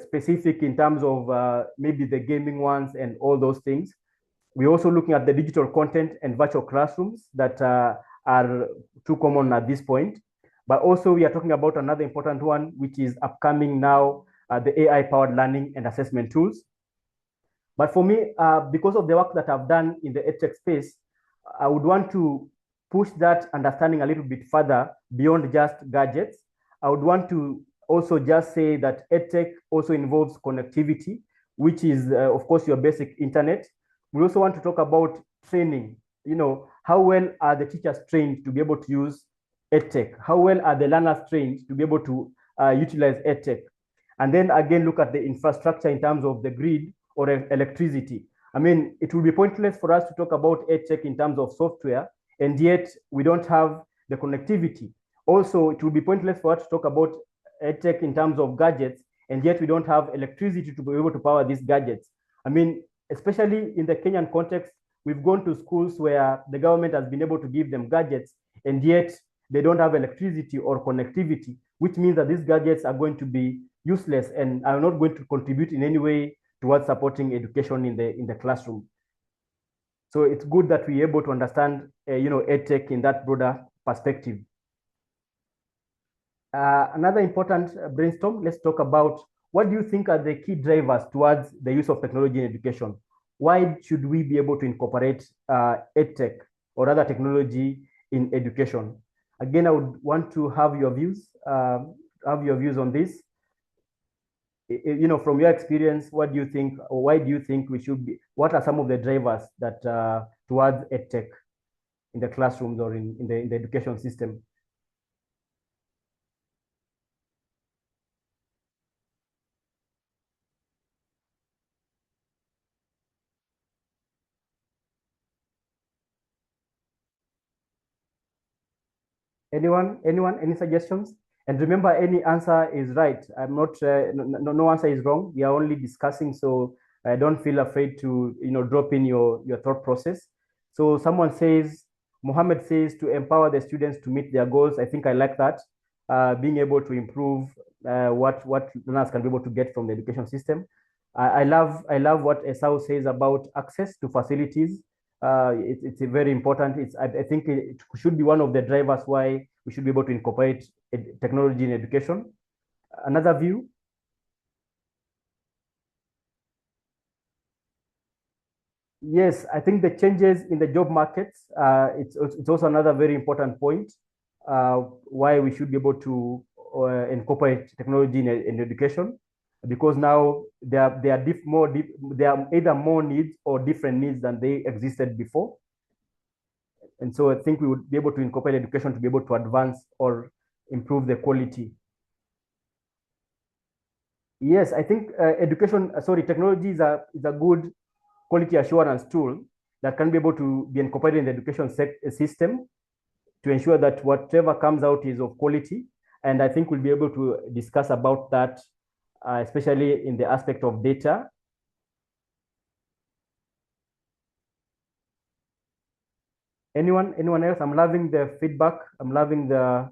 specific in terms of maybe the gaming ones and all those things. We're also looking at the digital content and virtual classrooms that are too common at this point. But also we are talking about another important one, which is upcoming now, the AI-powered learning and assessment tools. But for me, because of the work that I've done in the EdTech space, I would want to push that understanding a little bit further beyond just gadgets, I would want to also just say that EdTech also involves connectivity, which is, of course, your basic internet. We also want to talk about training. How well are the teachers trained to be able to use EdTech? How well are the learners trained to be able to utilize EdTech? And then again, look at the infrastructure in terms of the grid or electricity. I mean, it will be pointless for us to talk about EdTech in terms of software, and yet we don't have the connectivity. Also, it will be pointless for us to talk about EdTech in terms of gadgets, and yet we don't have electricity to be able to power these gadgets. I mean, especially in the Kenyan context, we've gone to schools where the government has been able to give them gadgets, and yet they don't have electricity or connectivity, which means that these gadgets are going to be useless and are not going to contribute in any way towards supporting education in the classroom. So it's good that we're able to understand, EdTech in that broader perspective. Another important brainstorm, let's talk about what do you think are the key drivers towards the use of technology in education? Why should we be able to incorporate EdTech or other technology in education? Again, I would want to have your views on this. From your experience, what do you think, or why do you think we should be, what are some of the drivers that towards EdTech in the classrooms or in the education system? Anyone, any suggestions? And remember, any answer is right. I'm not, no answer is wrong. We are only discussing, so don't feel afraid to, drop in your thought process. So someone says, Mohammed says, to empower the students to meet their goals. I think I like that. Being able to improve what learners can be able to get from the education system. I love what Esau says about access to facilities. It's very important. I think it should be one of the drivers why we should be able to incorporate technology in education. Another view? Yes, I think the changes in the job markets, it's also another very important point why we should be able to incorporate technology in education, because now there are either more needs or different needs than they existed before. And so I think we would be able to incorporate education to be able to advance or improve the quality. Yes, I think technology is a good quality assurance tool that can be able to be incorporated in the education system to ensure that whatever comes out is of quality. And I think we'll be able to discuss about that, especially in the aspect of data. Anyone else? I'm loving the feedback. I'm loving the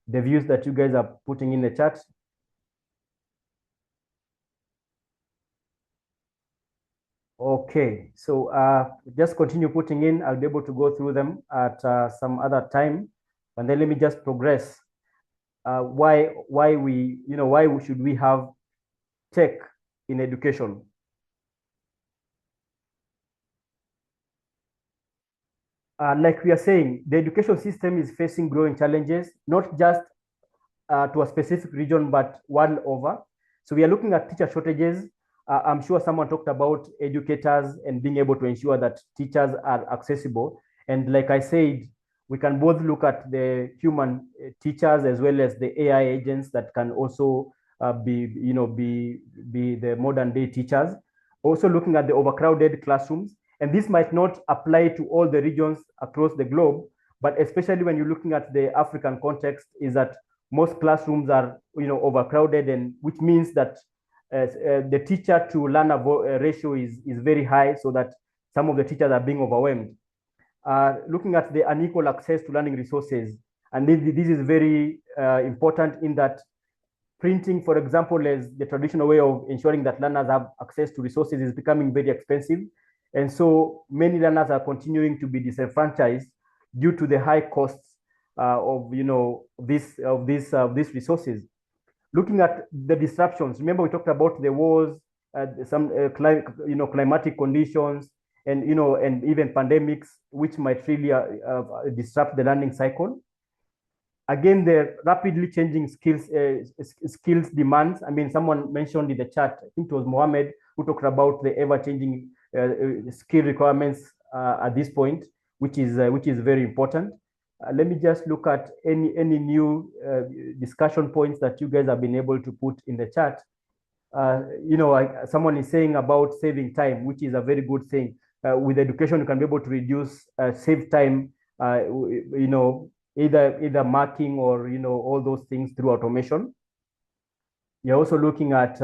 views that you guys are putting in the chat. Okay, so just continue putting in. I'll be able to go through them at some other time, and then let me just progress. Why should we have tech in education? Like we are saying, the education system is facing growing challenges, not just to a specific region, but world over. So we are looking at teacher shortages. I'm sure someone talked about educators and being able to ensure that teachers are accessible. And like I said, we can both look at the human teachers as well as the AI agents that can also be the modern day teachers. Also looking at the overcrowded classrooms. And this might not apply to all the regions across the globe, but especially when you're looking at the African context, is that most classrooms are overcrowded, and which means that the teacher to learner ratio is very high, so that some of the teachers are being overwhelmed. Looking at the unequal access to learning resources, and this is very important in that printing, for example, is the traditional way of ensuring that learners have access to resources is becoming very expensive. And so many learners are continuing to be disenfranchised due to the high costs of these resources. Looking at the disruptions, remember we talked about the wars, some climatic conditions, and and even pandemics, which might really disrupt the learning cycle. Again, the rapidly changing skills demands. I mean, someone mentioned in the chat, I think it was Mohammed, who talked about the ever-changing skill requirements at this point, which is very important. Let me just look at any new discussion points that you guys have been able to put in the chat. Someone is saying about saving time, which is a very good thing. With education, you can be able to reduce, save time, either marking or all those things through automation. You're also looking at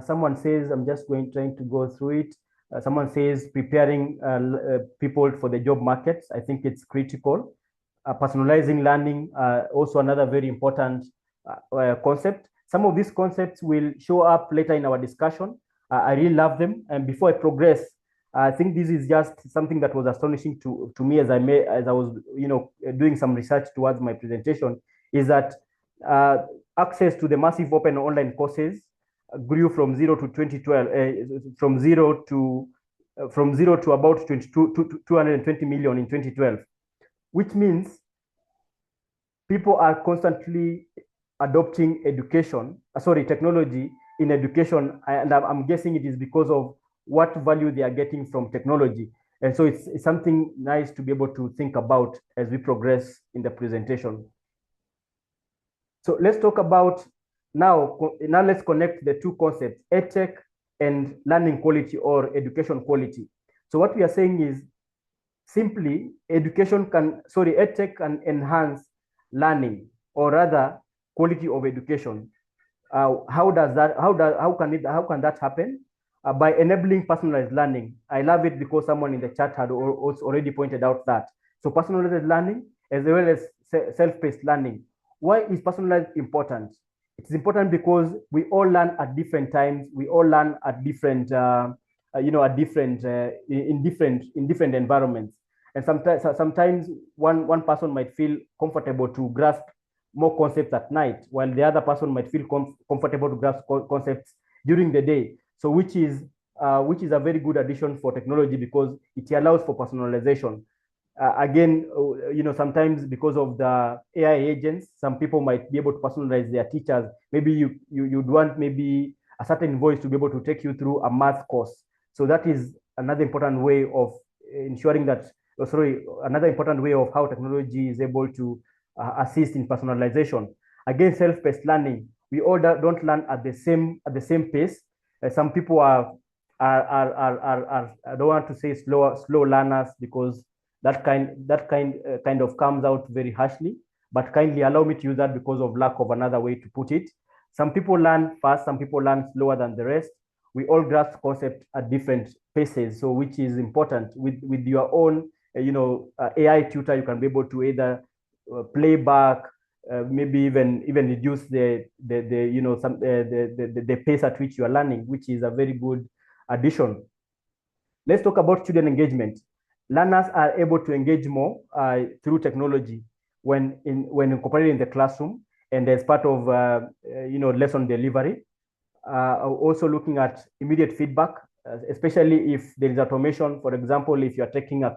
someone says, I'm just trying to go through it. Someone says preparing people for the job markets. I think it's critical. Personalizing learning, also another very important concept. Some of these concepts will show up later in our discussion. I really love them. And before I progress, I think this is just something that was astonishing to me as I was doing some research towards my presentation, is that access to the massive open online courses grew from 0 to 2012, from zero to about 220 million in 2012, which means people are constantly adopting technology in education, and I'm guessing it is because of what value they are getting from technology. And so it's something nice to be able to think about as we progress in the presentation. So let's talk about now let's connect the two concepts, EdTech and learning quality or education quality. So what we are saying is simply EdTech can enhance learning, or rather quality of education. How can that happen? By enabling personalized learning. I love it because someone in the chat had also already pointed out that. So personalized learning as well as self-paced learning. Why is personalized important? It's important because we all learn at different times. We all learn at different, in different environments. And sometimes one person might feel comfortable to grasp more concepts at night, while the other person might feel comfortable to grasp concepts during the day. So which is a very good addition for technology because it allows for personalization. Again, sometimes because of the AI agents, some people might be able to personalize their teachers. Maybe you'd want maybe a certain voice to be able to take you through a math course. So that is another important way of ensuring that, another important way of how technology is able to assist in personalization. Again, self-paced learning. We all don't learn at the same pace. Some people I don't want to say slow learners because that kind of comes out very harshly, but kindly allow me to use that because of lack of another way to put it. Some people learn fast, some people learn slower than the rest. We all grasp concept at different paces, so which is important. With your own AI tutor, you can be able to either play back, maybe even reduce the pace at which you are learning, which is a very good addition. Let's talk about student engagement. Learners are able to engage more through technology when incorporated in the classroom and as part of lesson delivery. Also looking at immediate feedback, especially if there is automation. For example, if you are taking a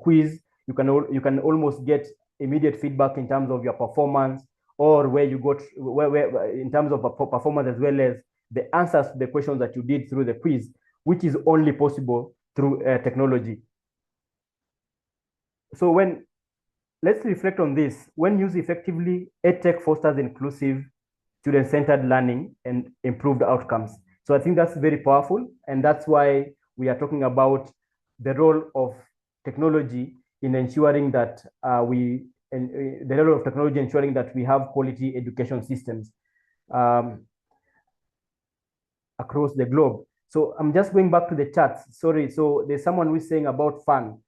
quiz, you can almost get immediate feedback in terms of your performance, or where you got where in terms of performance, as well as the answers to the questions that you did through the quiz, which is only possible through technology. So let's reflect on this. When used effectively, EdTech fosters inclusive, student-centered learning and improved outcomes. So I think that's very powerful, and that's why we are talking about the role of technology in ensuring that we have quality education systems across the globe. So I'm just going back to the charts. Sorry. So there's someone who's saying about fun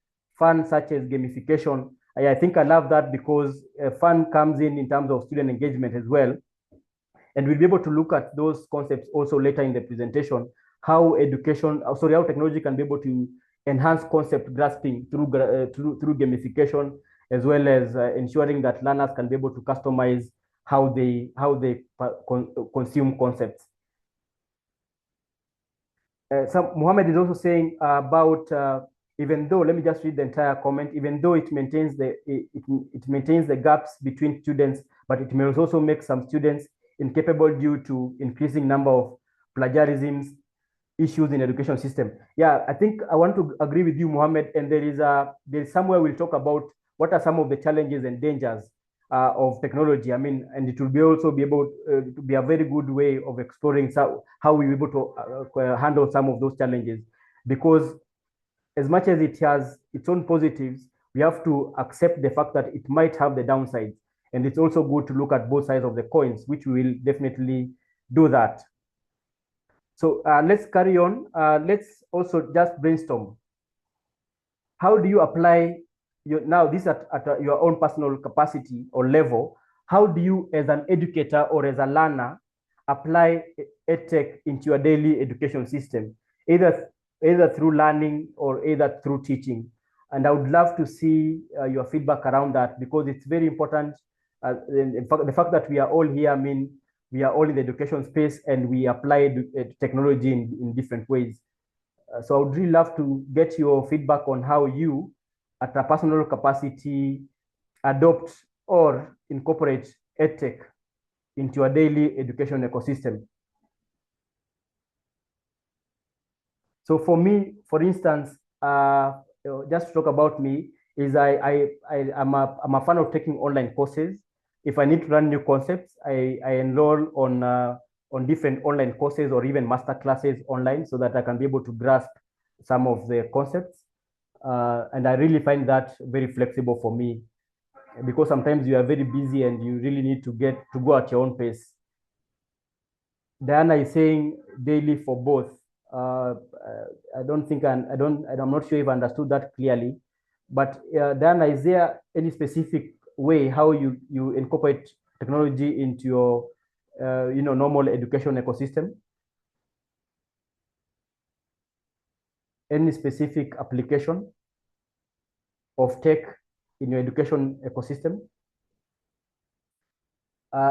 such as gamification. I think I love that because fun comes in terms of student engagement as well. And we'll be able to look at those concepts also later in the presentation, how technology can be able to enhance concept grasping through gamification, as well as ensuring that learners can be able to customize how they consume concepts. Mohammed is also saying about even though, let me just read the entire comment, even though it maintains the gaps between students, but it may also make some students incapable due to increasing number of plagiarisms issues in education system. Yeah, I think I want to agree with you, Mohammed, and there is somewhere we'll talk about what are some of the challenges and dangers of technology. I mean, and it will be also be able to be a very good way of exploring how we will be able to handle some of those challenges, because as much as it has its own positives, we have to accept the fact that it might have the downsides. And it's also good to look at both sides of the coins, which we will definitely do that. So let's carry on. Let's also just brainstorm. How do you apply now this at your own personal capacity or level? How do you, as an educator or as a learner, apply EdTech into your daily education system, either through learning or either through teaching? And I would love to see your feedback around that, because it's very important. In fact, the fact that we are all here, I mean, we are all in the education space and we apply technology in different ways. So I would really love to get your feedback on how you, at a personal capacity, adopt or incorporate EdTech into your daily education ecosystem. So for me, for instance, just to talk about me, is I'm a fan of taking online courses. If I need to learn new concepts, I enroll on different online courses or even master classes online, so that I can be able to grasp some of the concepts. And I really find that very flexible for me, because sometimes you are very busy and you really need to go at your own pace. Diana is saying daily for both. I don't think, I'm not sure if I understood that clearly, but Diana, is there any specific way how you incorporate technology into your normal education ecosystem? Any specific application of tech in your education ecosystem?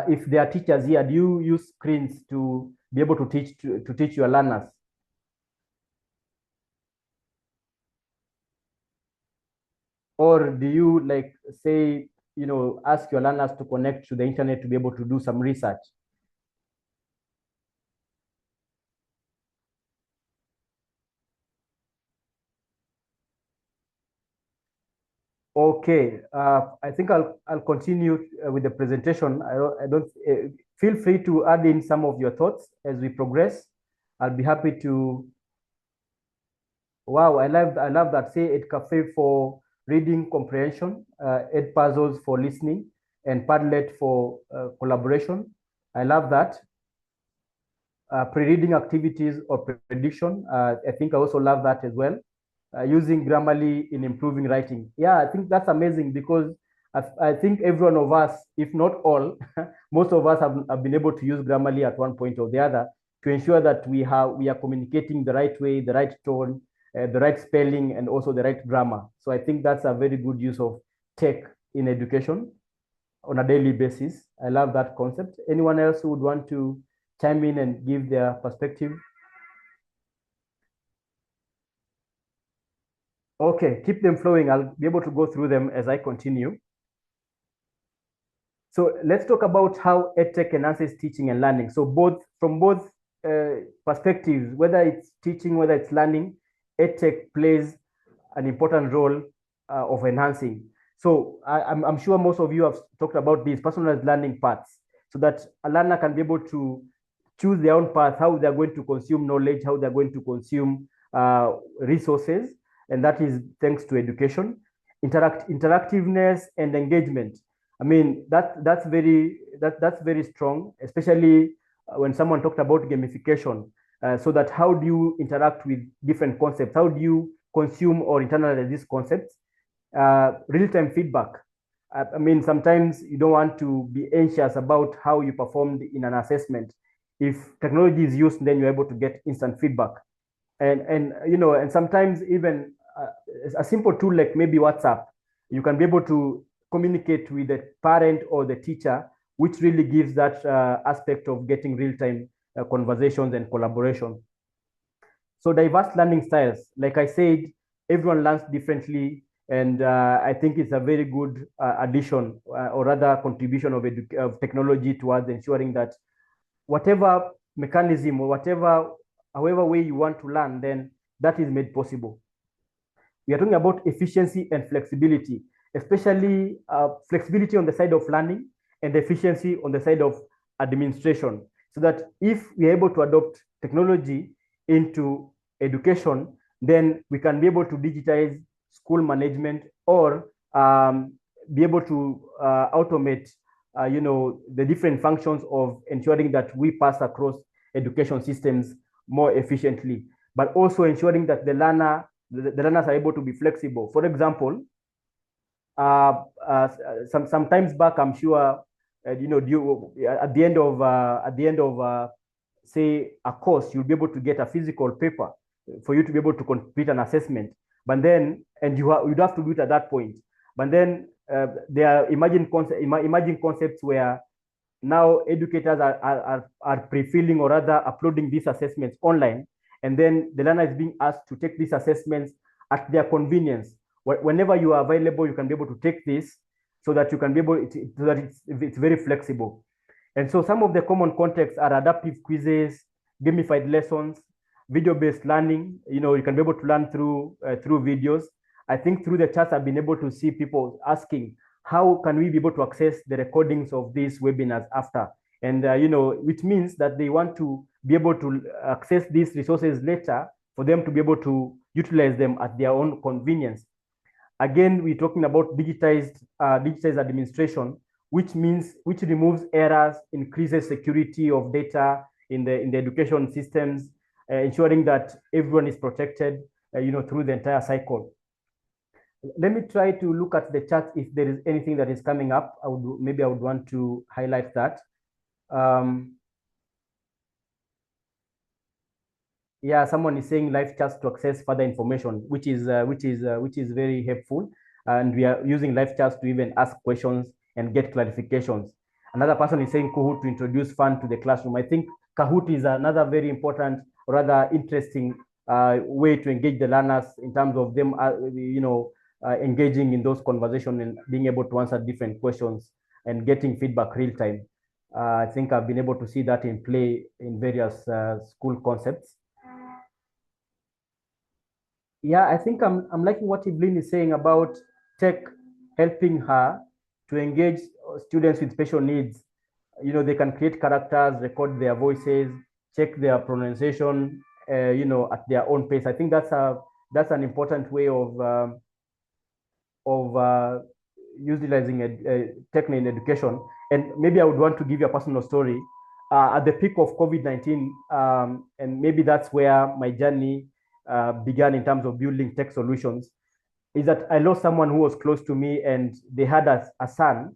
If there are teachers here, do you use screens to be able to teach your learners? Or do you, like, say, ask your learners to connect to the internet to be able to do some research? Okay, I think I'll continue with the presentation. I don't feel free to add in some of your thoughts as we progress. I'll be happy to. Wow, I love that. Say Edcafe for reading comprehension, Edpuzzles for listening, and Padlet for collaboration. I love that. Pre-reading activities or prediction. I think I also love that as well. Using Grammarly in improving writing. Yeah, I think that's amazing, because I think every one of us, if not all, most of us have been able to use Grammarly at one point or the other to ensure that we are communicating the right way, the right tone, the right spelling, and also the right grammar. So I think that's a very good use of tech in education on a daily basis. I love that concept. Anyone else who would want to chime in and give their perspective? Okay, keep them flowing. I'll be able to go through them as I continue. So let's talk about how EdTech enhances teaching and learning. So from both perspectives, whether it's teaching, whether it's learning, EdTech plays an important role of enhancing. So I'm sure most of you have talked about these personalized learning paths, so that a learner can be able to choose their own path, how they're going to consume knowledge, how they're going to consume resources. And that is thanks to education. Interactiveness and engagement. I mean, that's very strong, especially when someone talked about gamification. So that how do you interact with different concepts? How do you consume or internalize these concepts? Real-time feedback. I mean, sometimes you don't want to be anxious about how you performed in an assessment. If technology is used, then you're able to get instant feedback. And sometimes even a simple tool like maybe WhatsApp, you can be able to communicate with the parent or the teacher, which really gives that aspect of getting real-time conversations and collaboration. So diverse learning styles, like I said, everyone learns differently. And I think it's a very good addition or rather contribution of technology towards ensuring that whatever mechanism or however way you want to learn, then that is made possible. We are talking about efficiency and flexibility, especially flexibility on the side of learning and efficiency on the side of administration. So that if we are able to adopt technology into education, then we can be able to digitize school management or be able to automate the different functions of ensuring that we pass across education systems more efficiently, but also ensuring that the learners are able to be flexible. For example, sometimes back, I'm sure, at the end of say a course, you'll be able to get a physical paper for you to be able to complete an assessment. But then, and you'd have to do it at that point. But then there are emerging concepts where now educators are pre-filling or rather uploading these assessments online, and then the learner is being asked to take these assessments at their convenience. Whenever you are available, you can be able to take this so that you can be able so that it's very flexible. And so some of the common contexts are adaptive quizzes, gamified lessons, video-based learning. You can be able to learn through videos. I think through the chats, I've been able to see people asking, how can we be able to access the recordings of these webinars after? And, which means that they want to be able to access these resources later for them to be able to utilize them at their own convenience. Again, we're talking about digitized administration, which removes errors, increases security of data in the education systems, ensuring that everyone is protected, through the entire cycle. Let me try to look at the chat if there is anything that is coming up. I would want to highlight that. Yeah, someone is saying live chats to access further information, which is very helpful, and we are using live chats to even ask questions and get clarifications. Another person is saying Kahoot to introduce fun to the classroom. I think Kahoot is another very important, rather interesting way to engage the learners in terms of them, engaging in those conversations and being able to answer different questions and getting feedback real time. I think I've been able to see that in play in various school concepts. Yeah, I think I'm liking what Evelyn is saying about tech helping her to engage students with special needs. They can create characters, record their voices, check their pronunciation, at their own pace. I think that's an important way of utilizing tech in education. And maybe I would want to give you a personal story. At the peak of COVID-19, and maybe that's where my journey began in terms of building tech solutions, is that I lost someone who was close to me, and they had a son.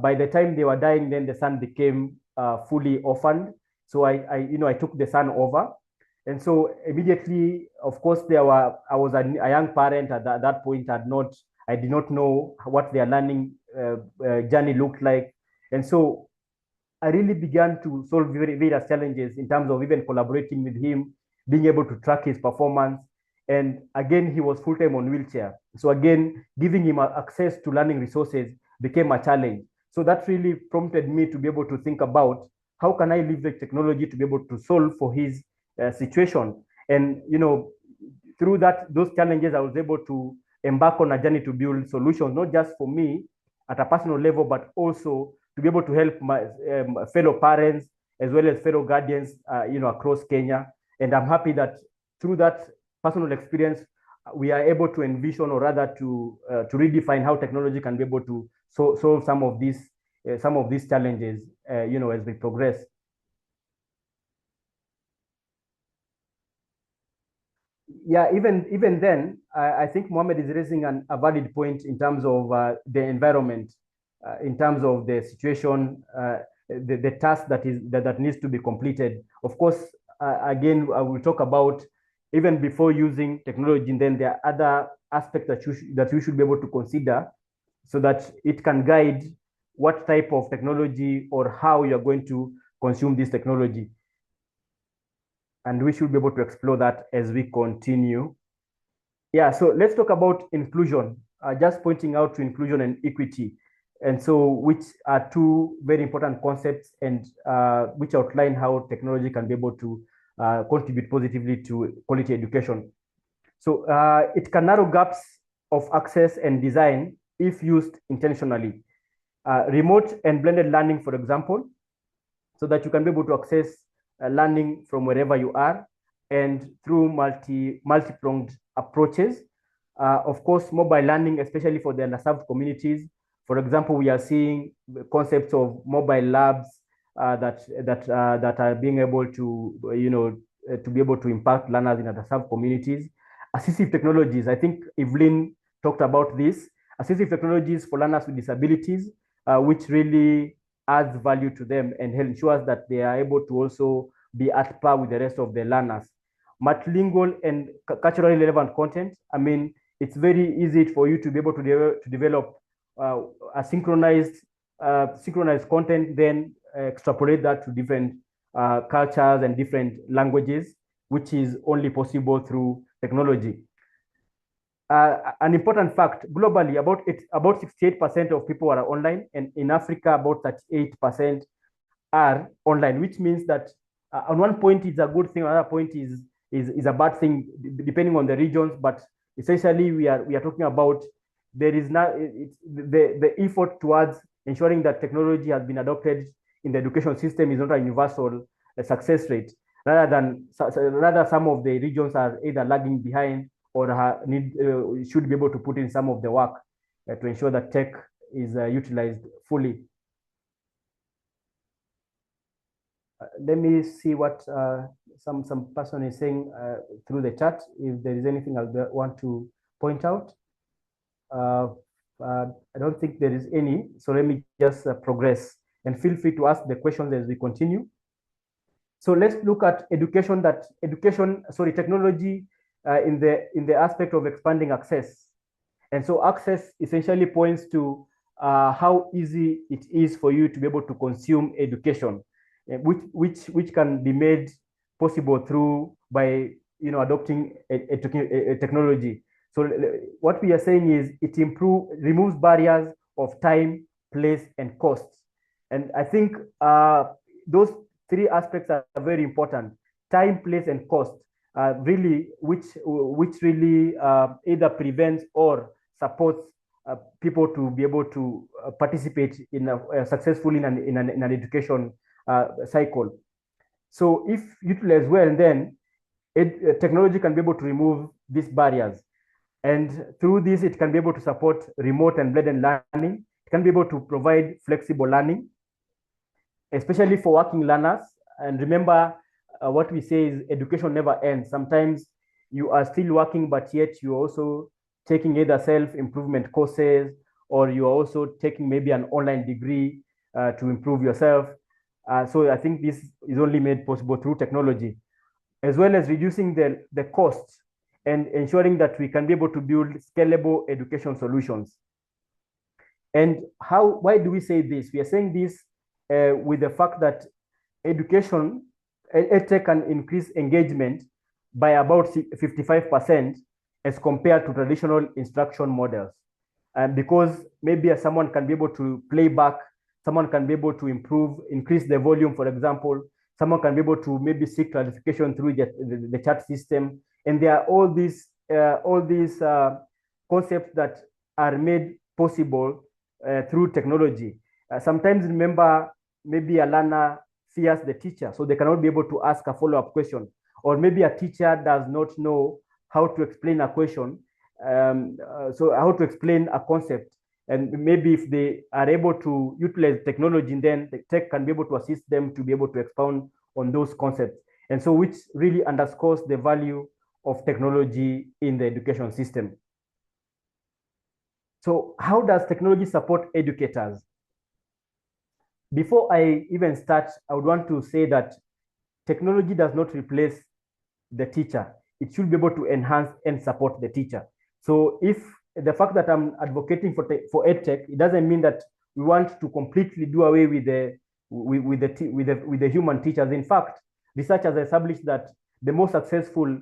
By the time they were dying, then the son became fully orphaned. So I took the son over. And so immediately, of course, I was a young parent at that point. I did not know what their learning journey looked like. And so I really began to solve various challenges in terms of even collaborating with him, being able to track his performance. And again, he was full-time on wheelchair. So again, giving him access to learning resources became a challenge. So that really prompted me to be able to think about how can I leverage technology to be able to solve for his situation. And through those challenges, I was able to embark on a journey to build solutions, not just for me at a personal level, but also to be able to help my fellow parents as well as fellow guardians, across Kenya. And I'm happy that through that personal experience, we are able to envision, or rather to redefine how technology can be able to solve some of these challenges, as we progress. Yeah, even then, I think Mohammed is raising a valid point in terms of the environment, in terms of the situation, the task that needs to be completed. Of course, again, I will talk about even before using technology, and then there are other aspects that you should be able to consider so that it can guide what type of technology or how you're going to consume this technology. And we should be able to explore that as we continue. Yeah, so let's talk about inclusion, just pointing out to inclusion and equity. And so, which are two very important concepts, and which outline how technology can be able to contribute positively to quality education. So it can narrow gaps of access and design if used intentionally. Remote and blended learning, for example, so that you can be able to access learning from wherever you are, and through multi-pronged approaches. Of course, mobile learning, especially for the underserved communities. For example, we are seeing concepts of mobile labs that are being able to, to be able to impact learners in underserved communities. Assistive technologies, I think Evelyn talked about this. Assistive technologies for learners with disabilities, which really adds value to them and ensures that they are able to also be at par with the rest of the learners. Multilingual and culturally relevant content. I mean, it's very easy for you to be able to develop a synchronized content, then extrapolate that to different cultures and different languages, which is only possible through technology. An important fact, globally, about 68% of people are online, and in Africa, about 38% are online, which means that on one point it's a good thing, another point is a bad thing, depending on the regions. But essentially, we are talking about there is not the effort towards ensuring that technology has been adopted in the education system is not a universal success rate. Rather, some of the regions are either lagging behind or should be able to put in some of the work to ensure that tech is utilized fully. Let me see what some person is saying through the chat. If there is anything I want to point out. I don't think there is any, so let me just progress, and feel free to ask the questions as we continue. So let's look at technology in the aspect of expanding access. And so access essentially points to how easy it is for you to be able to consume education, which can be made possible by adopting a technology. So what we are saying is it removes barriers of time, place, and cost. And I think those three aspects are very important: time, place, and cost. Really, which really either prevents or supports people to be able to participate in successfully in an education cycle. So if utilized well, then technology can be able to remove these barriers. And through this, it can be able to support remote and blended learning. It can be able to provide flexible learning, especially for working learners. And remember, what we say is education never ends. Sometimes you are still working, but yet you're also taking either self-improvement courses, or you're also taking maybe an online degree to improve yourself. So I think this is only made possible through technology, as well as reducing the costs and ensuring that we can be able to build scalable education solutions. And why do we say this? We are saying this with the fact that EdTech can increase engagement by about 55% as compared to traditional instruction models. Because maybe someone can be able to play back, someone can be able to increase the volume, for example, someone can be able to maybe seek clarification through the chat system. And there are all these concepts that are made possible through technology. Sometimes, remember, maybe a learner fears the teacher, so they cannot be able to ask a follow-up question. Or maybe a teacher does not know how to explain a question, so how to explain a concept. And maybe if they are able to utilize technology, then the tech can be able to assist them to be able to expound on those concepts. And so which really underscores the value of technology in the education system. So how does technology support educators? Before I even start, I would want to say that technology does not replace the teacher. It should be able to enhance and support the teacher. So if the fact that I'm advocating for EdTech, it doesn't mean that we want to completely do away with the human teachers. In fact, research has established that the most successful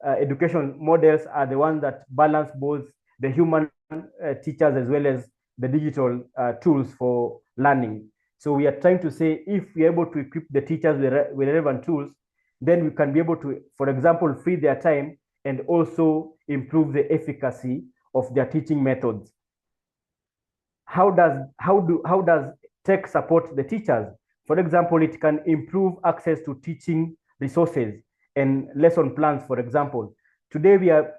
education models are the ones that balance both the human teachers as well as the digital tools for learning. So we are trying to say, if we are able to equip the teachers with relevant tools, then we can be able to, for example, free their time and also improve the efficacy of their teaching methods. How does tech support the teachers? For example, it can improve access to teaching resources and lesson plans, for example. Today we are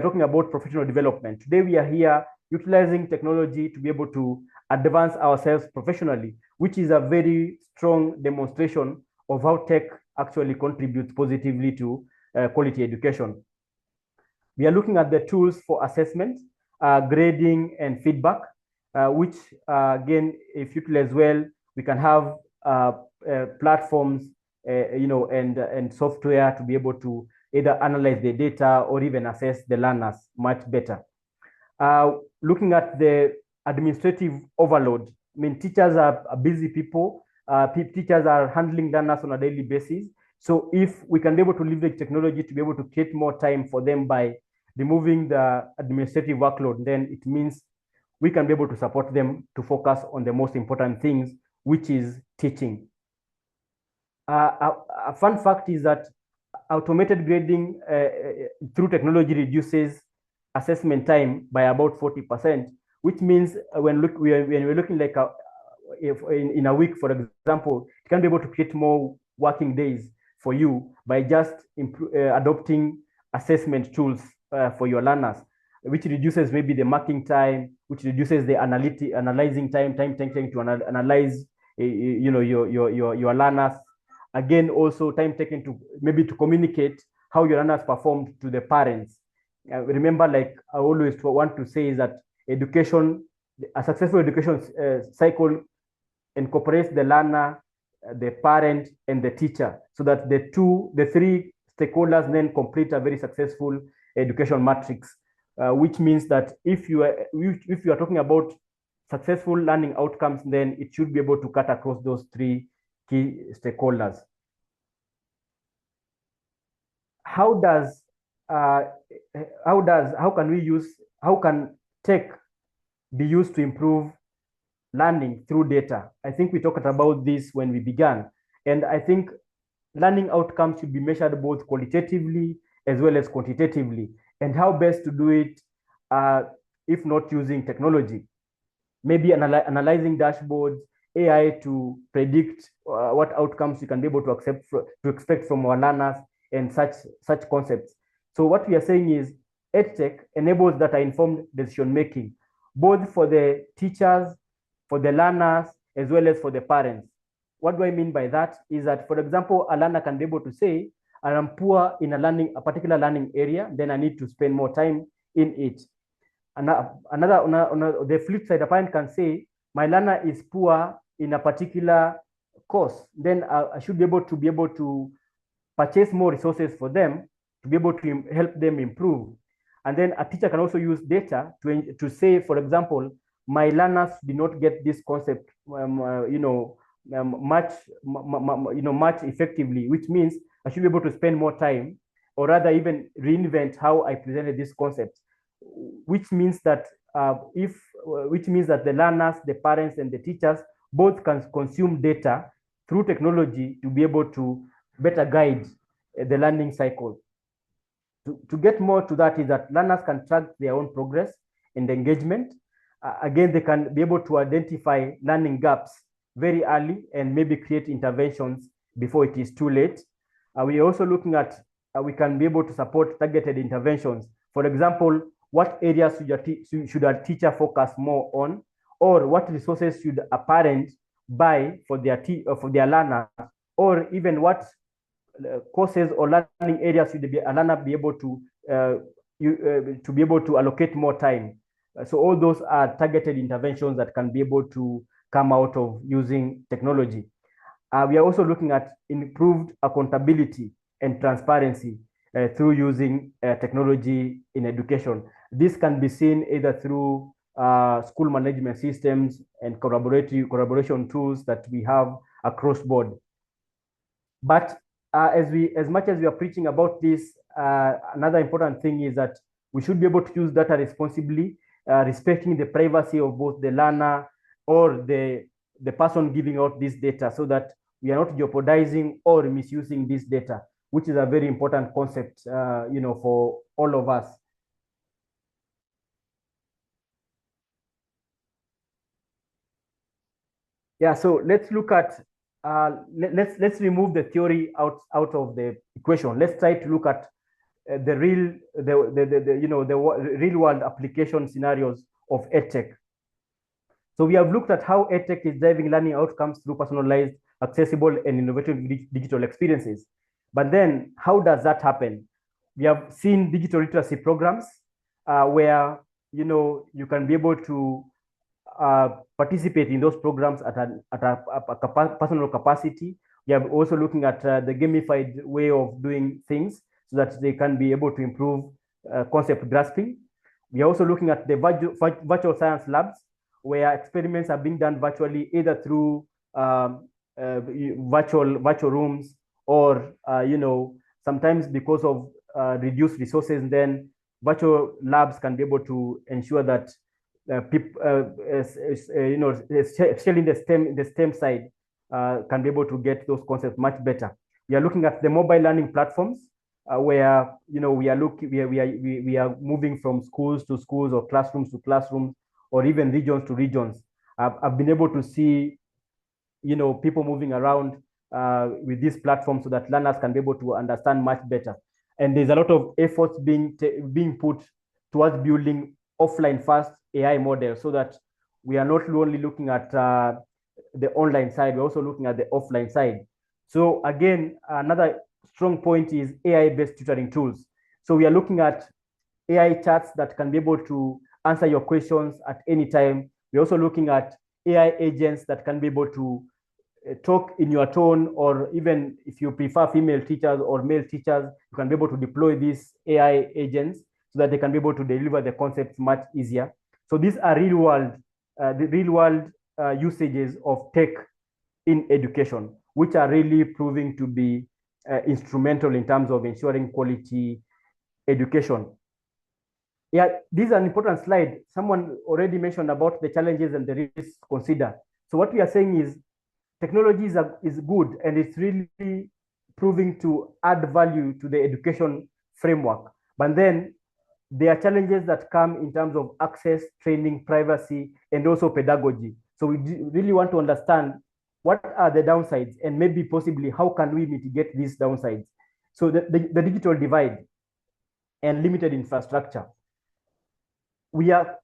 talking about professional development. Today we are here utilizing technology to be able to advance ourselves professionally, which is a very strong demonstration of how tech actually contributes positively to quality education. We are looking at the tools for assessment, grading, and feedback, which again, if utilized well, we can have platforms, and software to be able to either analyze the data or even assess the learners much better. Looking at the administrative overload, I mean, teachers are busy people. Teachers are handling learners on a daily basis. So if we can be able to leverage technology to be able to create more time for them by removing the administrative workload, then it means we can be able to support them to focus on the most important things, which is teaching. A fun fact is that automated grading through technology reduces assessment time by about 40%, which means when we're looking like in a week, for example, you can be able to create more working days for you by just adopting assessment tools for your learners, which reduces maybe the marking time, which reduces the analyzing time taken to analyze your learners. Again, also time taken to maybe to communicate how your learners performed to the parents. Remember, like I always want to say, is that education, a successful education cycle incorporates the learner, the parent, and the teacher, so that the three stakeholders then complete a very successful education matrix, which means that if you are talking about successful learning outcomes, then it should be able to cut across those three key stakeholders. How can tech be used to improve learning through data? I think we talked about this when we began, and I think learning outcomes should be measured both qualitatively as well as quantitatively. And how best to do it, if not using technology? Maybe analyzing dashboards, AI to predict what outcomes you can be able to expect from our learners, and such concepts. So what we are saying is EdTech enables data-informed decision-making, both for the teachers, for the learners, as well as for the parents. What do I mean by that? Is that, for example, a learner can be able to say, I am poor in a particular learning area, then I need to spend more time in it. On the flip side, a parent can say, my learner is poor in a particular course, then I should be able to purchase more resources for them to be able to help them improve. And then a teacher can also use data to say, for example, my learners did not get this concept much effectively, which means I should be able to spend more time, or rather even reinvent how I presented this concept, which means that the learners, the parents, and the teachers both can consume data through technology to be able to better guide the learning cycle. To get more to that is that learners can track their own progress and engagement. Again, they can be able to identify learning gaps very early and maybe create interventions before it is too late. We are also looking at, we can be able to support targeted interventions. For example, what areas should a teacher focus more on, or what resources should a parent buy for their learner, or even what courses or learning areas should a learner be able to be able to allocate more time. So all those are targeted interventions that can be able to come out of using technology. We are also looking at improved accountability and transparency through using technology in education. This can be seen either through school management systems and collaboration tools that we have across board. But as much as we are preaching about this, another important thing is that we should be able to use data responsibly, respecting the privacy of both the learner or the person giving out this data, so that we are not jeopardizing or misusing this data, which is a very important concept, for all of us. Yeah, so let's look at let's remove the theory out of the equation. Let's try to look at the real world application scenarios of EdTech. So we have looked at how EdTech is driving learning outcomes through personalized, accessible, and innovative digital experiences. But then, how does that happen? We have seen digital literacy programs where you can be able to participate in those programs at a personal capacity. We are also looking at the gamified way of doing things so that they can be able to improve concept grasping. We are also looking at the virtual science labs, where experiments are being done virtually, either through virtual rooms, or sometimes because of reduced resources, then virtual labs can be able to ensure that people, especially in the STEM side, can be able to get those concepts much better. We are looking at the mobile learning platforms, where we are moving from schools to schools, or classrooms to classrooms, or even regions to regions. I've been able to see people moving around with these platforms so that learners can be able to understand much better. And there's a lot of efforts being put towards building offline first AI models, so that we are not only looking at the online side, we're also looking at the offline side. So again, another strong point is AI-based tutoring tools. So we are looking at AI chats that can be able to answer your questions at any time. We're also looking at AI agents that can be able to talk in your tone, or even if you prefer female teachers or male teachers, you can be able to deploy these AI agents so that they can be able to deliver the concepts much easier. So these are real world usages of tech in education, which are really proving to be instrumental in terms of ensuring quality education. Yeah, this is an important slide. Someone already mentioned about the challenges and the risks considered. So what we are saying is technology is good, and it's really proving to add value to the education framework. But then there are challenges that come in terms of access, training, privacy, and also pedagogy. So we really want to understand what are the downsides, and maybe possibly how can we mitigate these downsides. So the digital divide and limited infrastructure. We are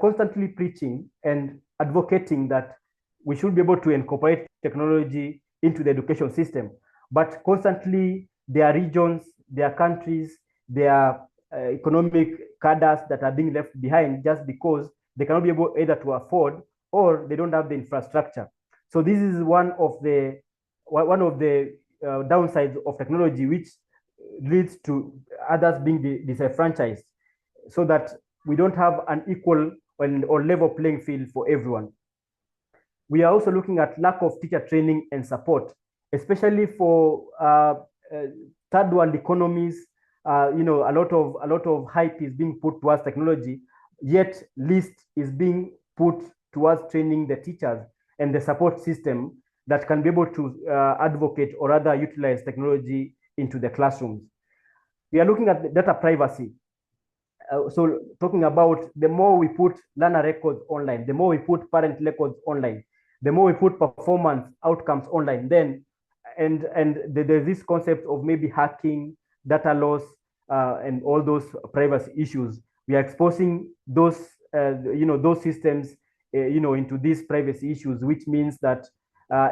constantly preaching and advocating that we should be able to incorporate technology into the education system, but constantly there are regions, there are countries, there are economic cadres that are being left behind just because they cannot be able either to afford or they don't have the infrastructure. So this is one of the downsides of technology, which leads to others being disenfranchised, so that we don't have an equal or level playing field for everyone. We are also looking at lack of teacher training and support, especially for third world economies. A lot of hype is being put towards technology, yet least is being put towards training the teachers and the support system that can be able to advocate or rather utilize technology into the classrooms. We are looking at the data privacy. So talking about the more we put learner records online, the more we put parent records online, the more we put performance outcomes online, then and there's this concept of maybe hacking, data loss, and all those privacy issues. We are exposing those those systems into these privacy issues, which means that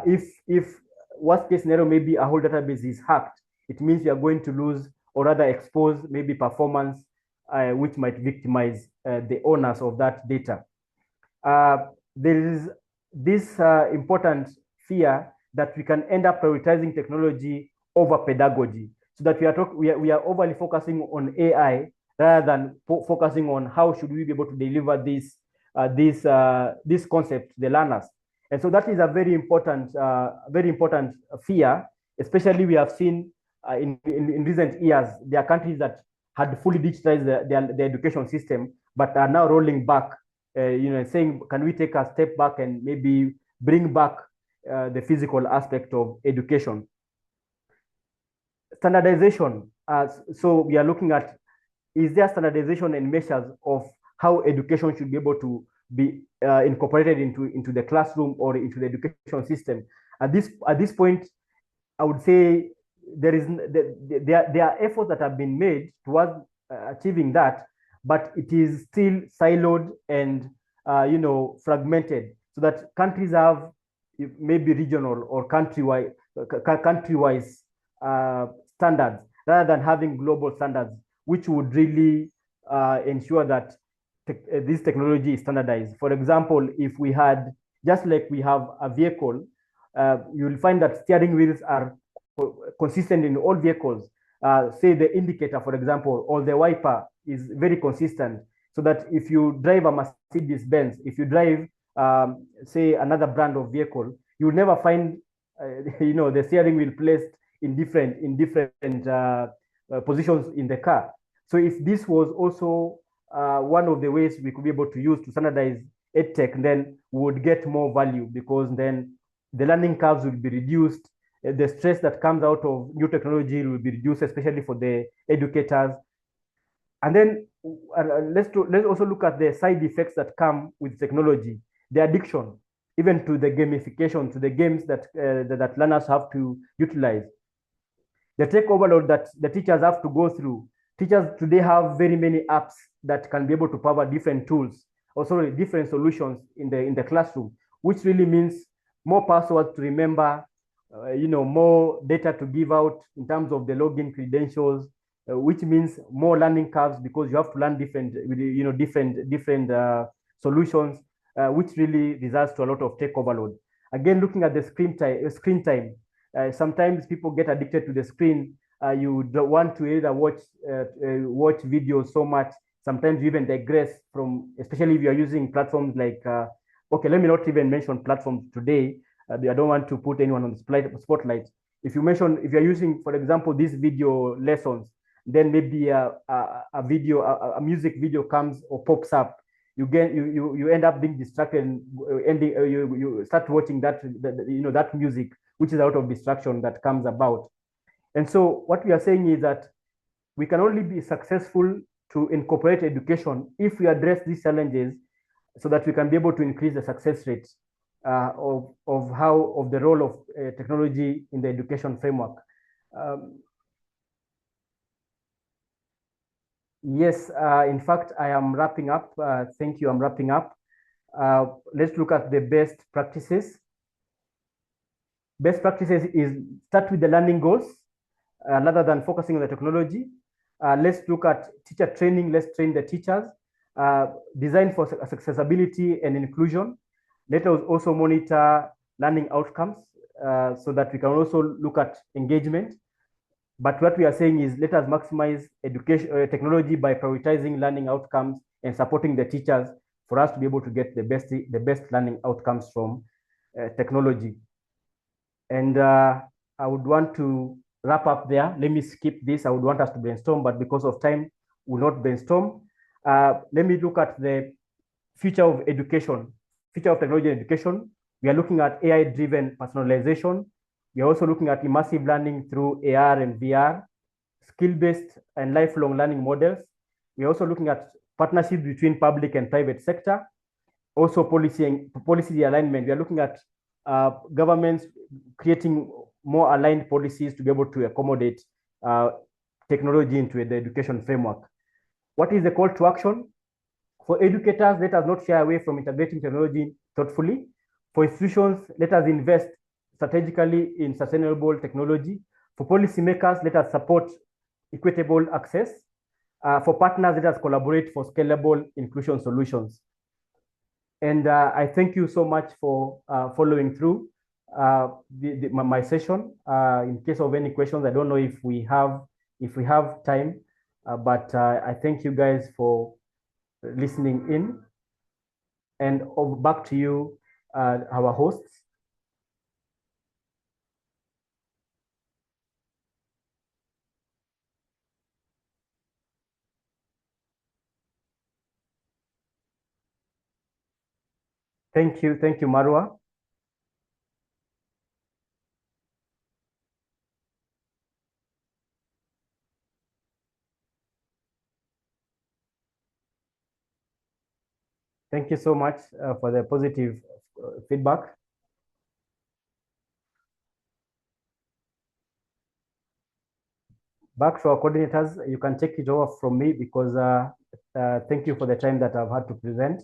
if worst case scenario, maybe a whole database is hacked, it means you are going to lose or rather expose maybe performance which might victimize the owners of that data. There is this important fear that we can end up prioritizing technology over pedagogy, so that we are overly focusing on AI rather than focusing on how should we be able to deliver this concept to the learners. And so that is a very important fear Especially we have seen in recent years, there are countries that had fully digitized their education system, but are now rolling back, saying, can we take a step back and maybe bring back the physical aspect of education? Standardization. So we are looking at, is there standardization and measures of how education should be able to be incorporated into the classroom or into the education system? At this point, I would say there are efforts that have been made towards achieving that, but it is still siloed and fragmented, so that countries have maybe regional or country-wise standards rather than having global standards, which would really ensure that this technology is standardized. For example, if we had, just like we have a vehicle, you'll find that steering wheels are consistent in all vehicles. Say the indicator, for example, or the wiper is very consistent, so that if you drive a Mercedes Benz, if you drive, say, another brand of vehicle, you'll never find, the steering wheel placed in different positions in the car. So if this was also one of the ways we could be able to use to standardize EdTech, then we would get more value, because then the learning curves will be reduced. The stress that comes out of new technology will be reduced, especially for the educators. And then let's also look at the side effects that come with technology, the addiction, even to the gamification, to the games that learners have to utilize. The tech overload that the teachers have to go through. Teachers today have very many apps that can be able to power different tools, or sorry, different solutions in the classroom, which really means more passwords to remember, more data to give out in terms of the login credentials, which means more learning curves, because you have to learn different solutions, which really results to a lot of tech overload. Again, looking at the screen time, sometimes people get addicted to the screen. You don't want to either watch videos so much. Sometimes you even digress from, especially if you are using platforms like, okay, let me not even mention platforms today. I don't want to put anyone on the spotlight. If you're using, for example, these video lessons, then maybe a music video comes or pops up. You end up being distracted, and you start watching that music, which is out of distraction that comes about. And so what we are saying is that we can only be successful to incorporate education if we address these challenges, so that we can be able to increase the success rate of the role of technology in the education framework. Yes, in fact, I am wrapping up. Thank you, I'm wrapping up. Let's look at the best practices. Best practices is start with the learning goals rather than focusing on the technology. Let's look at teacher training. Let's train the teachers. Design for accessibility and inclusion. Let us also monitor learning outcomes so that we can also look at engagement. But what we are saying is, let us maximize education technology by prioritizing learning outcomes and supporting the teachers for us to be able to get the best learning outcomes from technology. And I would want to wrap up there. Let me skip this. I would want us to brainstorm, but because of time, we'll not brainstorm. Let me look at the future of education, future of technology and education. We are looking at AI-driven personalization. We are also looking at immersive learning through AR and VR, skill-based and lifelong learning models. We are also looking at partnerships between public and private sector. Also policy alignment. We are looking at governments creating more aligned policies to be able to accommodate technology into the education framework. What is the call to action? For educators, let us not shy away from integrating technology thoughtfully. For institutions, let us invest strategically in sustainable technology. For policymakers, let us support equitable access. For partners, let us collaborate for scalable inclusion solutions. And I thank you so much for following through my session. In case of any questions, I don't know if we have time, but I thank you guys for listening in. And back to you, our hosts. Thank you, Marwa. Thank you so much for the positive feedback. Back to our coordinators, you can take it over from me because thank you for the time that I've had to present.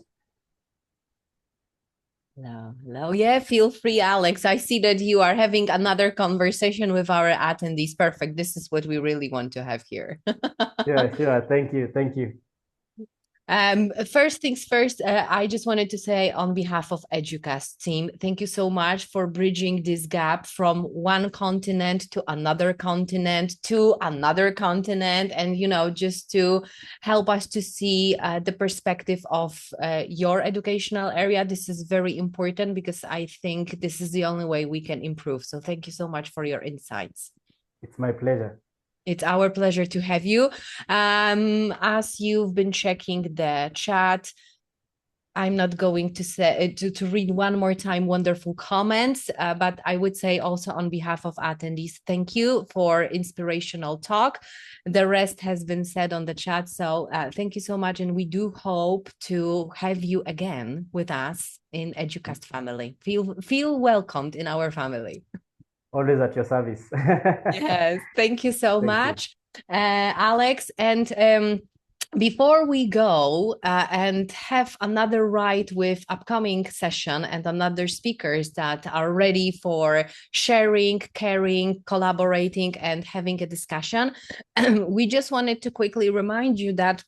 No, yeah, feel free, Alex. I see that you are having another conversation with our attendees. Perfect. This is what we really want to have here. Sure. Thank you. First things first, I just wanted to say on behalf of Educast team, thank you so much for bridging this gap from one continent to another continent and, you know, just to help us to see the perspective of your educational area. This is very important because I think this is the only way we can improve. So thank you so much for your insights. It's my pleasure. It's our pleasure to have you. As you've been checking the chat, I'm not going to say to read one more time wonderful comments, but I would say also on behalf of attendees, thank you for inspirational talk. The rest has been said on the chat, so thank you so much, and we do hope to have you again with us in Educast family. Feel welcomed in our family. Always at your service. Yes, thank you so much, Alex. And before we go and have another ride with upcoming session and another speakers that are ready for sharing, caring, collaborating, and having a discussion, we just wanted to quickly remind you that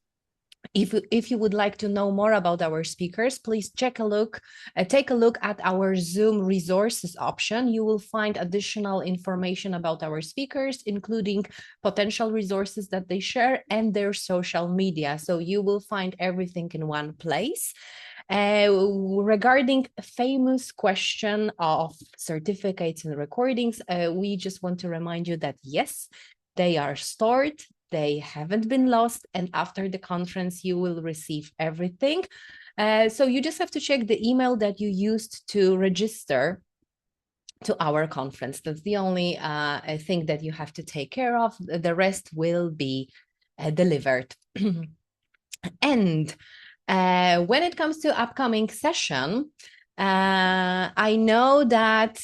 if you would like to know more about our speakers, please take a look at our Zoom resources option. You will find additional information about our speakers, including potential resources that they share and their social media. So you will find everything in one place. Regarding a famous question of certificates and recordings, we just want to remind you that yes, they are stored. They haven't been lost, and after the conference, you will receive everything. So you just have to check the email that you used to register to our conference. That's the only thing that you have to take care of. The rest will be delivered. And when it comes to upcoming session, I know that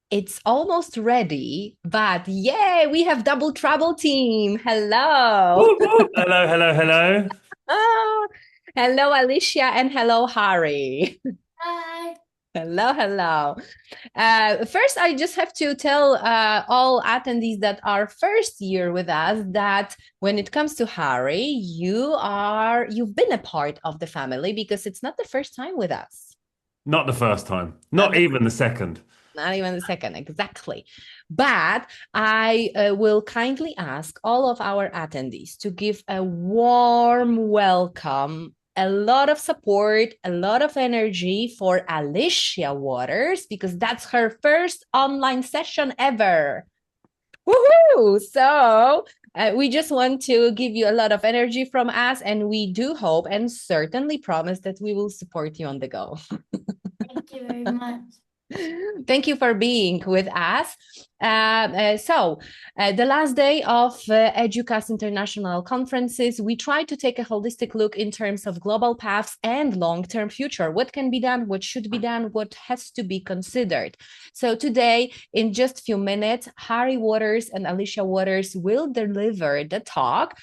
it's almost ready, but yay, we have Double Trouble team. Hello. Hello. Oh, hello, Alicia, and hello, Harry. Hi. Hello. First, I just have to tell all attendees that are first year with us that when it comes to Harry, you've been a part of the family because it's not the first time with us. Not the first time. Not even the second. Not even the second, exactly. But I will kindly ask all of our attendees to give a warm welcome, a lot of support, a lot of energy for Alicia Waters, because that's her first online session ever. Woohoo! So we just want to give you a lot of energy from us, and we do hope and certainly promise that we will support you on the go. Thank you very much. Thank you for being with us. The last day of Educast International Conferences, we try to take a holistic look in terms of global paths and long-term future. What can be done, what should be done, what has to be considered. So today, in just a few minutes, Harry Waters and Alicia Waters will deliver the talk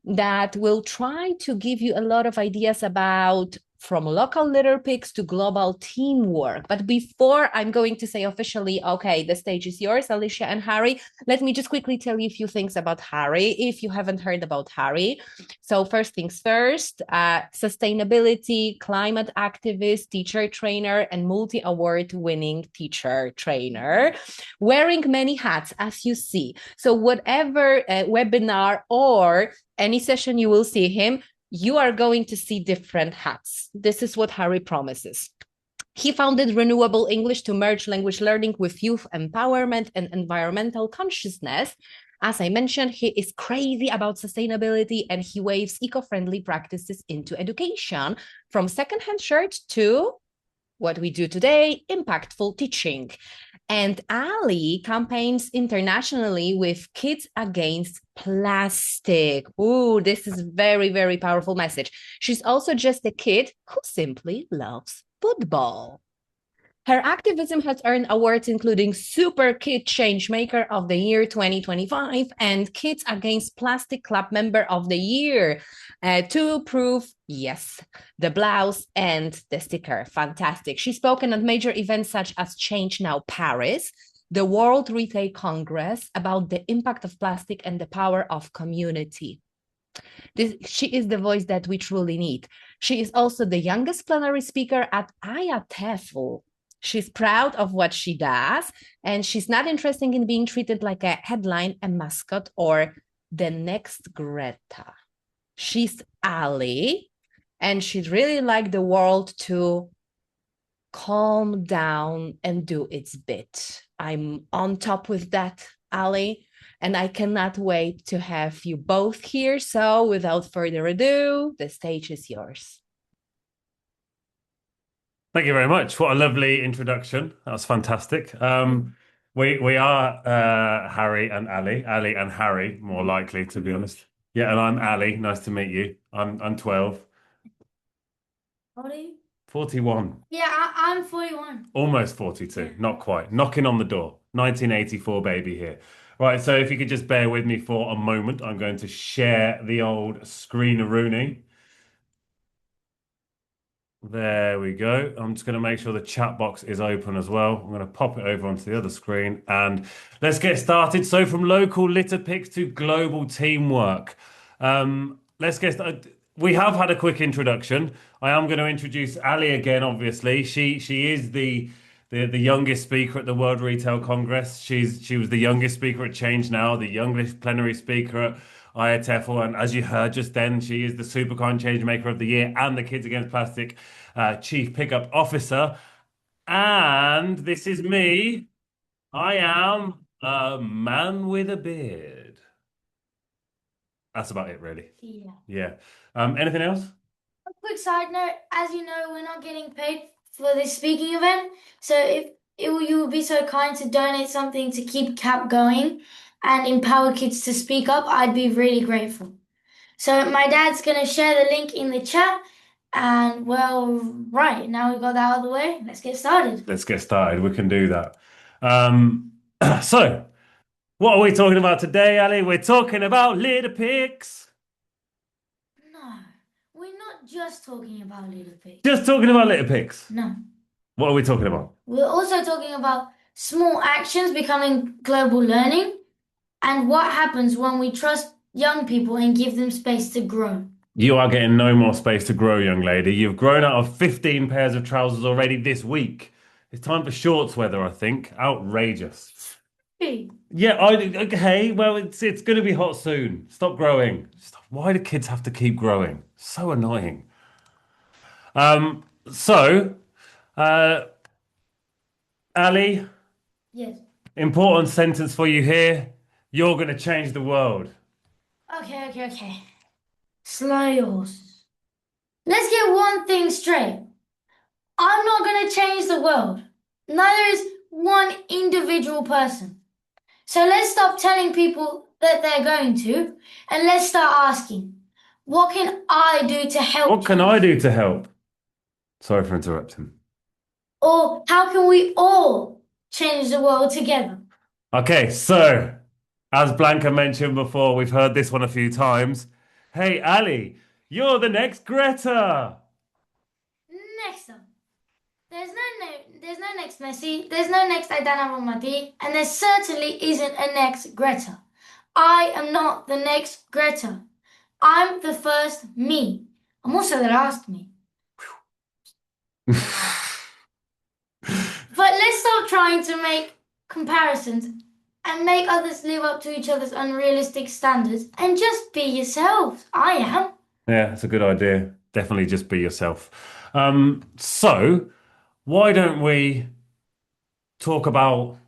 that will try to give you a lot of ideas about from local litter picks to global teamwork. But before I'm going to say officially, okay, the stage is yours, Alicia and Harry, let me just quickly tell you a few things about Harry, if you haven't heard about Harry. So first things first, sustainability, climate activist, teacher trainer, and multi-award winning teacher trainer, wearing many hats, as you see. So whatever webinar or any session you will see him, you are going to see different hats. This is what Harry promises. He founded Renewable English to merge language learning with youth empowerment and environmental consciousness. As I mentioned, he is crazy about sustainability and he waves eco-friendly practices into education, from secondhand shirts to what we do today, impactful teaching. And Ali campaigns internationally with Kids Against Plastic. Ooh, this is very, very powerful message. She's also just a kid who simply loves football. Her activism has earned awards including Super Kid Changemaker of the Year 2025 and Kids Against Plastic Club Member of the Year to prove, yes, the blouse and the sticker. Fantastic. She's spoken at major events such as Change Now Paris, the World Retail Congress, about the impact of plastic and the power of community. She is the voice that we truly need. She is also the youngest plenary speaker at IATEFL. She's proud of what she does, and she's not interested in being treated like a headline, a mascot, or the next Greta. She's Ali, and she'd really like the world to calm down and do its bit. I'm on top with that, Ali, and I cannot wait to have you both here. So without further ado, the stage is yours. Thank you very much. What a lovely introduction. That was fantastic. We are Harry and Ali. Ali and Harry, more likely, to be honest. Yeah, and I'm Ali. Nice to meet you. I'm 12. How old are you? 41. Yeah, I'm 41. Almost 42. Not quite. Knocking on the door. 1984 baby here. Right, so if you could just bear with me for a moment, I'm going to share the old screen-a-rooney. There we go. I'm just going to make sure the chat box is open as well. I'm going to pop it over onto the other screen and let's get started. So from local litter picks to global teamwork. Let's get started. We have had a quick introduction. I am going to introduce Ali again, obviously. She is the youngest speaker at the World Retail Congress. She was the youngest speaker at Change Now, the youngest plenary speaker at IATEFL, and as you heard just then, she is the Superkind Changemaker of the Year and the Kids Against Plastic Chief Pickup Officer. And this is me. I am a man with a beard. That's about it, really. Yeah. Anything else? A quick side note, as you know, we're not getting paid for this speaking event. So if you would be so kind to donate something to keep CAP going and empower kids to speak up, I'd be really grateful. So my dad's going to share the link in the chat. And well, right, now we've got that out of the way, let's get started. Let's get started. We can do that. So, what are we talking about today, Ali? We're talking about litter picks. No, we're not just talking about litter picks. Just talking about litter picks? No. What are we talking about? We're also talking about small actions becoming global learning and what happens when we trust young people and give them space to grow. You are getting no more space to grow, young lady. You've grown out of 15 pairs of trousers already this week. It's time for shorts weather, I think. Outrageous. Yeah, okay, well, it's going to be hot soon. Stop growing. Why do kids have to keep growing? So annoying. Ali? Yes. Important sentence for you here. You're going to change the world. Okay. Slow your horses. Let's get one thing straight. I'm not going to change the world. Neither is one individual person. So let's stop telling people that they're going to, and let's start asking, what can I do to help? What can I do to help? Sorry for interrupting. Or how can we all change the world together? Okay, so, as Blanca mentioned before, we've heard this one a few times. Hey, Ali, you're the next Greta. Next up. There's no next Messi, there's no next Aidana Romadi, and there certainly isn't a next Greta. I am not the next Greta. I'm the first me. I'm also the last me. But let's stop trying to make comparisons and make others live up to each other's unrealistic standards and just be yourselves. I am. Yeah, that's a good idea. Definitely just be yourself. So, why don't we talk about,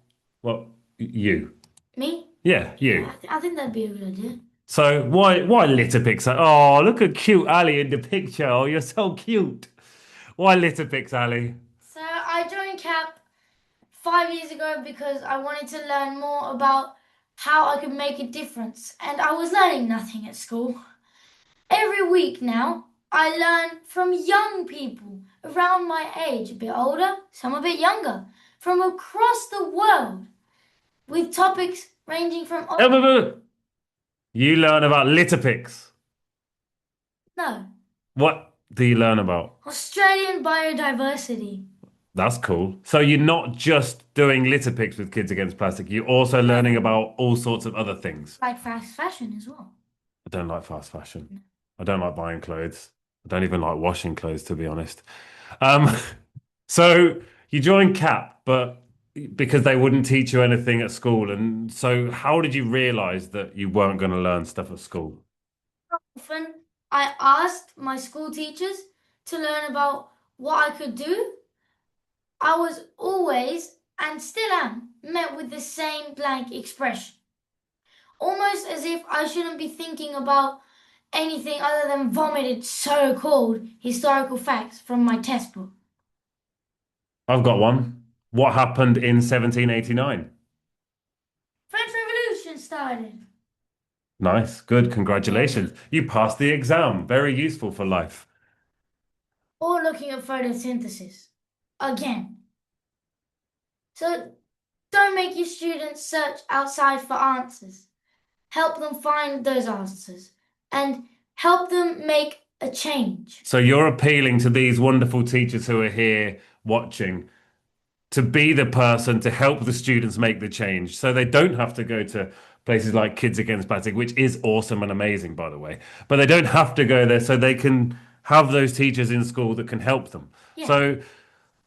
well, you? Me? Yeah, you. I think that'd be a good idea. So why litter picks? Oh, look at cute Ali in the picture. Oh, you're so cute. Why litter picks, Ali? So I joined CAP 5 years ago because I wanted to learn more about how I could make a difference, and I was learning nothing at school. Every week now, I learn from young people around my age, a bit older, some a bit younger, from across the world, with topics ranging from You learn about litter picks. no, What do you learn about? Australian biodiversity. That's cool. So you're not just doing litter picks with Kids Against Plastic, you're also learning about all sorts of other things. Like fast fashion as well. I don't like fast fashion. I don't like buying clothes. I don't even like washing clothes, to be honest. So you joined CAP, but because they wouldn't teach you anything at school. And so how did you realize that you weren't going to learn stuff at school? Often I asked my school teachers to learn about what I could do. I was always, and still am, met with the same blank expression. Almost as if I shouldn't be thinking about anything other than vomited so-called historical facts from my test book. I've got one. What happened in 1789? French Revolution started. Nice, good, congratulations. You passed the exam. Very useful for life. Or looking at photosynthesis. Again. So don't make your students search outside for answers. Help them find those answers and help them make a change. So you're appealing to these wonderful teachers who are here watching to be the person to help the students make the change so they don't have to go to places like Kids Against Plastic, which is awesome and amazing, by the way. But they don't have to go there so they can have those teachers in school that can help them. Yeah. So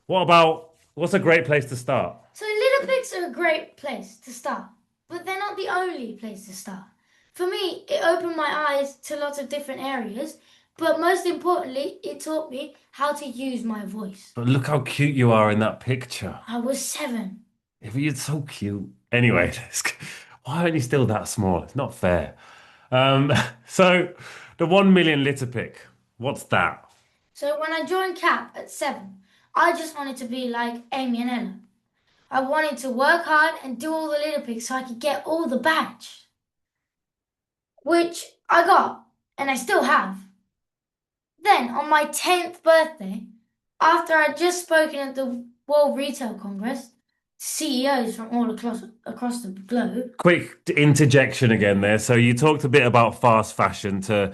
what's a great place to start? So litter picks are a great place to start, but they're not the only place to start. For me, it opened my eyes to lots of different areas, but most importantly, it taught me how to use my voice. But look how cute you are in that picture. I was 7. If you're so cute. Anyway, why are you still that small? It's not fair. So the 1 million litter pick, what's that? So when I joined CAP at 7, I just wanted to be like Amy and Ella. I wanted to work hard and do all the litter picks so I could get all the badge. Which I got, and I still have. Then, on my 10th birthday, after I'd just spoken at the World Retail Congress, CEOs from all across the globe. Quick interjection again there. So you talked a bit about fast fashion to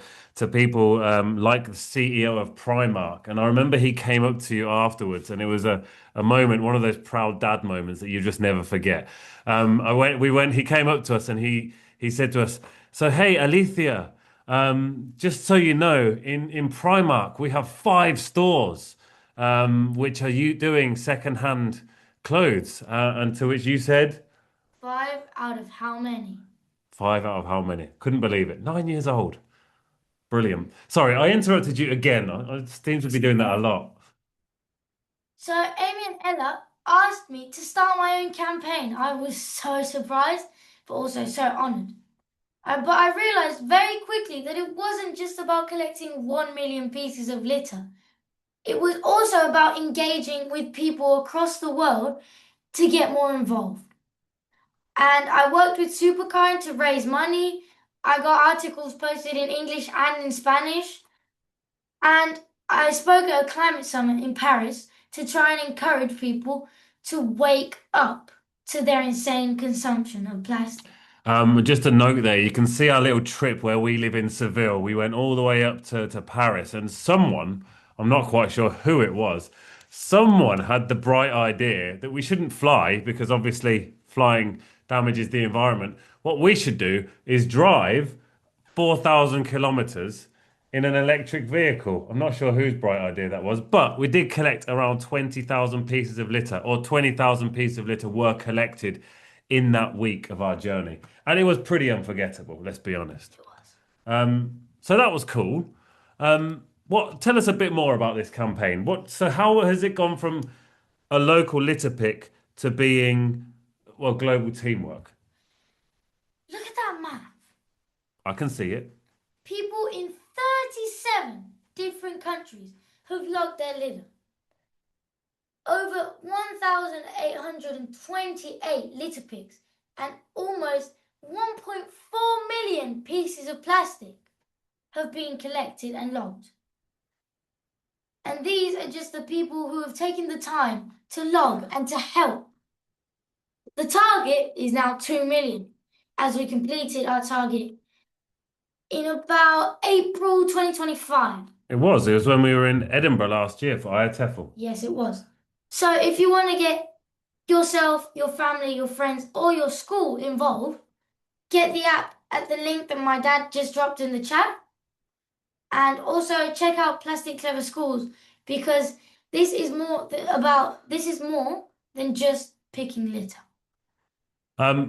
people like the CEO of Primark. And I remember he came up to you afterwards, and it was a moment, one of those proud dad moments that you just never forget. He came up to us and he said to us, so, hey, Alethea, just so you know, in Primark, we have 5 stores which are you doing secondhand clothes. And to which you said? 5 out of how many? 5 out of how many? Couldn't believe it. 9 years old. Brilliant. Sorry, I interrupted you again. I seem to be doing that a lot. So Amy and Ella asked me to start my own campaign. I was so surprised, but also so honoured. But I realised very quickly that it wasn't just about collecting 1 million pieces of litter. It was also about engaging with people across the world to get more involved. And I worked with Superkind to raise money. I got articles posted in English and in Spanish. And I spoke at a climate summit in Paris to try and encourage people to wake up to their insane consumption of plastic. Just a note there, you can see our little trip where we live in Seville. We went all the way up to Paris, and someone, I'm not quite sure who it was, someone had the bright idea that we shouldn't fly because obviously flying damages the environment. What we should do is drive 4,000 kilometers in an electric vehicle. I'm not sure whose bright idea that was, but we did collect around 20,000 pieces of litter, or 20,000 pieces of litter were collected in that week of our journey. And it was pretty unforgettable, let's be honest. It was. So that was cool. Tell us a bit more about this campaign. So how has it gone from a local litter pick to being, well, global teamwork? Look at that map. I can see it. People in 37 different countries have logged their litter. Over 1,828 litter picks and almost 1.4 million pieces of plastic have been collected and logged. And these are just the people who have taken the time to log and to help. The target is now 2 million, as we completed our target in about April 2025. It was when we were in Edinburgh last year for IATEFL. Yes, it was. So if you want to get yourself, your family, your friends, or your school involved, get the app at the link that my dad just dropped in the chat. And also check out Plastic Clever Schools, because this is more than just picking litter.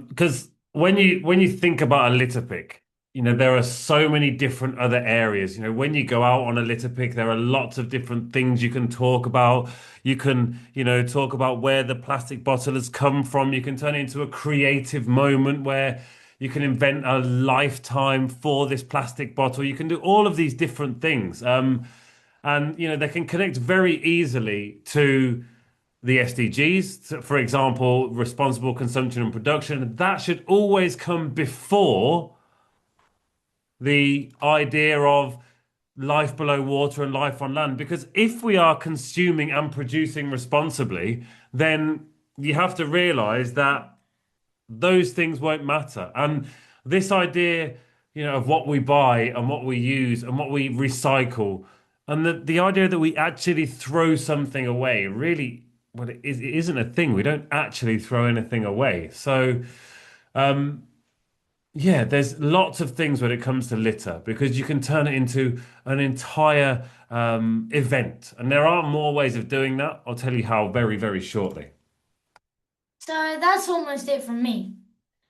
Because when you think about a litter pick, there are so many different other areas. When you go out on a litter pick, there are lots of different things you can talk about. You can, talk about where the plastic bottle has come from. You can turn it into a creative moment where you can invent a lifetime for this plastic bottle. You can do all of these different things. And, they can connect very easily to the SDGs, for example, responsible consumption and production. That should always come before the idea of life below water and life on land. Because if we are consuming and producing responsibly, then you have to realize that those things won't matter. And this idea, of what we buy and what we use and what we recycle, and the idea that we actually throw something away, really, well, it isn't a thing. We don't actually throw anything away. So, yeah, there's lots of things when it comes to litter, because you can turn it into an entire event. And there are more ways of doing that. I'll tell you how very, very shortly. So that's almost it from me.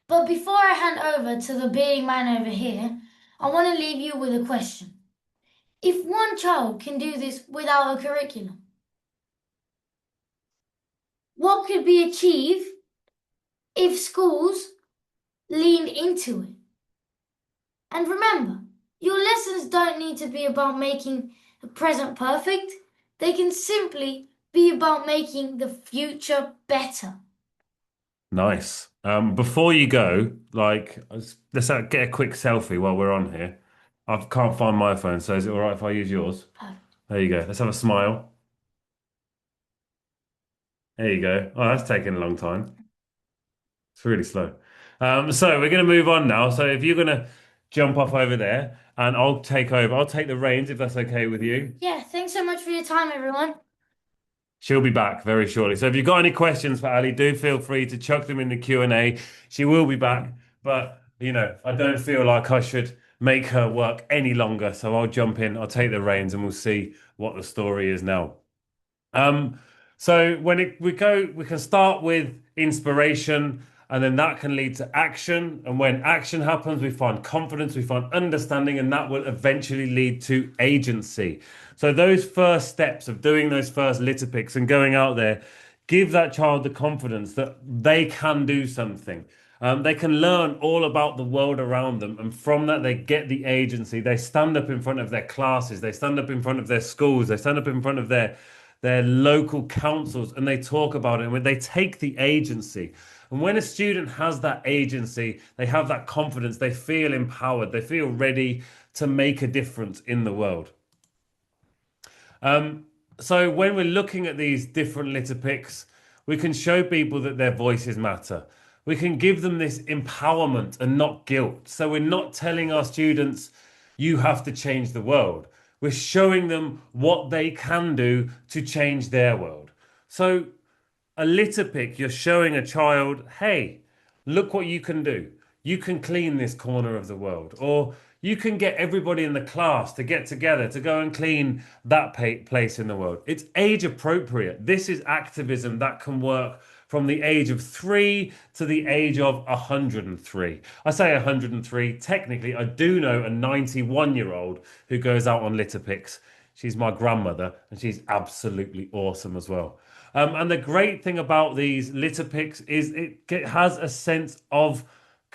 But before I hand over to the bearding man over here, I want to leave you with a question. If one child can do this without a curriculum, what could be achieved if schools leaned into it? And remember, your lessons don't need to be about making the present perfect. They can simply be about making the future better. Nice. Before you go, let's get a quick selfie while we're on here. I can't find my phone, so is it all right if I use yours? Perfect. There you go. Let's have a smile. There you go. Oh, that's taking a long time. It's really slow. So we're going to move on now. So if you're going to jump off over there, and I'll take over. I'll take the reins if that's okay with you. Yeah, thanks so much for your time, everyone. She'll be back very shortly. So if you've got any questions for Ali, do feel free to chuck them in the Q&A. She will be back, but I don't feel like I should make her work any longer. So I'll jump in, I'll take the reins, and we'll see what the story is now. So when we can start with inspiration, and then that can lead to action. And when action happens, we find confidence, we find understanding, and that will eventually lead to agency. So those first steps of doing those first litter picks and going out there, give that child the confidence that they can do something. They can learn all about the world around them. And from that, they get the agency. They stand up in front of their classes. They stand up in front of their schools. They stand up in front of their local councils, and they talk about it. And when they take the agency, and when a student has that agency, they have that confidence, they feel empowered, they feel ready to make a difference in the world. So when we're looking at these different litter picks, we can show people that their voices matter. We can give them this empowerment and not guilt. So we're not telling our students, you have to change the world. We're showing them what they can do to change their world. So a litter pick, you're showing a child, hey, look what you can do. You can clean this corner of the world. Or you can get everybody in the class to get together to go and clean that place in the world. It's age appropriate. This is activism that can work from the age of 3 to the age of 103. I say 103. Technically, I do know a 91-year-old who goes out on litter picks. She's my grandmother, and she's absolutely awesome as well. And the great thing about these litter picks is it has a sense of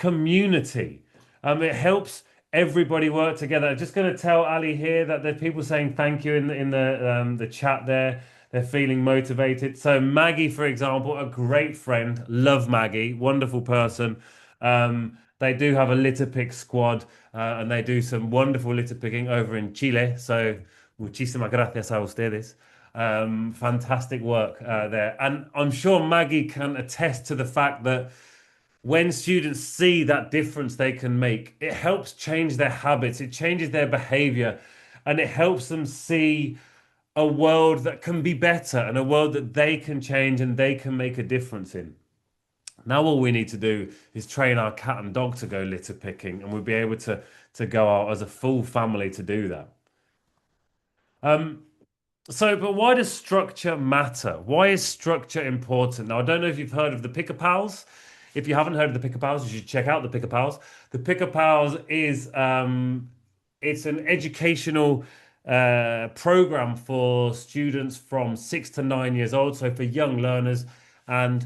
community. It helps everybody work together. I'm just going to tell Ali here that there's people saying thank you in the chat there. They're feeling motivated. So Maggie, for example, a great friend, love Maggie, wonderful person. They do have a litter pick squad, and they do some wonderful litter picking over in Chile. So muchísimas gracias a ustedes. Fantastic work there. And I'm sure Maggie can attest to the fact that when students see that difference they can make, it helps change their habits, it changes their behavior, and it helps them see a world that can be better and a world that they can change and they can make a difference in. Now all we need to do is train our cat and dog to go litter picking, and we'll be able to go out as a full family to do that. But why does structure matter? Why is structure important? Now, I don't know if you've heard of the Picker Pals. If you haven't heard of the Picker Pals, you should check out the Picker Pals. The Picker Pals is it's an educational program for students from 6 to 9 years old, so for young learners. And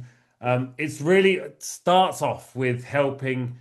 it starts off with helping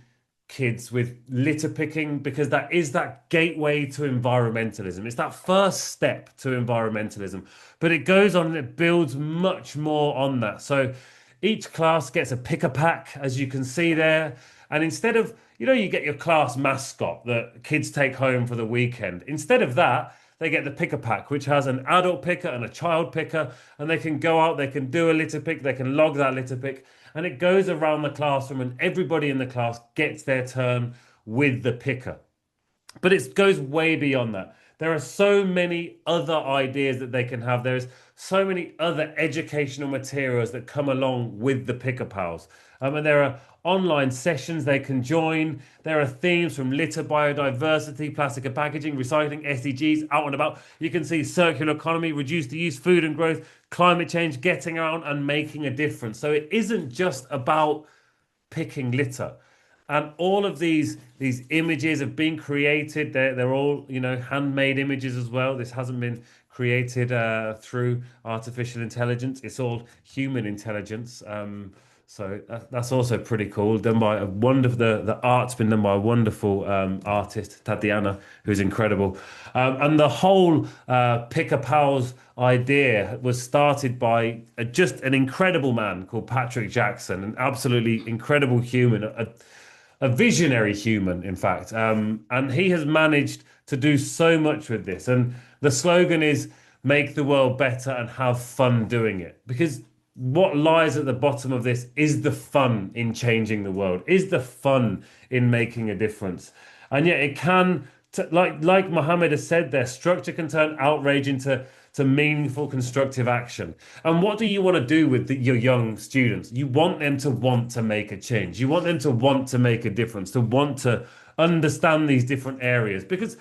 kids with litter picking, because that is that gateway to environmentalism. It's that first step to environmentalism, but it goes on and it builds much more on that. So each class gets a picker pack, as you can see there. And instead of, you get your class mascot that kids take home for the weekend. Instead of that, they get the picker pack, which has an adult picker and a child picker, and they can go out, they can do a litter pick, they can log that litter pick, and it goes around the classroom and everybody in the class gets their turn with the picker. But it goes way beyond that. There are so many other ideas that they can have. There's so many other educational materials that come along with the Picker Pals. And there are online sessions they can join. There are themes from litter, biodiversity, plastic and packaging, recycling, SDGs, out and about. You can see circular economy, reduce the use, food and growth, climate change, getting around and making a difference. So it isn't just about picking litter. And all of these images have been created. They're all, handmade images as well. This hasn't been created through artificial intelligence. It's all human intelligence. So that's also pretty cool. Done by a wonderful. The art's been done by a wonderful artist, Tatiana, who's incredible. And the whole Picker Pals idea was started by just an incredible man called Patrick Jackson, an absolutely incredible human. A visionary human, in fact. And he has managed to do so much with this. And the slogan is, make the world better and have fun doing it. Because what lies at the bottom of this is the fun in changing the world, is the fun in making a difference. And yet it can, like Mohammed has said there, structure can turn outrage into meaningful, constructive action. And what do you want to do with your young students? You want them to make a change. You want them to want to make a difference, to want to understand these different areas, because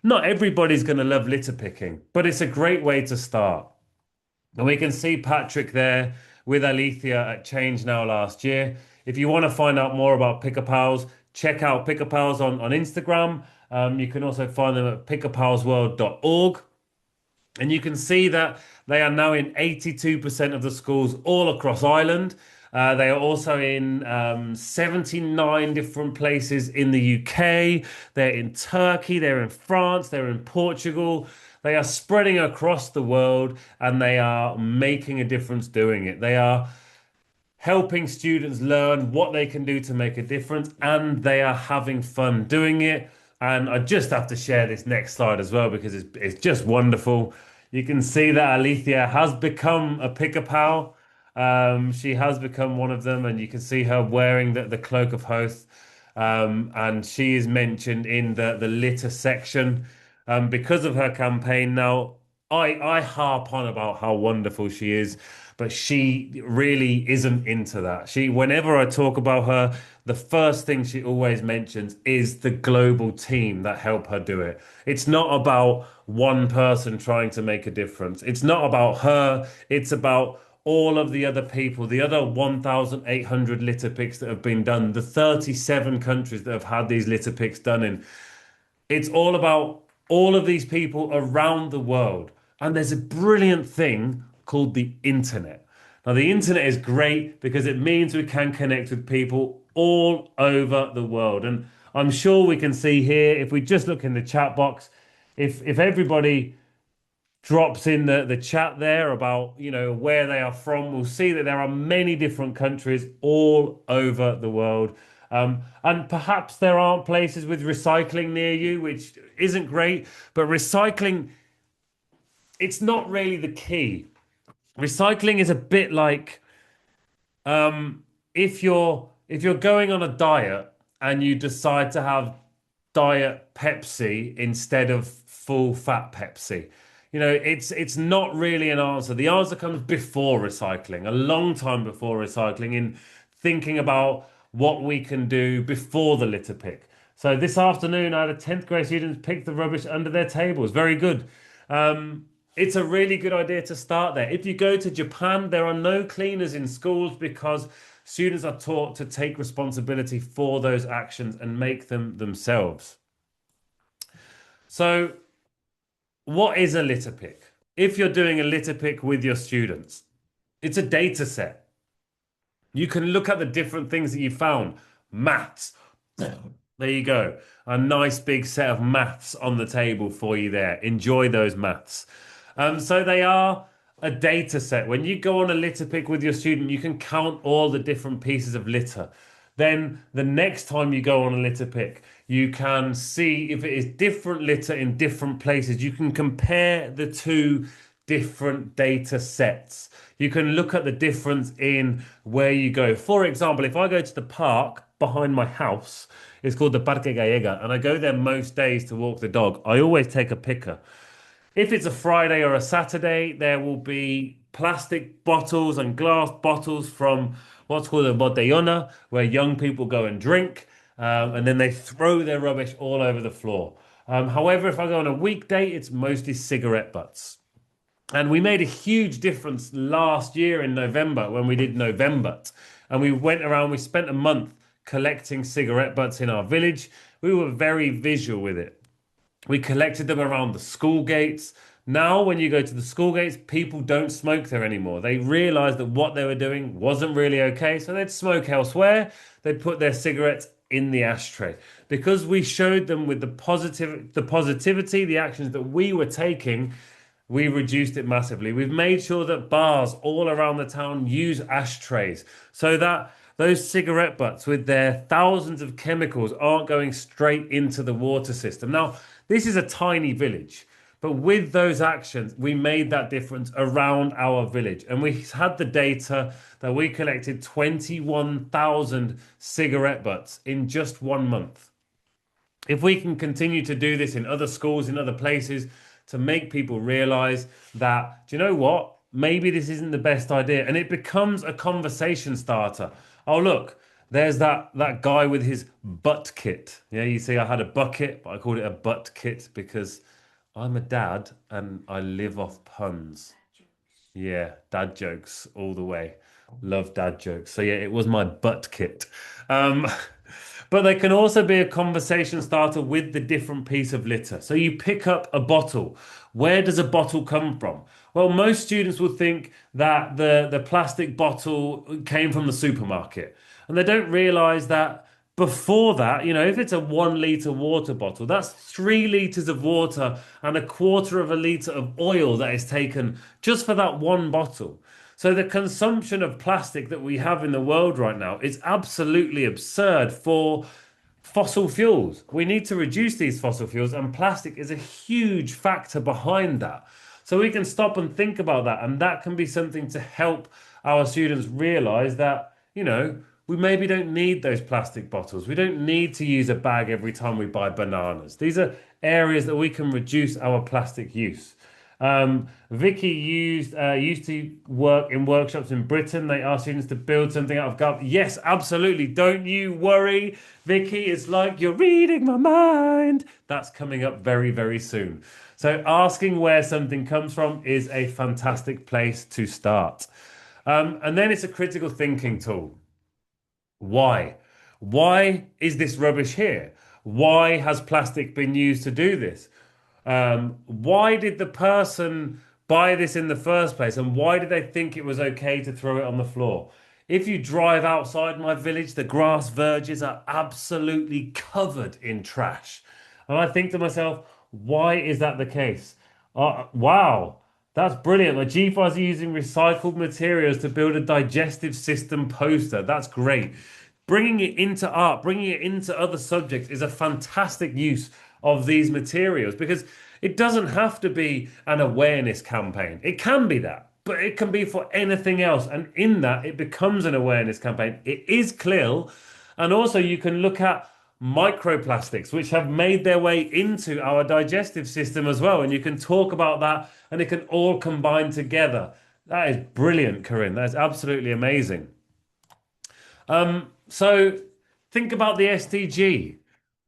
not everybody's going to love litter picking, but it's a great way to start. And we can see Patrick there with Alethea at Change Now last year. If you want to find out more about Picker Pals, check out Picker Pals on Instagram. You can also find them at pickerpalsworld.org. And you can see that they are now in 82% of the schools all across Ireland. They are also in 79 different places in the UK. They're in Turkey, they're in France, they're in Portugal. They are spreading across the world, and they are making a difference doing it. They are helping students learn what they can do to make a difference, and they are having fun doing it. And I just have to share this next slide as well, because it's just wonderful. You can see that Alethea has become a Picker Pal. She has become one of them, and you can see her wearing the cloak of Hoth. And she is mentioned in the litter section because of her campaign. Now, I harp on about how wonderful she is, but she really isn't into that. Whenever I talk about her, the first thing she always mentions is the global team that help her do it. It's not about one person trying to make a difference. It's not about her. It's about all of the other people, the other 1,800 litter picks that have been done, the 37 countries that have had these litter picks done in. It's all about all of these people around the world. And there's a brilliant thing called the internet. Now, the internet is great because it means we can connect with people all over the world. And I'm sure we can see here, if we just look in the chat box, if everybody drops in the chat there about, you know, where they are from, we'll see that there are many different countries all over the world. And perhaps there aren't places with recycling near you, which isn't great, but recycling, it's not really the key. Recycling is a bit like if you're going on a diet and you decide to have diet Pepsi instead of full fat Pepsi. You know, it's not really an answer. The answer comes before recycling, a long time before recycling, in thinking about what we can do before the litter pick. So this afternoon, I had a 10th grade student pick the rubbish under their tables. Very good. It's a really good idea to start there. If you go to Japan, there are no cleaners in schools because students are taught to take responsibility for those actions and make them themselves. So what is a litter pick? If you're doing a litter pick with your students, it's a data set. You can look at the different things that you found. Maths. There you go. A nice big set of maths on the table for you there. Enjoy those maths. So they are a data set. When you go on a litter pick with your student, you can count all the different pieces of litter. Then the next time you go on a litter pick, you can see if it is different litter in different places. You can compare the two different data sets. You can look at the difference in where you go. For example, if I go to the park behind my house, it's called the Parque Gallega, and I go there most days to walk the dog, I always take a picker. If it's a Friday or a Saturday, there will be plastic bottles and glass bottles from what's called a botellona, where young people go and drink, and then they throw their rubbish all over the floor. However, if I go on a weekday, it's mostly cigarette butts. And we made a huge difference last year in November when we did November. And we went around, we spent a month collecting cigarette butts in our village. We were very visual with it. We collected them around the school gates. Now, when you go to the school gates, people don't smoke there anymore. They realized that what they were doing wasn't really okay, so they'd smoke elsewhere. They'd put their cigarettes in the ashtray. Because we showed them with the positivity, the actions that we were taking, we reduced it massively. We've made sure that bars all around the town use ashtrays so that those cigarette butts with their thousands of chemicals aren't going straight into the water system. Now, this is a tiny village, but with those actions, we made that difference around our village. And we had the data that we collected 21,000 cigarette butts in just 1 month. If we can continue to do this in other schools, in other places, to make people realize that, do you know what? Maybe this isn't the best idea. And it becomes a conversation starter. Oh, look, there's that guy with his butt kit. Yeah, you see, I had a bucket, but I called it a butt kit because I'm a dad and I live off puns. Yeah, dad jokes all the way. Love dad jokes. So yeah, it was my butt kit. But they can also be a conversation starter with the different piece of litter. So you pick up a bottle. Where does a bottle come from? Well, most students will think that the plastic bottle came from the supermarket. And they don't realize that before that, you know, if it's a 1 litre water bottle, that's 3 litres of water and 1/4 of a litre of oil that is taken just for that one bottle. So the consumption of plastic that we have in the world right now is absolutely absurd for fossil fuels. We need to reduce these fossil fuels, and plastic is a huge factor behind that. So we can stop and think about that, and that can be something to help our students realize that, you know, we maybe don't need those plastic bottles. We don't need to use a bag every time we buy bananas. These are areas that we can reduce our plastic use. Vicky used to work in workshops in Britain. They asked students to build something out of garbage. Yes, absolutely. Don't you worry, Vicky. It's like you're reading my mind. That's coming up very, very soon. So asking where something comes from is a fantastic place to start. And then it's a critical thinking tool. Why? Why is this rubbish here? Why has plastic been used to do this? Why did the person buy this in the first place? And why did they think it was okay to throw it on the floor? If you drive outside my village, the grass verges are absolutely covered in trash. And I think to myself, why is that the case? Wow, that's brilliant. The GFAs are using recycled materials to build a digestive system poster. That's great. Bringing it into art, bringing it into other subjects is a fantastic use of these materials because it doesn't have to be an awareness campaign. It can be that, but it can be for anything else. And in that, it becomes an awareness campaign. It is clear. And also, you can look at microplastics, which have made their way into our digestive system as well. And you can talk about that and it can all combine together. That is brilliant, Corinne. That's absolutely amazing. So think about the SDG.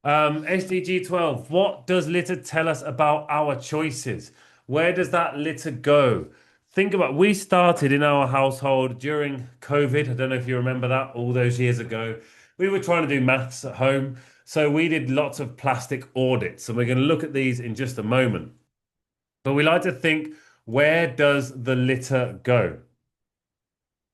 SDG 12, what does litter tell us about our choices? Where does that litter go? Think about, we started in our household during COVID. I don't know if you remember that all those years ago. We were trying to do maths at home. So we did lots of plastic audits. And we're going to look at these in just a moment. But we like to think, where does the litter go?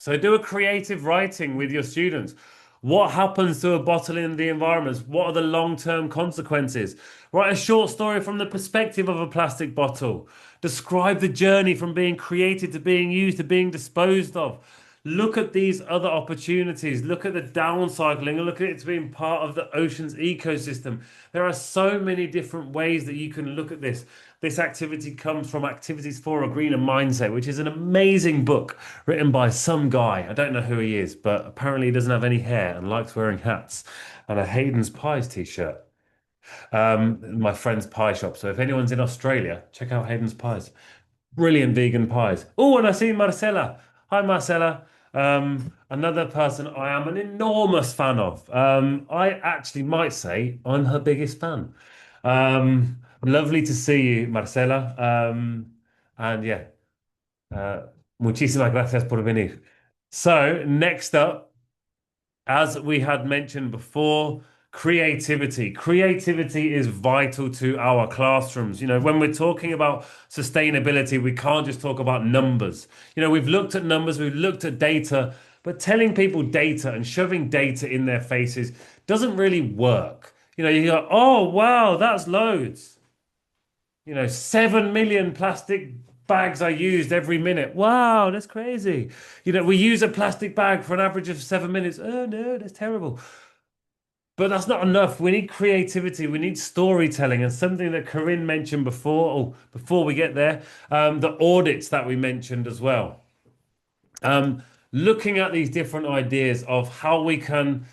So do a creative writing with your students. What happens to a bottle in the environment? What are the long-term consequences? Write a short story from the perspective of a plastic bottle. Describe the journey from being created to being used to being disposed of. Look at these other opportunities. Look at the downcycling and look at it as being part of the ocean's ecosystem. There are so many different ways that you can look at this. This activity comes from Activities for a Greener Mindset, which is an amazing book written by some guy. I don't know who he is, but apparently he doesn't have any hair and likes wearing hats and a Hayden's Pies t-shirt. My friend's pie shop. So if anyone's in Australia, check out Hayden's Pies. Brilliant vegan pies. Oh, and I see Marcella. Hi, Marcella. Another person I am an enormous fan of. I actually might say I'm her biggest fan. Lovely to see you, Marcela. And yeah, muchísimas gracias por venir. So next up, as we had mentioned before, creativity. Creativity is vital to our classrooms. You know, when we're talking about sustainability, we can't just talk about numbers. You know, we've looked at numbers, we've looked at data, but telling people data and shoving data in their faces doesn't really work. You know, you go, oh, wow, that's loads. You know, 7 million plastic bags are used every minute. Wow, that's crazy. You know, we use a plastic bag for an average of 7 minutes. Oh, no, that's terrible. But that's not enough. We need creativity. We need storytelling and something that Corinne mentioned before. Oh, before we get there, the audits that we mentioned as well. Looking at these different ideas of how we can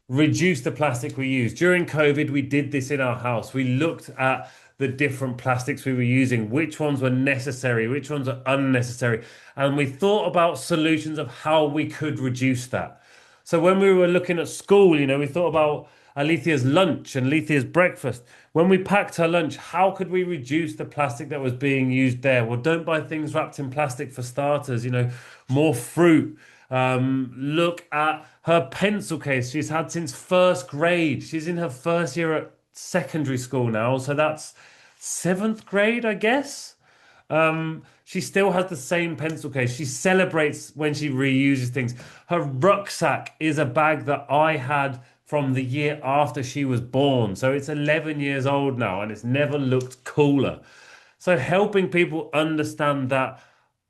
reduce the plastic we use. During COVID, we did this in our house. We looked at the different plastics we were using, which ones were necessary, which ones are unnecessary. And we thought about solutions of how we could reduce that. So when we were looking at school, you know, we thought about Alethea's lunch and Alethea's breakfast. When we packed her lunch, how could we reduce the plastic that was being used there? Well, don't buy things wrapped in plastic for starters, you know, more fruit. Look at her pencil case she's had since first grade. She's in her first year at secondary school now, so that's 7th grade, I guess. She still has the same pencil case. She celebrates when she reuses things. Her rucksack is a bag that I had from the year after she was born, so it's 11 years old now and it's never looked cooler. So helping people understand that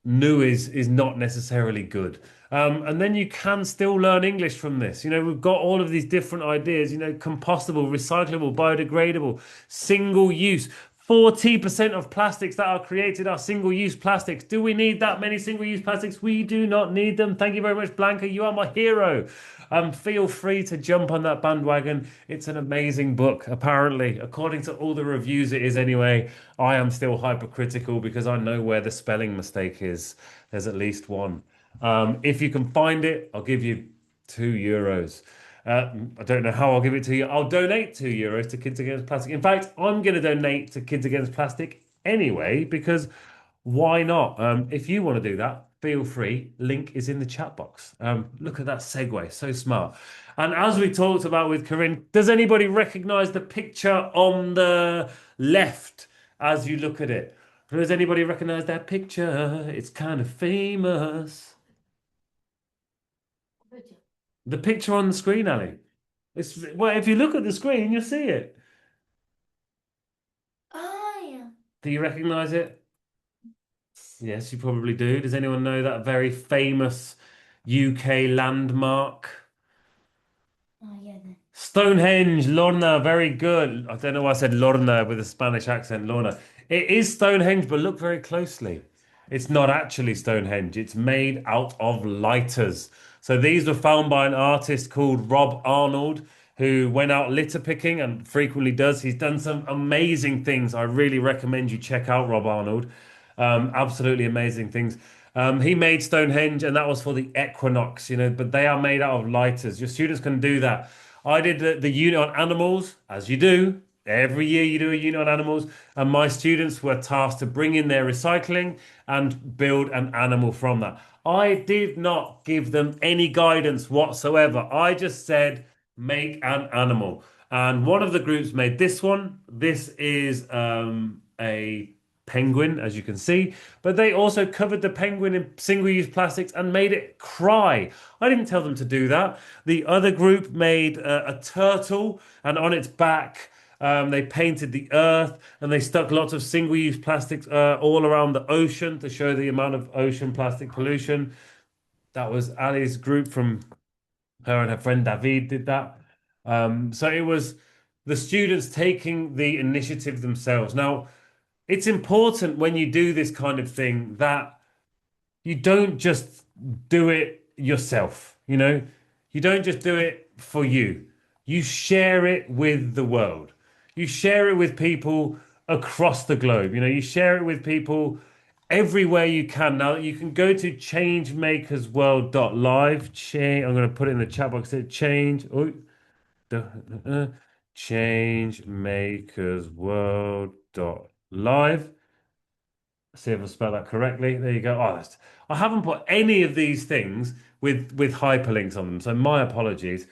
new is not necessarily good. And then you can still learn English from this. You know, we've got all of these different ideas, you know, compostable, recyclable, biodegradable, single use. 40% of plastics that are created are single-use plastics. Do we need that many single-use plastics? We do not need them. Thank you very much, Blanca. You are my hero. Feel free to jump on that bandwagon. It's an amazing book, apparently. According to all the reviews, it is anyway. I am still hypercritical because I know where the spelling mistake is. There's at least one. If you can find it, I'll give you €2. I don't know how I'll give it to you. I'll donate €2 to Kids Against Plastic. In fact, I'm going to donate to Kids Against Plastic anyway, because why not? If you want to do that, feel free. Link is in the chat box. Look at that segue. So smart. And as we talked about with Corinne, does anybody recognize the picture on the left as you look at it? Does anybody recognize that picture? It's kind of famous. The picture on the screen, Ali. Well, if you look at the screen, you'll see it. Oh, yeah. Do you recognize it? Yes, you probably do. Does anyone know that very famous UK landmark? Oh, yeah. Then. Stonehenge, Lorna, very good. I don't know why I said Lorna with a Spanish accent, Lorna. It is Stonehenge, but look very closely. It's not actually Stonehenge. It's made out of lighters. So these were found by an artist called Rob Arnold, who went out litter picking and frequently does. He's done some amazing things. I really recommend you check out Rob Arnold. Absolutely amazing things. He made Stonehenge, and that was for the equinox, but they are made out of lighters. Your students can do that. I did the unit on animals, as you do. Every year you do a unit on animals, and my students were tasked to bring in their recycling and build an animal from that. I did not give them any guidance whatsoever. I just said, make an animal. And one of the groups made this one. This is a penguin, as you can see, but they also covered the penguin in single-use plastics and made it cry. I didn't tell them to do that. The other group made a turtle, and on its back they painted the earth, and they stuck lots of single-use plastics all around the ocean to show the amount of ocean plastic pollution. That was Ali's group. From her and her friend David did that. So it was the students taking the initiative themselves. Now, it's important when you do this kind of thing that you don't just do it yourself, You don't just do it for you. You share it with the world. You share it with people across the globe. You share it with people everywhere you can. Now, you can go to changemakersworld.live. I'm going to put it in the chat box. Changemakersworld.live. See if I spell that correctly. There you go. I haven't put any of these things with hyperlinks on them, so my apologies.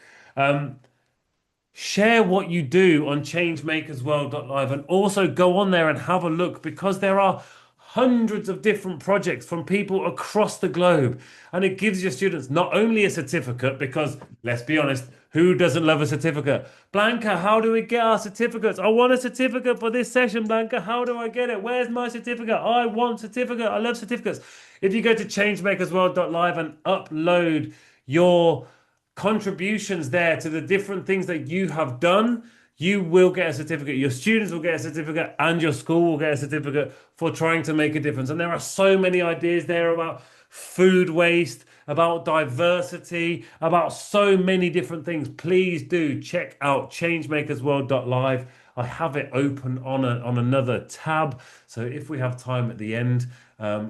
Share what you do on changemakersworld.live, and also go on there and have a look, because there are hundreds of different projects from people across the globe, and it gives your students not only a certificate, because let's be honest, who doesn't love a certificate? Blanca, how do we get our certificates? I want a certificate for this session, Blanca. How do I get it? Where's my certificate? I want certificate. I love certificates. If you go to changemakersworld.live and upload your contributions there to the different things that you have done, you will get a certificate. Your students will get a certificate, and your school will get a certificate for trying to make a difference. And there are so many ideas there about food waste, about diversity, about so many different things. Please do check out changemakersworld.live. I have it open on another tab, so if we have time at the end,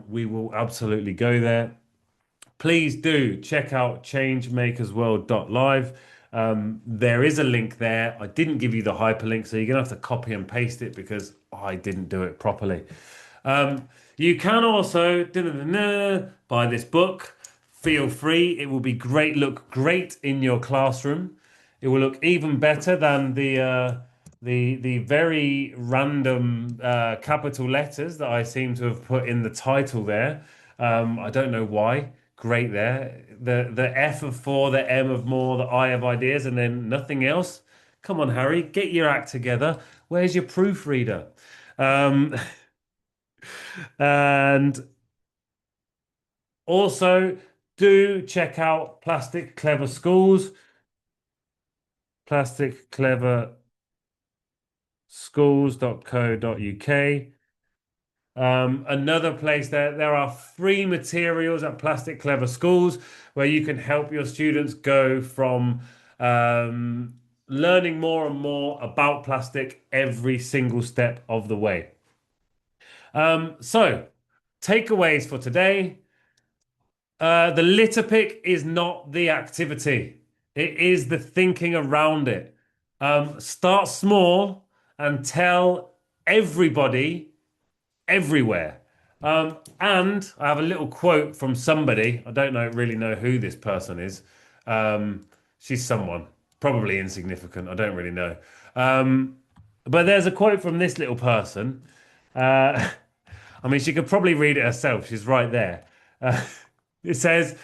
we will absolutely go there. Please do check out changemakersworld.live. There is a link there. I didn't give you the hyperlink, so you're going to have to copy and paste it because I didn't do it properly. You can also buy this book. Feel free. It will be great. Look great in your classroom. It will look even better than the very random capital letters that I seem to have put in the title there. I don't know why. Great there. The F of for, the M of more, the I of ideas, and then nothing else. Come on, Harry, get your act together. Where's your proofreader? And also, do check out Plastic Clever Schools. plasticcleverschools.co.uk. Another place there are free materials at Plastic Clever Schools where you can help your students go from learning more and more about plastic every single step of the way. So, takeaways for today. The litter pick is not the activity. It is the thinking around it. Start small and tell everybody everywhere. And I have a little quote from somebody. I don't really know who this person is. She's someone, probably insignificant. I don't really know. But there's a quote from this little person. I mean, she could probably read it herself. She's right there. It says,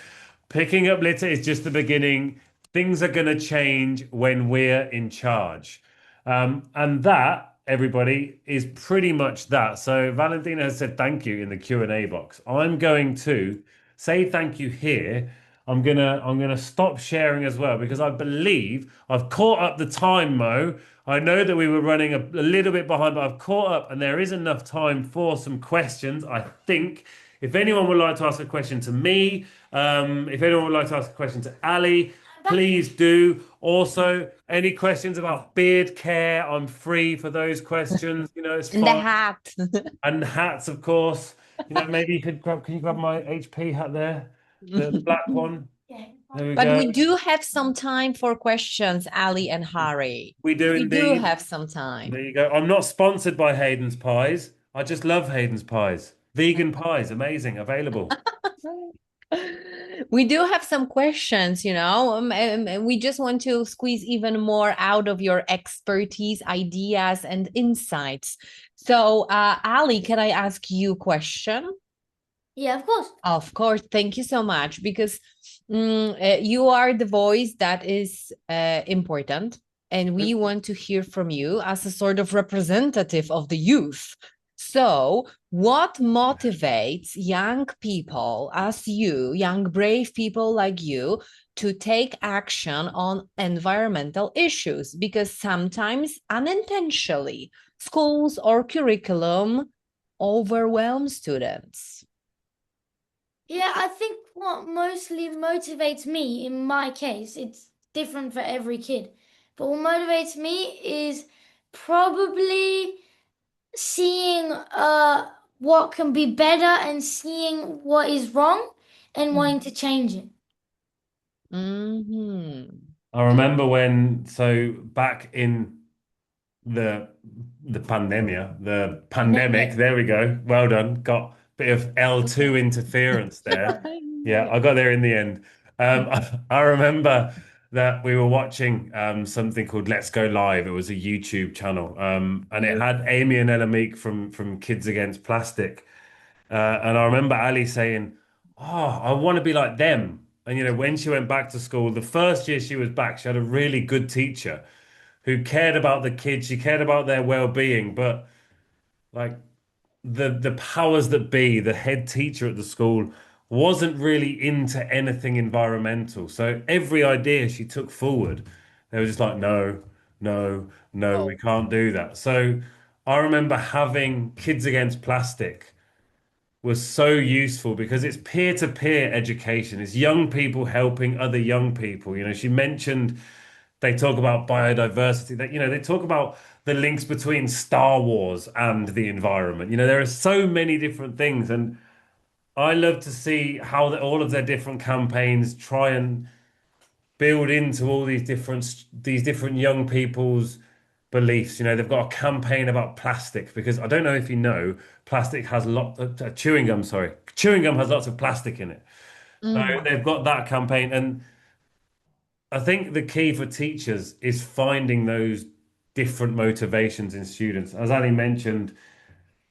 picking up litter is just the beginning. things are going to change when we're in charge. And that, everybody, is pretty much that. So Valentina has said thank you in the Q&A box. I'm going to say thank you here. I'm gonna stop sharing as well because I believe I've caught up the time, Mo. I know that we were running a little bit behind, but I've caught up and there is enough time for some questions, I think. If anyone would like to ask a question to me, if anyone would like to ask a question to Ali, please do. Also, any questions about beard care, I'm free for those questions. You know, it's And the fine. hat. And hats, of course. You know, maybe you could grab, can you grab my HP hat there? The black one. There we But go. we do have some time for questions, Ali and Harry. We do We do indeed. have some time. There you go. I'm not sponsored by Hayden's Pies. I just love Hayden's Pies. Vegan pies, amazing, available. We do have some questions, you know. We just want to squeeze even more out of your expertise, ideas, and insights. So, Ali, can I ask you a question? Yeah, of course. Of course. Thank you so much because you are the voice that is important, and we want to hear from you as a sort of representative of the youth. So, what motivates young people as you, young brave people like you, to take action on environmental issues? Because sometimes unintentionally, schools or curriculum overwhelm students. Yeah, I think what mostly motivates me, in my case, it's different for every kid, but what motivates me is probably seeing what can be better and seeing what is wrong and wanting to change it. I remember when, so back in the pandemic, there we go. Well done. Got a bit of L2 interference there. Yeah, I got there in the end. I remember that we were watching something called Let's Go Live. It was a YouTube channel, and it had Amy and Ella Meek from Kids Against Plastic. And I remember Ali saying, "Oh, I want to be like them." And you know, when she went back to school, the first year she was back, she had a really good teacher who cared about the kids. She cared about their well-being, but like the powers that be, the head teacher at the school wasn't really into anything environmental. So every idea she took forward, they were just like, no, no, no, we can't do that. So I remember having Kids Against Plastic was so useful because it's peer-to-peer education. It's young people helping other young people. You know, she mentioned they talk about biodiversity, that, you know, they talk about the links between Star Wars and the environment. You know, there are so many different things, and I love to see how all of their different campaigns try and build into all these different young people's beliefs. You know, they've got a campaign about plastic because I don't know if you know, plastic has chewing gum, sorry. Chewing gum has lots of plastic in it. So they've got that campaign. And I think the key for teachers is finding those different motivations in students. As Ali mentioned,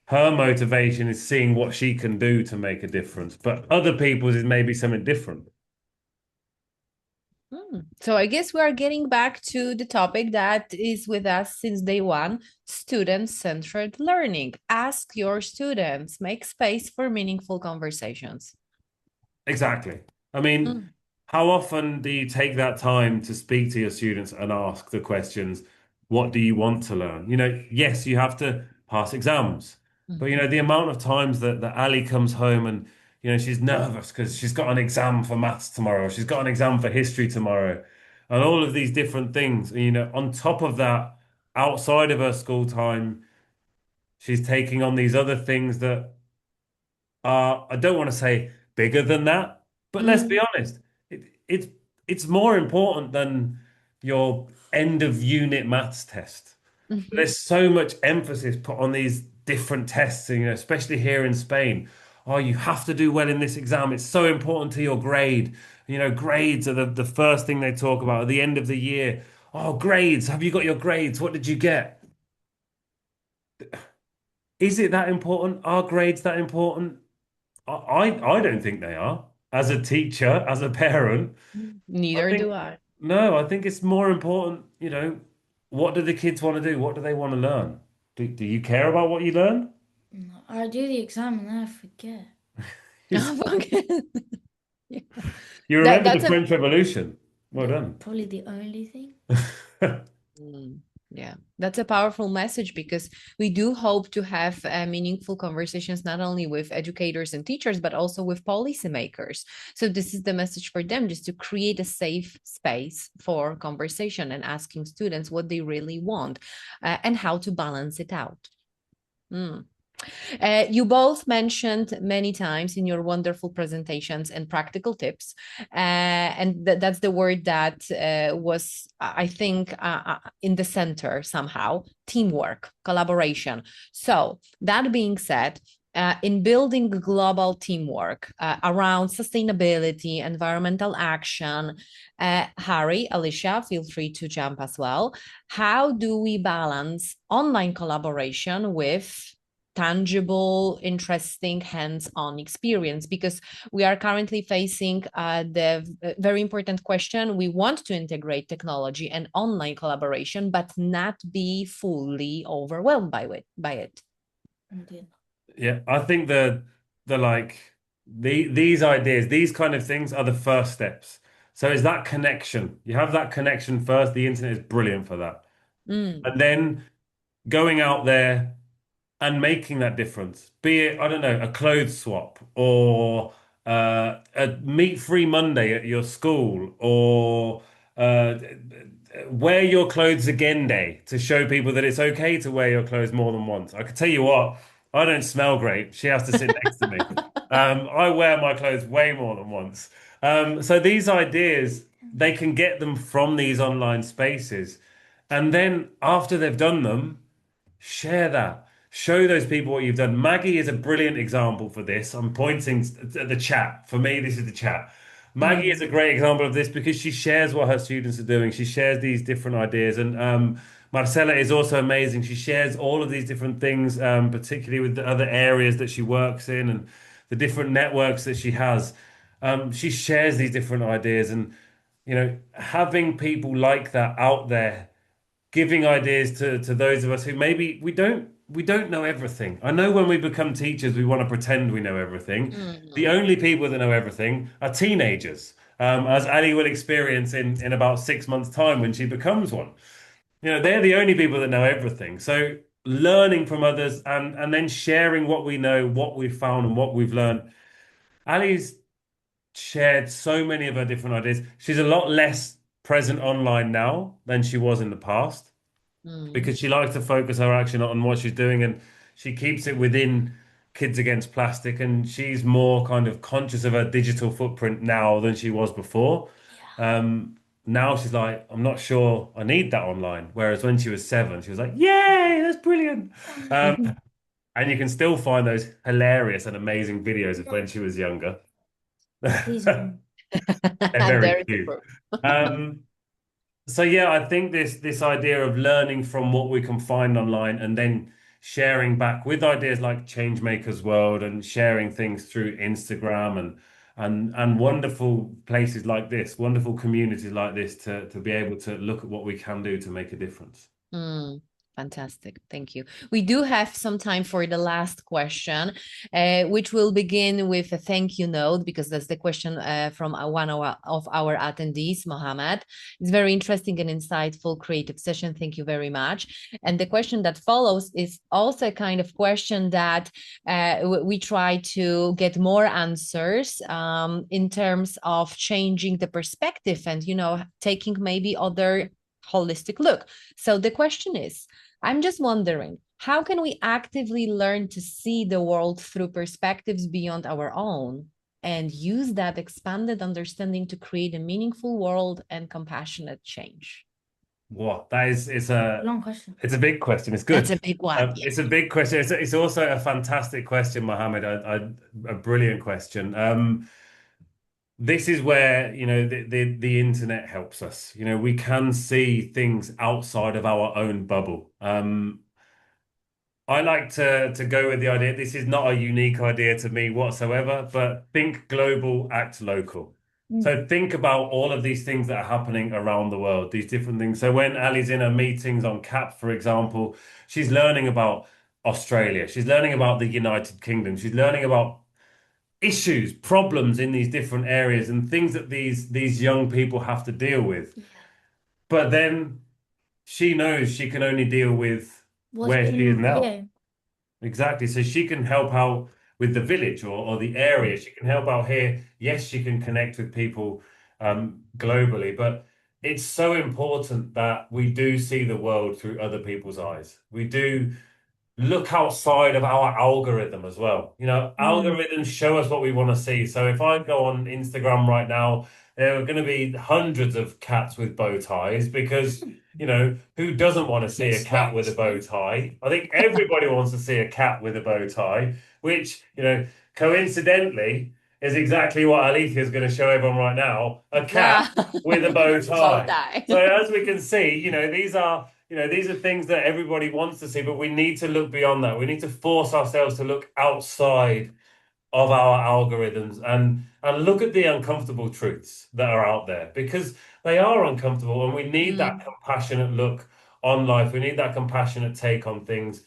her motivation is seeing what she can do to make a difference, but other people's is maybe something different. So I guess we are getting back to the topic that is with us since day one, student-centered learning. Ask your students, make space for meaningful conversations. Exactly. I mean, how often do you take that time to speak to your students and ask the questions, what do you want to learn? You know, yes, you have to pass exams, but you know, the amount of times that Ali comes home and you know, she's nervous because she's got an exam for maths tomorrow. She's got an exam for history tomorrow. And all of these different things. You know, on top of that, outside of her school time, she's taking on these other things that are, I don't want to say bigger than that, but let's be honest, it's more important than your end of unit maths test. There's so much emphasis put on these different tests, you know, especially here in Spain. Oh, you have to do well in this exam. It's so important to your grade. You know, grades are the first thing they talk about at the end of the year. Oh, grades. Have you got your grades? What did you get? Is it that important? Are grades that important? I don't think they are. As a teacher, as a parent. Neither do I. No, I think it's more important, what do the kids want to do? What do they want to learn? Do you care about what you learn? No, I do the exam and then I forget. Yeah. You remember the That's a French Revolution. Well done. Probably the only thing. Yeah, that's a powerful message because we do hope to have meaningful conversations not only with educators and teachers, but also with policymakers. So this is the message for them, just to create a safe space for conversation and asking students what they really want and how to balance it out. You both mentioned many times in your wonderful presentations and practical tips, and that's the word that was, I think, in the center somehow: teamwork, collaboration. So that being said, in building global teamwork around sustainability, environmental action, Harry, Alicia, feel free to jump as well. How do we balance online collaboration with tangible, interesting, hands-on experience? Because we are currently facing the very important question. We want to integrate technology and online collaboration, but not be fully overwhelmed by it. Yeah, I think these ideas, these kind of things are the first steps. So it's that connection. You have that connection first. The internet is brilliant for that. And then going out there and making that difference, be it, I don't know, a clothes swap or a meat-free Monday at your school, or wear your clothes again day to show people that it's okay to wear your clothes more than once. I can tell you what, I don't smell great. She has to sit next to me. I wear my clothes way more than once. So these ideas, they can get them from these online spaces. And then after they've done them, share that. Show those people what you've done. Maggie is a brilliant example for this. I'm pointing at the chat. For me, this is the chat. Maggie is a great example of this because she shares what her students are doing. She shares these different ideas. And Marcella is also amazing. She shares all of these different things, particularly with the other areas that she works in and the different networks that she has. She shares these different ideas. And, having people like that out there giving ideas to those of us who maybe we don't know everything. I know when we become teachers, we want to pretend we know everything. The only people that know everything are teenagers, as Ali will experience in about 6 months' time when she becomes one. They're the only people that know everything. So learning from others and then sharing what we know, what we've found, and what we've learned. Ali's shared so many of her different ideas. She's a lot less present online now than she was in the past because she likes to focus her action on what she's doing, and she keeps it within Kids Against Plastic, and she's more kind of conscious of her digital footprint now than she was before. Now she's like, I'm not sure I need that online. Whereas when she was 7, she was like, yay, that's brilliant. And you can still find those hilarious and amazing videos of when she was younger. They're very cute. So yeah, I think this idea of learning from what we can find online and then sharing back with ideas like Changemakers World and sharing things through Instagram and wonderful places like this, wonderful communities like this to be able to look at what we can do to make a difference. Fantastic. Thank you. We do have some time for the last question, which will begin with a thank you note, because that's the question from one of our attendees, Mohammed. It's very interesting and insightful, creative session. Thank you very much. And the question that follows is also a kind of question that we try to get more answers in terms of changing the perspective and, taking maybe other holistic look. So the question is, I'm just wondering, how can we actively learn to see the world through perspectives beyond our own and use that expanded understanding to create a meaningful world and compassionate change? Wow, it's a long question. It's a big question. It's good. That's a big one. It's a big question. It's also a fantastic question, Mohammed. A brilliant question. This is where the internet helps us. We can see things outside of our own bubble. I like to go with the idea. This is not a unique idea to me whatsoever, but think global, act local. So think about all of these things that are happening around the world, these different things. So when Ali's in her meetings on CAP, for example, she's learning about Australia. She's learning about the United Kingdom. She's learning about issues, problems in these different areas and things that these young people have to deal with. But then she knows she can only deal with where she is now. Yeah. Exactly. So she can help out with the village or the area. She can help out here. Yes, she can connect with people globally, but it's so important that we do see the world through other people's eyes. We do look outside of our algorithm as well. You know, algorithms show us what we want to see. So if I go on Instagram right now, there are going to be hundreds of cats with bow ties because, you know, who doesn't want to see a cat with a bow tie? I think everybody wants to see a cat with a bow tie, which, you know, coincidentally is exactly what Alethea is going to show everyone right now, a cat with a bow tie. So as we can see, you know, these are things that everybody wants to see, but we need to look beyond that. We need to force ourselves to look outside of our algorithms and look at the uncomfortable truths that are out there because they are uncomfortable and we need that compassionate look on life. We need that compassionate take on things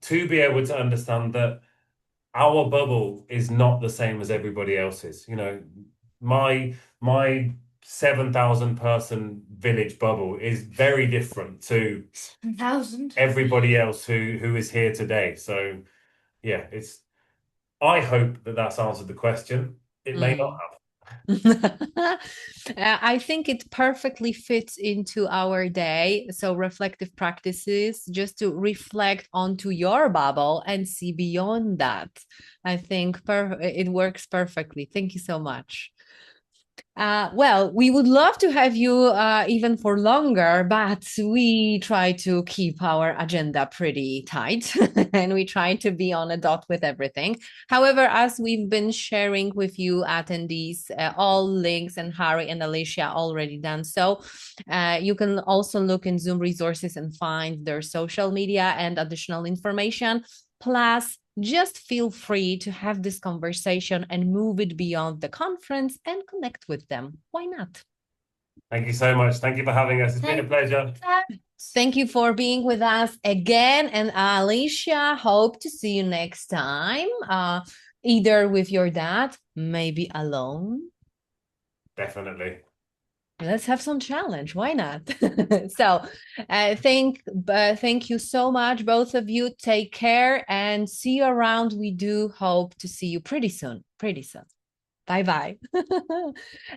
to be able to understand that our bubble is not the same as everybody else's. You know, my 7,000 person village bubble is very different to 1,000. everybody else who is here today. So yeah, I hope that that's answered the question. It may not have. I think it perfectly fits into our day. So reflective practices, just to reflect onto your bubble and see beyond that. I think it works perfectly. Thank you so much. Well, we would love to have you even for longer, but we try to keep our agenda pretty tight and we try to be on a dot with everything. However, as we've been sharing with you attendees, all links, and Harry and Alicia already done so, you can also look in Zoom resources and find their social media and additional information. Plus, just feel free to have this conversation and move it beyond the conference and connect with them. Why not? Thank you so much. Thank you for having us. It's been a pleasure. Thank you for being with us again. And Alicia, hope to see you next time, either with your dad, maybe alone. Definitely. Let's have some challenge. Why not? So thank you so much, both of you. Take care and see you around. We do hope to see you pretty soon. Bye-bye.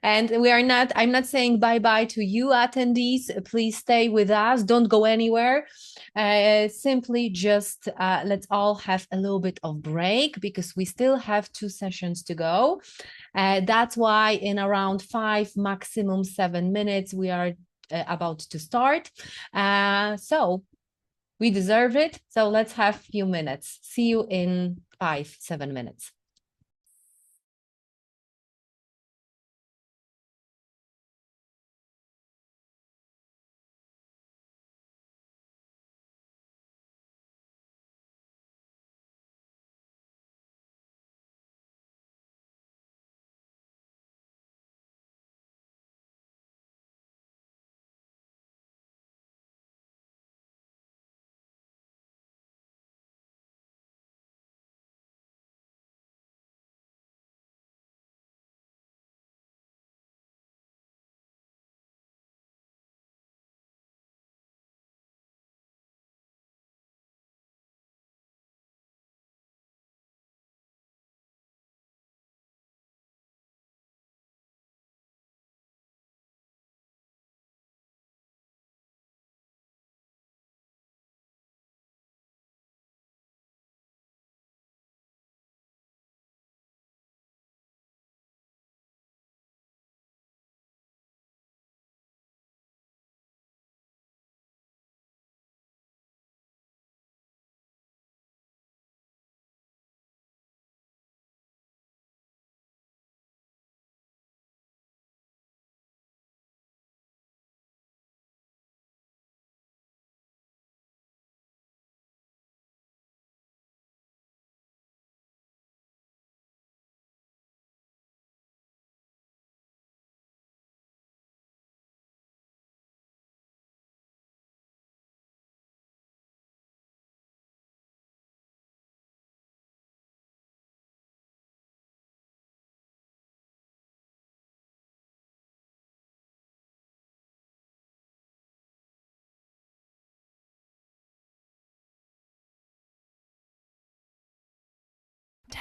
And I'm not saying bye-bye to you attendees. Please stay with us. Don't go anywhere. Simply just let's all have a little bit of break because we still have 2 sessions to go. That's why in around 5, maximum 7 minutes, we are about to start. So we deserve it. So let's have a few minutes. See you in 5, 7 minutes.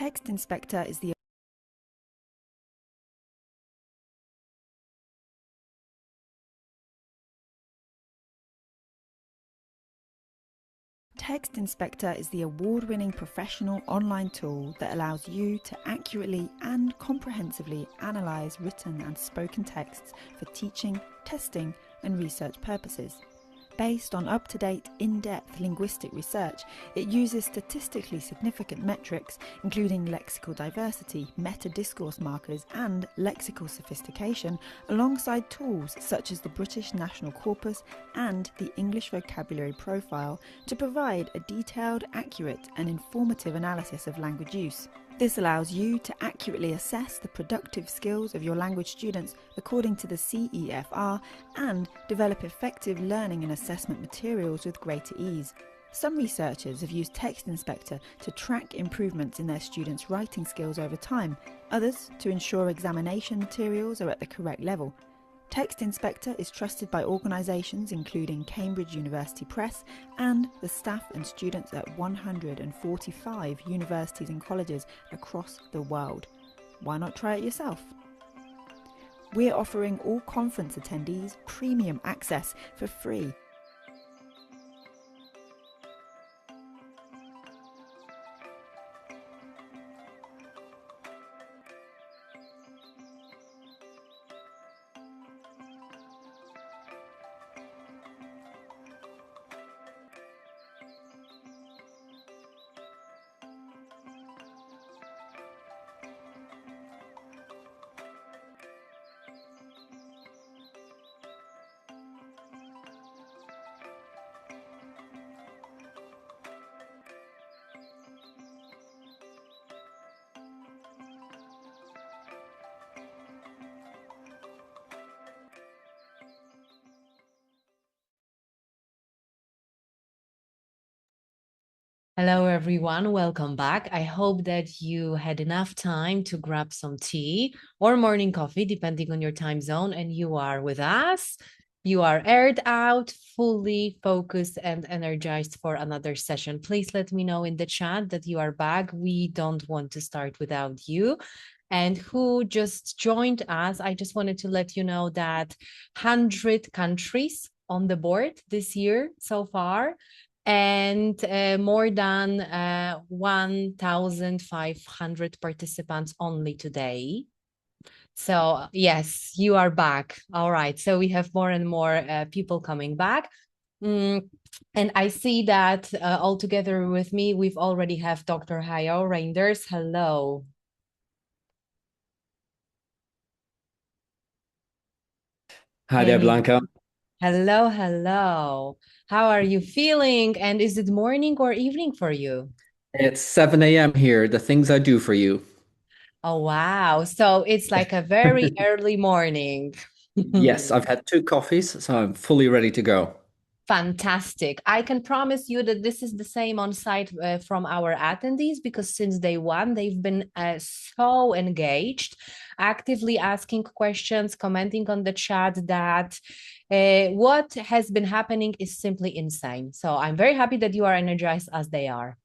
Text Inspector is the Text Inspector is the award-winning professional online tool that allows you to accurately and comprehensively analyze written and spoken texts for teaching, testing, and research purposes. Based on up-to-date, in-depth linguistic research, it uses statistically significant metrics, including lexical diversity, meta-discourse markers, and lexical sophistication, alongside tools such as the British National Corpus and the English Vocabulary Profile, to provide a detailed, accurate, and informative analysis of language use. This allows you to accurately assess the productive skills of your language students according to the CEFR and develop effective learning and assessment materials with greater ease. Some researchers have used Text Inspector to track improvements in their students' writing skills over time, others to ensure examination materials are at the correct level. Text Inspector is trusted by organisations including Cambridge University Press and the staff and students at 145 universities and colleges across the world. Why not try it yourself? We're offering all conference attendees premium access for free. Hello, everyone. Welcome back. I hope that you had enough time to grab some tea or morning coffee, depending on your time zone, and you are with us. You are aired out, fully focused and energized for another session. Please let me know in the chat that you are back. We don't want to start without you. And who just joined us, I just wanted to let you know that 100 countries on the board this year so far, and more than 1,500 participants only today. So yes, you are back. All right. So we have more and more people coming back. And I see that all together with me, we've already have Dr. Hayo Reinders. Hello. Hi there, Blanca. Hello, hello. How are you feeling? And is it morning or evening for you? It's 7 a.m. here, the things I do for you. Oh, wow. So it's like a very early morning. Yes, I've had 2 coffees, so I'm fully ready to go. Fantastic. I can promise you that this is the same on site from our attendees, because since day one, they've been so engaged, actively asking questions, commenting on the chat that what has been happening is simply insane. So I'm very happy that you are energized as they are.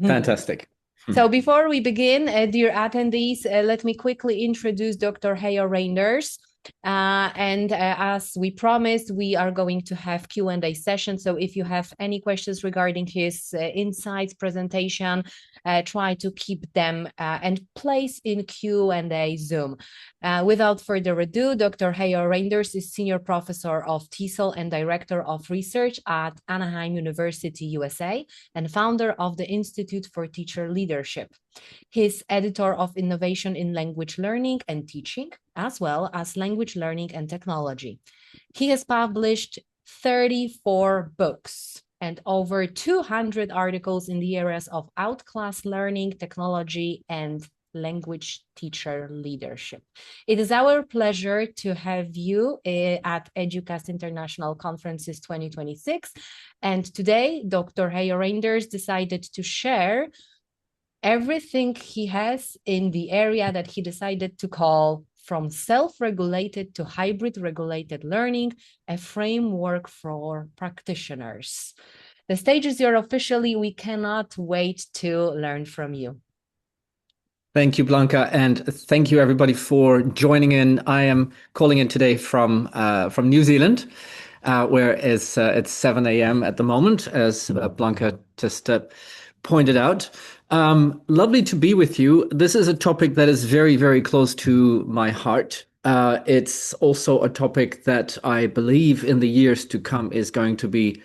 Fantastic. So before we begin, dear attendees, let me quickly introduce Dr. Hayo Reinders. And as we promised, we are going to have Q&A session. So if you have any questions regarding his insights presentation, try to keep them and place in Q&A Zoom. Without further ado, Dr. Hayo Reinders is Senior Professor of TESOL and Director of Research at Anaheim University, USA, and founder of the Institute for Teacher Leadership. He's editor of Innovation in Language Learning and Teaching, as well as Language Learning and Technology. He has published 34 books and over 200 articles in the areas of outclass learning, technology, and language teacher leadership. It is our pleasure to have you at EDUCAST International Conferences 2026. And today, Dr. Hayo Reinders decided to share everything he has in the area that he decided to call From Self-Regulated to Hybrid Regulated Learning, a framework for practitioners. The stage is yours officially. We cannot wait to learn from you. Thank you, Blanca, and thank you everybody for joining in. I am calling in today from New Zealand, where it's 7 a.m. at the moment, as Blanca just pointed out. Lovely to be with you. This is a topic that is very, very close to my heart. It's also a topic that I believe in the years to come is going to be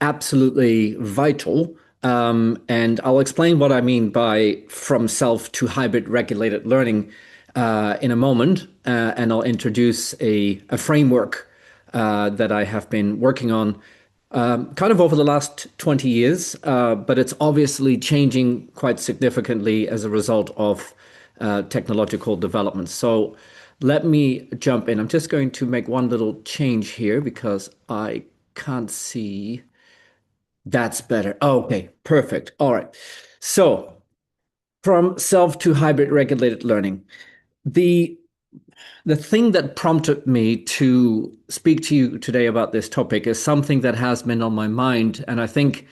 absolutely vital. And I'll explain what I mean by from self to hybrid regulated learning in a moment. And I'll introduce a framework that I have been working on kind of over the last 20 years, but it's obviously changing quite significantly as a result of technological developments. So let me jump in. I'm just going to make one little change here because I can't see. That's better. Okay, perfect. All right. So from self to hybrid regulated learning, the thing that prompted me to speak to you today about this topic is something that has been on my mind, and I think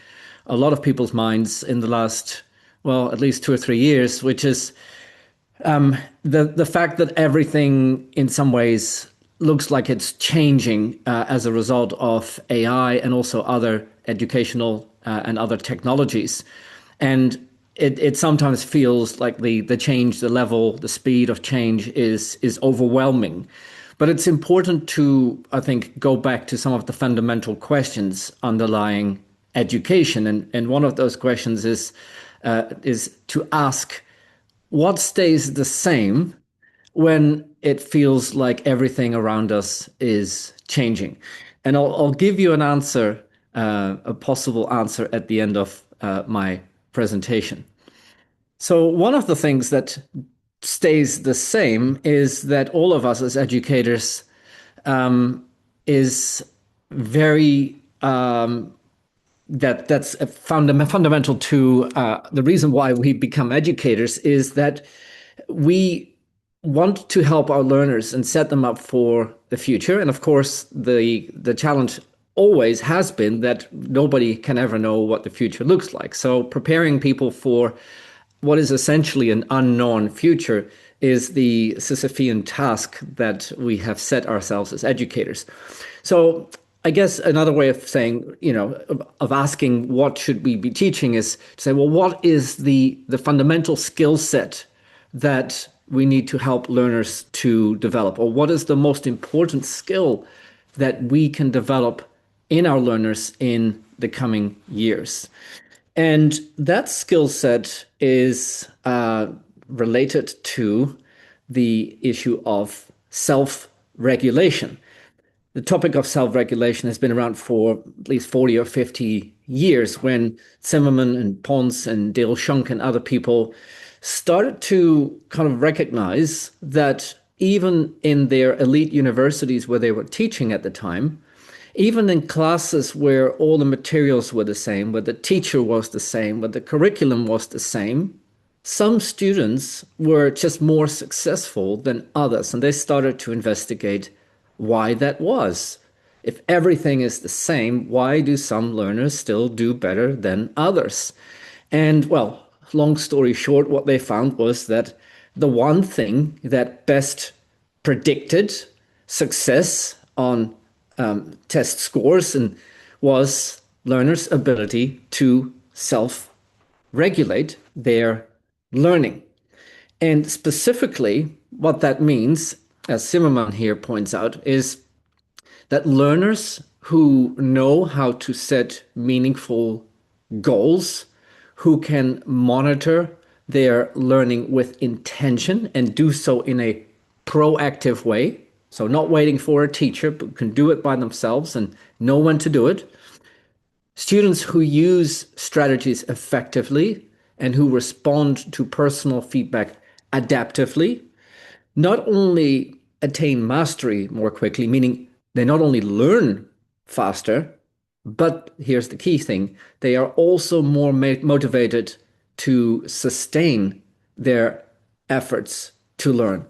a lot of people's minds in the last, well, at least 2 or 3 years, which is the fact that everything in some ways looks like it's changing as a result of AI and also other educational and other technologies. And it sometimes feels like the change, the level, the speed of change is overwhelming. But it's important to, I think, go back to some of the fundamental questions underlying education. And one of those questions is to ask, what stays the same when it feels like everything around us is changing? And I'll give you an answer, a possible answer at the end of my presentation. So one of the things that stays the same is that all of us as educators is very that's fundamental to the reason why we become educators is that we want to help our learners and set them up for the future. And of course, the challenge always has been that nobody can ever know what the future looks like. So preparing people for what is essentially an unknown future is the Sisyphean task that we have set ourselves as educators. So I guess another way of saying, of asking what should we be teaching is to say, well, what is the fundamental skill set that we need to help learners to develop? Or what is the most important skill that we can develop in our learners in the coming years? And that skill set is related to the issue of self-regulation. The topic of self-regulation has been around for at least 40 or 50 years when Zimmerman and Pons and Dale Schunk and other people started to kind of recognize that even in their elite universities where they were teaching at the time, even in classes where all the materials were the same, where the teacher was the same, where the curriculum was the same, some students were just more successful than others. And they started to investigate why that was. If everything is the same, why do some learners still do better than others? And well, long story short, what they found was that the one thing that best predicted success on test scores was learners' ability to self-regulate their learning. And specifically, what that means, as Zimmerman here points out, is that learners who know how to set meaningful goals, who can monitor their learning with intention and do so in a proactive way, so not waiting for a teacher, but can do it by themselves and know when to do it. Students who use strategies effectively and who respond to personal feedback adaptively, not only attain mastery more quickly, meaning they not only learn faster, but here's the key thing, they are also more motivated to sustain their efforts to learn.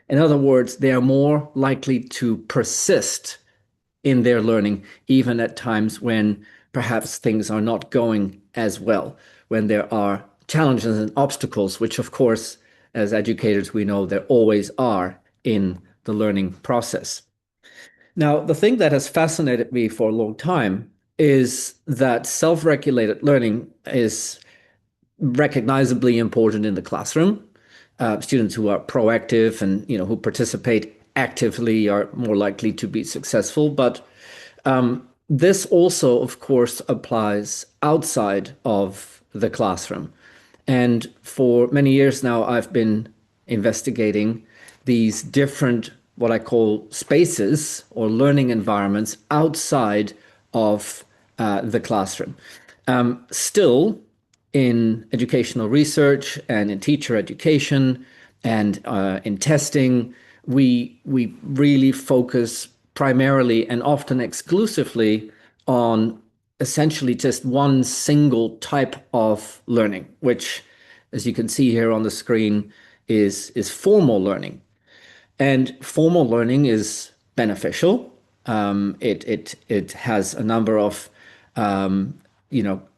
In other words, they are more likely to persist in their learning, even at times when perhaps things are not going as well, when there are challenges and obstacles, which of course as educators, we know there always are in the learning process. Now, the thing that has fascinated me for a long time is that self-regulated learning is recognizably important in the classroom. Students who are proactive and who participate actively are more likely to be successful. But this also, of course, applies outside of the classroom. And for many years now, I've been investigating these different, what I call spaces or learning environments outside of the classroom. Still, in educational research and in teacher education and in testing, we really focus primarily and often exclusively on essentially just one single type of learning, which, as you can see here on the screen, is formal learning. And formal learning is beneficial. It has a number of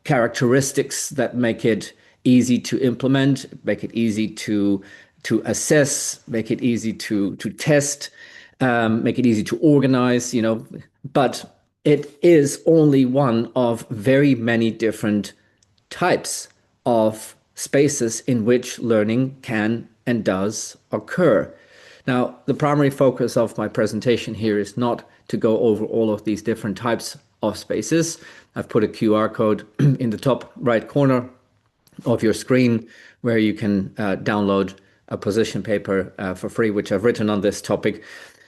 characteristics that make it easy to implement, make it easy to assess, make it easy to test, make it easy to organize, but it is only one of very many different types of spaces in which learning can and does occur. Now, the primary focus of my presentation here is not to go over all of these different types of spaces. I've put a QR code in the top right corner of your screen where you can download a position paper for free, which I've written on this topic.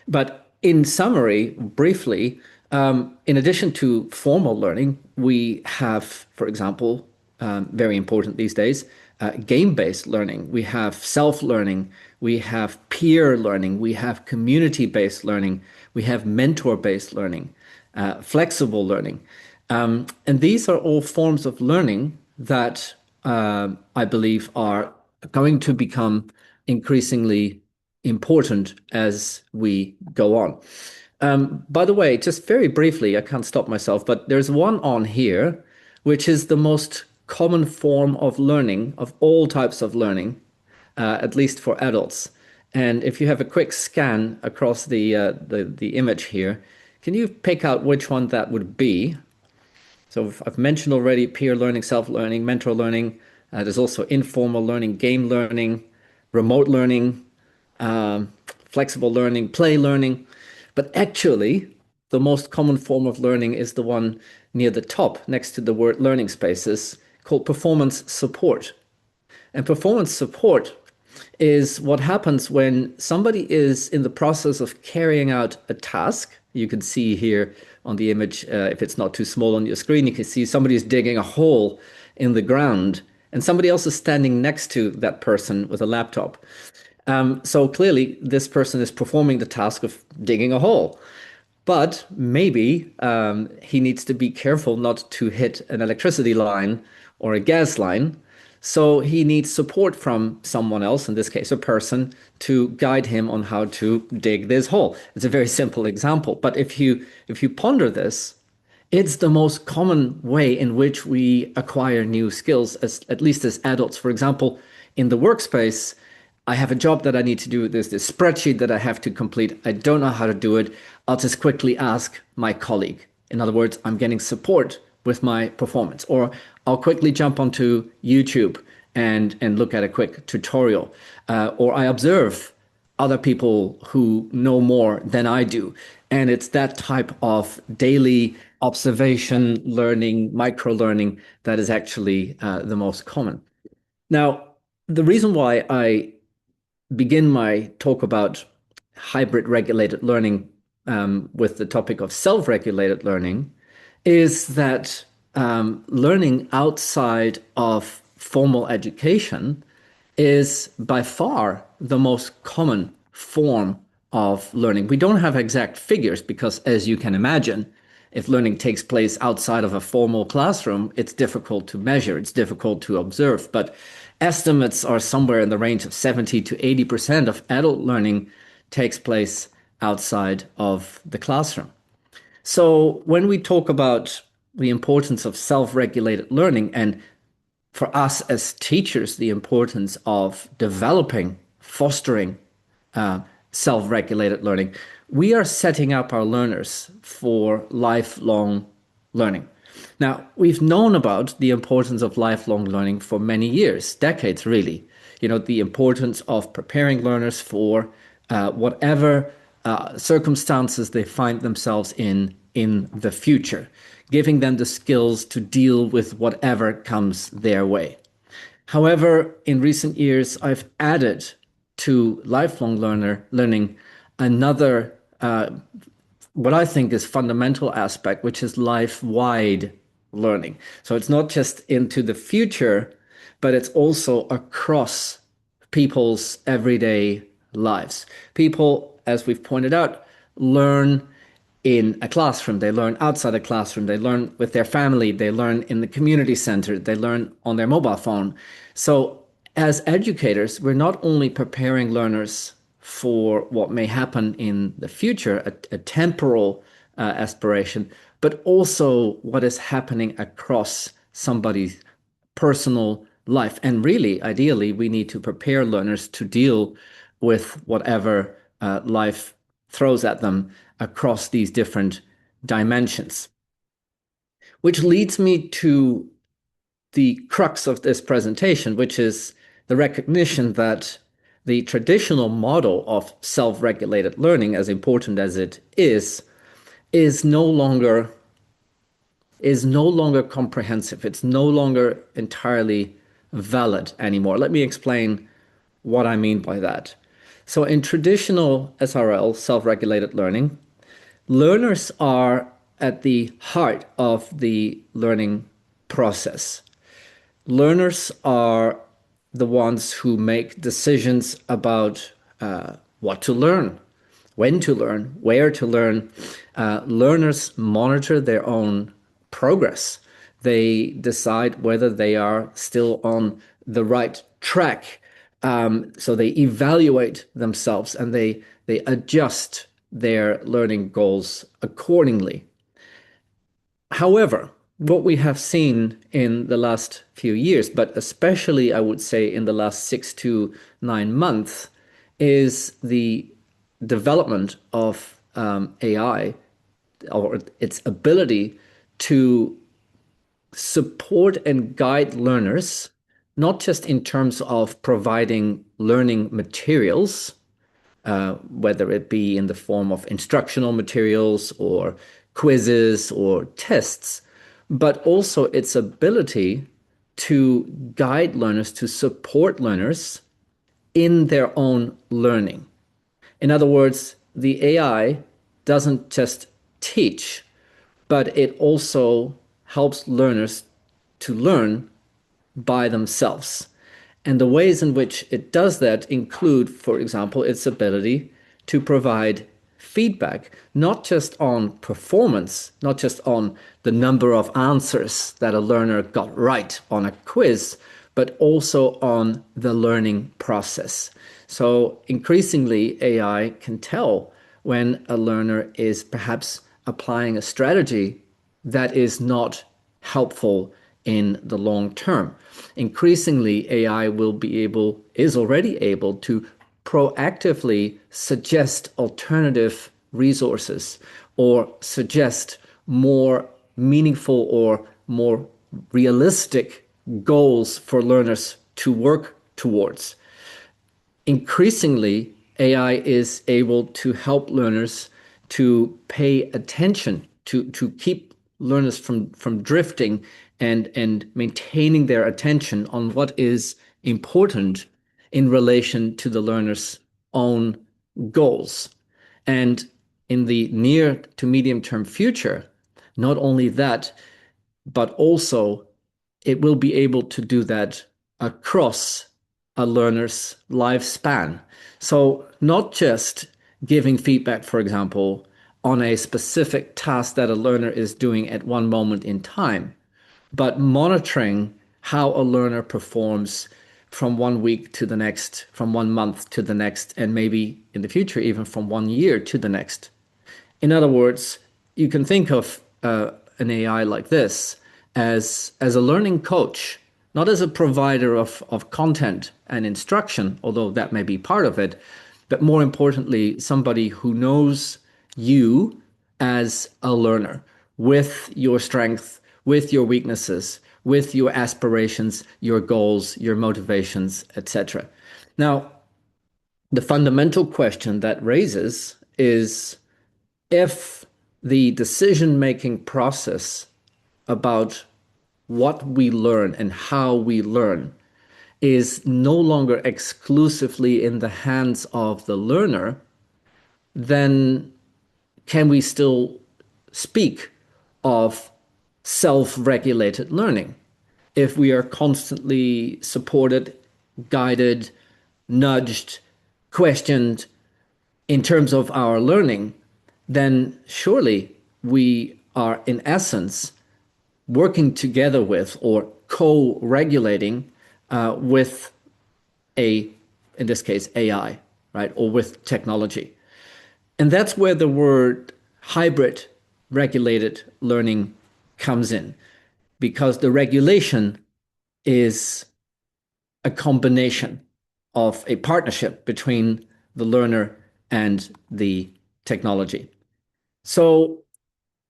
But in summary, briefly, in addition to formal learning, we have, for example, very important these days, game-based learning. We have self-learning, we have peer learning, we have community-based learning, we have mentor-based learning, flexible learning. And these are all forms of learning that I believe are going to become increasingly important as we go on. By the way, just very briefly, I can't stop myself, but there's one on here, which is the most common form of learning, of all types of learning, at least for adults. And if you have a quick scan across the image here, can you pick out which one that would be? So I've mentioned already peer learning, self-learning, mentor learning. There's also informal learning, game learning, remote learning, flexible learning, play learning. But actually, the most common form of learning is the one near the top, next to the word learning spaces, called performance support. And performance support is what happens when somebody is in the process of carrying out a task. You can see here on the image, if it's not too small on your screen, you can see somebody is digging a hole in the ground and somebody else is standing next to that person with a laptop. So clearly this person is performing the task of digging a hole. But maybe he needs to be careful not to hit an electricity line or a gas line. So he needs support from someone else, in this case a person, to guide him on how to dig this hole. It's a very simple example, but if you ponder this, it's the most common way in which we acquire new skills, at least as adults. For example, in the workspace, I have a job that I need to do. There's this spreadsheet that I have to complete. I don't know how to do it. I'll just quickly ask my colleague. In other words, I'm getting support with my performance. Or I'll quickly jump onto YouTube and look at a quick tutorial. Or I observe other people who know more than I do. And it's that type of daily observation, learning, micro-learning that is actually the most common. Now, the reason why I begin my talk about hybrid regulated learning with the topic of self-regulated learning is that learning outside of formal education is by far the most common form of learning. We don't have exact figures because, as you can imagine, if learning takes place outside of a formal classroom, it's difficult to measure, it's difficult to observe. But estimates are somewhere in the range of 70 to 80% of adult learning takes place outside of the classroom. So when we talk about the importance of self-regulated learning and for us as teachers, the importance of developing, fostering self-regulated learning. We are setting up our learners for lifelong learning. Now, we've known about the importance of lifelong learning for many years, decades really. You know, the importance of preparing learners for whatever circumstances they find themselves in the future, giving them the skills to deal with whatever comes their way. However, in recent years, I've added to lifelong learning another, what I think is fundamental aspect, which is life-wide learning. So it's not just into the future, but it's also across people's everyday lives. People, as we've pointed out, learn in a classroom, they learn outside a classroom, they learn with their family, they learn in the community center, they learn on their mobile phone. So as educators, we're not only preparing learners for what may happen in the future, a temporal aspiration, but also what is happening across somebody's personal life. And really, ideally, we need to prepare learners to deal with whatever life throws at them across these different dimensions. Which leads me to the crux of this presentation, which is the recognition that the traditional model of self-regulated learning, as important as it is no longer comprehensive. It's no longer entirely valid anymore. Let me explain what I mean by that. So in traditional SRL, self-regulated learning, learners are at the heart of the learning process. Learners are the ones who make decisions about what to learn, when to learn, where to learn. Learners monitor their own progress. They decide whether they are still on the right track. So they evaluate themselves and they adjust their learning goals accordingly. However, what we have seen in the last few years, but especially I would say in the last 6 to 9 months, is the development of AI, or its ability to support and guide learners, not just in terms of providing learning materials, whether it be in the form of instructional materials or quizzes or tests, but also its ability to guide learners, to support learners in their own learning. In other words, the AI doesn't just teach, but it also helps learners to learn by themselves. And the ways in which it does that include, for example, its ability to provide feedback, not just on performance, not just on the number of answers that a learner got right on a quiz, but also on the learning process. So increasingly, AI can tell when a learner is perhaps applying a strategy that is not helpful in the long term. Increasingly, AI is already able to proactively suggest alternative resources or suggest more meaningful or more realistic goals for learners to work towards. Increasingly, AI is able to help learners to pay attention, to keep learners from drifting and maintaining their attention on what is important in relation to the learner's own goals. And in the near to medium term future, not only that, but also it will be able to do that across a learner's lifespan. So not just giving feedback, for example, on a specific task that a learner is doing at one moment in time, but monitoring how a learner performs from 1 week to the next, from 1 month to the next, and maybe in the future, even from 1 year to the next. In other words, you can think of an AI like this as a learning coach not as a provider of content and instruction, although that may be part of it, but more importantly, somebody who knows you as a learner with your strengths, with your weaknesses, with your aspirations, your goals, your motivations, etc. Now, the fundamental question that raises is if the decision-making process about what we learn and how we learn is no longer exclusively in the hands of the learner, then can we still speak of self-regulated learning if we are constantly supported, guided, nudged, questioned in terms of our learning? Then surely we are in essence working together with or co-regulating with in this case, AI, right? Or with technology. And that's where the word hybrid regulated learning comes in, because the regulation is a combination of a partnership between the learner and the technology. So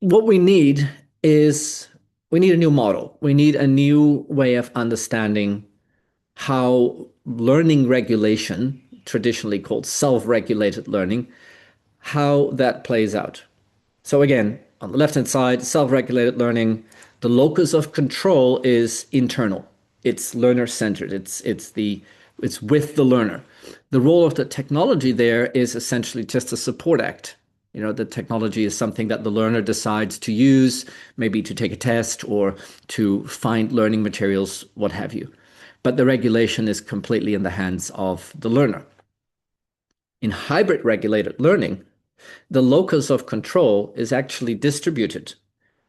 what we need is we need a new model. We need a new way of understanding how learning regulation, traditionally called self-regulated learning, how that plays out. So again, on the left-hand side, self-regulated learning, the locus of control is internal. It's learner-centered. It's with the learner. The role of the technology there is essentially just a support act. You know, the technology is something that the learner decides to use, maybe to take a test or to find learning materials, what have you. But the regulation is completely in the hands of the learner. In hybrid regulated learning, the locus of control is actually distributed.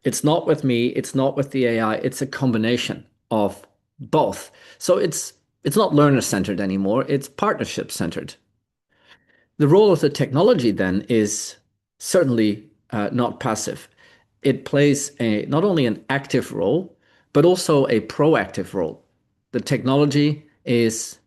It's not with me, it's not with the AI, it's a combination of both. So it's not learner-centered anymore, it's partnership-centered. The role of the technology then is certainly not passive. It plays not only an active role, but also a proactive role. The technology is,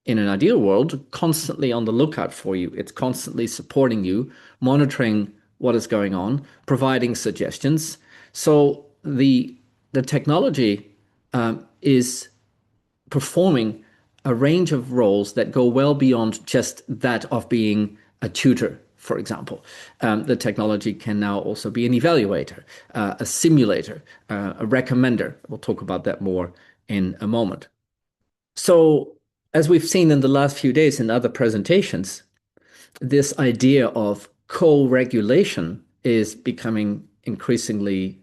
in an ideal world, constantly on the lookout for you. It's constantly supporting you, monitoring what is going on, providing suggestions. So the technology is performing a range of roles that go well beyond just that of being a tutor, for example. The technology can now also be an evaluator, a simulator, a recommender. We'll talk about that more in a moment. So as we've seen in the last few days in other presentations, this idea of co-regulation is becoming increasingly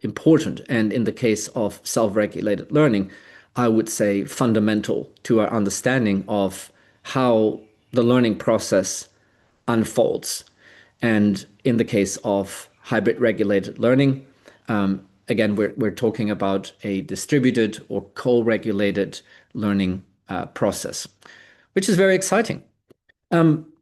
important. And in the case of self-regulated learning, I would say fundamental to our understanding of how the learning process unfolds. And in the case of hybrid regulated learning, again, we're talking about a distributed or co-regulated learning process, which is very exciting.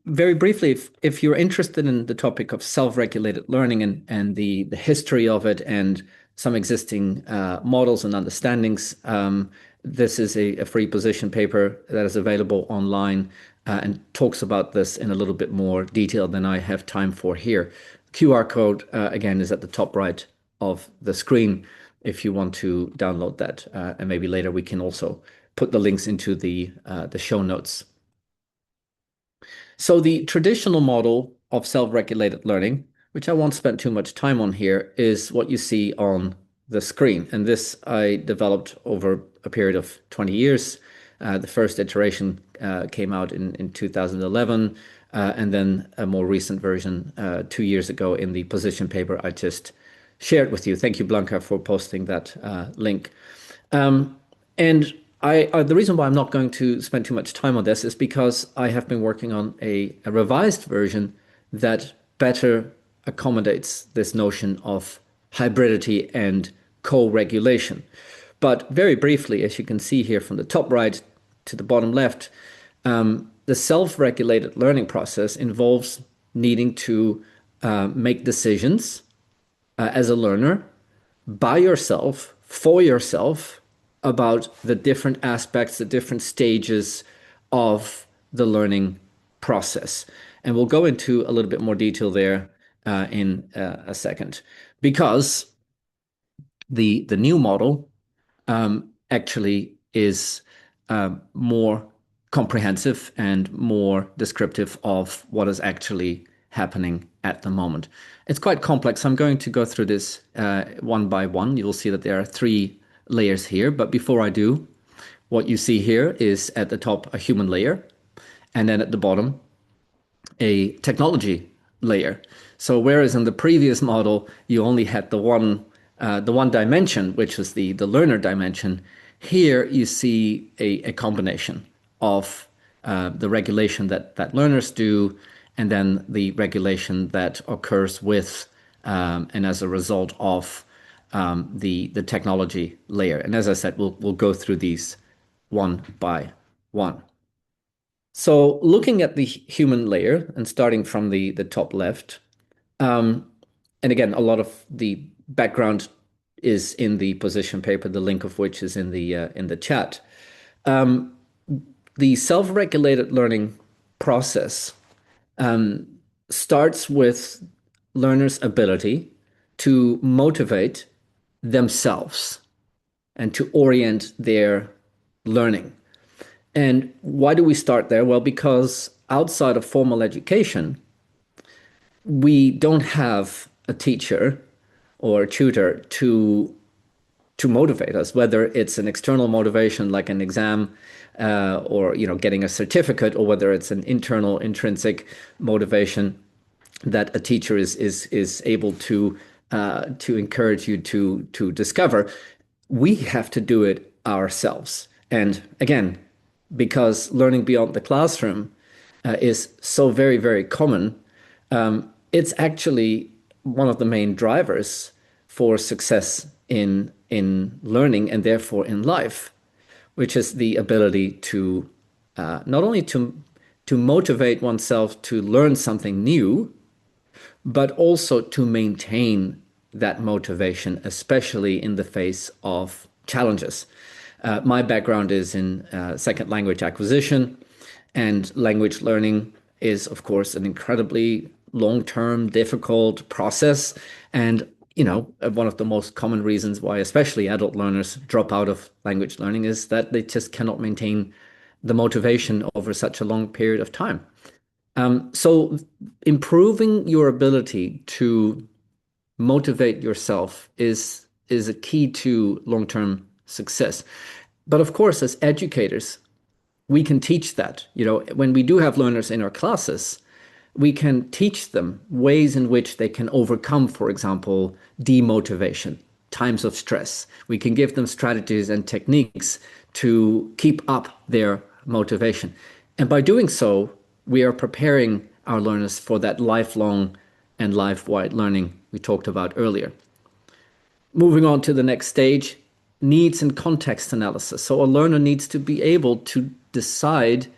Very briefly, if you're interested in the topic of self-regulated learning and the history of it and some existing models and understandings, this is a free position paper that is available online and talks about this in a little bit more detail than I have time for here. QR code, again, is at the top right of the screen if you want to download that. And maybe later we can also put the links into the show notes. So the traditional model of self-regulated learning, which I won't spend too much time on here, is what you see on the screen. And this I developed over a period of 20 years. The first iteration came out in 2011, and then a more recent version 2 years ago in the position paper I just shared with you. Thank you, Blanca, for posting that link. And the reason why I'm not going to spend too much time on this is because I have been working on a revised version that better accommodates this notion of hybridity and co-regulation. But very briefly, as you can see here from the top right to the bottom left, the self-regulated learning process involves needing to make decisions as a learner by yourself, for yourself, about the different aspects, the different stages of the learning process. And we'll go into a little bit more detail there in a second, because the new model actually is more comprehensive and more descriptive of what is actually happening at the moment. It's quite complex. I'm going to go through this one by one. You'll see that there are 3 layers here. But before I do, what you see here is at the top a human layer, and then at the bottom a technology layer. So whereas in the previous model you only had the one dimension, which was the learner dimension, here you see a combination of the regulation that learners do, and then the regulation that occurs with and as a result of the technology layer. And as I said, we'll go through these one by one. So looking at the human layer and starting from the top left, and again, a lot of the background is in the position paper, the link of which is in the chat. The self-regulated learning process starts with learners' ability to motivate themselves and to orient their learning. And why do we start there? Well, because outside of formal education, we don't have a teacher or a tutor to motivate us, whether it's an external motivation like an exam or getting a certificate, or whether it's an internal intrinsic motivation that a teacher is able to encourage you to discover. We have to do it ourselves. And again, because learning beyond the classroom is so very, very common, it's actually one of the main drivers for success in learning and therefore in life, which is the ability to not only to motivate oneself to learn something new, but also to maintain that motivation, especially in the face of challenges. My background is in second language acquisition, and language learning is, of course, an incredibly long-term, difficult process. And, one of the most common reasons why especially adult learners drop out of language learning is that they just cannot maintain the motivation over such a long period of time. So improving your ability to motivate yourself is a key to long-term success. But of course, as educators, we can teach that. When we do have learners in our classes, we can teach them ways in which they can overcome, for example, demotivation, times of stress. We can give them strategies and techniques to keep up their motivation. And by doing so, we are preparing our learners for that lifelong and life-wide learning we talked about earlier. Moving on to the next stage, needs and context analysis. So a learner needs to be able to decide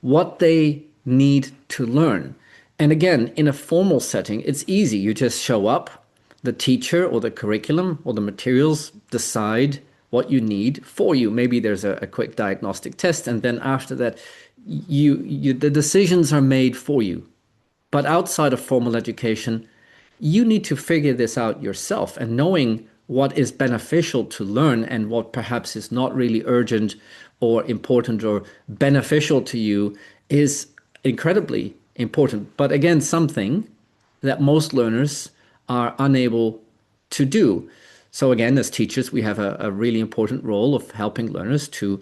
what they need to learn. And again, in a formal setting, it's easy. You just show up, the teacher or the curriculum or the materials decide what you need for you. Maybe there's a quick diagnostic test, and then after that, the decisions are made for you. But outside of formal education, you need to figure this out yourself, and knowing what is beneficial to learn and what perhaps is not really urgent or important or beneficial to you is incredibly important. But again, something that most learners are unable to do. So again, as teachers, we have a really important role of helping learners to,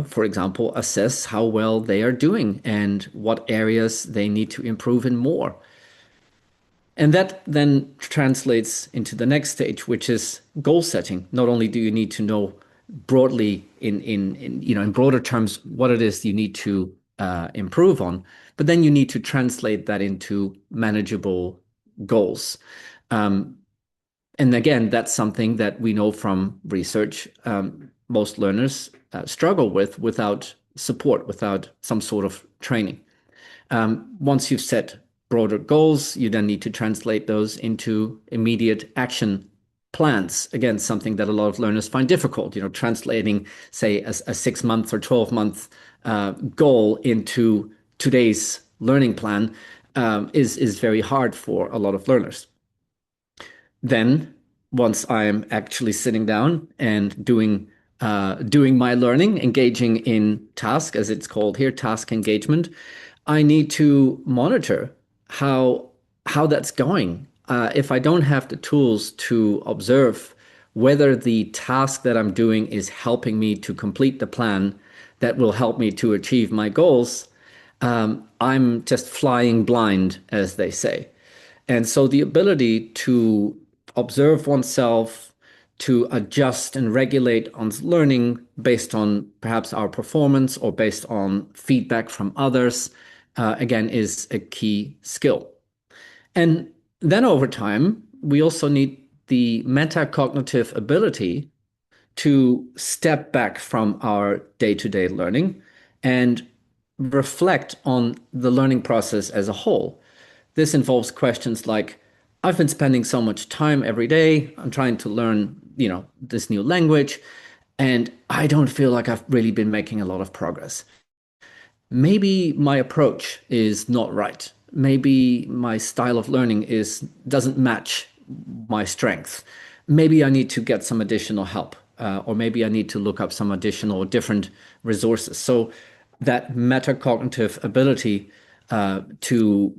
for example, assess how well they are doing and what areas they need to improve in more. And that then translates into the next stage, which is goal setting. Not only do you need to know broadly in broader terms what it is you need to improve on, but then you need to translate that into manageable goals. And again, that's something that we know from research. Most learners struggle with without support, without some sort of training. Once you've set broader goals, you then need to translate those into immediate action plans. Again, something that a lot of learners find difficult, translating, say, a 6-month or 12-month goal into today's learning plan is very hard for a lot of learners. Then, once I'm actually sitting down and doing my learning, engaging in task, as it's called here, task engagement, I need to monitor how that's going. If I don't have the tools to observe whether the task that I'm doing is helping me to complete the plan that will help me to achieve my goals, I'm just flying blind, as they say. And so the ability to observe oneself, to adjust and regulate one's learning based on perhaps our performance or based on feedback from others, again, is a key skill. And then over time, we also need the metacognitive ability to step back from our day-to-day learning and reflect on the learning process as a whole. This involves questions like, I've been spending so much time every day. I'm trying to learn, this new language, and I don't feel like I've really been making a lot of progress. Maybe my approach is not right. Maybe my style of learning doesn't match my strength. Maybe I need to get some additional help, or maybe I need to look up some additional different resources. So that metacognitive ability to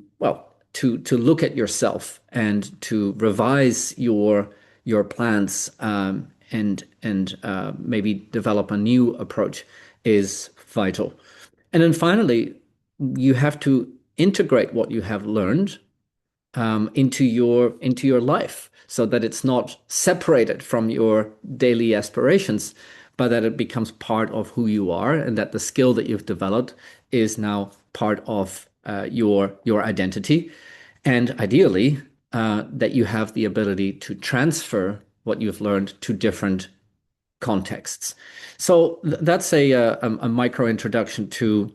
look at yourself and to revise your plans and maybe develop a new approach is vital. And then finally, you have to integrate what you have learned into your life, so that it's not separated from your daily aspirations, but that it becomes part of who you are, and that the skill that you've developed is now part of your identity. And ideally, that you have the ability to transfer what you've learned to different contexts. So that's a micro introduction to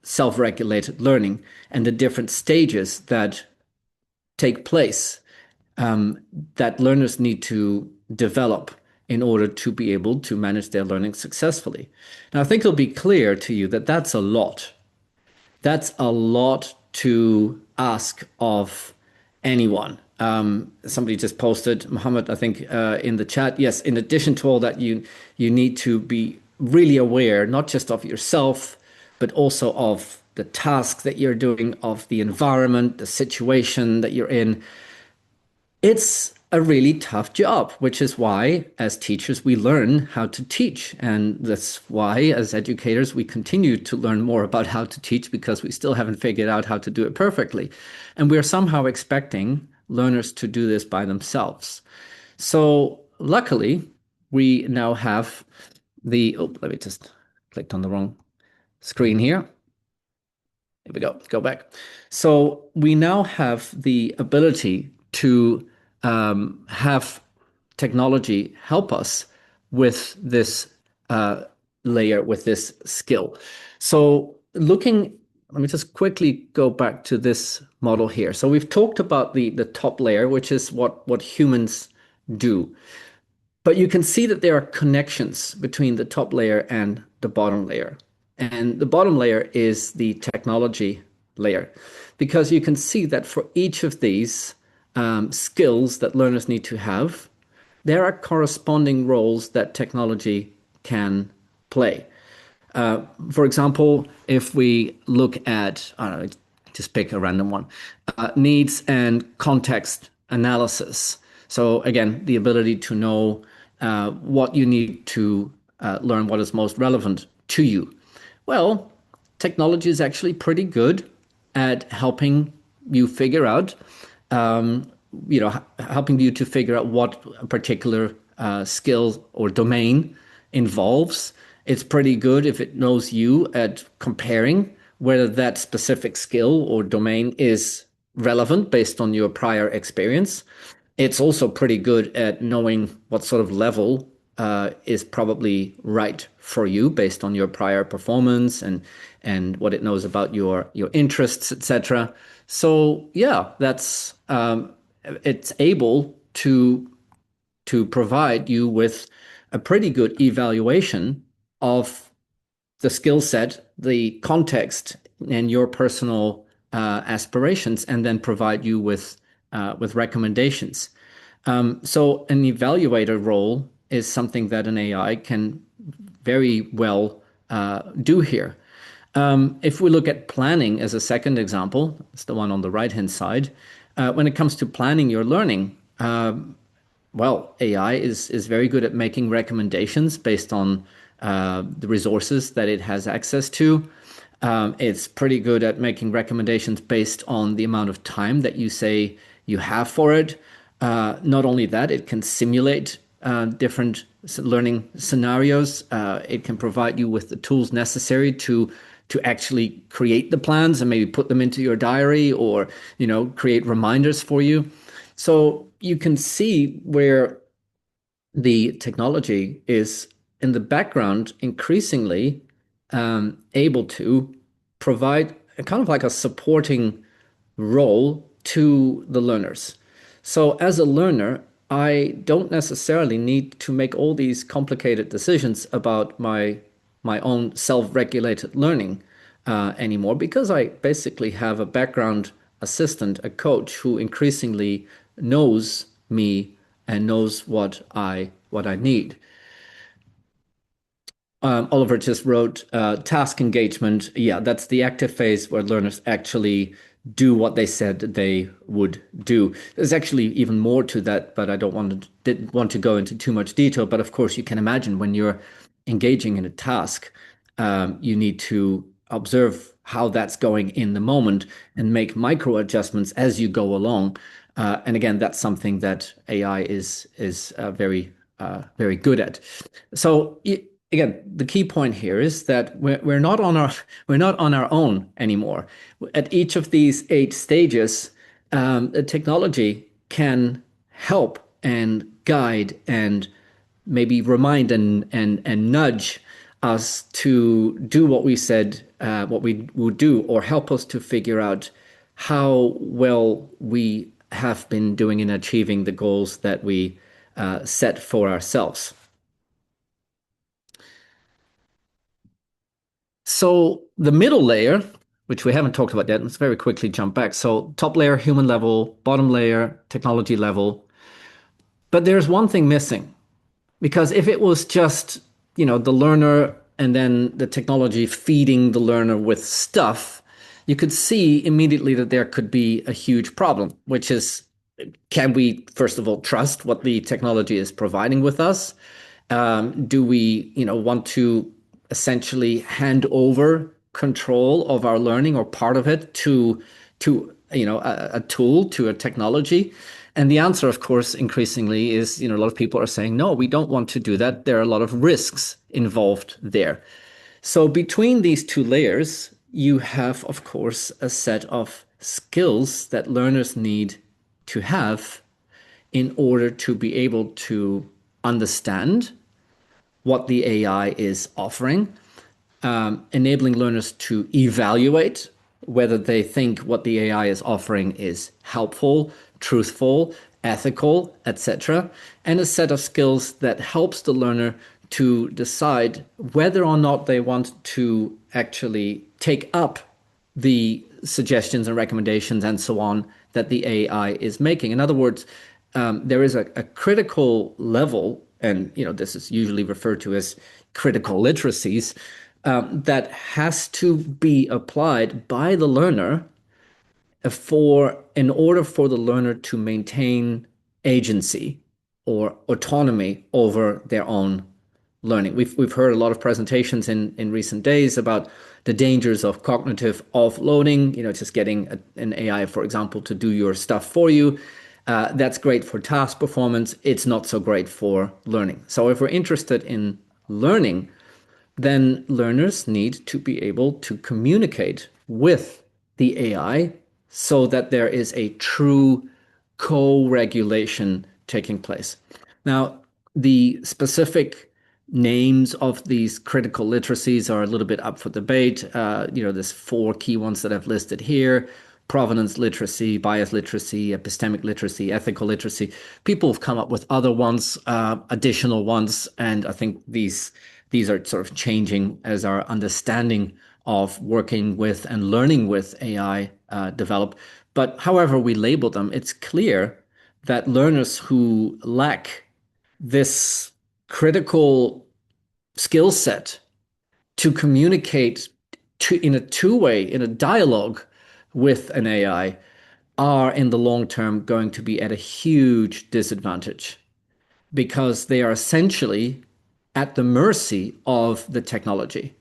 self-regulated learning and the different stages that take place that learners need to develop in order to be able to manage their learning successfully. Now, I think it'll be clear to you that that's a lot. That's a lot to ask of anyone. Somebody just posted, Mohammed, I think, in the chat. Yes, in addition to all that, you need to be really aware, not just of yourself, but also of the task that you're doing, of the environment, the situation that you're in. It's a really tough job, which is why, as teachers, we learn how to teach. And that's why, as educators, we continue to learn more about how to teach, because we still haven't figured out how to do it perfectly. And we're somehow expecting learners to do this by themselves. So luckily, we now have let me just clicked on the wrong screen here. Here we go. Go back. So we now have the ability to have technology help us with this layer, with this skill. So let me just quickly go back to this model here. So we've talked about the top layer, which is what humans do. But you can see that there are connections between the top layer and the bottom layer. And the bottom layer is the technology layer, because you can see that for each of these skills that learners need to have, there are corresponding roles that technology can play. For example, if we look at, I don't know, just pick a random one, needs and context analysis. So again, the ability to know what you need to learn, what is most relevant to you. Well, technology is actually pretty good at helping you figure out, helping you to figure out what a particular skill or domain involves. It's pretty good if it knows you at comparing whether that specific skill or domain is relevant based on your prior experience. It's also pretty good at knowing what sort of level is probably right for you based on your prior performance and what it knows about your interests, etc. So yeah, that's it's able to to provide you with a pretty good evaluation of the skill set, the context, and your personal aspirations, and then provide you with recommendations. So an evaluator role is something that an AI can very well do here. If we look at planning as a second example, it's the one on the right-hand side. When it comes to planning your learning, well, AI is very good at making recommendations based on the resources that it has access to. It's pretty good at making recommendations based on the amount of time that you say you have for it. Not only that, it can simulate different learning scenarios. It can provide you with the tools necessary to actually create the plans and maybe put them into your diary, or create reminders for you. So you can see where the technology is in the background increasingly able to provide a kind of like a supporting role to the learners. So as a learner, I don't necessarily need to make all these complicated decisions about my own self-regulated learning anymore, because I basically have a background assistant, a coach, who increasingly knows me and knows what I need. Oliver just wrote task engagement. Yeah, that's the active phase where learners actually do what they said they would do. There's actually even more to that, but I didn't want to go into too much detail. But of course, you can imagine when you're engaging in a task, you need to observe how that's going in the moment and make micro adjustments as you go along. And again, that's something that AI is very good at. So again, the key point here is that we're not on our own anymore. At each of these 8 stages, the technology can help and guide and maybe remind and nudge us to do what we said what we would do, or help us to figure out how well we have been doing in achieving the goals that we set for ourselves. So the middle layer, which we haven't talked about yet, let's very quickly jump back. So top layer, human level, bottom layer, technology level. But there's one thing missing, because if it was just, the learner and then the technology feeding the learner with stuff, you could see immediately that there could be a huge problem, which is, can we, first of all, trust what the technology is providing with us? Do we, want to essentially hand over control of our learning or part of it to a tool, to a technology? And the answer, of course, increasingly is, a lot of people are saying, no, we don't want to do that. There are a lot of risks involved there. So between these 2 layers, you have, of course, a set of skills that learners need to have in order to be able to understand what the AI is offering, enabling learners to evaluate whether they think what the AI is offering is helpful, truthful, ethical, etc., and a set of skills that helps the learner to decide whether or not they want to actually take up the suggestions and recommendations and so on that the AI is making. In other words, there is a critical level, and this is usually referred to as critical literacies, that has to be applied by the learner in order for the learner to maintain agency or autonomy over their own learning. We've heard a lot of presentations in recent days about the dangers of cognitive offloading, just getting an AI, for example, to do your stuff for you. That's great for task performance. It's not so great for learning. So if we're interested in learning, then learners need to be able to communicate with the AI so that there is a true co-regulation taking place. Now, the specific names of these critical literacies are a little bit up for debate. There's 4 key ones that I've listed here. provenance literacy, bias literacy, epistemic literacy, ethical literacy. People have come up with other ones, additional ones, and I think these are sort of changing as our understanding of working with and learning with AI develop. But however we label them, it's clear that learners who lack this critical skill set to communicate in a two-way, in a dialogue with an AI, are in the long term going to be at a huge disadvantage because they are essentially at the mercy of the technology.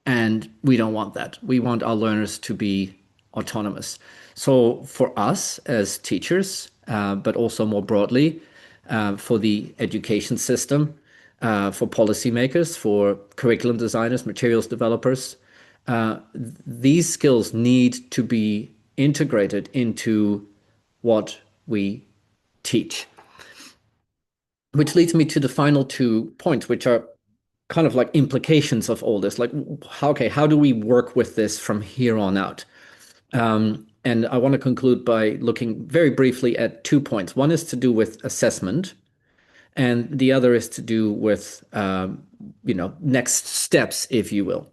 And we don't want that. We want our learners to be autonomous. So for us as teachers, but also more broadly, for the education system, for policymakers, for curriculum designers, materials developers, these skills need to be integrated into what we teach. Which leads me to the final 2 points, which are kind of like implications of all this. Like, how do we work with this from here on out? And I want to conclude by looking very briefly at 2 points. One is to do with assessment, and the other is to do with, next steps, if you will.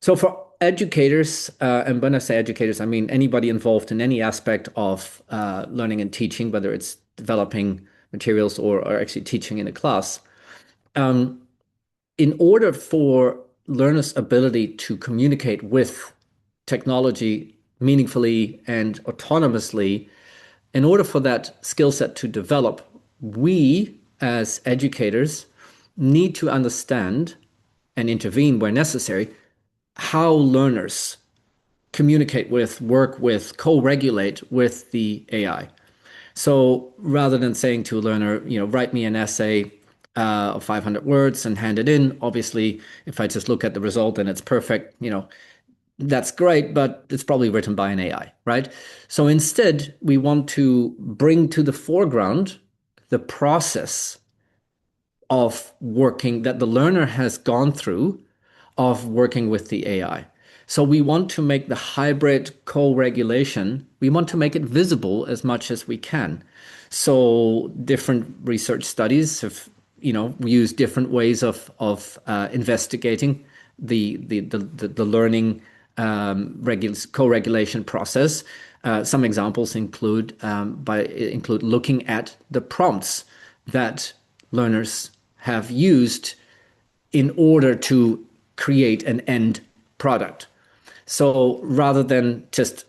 So for educators, and when I say educators, I mean anybody involved in any aspect of learning and teaching, whether it's developing materials or actually teaching in a class, in order for learners' ability to communicate with technology meaningfully and autonomously, in order for that skill set to develop, we as educators need to understand and intervene where necessary how learners communicate with, work with, co-regulate with the AI. So rather than saying to a learner, write me an essay of 500 words and hand it in, obviously, if I just look at the result and it's perfect, that's great, but it's probably written by an AI, right? So instead, we want to bring to the foreground the process of working that the learner has gone through of working with the AI. So we want to make the hybrid co-regulation, we want to make it visible as much as we can. So different research studies have, used different ways of investigating the learning co-regulation process. Some examples include looking at the prompts that learners have used in order to create an end product. So rather than just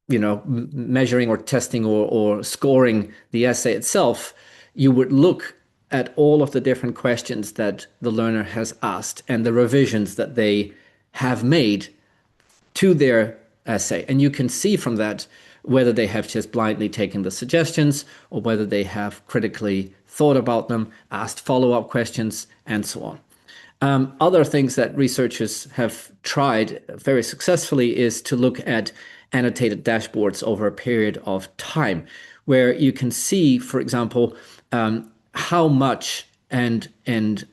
measuring or testing or scoring the essay itself, you would look at all of the different questions that the learner has asked and the revisions that they have made to their essay. And you can see from that whether they have just blindly taken the suggestions or whether they have critically thought about them, asked follow-up questions, and so on. Other things that researchers have tried very successfully is to look at annotated dashboards over a period of time, where you can see, for example, how much and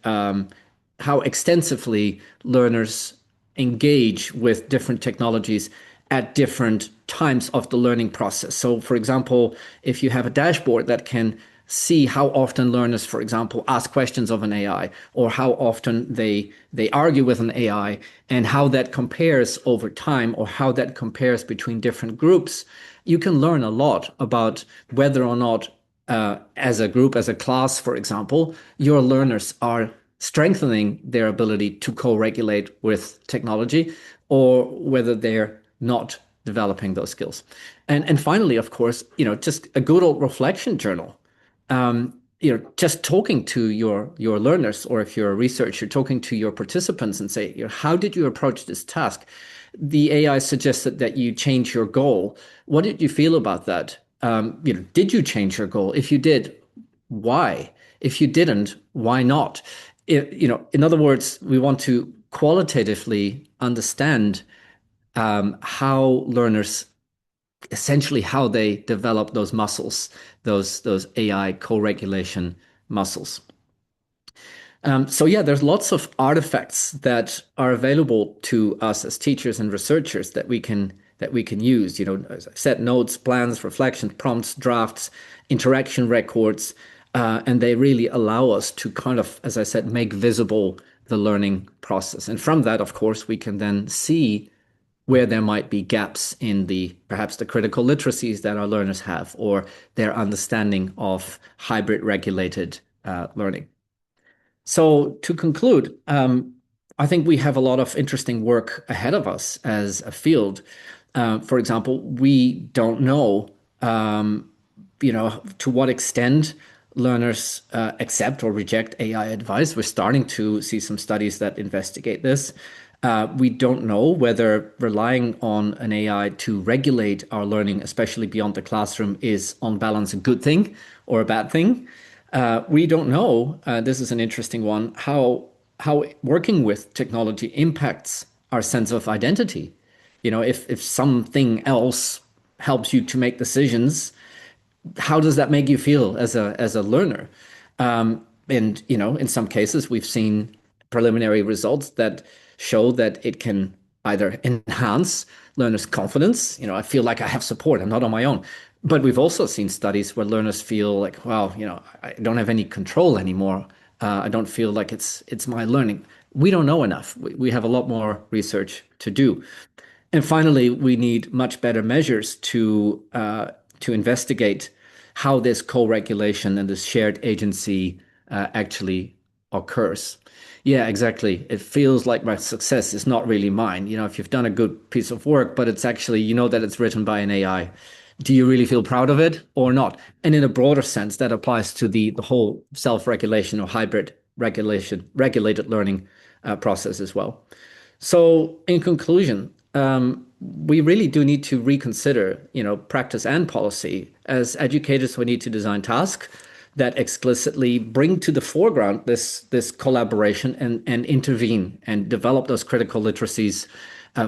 how extensively learners engage with different technologies at different times of the learning process. So, for example, if you have a dashboard that can see how often learners, for example, ask questions of an AI, or how often they argue with an AI, and how that compares over time, or how that compares between different groups, you can learn a lot about whether or not, as a group, as a class, for example, your learners are strengthening their ability to co-regulate with technology, or whether they're not developing those skills. And finally, of course, just a good old reflection journal. Just talking to your learners, or if you're a researcher, talking to your participants and say, how did you approach this task? The AI suggested that you change your goal. What did you feel about that? Did you change your goal? If you did, why? If you didn't, why not? In other words, we want to qualitatively understand how learners, essentially how they develop those muscles, those AI co-regulation muscles. There's lots of artifacts that are available to us as teachers and researchers that we can that we can use, as I said, notes, plans, reflections, prompts, drafts, interaction records, and they really allow us to kind of, as I said, make visible the learning process. And from that, of course, we can then see where there might be gaps in perhaps the critical literacies that our learners have, or their understanding of hybrid regulated learning. So to conclude, I think we have a lot of interesting work ahead of us as a field. For example, we don't know, to what extent learners accept or reject AI advice. We're starting to see some studies that investigate this. We don't know whether relying on an AI to regulate our learning, especially beyond the classroom, is on balance a good thing or a bad thing. We don't know, this is an interesting one, how working with technology impacts our sense of identity. If something else helps you to make decisions, how does that make you feel as a learner? And in some cases, we've seen preliminary results that show that it can either enhance learners' confidence. I feel like I have support, I'm not on my own. But we've also seen studies where learners feel like, well, I don't have any control anymore. I don't feel like it's my learning. We don't know enough. We have a lot more research to do. And finally, we need much better measures to investigate how this co-regulation and this shared agency actually occurs. Yeah, exactly. It feels like my success is not really mine. If you've done a good piece of work, but it's actually, that it's written by an AI, do you really feel proud of it or not? And in a broader sense, that applies to the whole self-regulation or hybrid regulated learning process as well. So in conclusion, we really do need to reconsider, practice and policy. As educators, we need to design tasks that explicitly bring to the foreground this collaboration and intervene and develop those critical literacies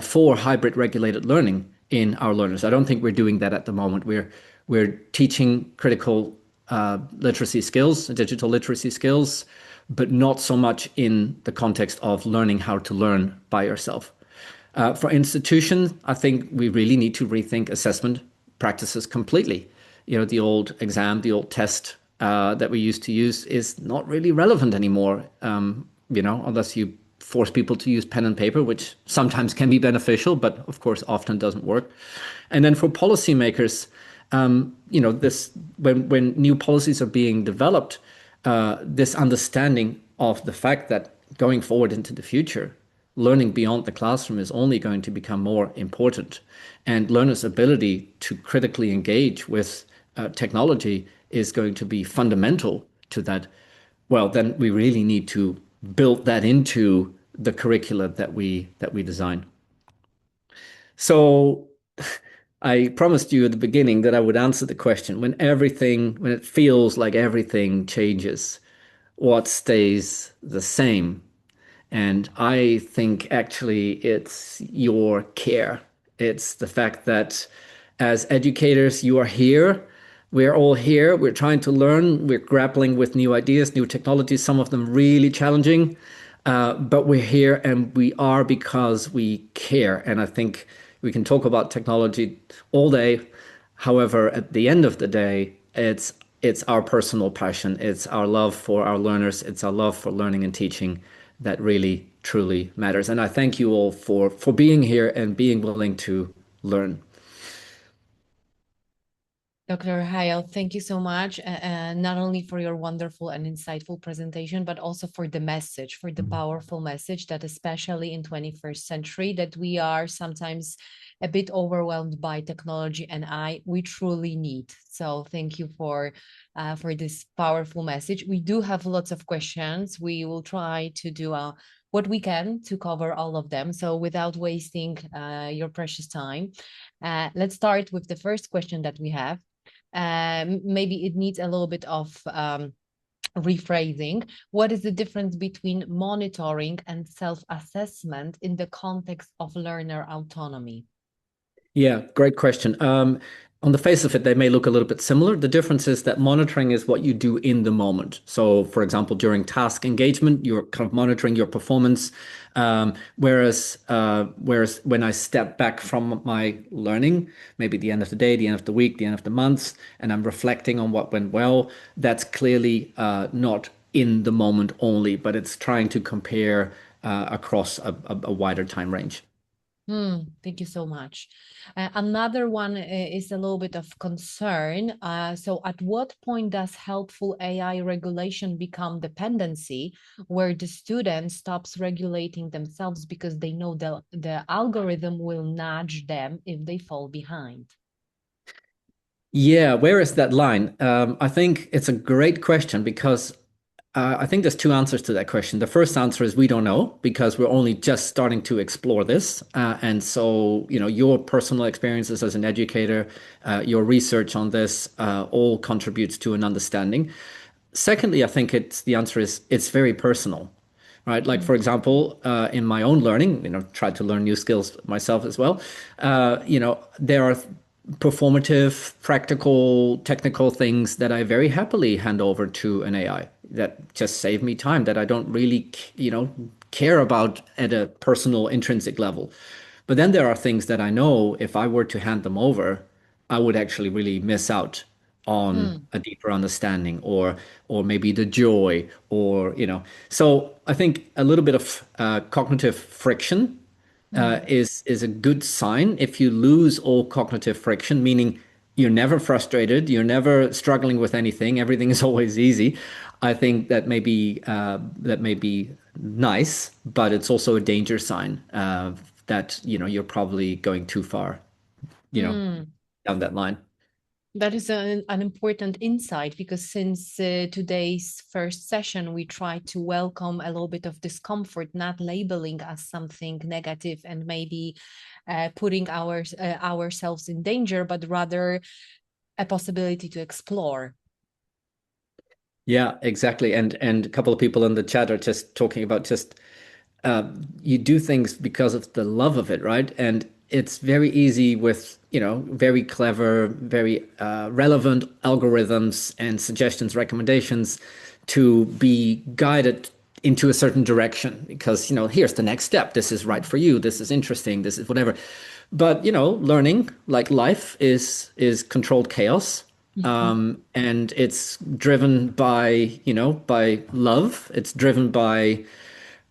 for hybrid regulated learning in our learners. I don't think we're doing that at the moment. We're teaching critical literacy skills, digital literacy skills, but not so much in the context of learning how to learn by yourself. For institutions, I think we really need to rethink assessment practices completely. The old exam, the old test that we used to use is not really relevant anymore, unless you force people to use pen and paper, which sometimes can be beneficial, but of course often doesn't work. And then for policymakers, when new policies are being developed, this understanding of the fact that going forward into the future, learning beyond the classroom is only going to become more important, and learners' ability to critically engage with technology is going to be fundamental to that. Well, then we really need to build that into the curricula that we design. So I promised you at the beginning that I would answer the question, when it feels like everything changes, what stays the same? And I think actually it's your care. It's the fact that as educators, you are here. We're all here. We're trying to learn. We're grappling with new ideas, new technologies, some of them really challenging. But we're here, and we are because we care. And I think we can talk about technology all day. However, at the end of the day, it's our personal passion. It's our love for our learners. It's our love for learning and teaching that really, truly matters. And I thank you all for being here and being willing to learn. Dr. Hayel, thank you so much, not only for your wonderful and insightful presentation, but also for the message, for the powerful message that especially in 21st century, that we are sometimes a bit overwhelmed by technology and we truly need. So thank you for this powerful message. We do have lots of questions. We will try to do what we can to cover all of them. So without wasting your precious time, let's start with the first question that we have. Maybe it needs a little bit of rephrasing. What is the difference between monitoring and self-assessment in the context of learner autonomy? Yeah, great question. On the face of it, they may look a little bit similar. The difference is that monitoring is what you do in the moment. So, for example, during task engagement, you're kind of monitoring your performance. Whereas when I step back from my learning, maybe the end of the day, the end of the week, the end of the month, and I'm reflecting on what went well, that's clearly not in the moment only, but it's trying to compare across a wider time range. Thank you so much. Another one is a little bit of concern. So at what point does helpful AI regulation become dependency, where the student stops regulating themselves because they know the algorithm will nudge them if they fall behind? Yeah, where is that line? I think it's a great question because I think there's two answers to that question. The first answer is we don't know because we're only just starting to explore this. And so, your personal experiences as an educator, your research on this all contributes to an understanding. Secondly, I think the answer is it's very personal, right? Like, for example, in my own learning, tried to learn new skills myself as well. There are performative, practical, technical things that I very happily hand over to an AI that just save me time that I don't really, care about at a personal intrinsic level. But then there are things that I know if I were to hand them over, I would actually really miss out on a deeper understanding or maybe the joy So I think a little bit of cognitive friction is a good sign. If you lose all cognitive friction, meaning you're never frustrated, you're never struggling with anything, everything is always easy. I think that may be nice, but it's also a danger sign that you're probably going too far, down that line. That is an important insight because since today's first session, we try to welcome a little bit of discomfort, not labeling as something negative and maybe putting ourselves in danger, but rather a possibility to explore. Yeah, exactly. And a couple of people in the chat are just talking about you do things because of the love of it, right? And it's very easy with, very clever, very relevant algorithms and suggestions, recommendations to be guided into a certain direction because, here's the next step. This is right for you. This is interesting. This is whatever. But, learning, like life, is controlled chaos. And it's driven by love. It's driven by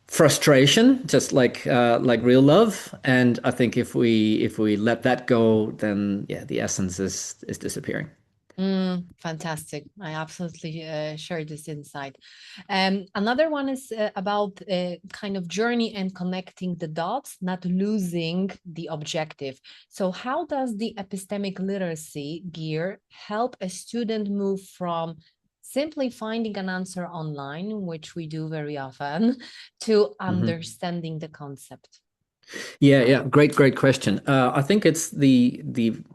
frustration, just like real love. And I think if we let that go, then the essence is disappearing. Fantastic. I absolutely share this insight. Another one is about kind of journey and connecting the dots, not losing the objective. So how does the epistemic literacy gear help a student move from simply finding an answer online, which we do very often, to understanding the concept? Yeah. Great question. I think it's the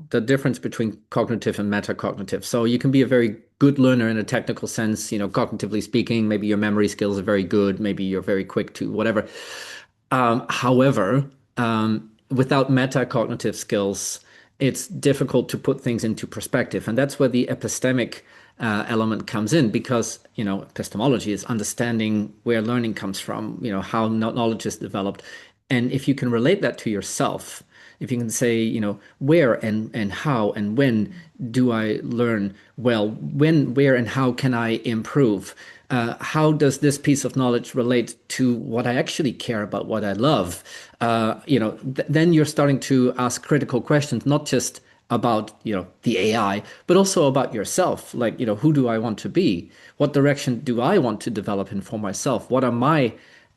difference between cognitive and metacognitive. So you can be a very good learner in a technical sense, cognitively speaking, maybe your memory skills are very good, maybe you're very quick to whatever. However, without metacognitive skills, it's difficult to put things into perspective. And that's where the epistemic element comes in because, epistemology is understanding where learning comes from, how knowledge is developed. And if you can relate that to yourself, if you can say, where and how and when do I learn well, when, where, and how can I improve? How does this piece of knowledge relate to what I actually care about, what I love? Then you're starting to ask critical questions, not just about, the AI, but also about yourself. Like, who do I want to be? What direction do I want to develop in for myself? What are my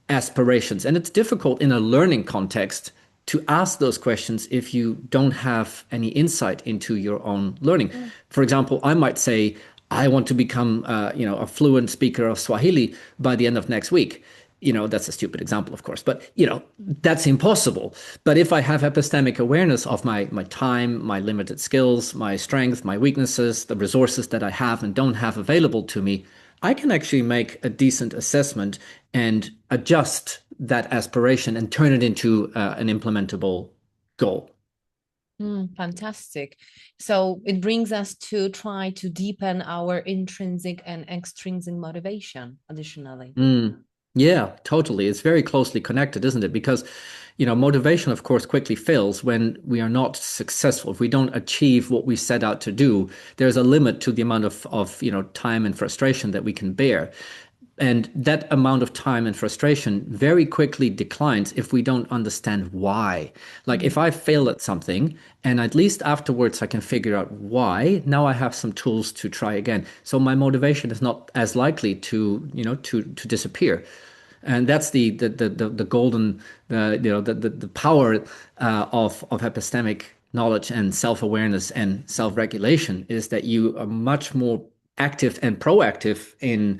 aspirations? And it's difficult in a learning context to ask those questions if you don't have any insight into your own learning. For example, I might say, I want to become, a fluent speaker of Swahili by the end of next week. That's a stupid example, of course, but, that's impossible. But if I have epistemic awareness of my time, my limited skills, my strengths, my weaknesses, the resources that I have and don't have available to me, I can actually make a decent assessment and adjust that aspiration and turn it into an implementable goal. Fantastic. So it brings us to try to deepen our intrinsic and extrinsic motivation additionally. Yeah, totally. It's very closely connected, isn't it? Because, motivation, of course, quickly fails when we are not successful. If we don't achieve what we set out to do, there's a limit to the amount of time and frustration that we can bear. And that amount of time and frustration very quickly declines if we don't understand why. Like if I fail at something and at least afterwards I can figure out why, now I have some tools to try again. So my motivation is not as likely to disappear. And that's the golden, the power of epistemic knowledge and self-awareness and self-regulation is that you are much more active and proactive in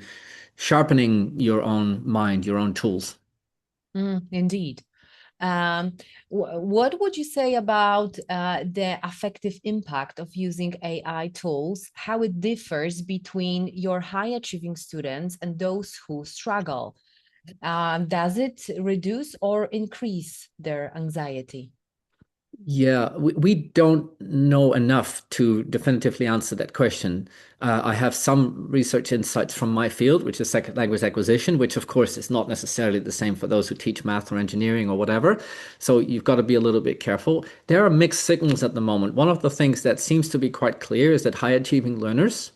sharpening your own mind, your own tools. Indeed. What would you say about the affective impact of using AI tools, how it differs between your high achieving students and those who struggle? Does it reduce or increase their anxiety? Yeah, we don't know enough to definitively answer that question. I have some research insights from my field, which is second language acquisition, which of course is not necessarily the same for those who teach math or engineering or whatever. So you've got to be a little bit careful. There are mixed signals at the moment. One of the things that seems to be quite clear is that high achieving learners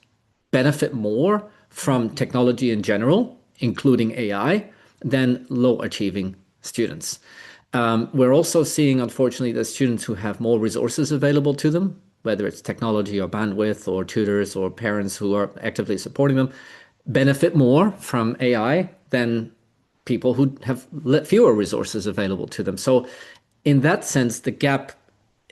benefit more from technology in general, including AI, than low achieving students. We're also seeing, unfortunately, that students who have more resources available to them, whether it's technology or bandwidth or tutors or parents who are actively supporting them, benefit more from AI than people who have fewer resources available to them. So in that sense, the gap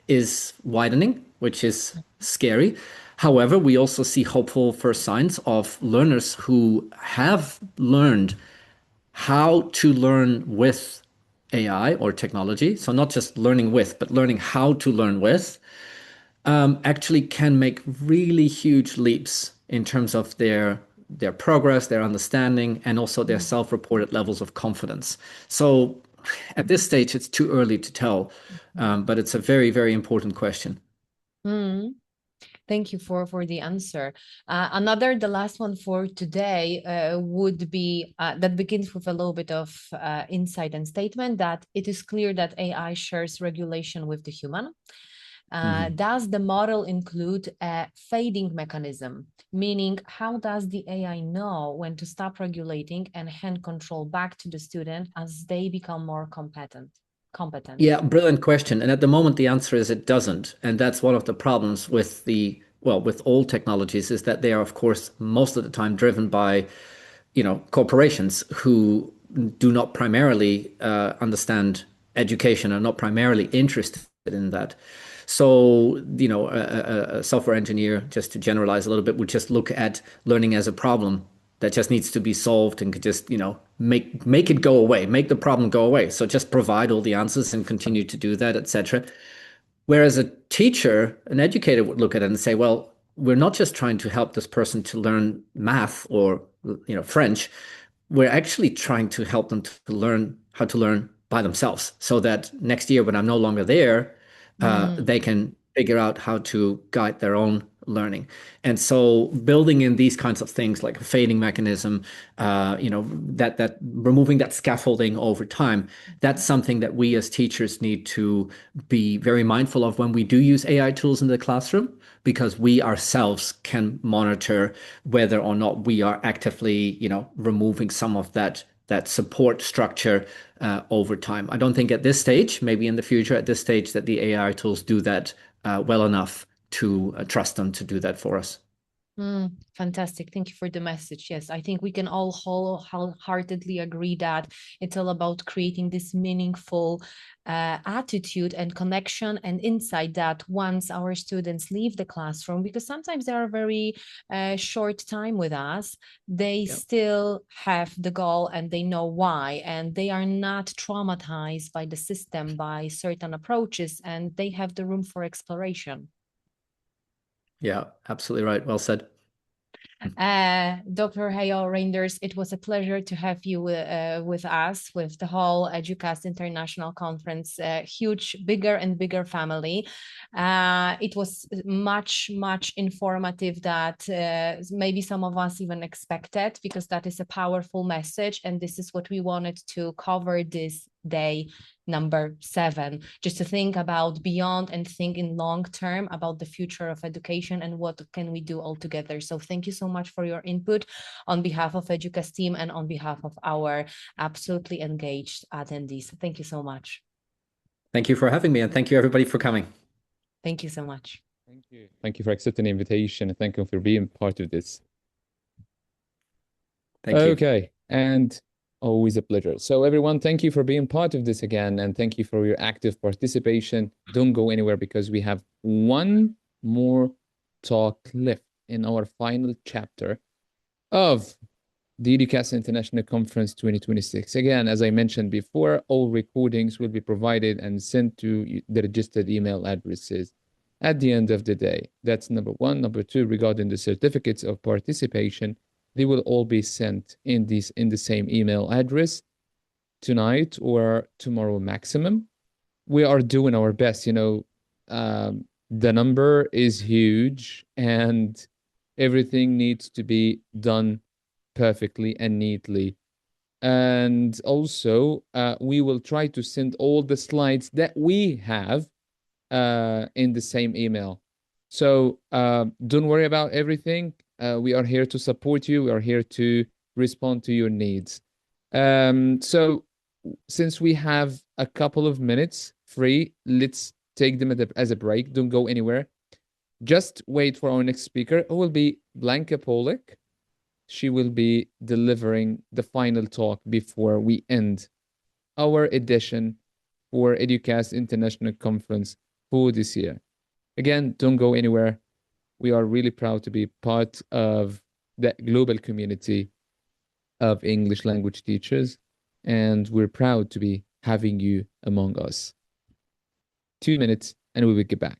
is widening, which is scary. However, we also see hopeful first signs of learners who have learned how to learn with AI or technology, so not just learning with, but learning how to learn with, actually can make really huge leaps in terms of their progress, their understanding, and also their self-reported levels of confidence. So at this stage, it's too early to tell, but it's a very, very important question. Thank you for the answer. The last one for today would be that begins with a little bit of insight and statement that it is clear that AI shares regulation with the human. Does the model include a fading mechanism? Meaning, how does the AI know when to stop regulating and hand control back to the student as they become more competent? Yeah, brilliant question. And at the moment, the answer is it doesn't. And that's one of the problems with with all technologies is that they are, of course, most of the time driven by, corporations who do not primarily understand education, are not primarily interested in that. So, a software engineer, just to generalize a little bit, would just look at learning as a problem that just needs to be solved and could just, make it go away, make the problem go away. So just provide all the answers and continue to do that, etc. Whereas a teacher, an educator would look at it and say, well, we're not just trying to help this person to learn math or, French. We're actually trying to help them to learn how to learn by themselves so that next year when I'm no longer there, they can figure out how to guide their own learning. And so building in these kinds of things like a fading mechanism, that removing that scaffolding over time, that's something that we as teachers need to be very mindful of when we do use AI tools in the classroom, because we ourselves can monitor whether or not we are actively, removing some of that support structure over time. I don't think at this stage, maybe in the future at this stage, that the AI tools do that well enough to trust them to do that for us. Fantastic. Thank you for the message. Yes, I think we can all wholeheartedly agree that it's all about creating this meaningful attitude and connection and insight that once our students leave the classroom, because sometimes they are very short time with us, they still have the goal and they know why, and they are not traumatized by the system, by certain approaches, and they have the room for exploration. Yeah, absolutely right. Well said. Dr. Hayo Reinders, it was a pleasure to have you with us, with the whole EDUCAST International Conference, huge, bigger and bigger family. It was much, much informative that maybe some of us even expected, because that is a powerful message. And this is what we wanted to cover this day number 7, just to think about beyond and think in long term about the future of education and what can we do all together. So thank you so much for your input on behalf of EDUCAST team and on behalf of our absolutely engaged attendees. Thank you so much. Thank you for having me, and thank you everybody for coming. Thank you so much. Thank you. Thank you for accepting the invitation, and thank you for being part of this. Thank you. Okay, and always a pleasure. So everyone, thank you for being part of this again, and thank you for your active participation. Don't go anywhere, because we have one more talk left in our final chapter of the EDUCAST International Conference 2026. Again, as I mentioned before, all recordings will be provided and sent to the registered email addresses at the end of the day. That's number 1. Number 2, regarding the certificates of participation, they will all be sent in the same email address tonight or tomorrow maximum. We are doing our best. The number is huge, and everything needs to be done perfectly and neatly. And also, we will try to send all the slides that we have in the same email. So don't worry about everything. We are here to support you. We are here to respond to your needs. So since we have a couple of minutes free, let's take them as a break. Don't go anywhere. Just wait for our next speaker, who will be Blanka Polak. She will be delivering the final talk before we end our edition for EDUCAST International Conference for this year. Again, don't go anywhere. We are really proud to be part of the global community of English language teachers, and we're proud to be having you among us. 2 minutes, and we will get back.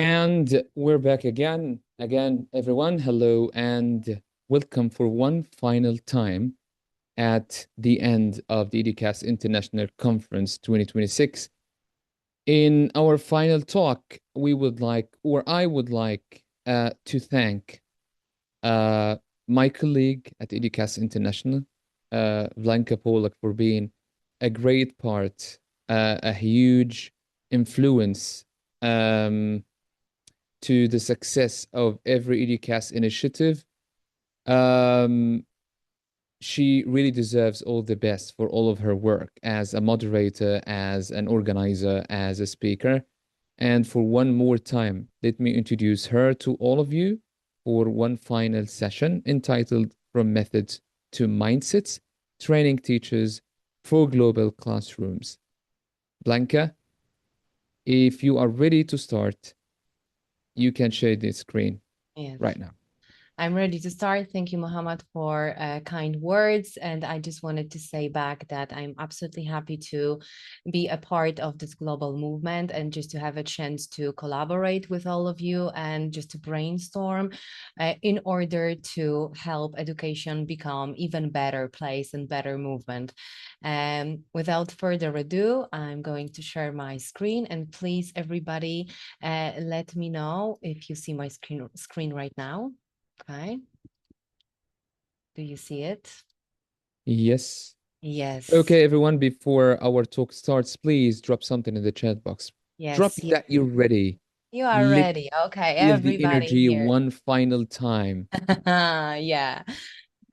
And we're back again. Again, everyone, hello and welcome for one final time at the end of the EduCast International Conference 2026. In our final talk, we would like, or I would like, to thank my colleague at EduCast International, Blanka Polak, for being a great part, a huge influence to the success of every EduCast initiative. She really deserves all the best for all of her work as a moderator, as an organizer, as a speaker. And for one more time, let me introduce her to all of you for one final session entitled From Methods to Mindsets, Training Teachers for Global Classrooms. Blanka, if you are ready to start, you can share the screen right now. I'm ready to start. Thank you, Muhammad, for kind words. And I just wanted to say back that I'm absolutely happy to be a part of this global movement and just to have a chance to collaborate with all of you and just to brainstorm in order to help education become even better place and better movement. Without further ado, I'm going to share my screen, and please, everybody, let me know if you see my screen right now. Okay. Do you see it? Yes. Yes. Okay, everyone, before our talk starts, please drop something in the chat box. Yes. Drop that you're ready. You are Let ready. Okay, feel everybody the energy here. one final time. Yeah.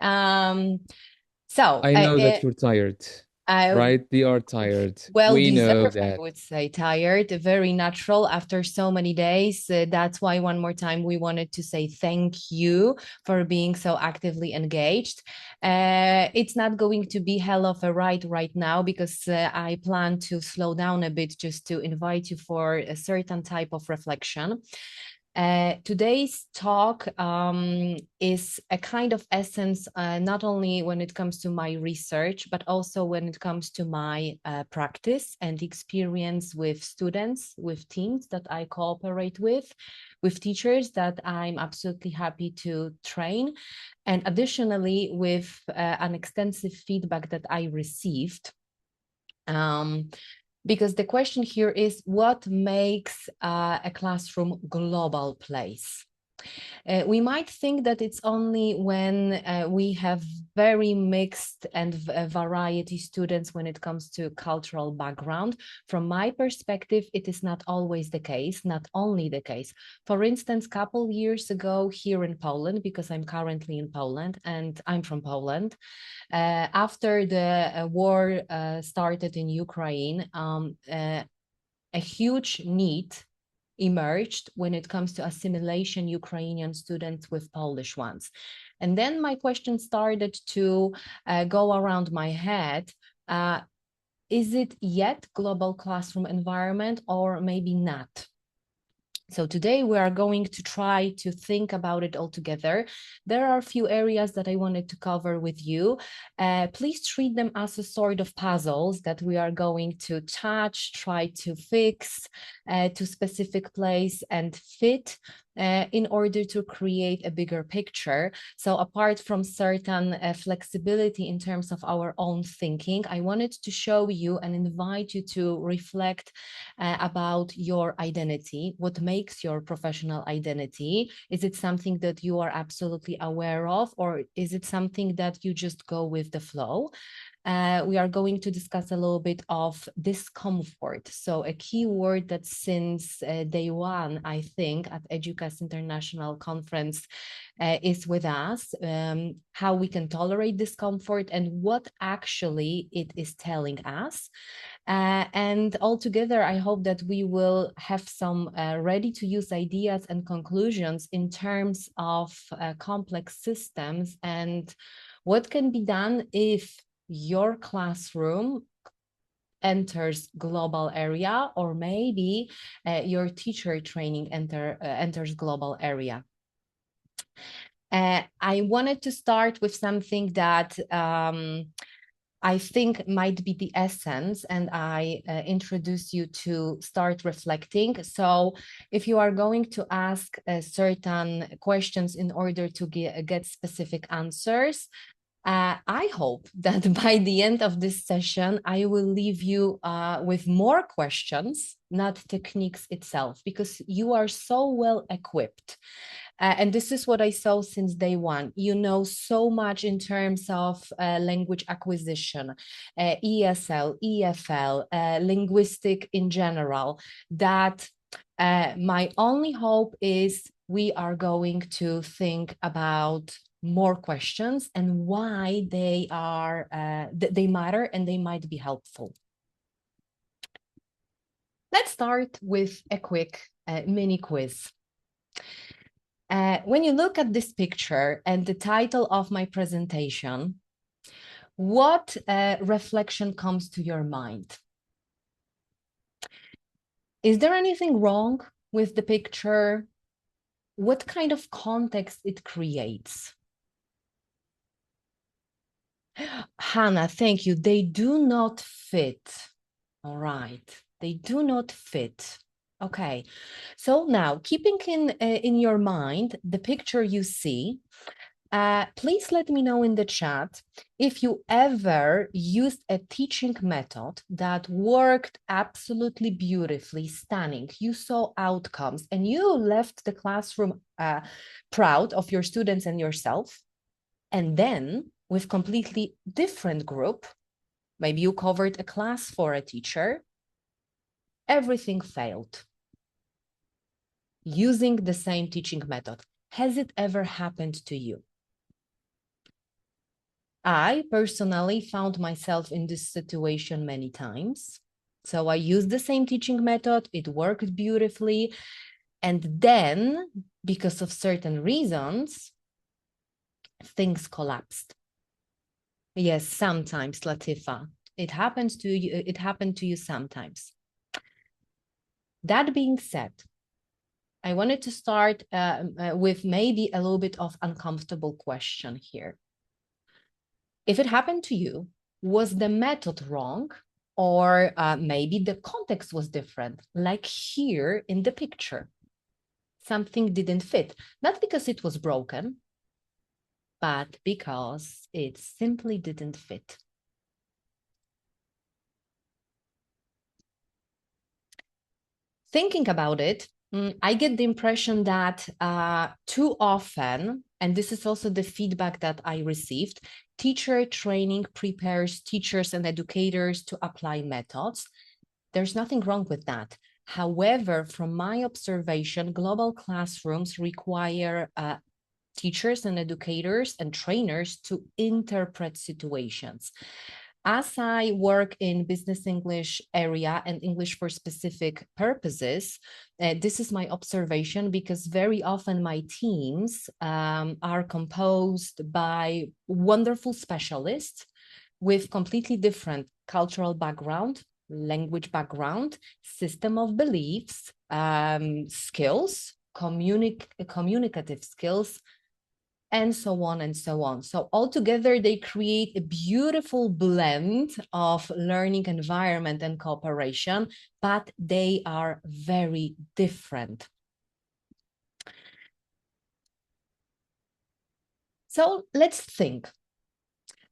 So I know that you're tired, right? They are tired. Well We know deserved, I that. would say. Tired, very natural after so many days. That's why one more time we wanted to say thank you for being so actively engaged. It's not going to be hell of a ride right now because I plan to slow down a bit just to invite you for a certain type of reflection. Today's talk is a kind of essence, not only when it comes to my research, but also when it comes to my practice and experience with students, with teams that I cooperate with teachers that I'm absolutely happy to train, and additionally with an extensive feedback that I received. Because the question here is, what makes a classroom global place? We might think that it's only when we have very mixed and variety students when it comes to cultural background. From my perspective, it is not always the case, not only the case. For instance, a couple years ago here in Poland, because I'm currently in Poland and I'm from Poland, after the war started in Ukraine, a huge need emerged when it comes to assimilation Ukrainian students with Polish ones. And then my question started to go around my head. Is it yet global classroom environment or maybe not? So today we are going to try to think about it all together. There are a few areas that I wanted to cover with you. Please treat them as a sort of puzzles that we are going to touch, try to fix to specific place and fit in order to create a bigger picture. So apart from certain flexibility in terms of our own thinking, I wanted to show you and invite you to reflect about your identity. What makes your professional identity? Is it something that you are absolutely aware of, or is it something that you just go with the flow? We are going to discuss a little bit of discomfort. So a key word that since day one, I think, at EduCast International Conference is with us, how we can tolerate discomfort and what actually it is telling us. And altogether, I hope that we will have some ready-to-use ideas and conclusions in terms of complex systems and what can be done if your classroom enters global area, or maybe your teacher training enters global area. I wanted to start with something that I think might be the essence, and I introduce you to start reflecting. So if you are going to ask certain questions in order to get specific answers, I hope that by the end of this session, I will leave you with more questions, not techniques itself, because you are so well equipped. And this is what I saw since day one. You know so much in terms of language acquisition, ESL, EFL, linguistic in general, that my only hope is we are going to think about more questions and why they are they matter and they might be helpful. Let's start with a quick mini quiz. When you look at this picture and the title of my presentation, what reflection comes to your mind? Is there anything wrong with the picture? What kind of context it creates? Hannah, thank you. They do not fit. All right. They do not fit. Okay. So now, keeping in your mind the picture you see, please let me know in the chat if you ever used a teaching method that worked absolutely beautifully, stunning. You saw outcomes and you left the classroom proud of your students and yourself. And then with completely different group, maybe you covered a class for a teacher, everything failed using the same teaching method. Has it ever happened to you? I personally found myself in this situation many times. So I used the same teaching method, it worked beautifully. And then, because of certain reasons, things collapsed. Yes, sometimes, Latifa. It happens to you, it happened to you sometimes. That being said, I wanted to start with maybe a little bit of uncomfortable question here. If it happened to you, was the method wrong? Or maybe the context was different, like here in the picture. Something didn't fit, not because it was broken, but because it simply didn't fit. Thinking about it, I get the impression that too often, and this is also the feedback that I received, teacher training prepares teachers and educators to apply methods. There's nothing wrong with that. However, from my observation, global classrooms require teachers and educators and trainers to interpret situations. As I work in business English area and English for specific purposes, this is my observation because very often my teams are composed by wonderful specialists with completely different cultural background, language background, system of beliefs, skills, communicative skills, and so on and so on. So altogether, they create a beautiful blend of learning environment and cooperation, but they are very different. So let's think.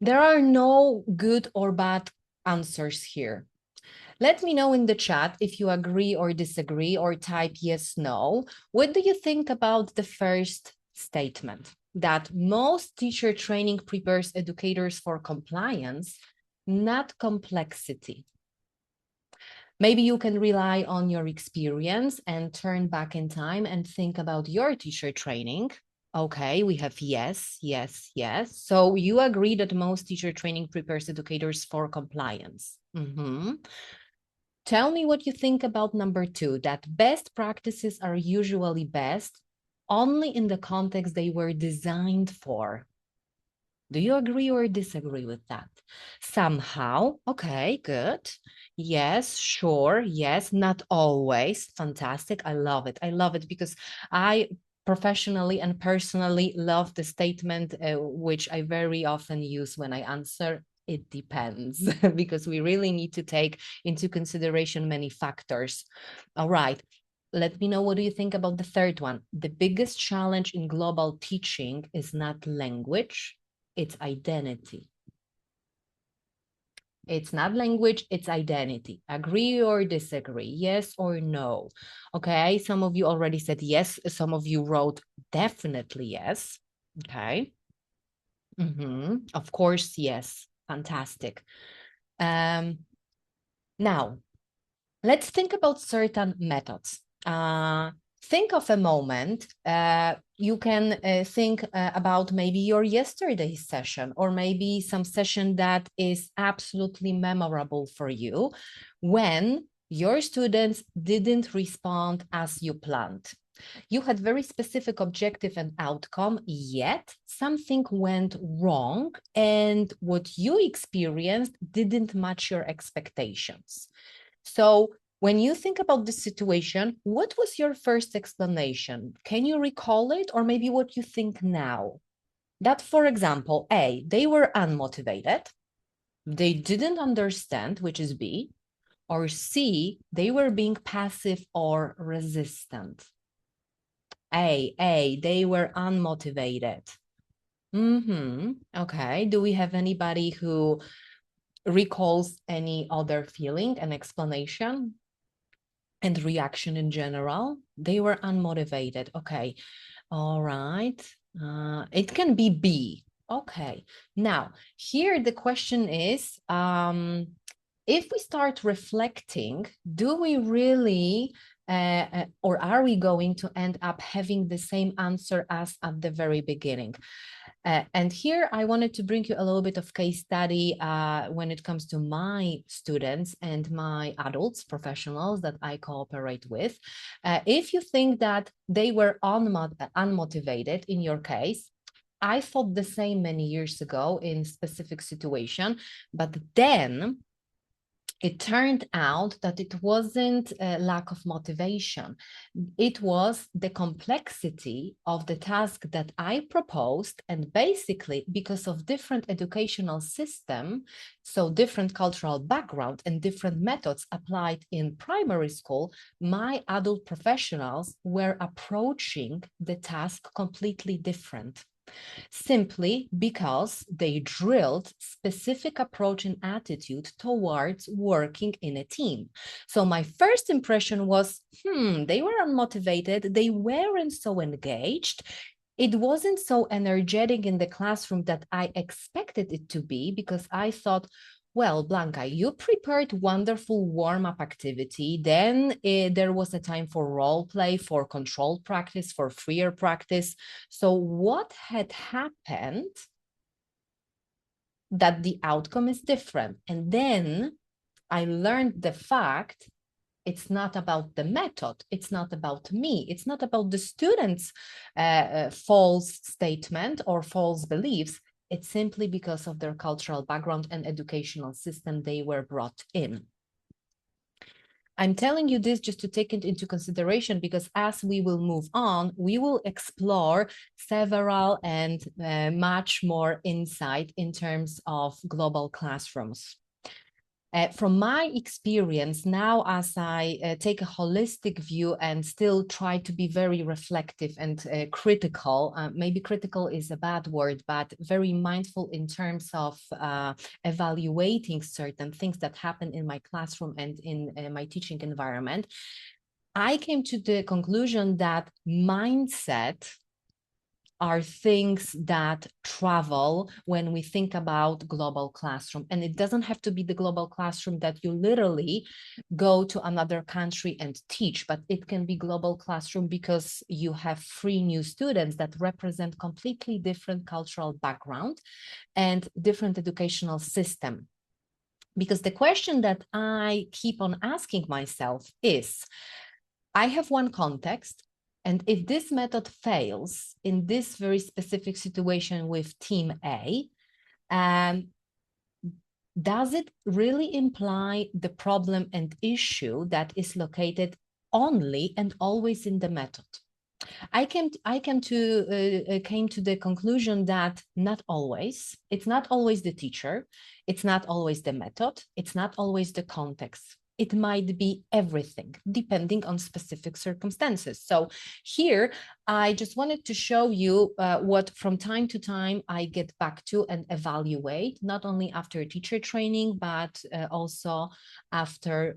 There are no good or bad answers here. Let me know in the chat if you agree or disagree, or type yes, no. What do you think about the first statement? That most teacher training prepares educators for compliance, not complexity. Maybe you can rely on your experience and turn back in time and think about your teacher training. Okay, we have yes, yes, yes. So you agree that most teacher training prepares educators for compliance. Tell me what you think about number 2, that best practices are usually best only in the context they were designed for. Do you agree or disagree with that? Somehow, okay, good. Yes, sure, yes, not always. Fantastic, I love it. I love it because I professionally and personally love the statement which I very often use when I answer it depends, because we really need to take into consideration many factors. All right. Let me know, what do you think about the third one? The biggest challenge in global teaching is not language, it's identity. It's not language, it's identity. Agree or disagree? Yes or no? Okay, some of you already said yes. Some of you wrote definitely yes. Okay. Of course, yes. Fantastic. Now, let's think about certain methods. Think of a moment. You can think about maybe your yesterday's session, or maybe some session that is absolutely memorable for you when your students didn't respond as you planned. You had very specific objective and outcome, yet something went wrong and what you experienced didn't match your expectations. So when you think about this situation, what was your first explanation? Can you recall it, or maybe what you think now? That, for example, A, they were unmotivated, they didn't understand, which is B, or C, they were being passive or resistant. A, they were unmotivated. Okay, do we have anybody who recalls any other feeling and explanation and reaction in general? They were unmotivated. Okay, all right. It can be B. Okay, now here the question is, if we start reflecting, do we really or are we going to end up having the same answer as at the very beginning? And here I wanted to bring you a little bit of case study when it comes to my students and my adults, professionals that I cooperate with. If you think that they were unmotivated in your case, I thought the same many years ago in specific situation, but then it turned out that it wasn't a lack of motivation. It was the complexity of the task that I proposed, and basically because of different educational system, so different cultural background and different methods applied in primary school, my adult professionals were approaching the task completely different. Simply because they drilled specific approach and attitude towards working in a team. So my first impression was, they were unmotivated, they weren't so engaged, it wasn't so energetic in the classroom that I expected it to be, because I thought, well, Blanca, you prepared wonderful warm-up activity. Then there was a time for role play, for controlled practice, for freer practice. So what had happened that the outcome is different? And then I learned the fact it's not about the method, it's not about me, it's not about the students' false statement or false beliefs. It's simply because of their cultural background and educational system they were brought in. I'm telling you this just to take it into consideration, because as we will move on, we will explore several and much more insight in terms of global classrooms. From my experience now, as I take a holistic view and still try to be very reflective and critical, maybe critical is a bad word, but very mindful in terms of evaluating certain things that happen in my classroom and in my teaching environment, I came to the conclusion that mindset are things that travel when we think about global classroom. And it doesn't have to be the global classroom that you literally go to another country and teach, but it can be global classroom because you have 3 new students that represent completely different cultural background and different educational system. Because the question that I keep on asking myself is, I have one context, and if this method fails in this very specific situation with team A, does it really imply the problem and issue that is located only and always in the method? I came to the conclusion that not always. It's not always the teacher. It's not always the method. It's not always the context. It might be everything, depending on specific circumstances. So here, I just wanted to show you what from time to time I get back to and evaluate, not only after teacher training, but also after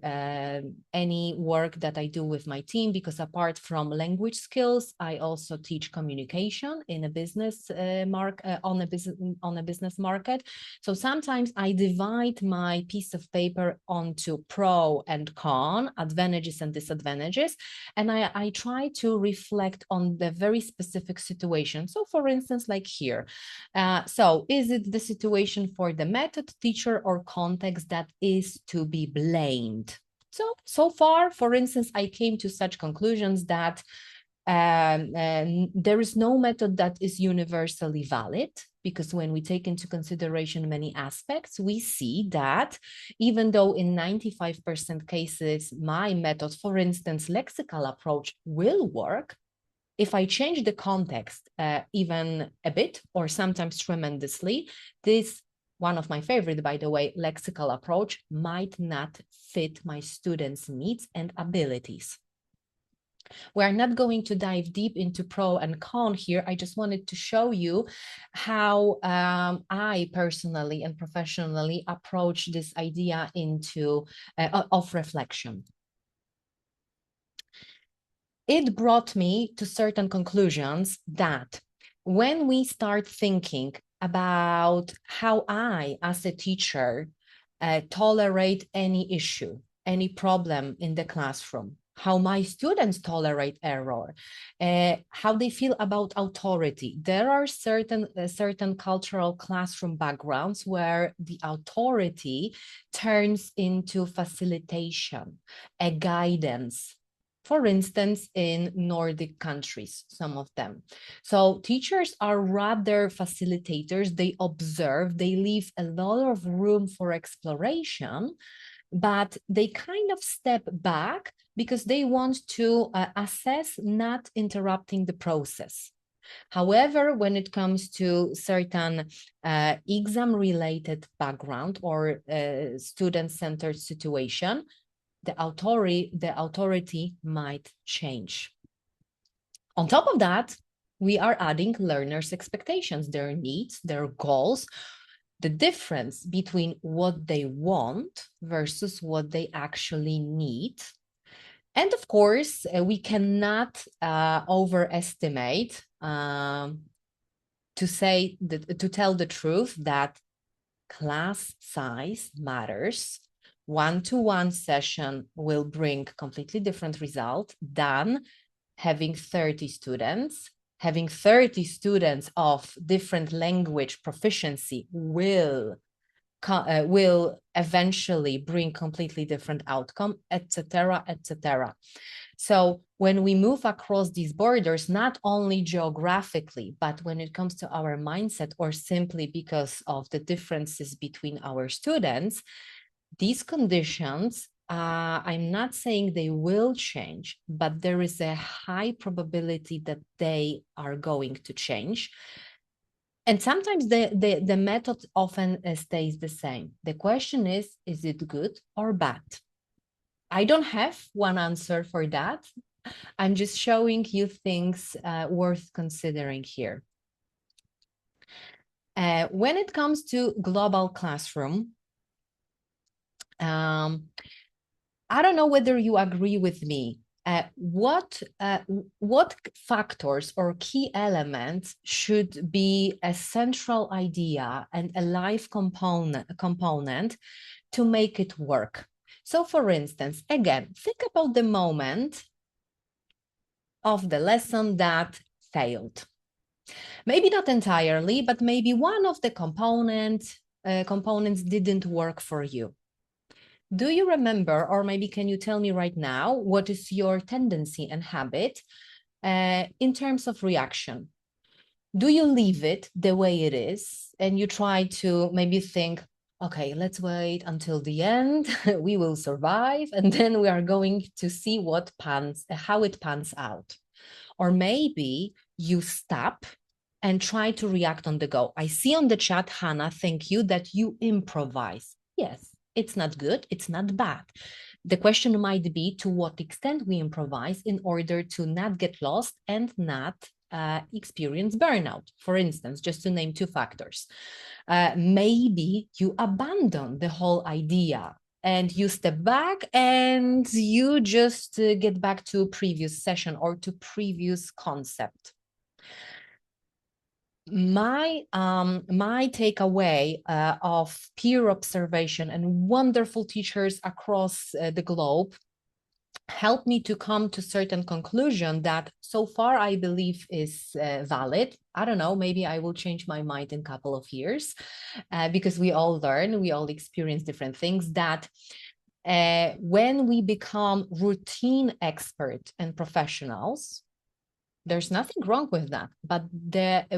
any work that I do with my team, because apart from language skills, I also teach communication in a business on a business market. So sometimes I divide my piece of paper onto pro and con, advantages and disadvantages, and I try to reflect on the very specific situation. So for instance, like here, so is it the situation for the method, teacher, or context that is to be blamed? So far, for instance, I came to such conclusions that there is no method that is universally valid, because when we take into consideration many aspects, we see that even though in 95% cases, my method, for instance, lexical approach will work, if I change the context even a bit, or sometimes tremendously, this one of my favorite, by the way, lexical approach might not fit my students' needs and abilities. We're not going to dive deep into pro and con here. I just wanted to show you how I personally and professionally approach this idea of reflection. It brought me to certain conclusions that when we start thinking about how I, as a teacher, tolerate any issue, any problem in the classroom, how my students tolerate error, how they feel about authority. There are certain cultural classroom backgrounds where the authority turns into facilitation, a guidance. For instance, in Nordic countries, some of them. So teachers are rather facilitators. They observe, they leave a lot of room for exploration, but they kind of step back because they want to assess, not interrupting the process. However, when it comes to certain exam-related background or student-centered situation, the authority might change. On top of that, we are adding learners' expectations, their needs, their goals, the difference between what they want versus what they actually need. And of course, we cannot overestimate to tell the truth that class size matters. One-to-one session will bring completely different result than having 30 students. Having 30 students of different language proficiency will eventually bring completely different outcome, etc., etc. So when we move across these borders, not only geographically, but when it comes to our mindset, or simply because of the differences between our students, these conditions, I'm not saying they will change, but there is a high probability that they are going to change. And sometimes the method often stays the same. The question is it good or bad? I don't have one answer for that. I'm just showing you things worth considering here. When it comes to global classroom, I don't know whether you agree with me. What factors or key elements should be a central idea and a life component to make it work? So for instance, again, think about the moment of the lesson that failed. Maybe not entirely, but maybe one of the components didn't work for you. Do you remember, or maybe can you tell me right now, what is your tendency and habit in terms of reaction? Do you leave it the way it is and you try to maybe think, okay, let's wait until the end, we will survive, and then we are going to see how it pans out? or maybe you stop and try to react on the go. I see on the chat, Hannah, thank you, that you improvise. Yes, it's not good, it's not bad. The question might be to what extent we improvise in order to not get lost and not experience burnout, for instance, just to name two factors. Maybe you abandon the whole idea and you step back and you just get back to previous session or to previous concept. My takeaway of peer observation and wonderful teachers across the globe helped me to come to certain conclusion that so far I believe is valid. I don't know, maybe I will change my mind in a couple of years because we all learn, we all experience different things, that when we become routine expert and professionals, there's nothing wrong with that, but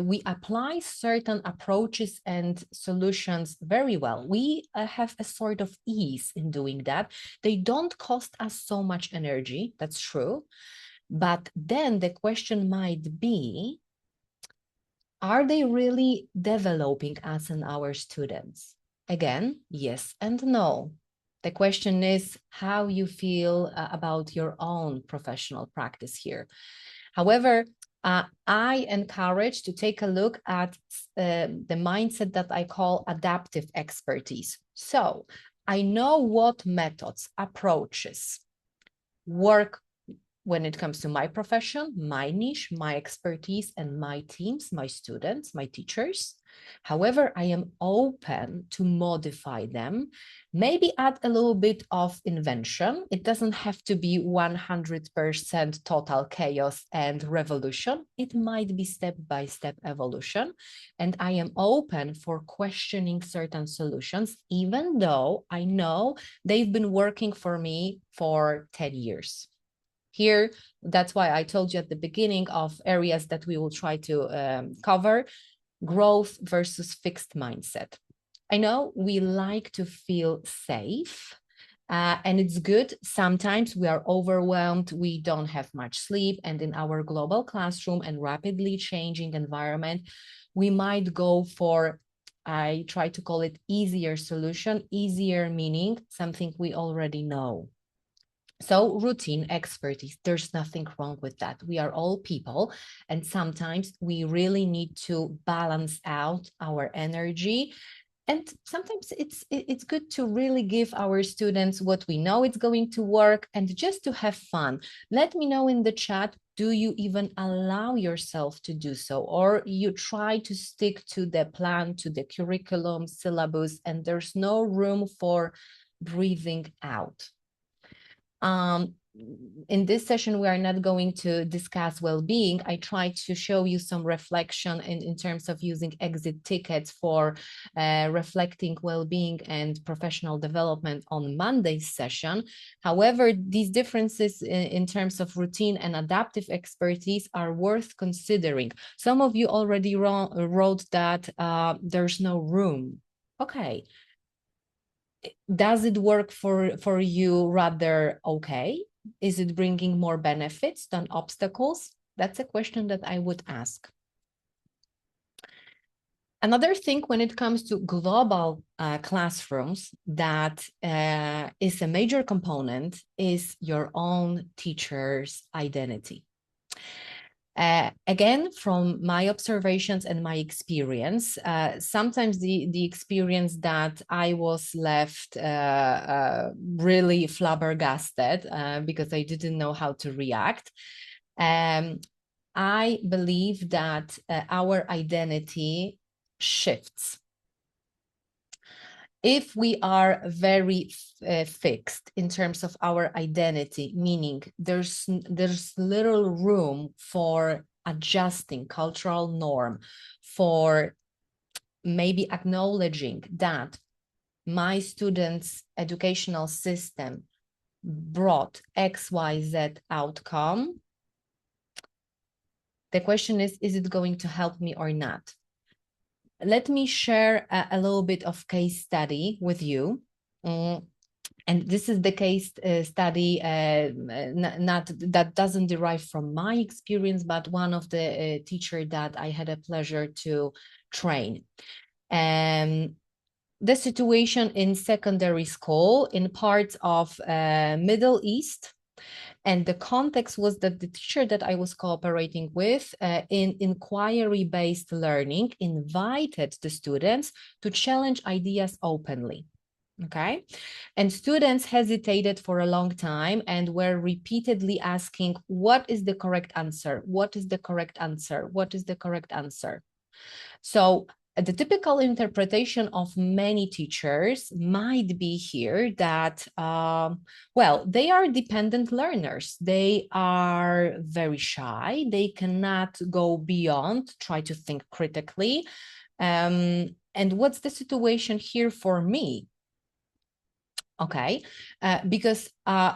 we apply certain approaches and solutions very well. We have a sort of ease in doing that. They don't cost us so much energy, that's true. But then the question might be, are they really developing us and our students? Again, yes and no. The question is how you feel about your own professional practice here. However, I encourage to take a look at the mindset that I call adaptive expertise. So I know what methods, approaches work when it comes to my profession, my niche, my expertise, and my teams, my students, my teachers. However, I am open to modify them, maybe add a little bit of invention. It doesn't have to be 100% total chaos and revolution. It might be step-by-step evolution. And I am open for questioning certain solutions, even though I know they've been working for me for 10 years. Here, that's why I told you at the beginning of areas that we will try to cover: growth versus fixed mindset. I know we like to feel safe, and it's good. Sometimes we are overwhelmed, we don't have much sleep, and in our global classroom and rapidly changing environment, we might go for, I try to call it easier solution, easier meaning something we already know. So routine expertise, there's nothing wrong with that. We are all people, and sometimes we really need to balance out our energy. And sometimes it's good to really give our students what we know it's going to work and just to have fun. Let me know in the chat, do you even allow yourself to do so? Or you try to stick to the plan, to the curriculum, syllabus, and there's no room for breathing out. In this session, we are not going to discuss well-being. I tried to show you some reflection in terms of using exit tickets for reflecting well-being and professional development on Monday's session. However, these differences in terms of routine and adaptive expertise are worth considering. Some of you already wrote that there's no room. Okay. Does it work for you rather okay? Is it bringing more benefits than obstacles? That's a question that I would ask. Another thing when it comes to global classrooms that is a major component is your own teacher's identity. Again, from my observations and my experience, sometimes the experience that I was left really flabbergasted because I didn't know how to react. I believe that our identity shifts. If we are very fixed in terms of our identity, meaning there's little room for adjusting cultural norm, for maybe acknowledging that my students' educational system brought XYZ outcome, the question is it going to help me or not? Let me share a little bit of case study with you. And this is the case study, not that doesn't derive from my experience, but one of the teacher that I had a pleasure to train. The situation in secondary school in parts of Middle East, and the context was that the teacher that I was cooperating with in inquiry-based learning invited the students to challenge ideas openly. Okay, and students hesitated for a long time and were repeatedly asking, what is the correct answer? What is the correct answer? What is the correct answer? So the typical interpretation of many teachers might be here that, well, they are dependent learners. They are very shy. They cannot go beyond, try to think critically. And what's the situation here for me? Okay, because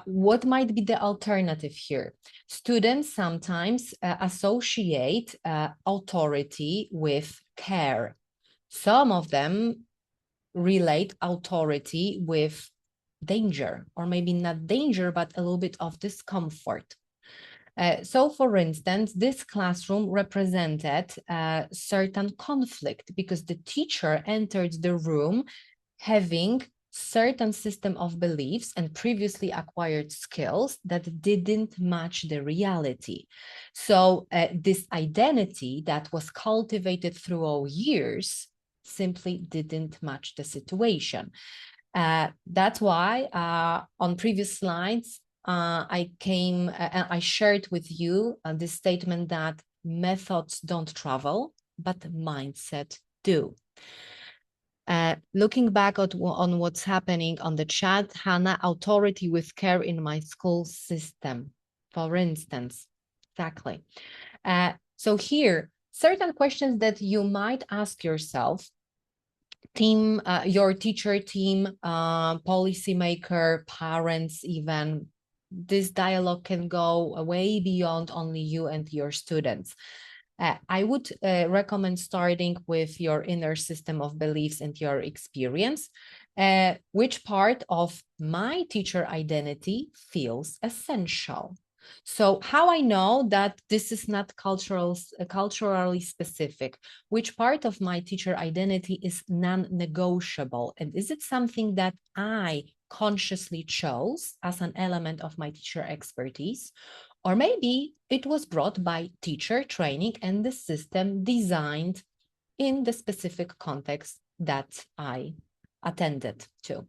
what might be the alternative here? Students sometimes associate authority with care. Some of them relate authority with danger, or maybe not danger, but a little bit of discomfort. So, for instance, this classroom represented a certain conflict because the teacher entered the room having certain system of beliefs and previously acquired skills that didn't match the reality. So this identity that was cultivated through all years simply didn't match the situation. That's why on previous slides, I shared with you this statement that methods don't travel, but mindset do. Looking back on what's happening on the chat, Hannah, authority with care in my school system, for instance. Exactly. So here, certain questions that you might ask yourself, team, your teacher team, policymaker, parents even, this dialogue can go way beyond only you and your students. I would recommend starting with your inner system of beliefs and your experience. Which part of my teacher identity feels essential? So how I know that this is not culturally specific? Which part of my teacher identity is non-negotiable? And is it something that I consciously chose as an element of my teacher expertise? Or maybe it was brought by teacher training and the system designed in the specific context that I attended to.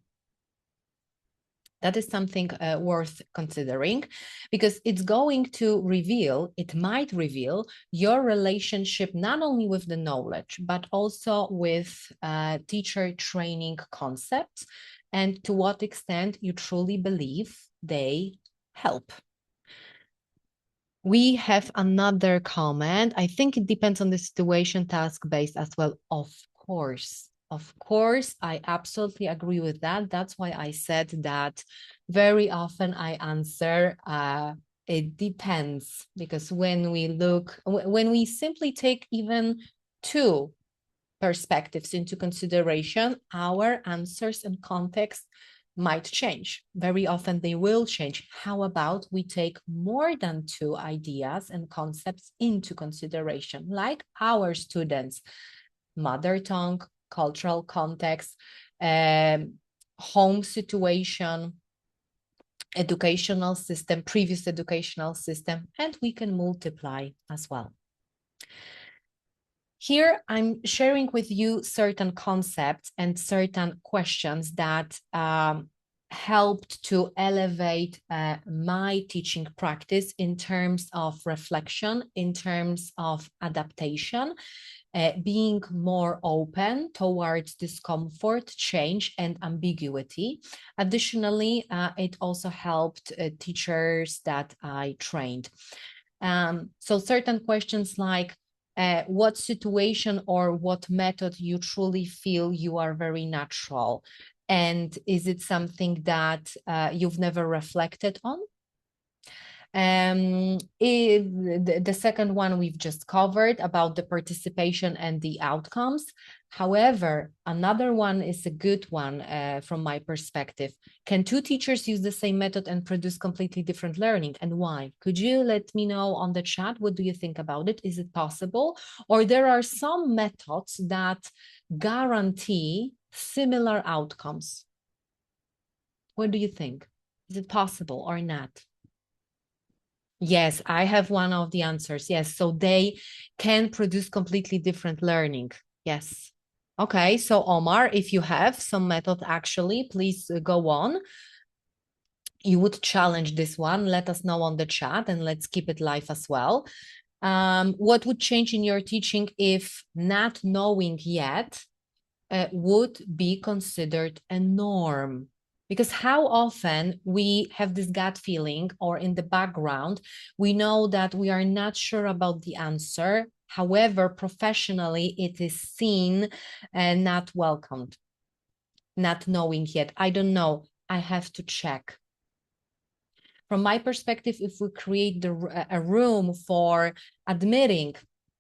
That is something worth considering because it's going to reveal, it might reveal your relationship not only with the knowledge, but also with teacher training concepts and to what extent you truly believe they help. We have another comment. I think it depends on the situation, task-based as well. Of course, I absolutely agree with that. That's why I said that very often I answer, it depends, because when we simply take even two perspectives into consideration, our answers and context might change. Very often they will change. How about we take more than two ideas and concepts into consideration, like our students' mother tongue, cultural context, home situation, educational system, previous educational system, and we can multiply as well. Here, I'm sharing with you certain concepts and certain questions that helped to elevate my teaching practice in terms of reflection, in terms of adaptation, being more open towards discomfort, change, and ambiguity. Additionally, it also helped teachers that I trained. So certain questions like, what situation or what method you truly feel you are very natural? And is it something that you've never reflected on? The second one we've just covered about the participation and the outcomes. However, another one is a good one from my perspective. Can two teachers use the same method and produce completely different learning, and why? Could you let me know on the chat? What do you think about it? Is it possible? Or there are some methods that guarantee similar outcomes? What do you think? Is it possible or not? Yes, I have one of the answers. Yes, so they can produce completely different learning. Yes. Okay, so Omar, if you have some method, actually, please go on. You would challenge this one. Let us know on the chat and let's keep it live as well. What would change in your teaching if not knowing yet would be considered a norm? Because how often we have this gut feeling, or in the background, we know that we are not sure about the answer. However, professionally, it is seen and not welcomed. Not knowing yet. I don't know. I have to check. From my perspective, if we create a room for admitting,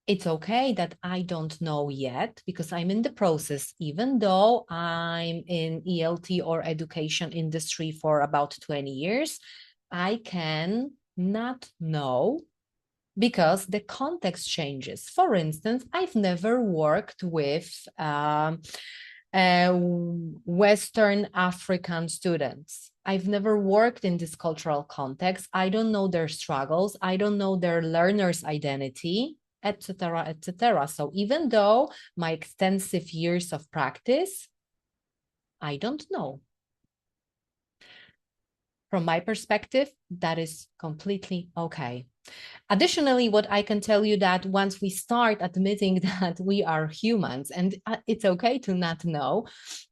it's okay that I don't know yet because I'm in the process, even though I'm in ELT or education industry for about 20 years, I can not know because the context changes. For instance, I've never worked with Western African students. I've never worked in this cultural context. I don't know their struggles. I don't know their learner's identity, etc., etc. So even though my extensive years of practice, I don't know. From my perspective, that is completely okay. Additionally, what I can tell you that once we start admitting that we are humans and it's okay to not know,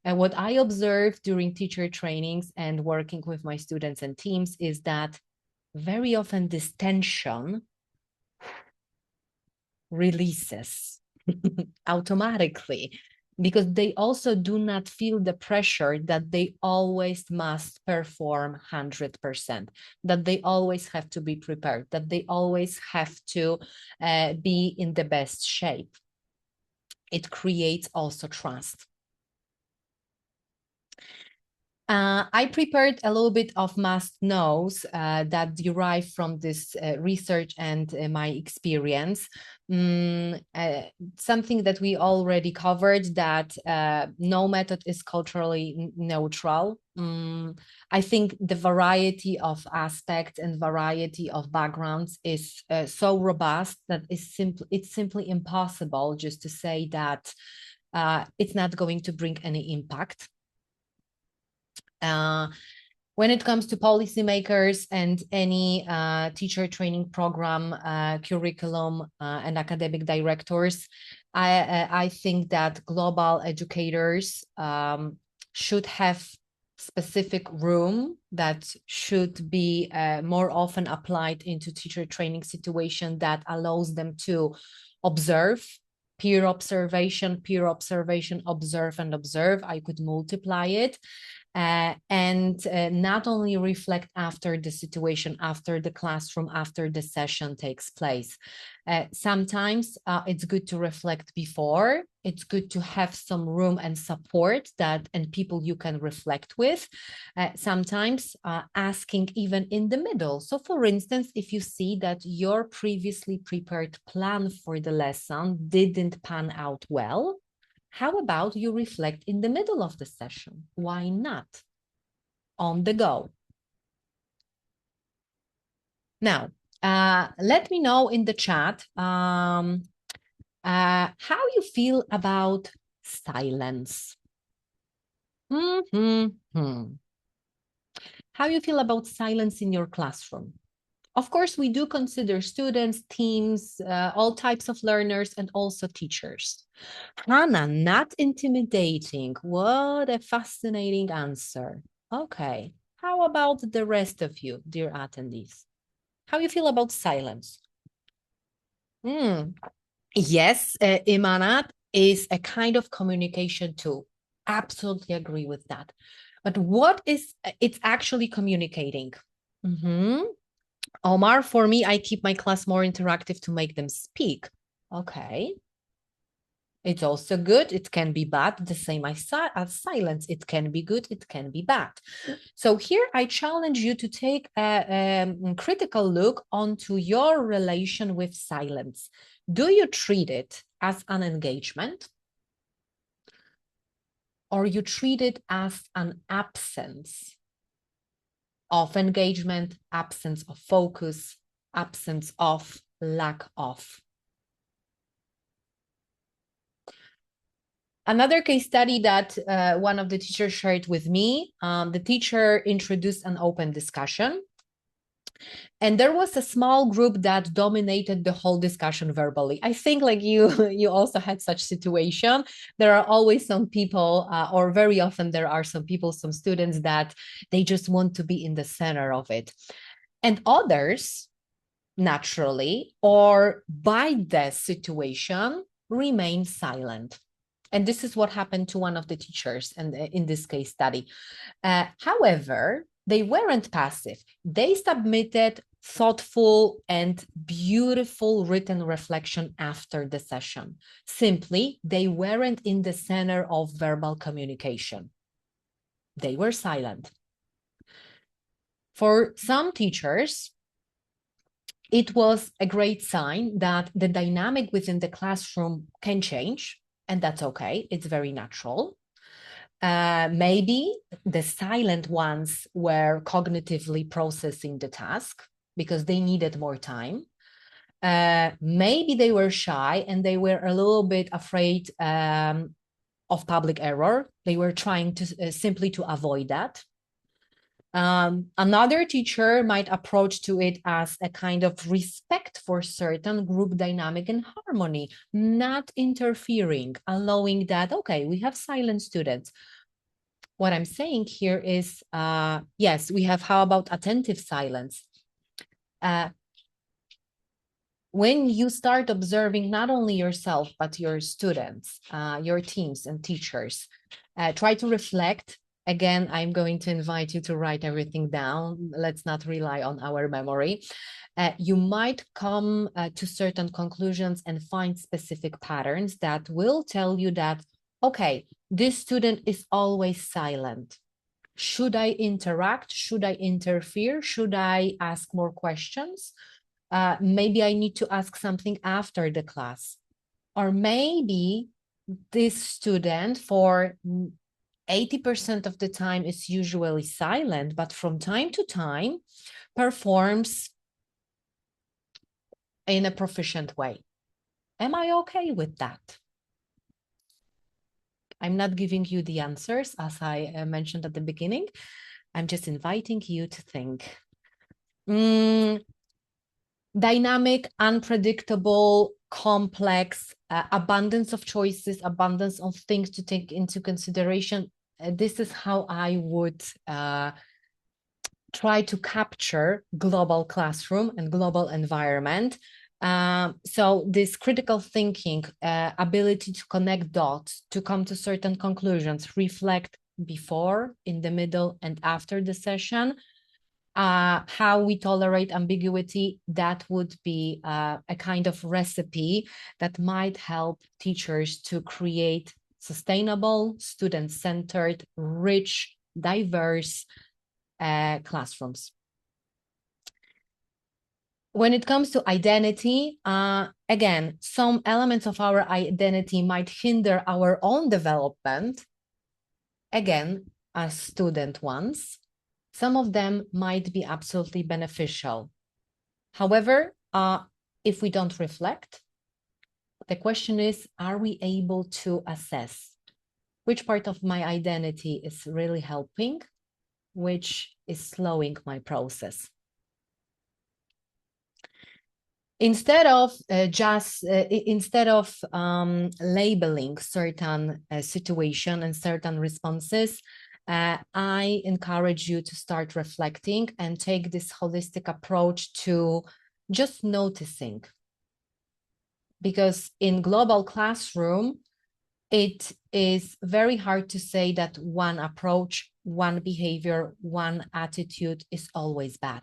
and what I observe during teacher trainings and working with my students and teams is that very often this tension releases automatically, because they also do not feel the pressure that they always must perform 100%, that they always have to be prepared, that they always have to be in the best shape. It creates also trust. I prepared a little bit of must-knows that derive from this research and my experience. Something that we already covered, that no method is culturally neutral. I think the variety of aspects and variety of backgrounds is so robust that it's simply impossible just to say that it's not going to bring any impact. When it comes to policymakers and any teacher training program, curriculum, and academic directors, I think that global educators should have specific room that should be more often applied into teacher training situation that allows them to observe, peer observation, observe and observe. I could multiply it. And not only reflect after the situation, after the classroom, after the session takes place. Sometimes it's good to reflect before. It's good to have some room and support and people you can reflect with. Sometimes asking even in the middle. So for instance, if you see that your previously prepared plan for the lesson didn't pan out well, how about you reflect in the middle of the session? Why not? On the go. Now, let me know in the chat how you feel about silence. How you feel about silence in your classroom? Of course, we do consider students, teams, all types of learners, and also teachers. Hannah, not intimidating. What a fascinating answer. Okay, how about the rest of you, dear attendees? How you feel about silence? Yes, Imanat is a kind of communication tool. Absolutely agree with that. But what is it's actually communicating? Omar, for me, I keep my class more interactive to make them speak. Okay. It's also good. It can be bad, the same as silence. It can be good. It can be bad. So here I challenge you to take a critical look onto your relation with silence. Do you treat it as an engagement? Or you treat it as an absence of engagement, absence of focus, absence of, lack of? Another case study that one of the teachers shared with me, the teacher introduced an open discussion. And there was a small group that dominated the whole discussion verbally. I think like you also had such situation. There are always some people, or very often there are some people, some students that they just want to be in the center of it. And others, naturally, or by the situation, remain silent. And this is what happened to one of the teachers and in this case study. However, they weren't passive. They submitted thoughtful and beautiful written reflection after the session. Simply, they weren't in the center of verbal communication. They were silent. For some teachers, it was a great sign that the dynamic within the classroom can change, and that's okay. It's very natural. Maybe the silent ones were cognitively processing the task because they needed more time. Maybe they were shy and they were a little bit afraid of public error. They were trying to simply to avoid that. Another teacher might approach to it as a kind of respect for certain group dynamic and harmony, not interfering, allowing that, okay, we have silent students. What I'm saying here is, yes, we have, how about attentive silence? When you start observing not only yourself, but your students, your teams and teachers, try to reflect. Again, I'm going to invite you to write everything down. Let's not rely on our memory. You might come to certain conclusions and find specific patterns that will tell you that, okay, this student is always silent. Should I interact? Should I interfere? Should I ask more questions? Maybe I need to ask something after the class. Or maybe this student for 80% of the time is usually silent, but from time to time performs in a proficient way. Am I okay with that? I'm not giving you the answers, as I mentioned at the beginning. I'm just inviting you to think. Dynamic, unpredictable, complex, abundance of choices, abundance of things to take into consideration. This is how I would try to capture global classroom and global environment. So this critical thinking, ability to connect dots, to come to certain conclusions, reflect before, in the middle, and after the session, how we tolerate ambiguity, that would be a kind of recipe that might help teachers to create sustainable, student-centered, rich, diverse classrooms. When it comes to identity, again, some elements of our identity might hinder our own development, again, as student ones. Some of them might be absolutely beneficial. However, if we don't reflect, the question is, are we able to assess which part of my identity is really helping, which is slowing my process? Instead of labeling certain situation and certain responses, I encourage you to start reflecting and take this holistic approach to just noticing. Because in global classroom, it is very hard to say that one approach, one behavior, one attitude is always bad.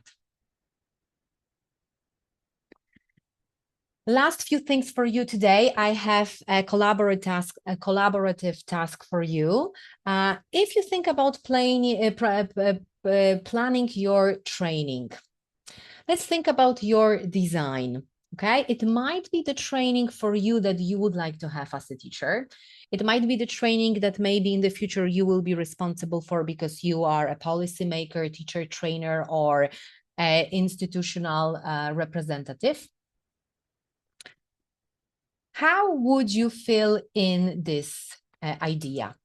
Last few things for you today. I have a collaborative task for you. If you think about planning your training, let's think about your design. Okay, it might be the training for you that you would like to have as a teacher. It might be the training that maybe in the future you will be responsible for because you are a policymaker, teacher trainer, or an institutional representative. How would you fill in this idea?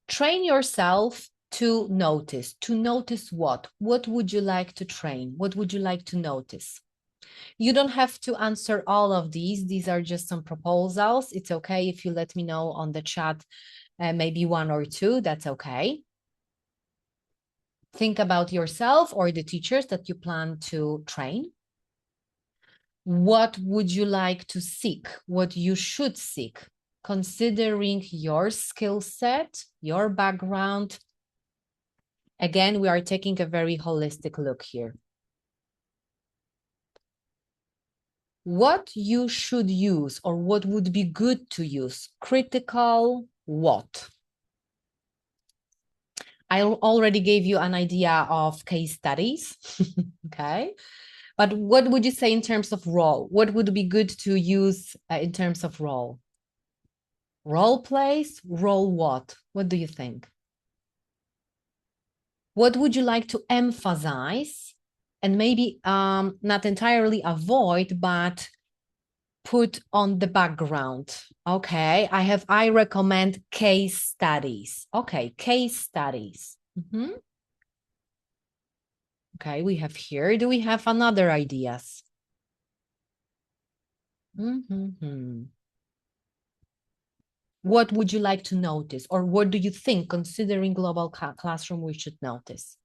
Train yourself to notice. To notice what? What would you like to train? What would you like to notice? You don't have to answer all of these. These are just some proposals. It's okay if you let me know on the chat, maybe one or two, that's okay. Think about yourself or the teachers that you plan to train. What would you like to seek? What you should seek, considering your skill set, your background. Again, we are taking a very holistic look here. What you should use or what would be good to use, critical what? I already gave you an idea of case studies, okay? But what would you say in terms of role? What would be good to use in terms of role? Role plays, role what? What do you think? What would you like to emphasize and maybe not entirely avoid, but put on the background? Okay, I recommend case studies. Okay, case studies. Okay, we have here. Do we have another ideas? What would you like to notice? Or what do you think, considering global classroom, we should notice?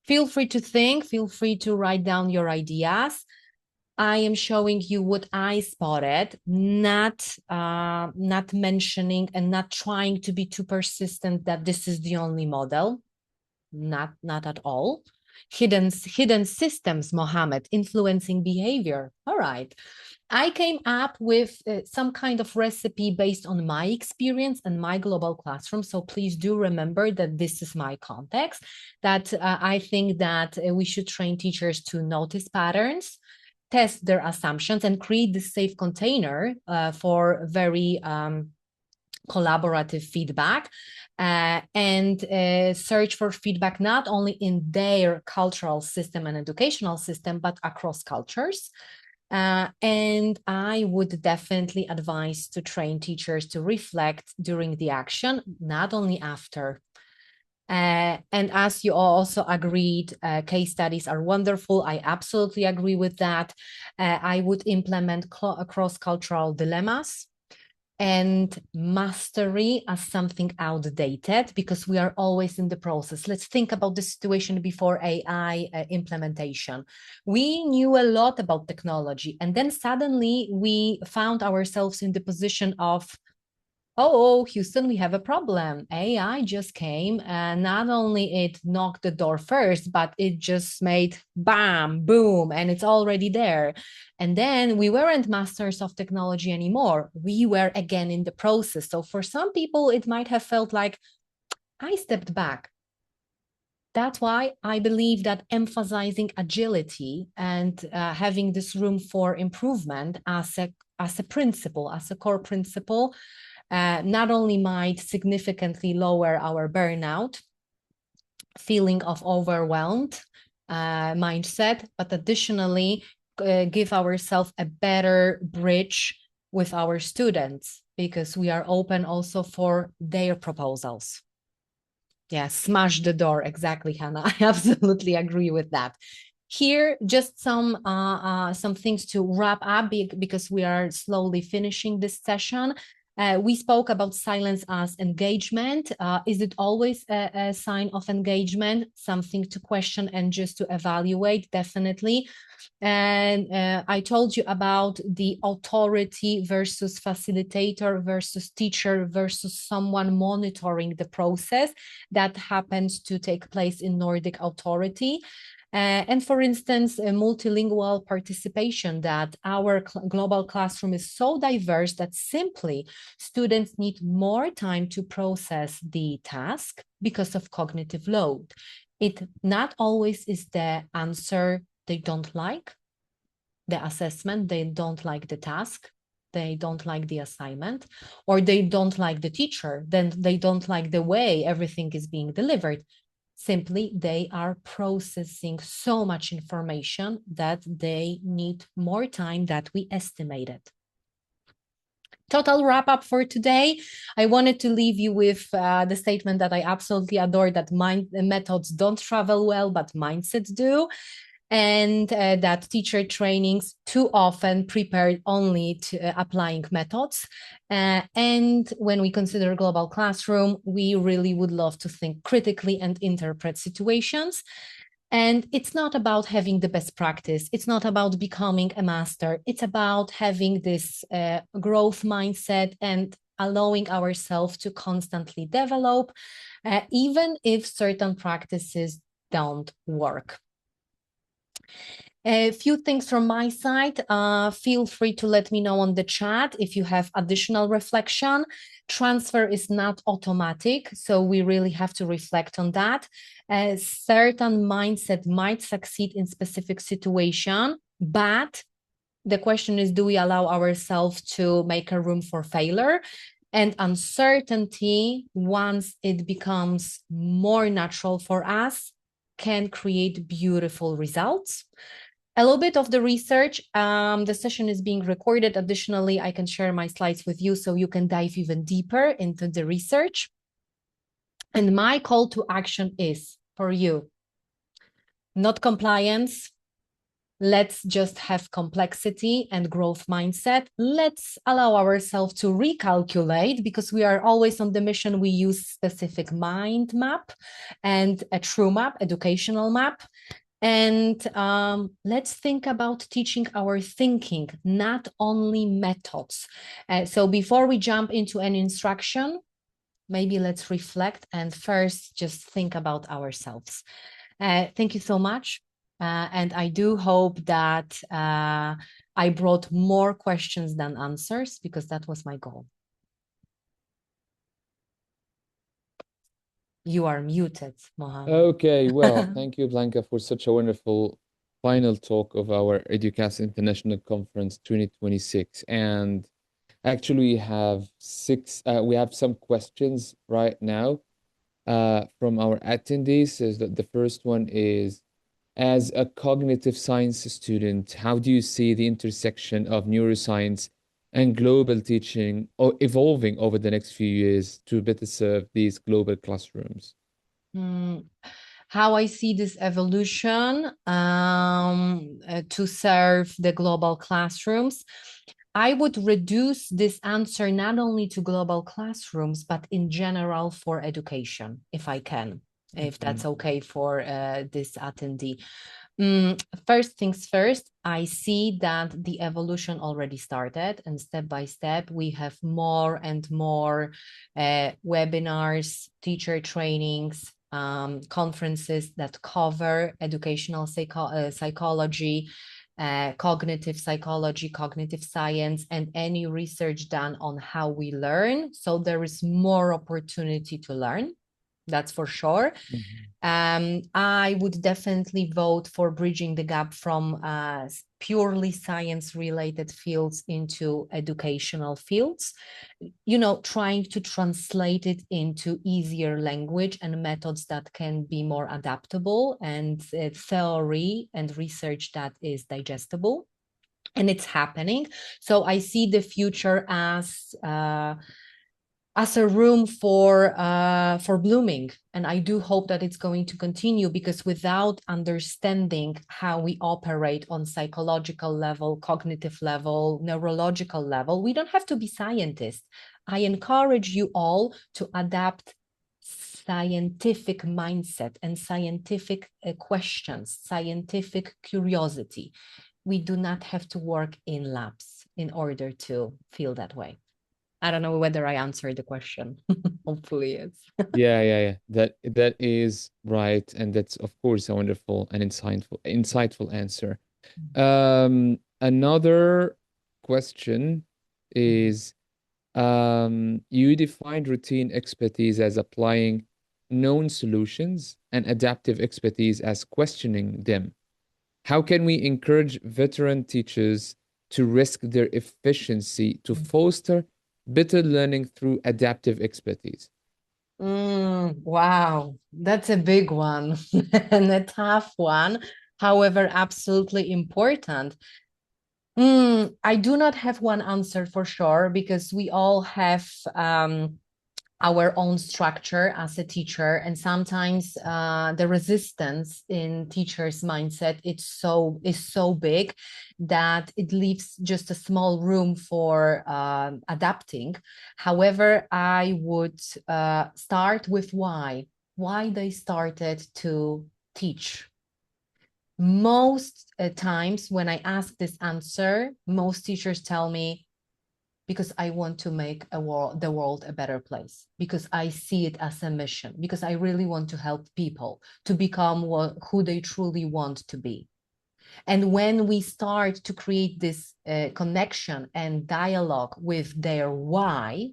Feel free to think, feel free to write down your ideas. I am showing you what I spotted, not mentioning and not trying to be too persistent that this is the only model. Not at all. Hidden systems, Mohammed, influencing behavior. All right. I came up with some kind of recipe based on my experience and my global classroom. So please do remember that this is my context, that I think that we should train teachers to notice patterns, test their assumptions, and create this safe container for very collaborative feedback, and search for feedback not only in their cultural system and educational system, but across cultures. And I would definitely advise to train teachers to reflect during the action, not only after. And as you also agreed, case studies are wonderful. I absolutely agree with that. I would implement cross-cultural dilemmas and mastery as something outdated, because we are always in the process. Let's think about the situation before AI implementation. We knew a lot about technology, and then suddenly we found ourselves in the position of, oh, Houston, we have a problem. AI just came, and not only it knocked the door first, but it just made bam, boom, and it's already there. And then we weren't masters of technology anymore. We were again in the process. So for some people, it might have felt like I stepped back. That's why I believe that emphasizing agility and having this room for improvement as a principle, as a core principle, not only might significantly lower our burnout, feeling of overwhelmed mindset, but additionally give ourselves a better bridge with our students, because we are open also for their proposals. Yeah, smash the door. Exactly, Hannah. I absolutely agree with that. Here, just some things to wrap up, because we are slowly finishing this session. We spoke about silence as engagement. Is it always a sign of engagement? Something to question and just to evaluate, definitely. And I told you about the authority versus facilitator versus teacher versus someone monitoring the process that happens to take place in Nordic authority. And for instance, a multilingual participation, that our global classroom is so diverse that simply students need more time to process the task because of cognitive load. It not always is the answer they don't like, the assessment, they don't like the task, they don't like the assignment, or they don't like the teacher, then they don't like the way everything is being delivered. Simply, they are processing so much information that they need more time than we estimated. Total wrap up for today. I wanted to leave you with the statement that I absolutely adore, that methods don't travel well, but mindsets do. And that teacher trainings too often prepared only to applying methods. And when we consider global classroom, we really would love to think critically and interpret situations. And it's not about having the best practice. It's not about becoming a master. It's about having this growth mindset and allowing ourselves to constantly develop, even if certain practices don't work. A few things from my side. Feel free to let me know on the chat if you have additional reflection. Transfer is not automatic, so we really have to reflect on that. A certain mindset might succeed in specific situation, but the question is, do we allow ourselves to make a room for failure? And uncertainty, once it becomes more natural for us, can create beautiful results. A little bit of the research, the session is being recorded. Additionally, I can share my slides with you so you can dive even deeper into the research. And my call to action is for you, not compliance. Let's just have complexity and growth mindset. Let's allow ourselves to recalculate, because we are always on the mission. We use specific mind map and a true map, educational map. And let's think about teaching our thinking, not only methods. So before we jump into an instruction, maybe let's reflect and first just think about ourselves. Thank you so much. And I do hope that I brought more questions than answers, because that was my goal. You are muted, Mohammed. Okay, well, thank you, Blanca, for such a wonderful final talk of our EDUCAS International Conference 2026. And actually, we have some questions right now from our attendees. So the first one is, as a cognitive science student, how do you see the intersection of neuroscience and global teaching evolving over the next few years to better serve these global classrooms? How I see this evolution to serve the global classrooms, I would reduce this answer not only to global classrooms, but in general for education, if I can, if that's okay for this attendee. First things first, I see that the evolution already started, and step by step, we have more and more webinars, teacher trainings, conferences that cover educational psychology, cognitive psychology, cognitive science, and any research done on how we learn. So there is more opportunity to learn. That's for sure. I would definitely vote for bridging the gap from purely science-related fields into educational fields, trying to translate it into easier language and methods that can be more adaptable, and theory and research that is digestible. And it's happening. So I see the future as a room for blooming. And I do hope that it's going to continue, because without understanding how we operate on psychological level, cognitive level, neurological level, we don't have to be scientists. I encourage you all to adapt scientific mindset and scientific questions, scientific curiosity. We do not have to work in labs in order to feel that way. I don't know whether I answered the question. Hopefully, yes. Yeah. That is right, and that's of course a wonderful and insightful answer. Another question is, you defined routine expertise as applying known solutions and adaptive expertise as questioning them. How can we encourage veteran teachers to risk their efficiency to foster better learning through adaptive expertise? Wow, that's a big one and a tough one. However, absolutely important. I do not have one answer for sure, because we all have our own structure as a teacher, and sometimes the resistance in teachers' mindset is so big that it leaves just a small room for adapting. However, I would start with why they started to teach. Most times when I ask this answer, most teachers tell me, because I want to make the world a better place, because I see it as a mission, because I really want to help people to become who they truly want to be. And when we start to create this connection and dialogue with their why,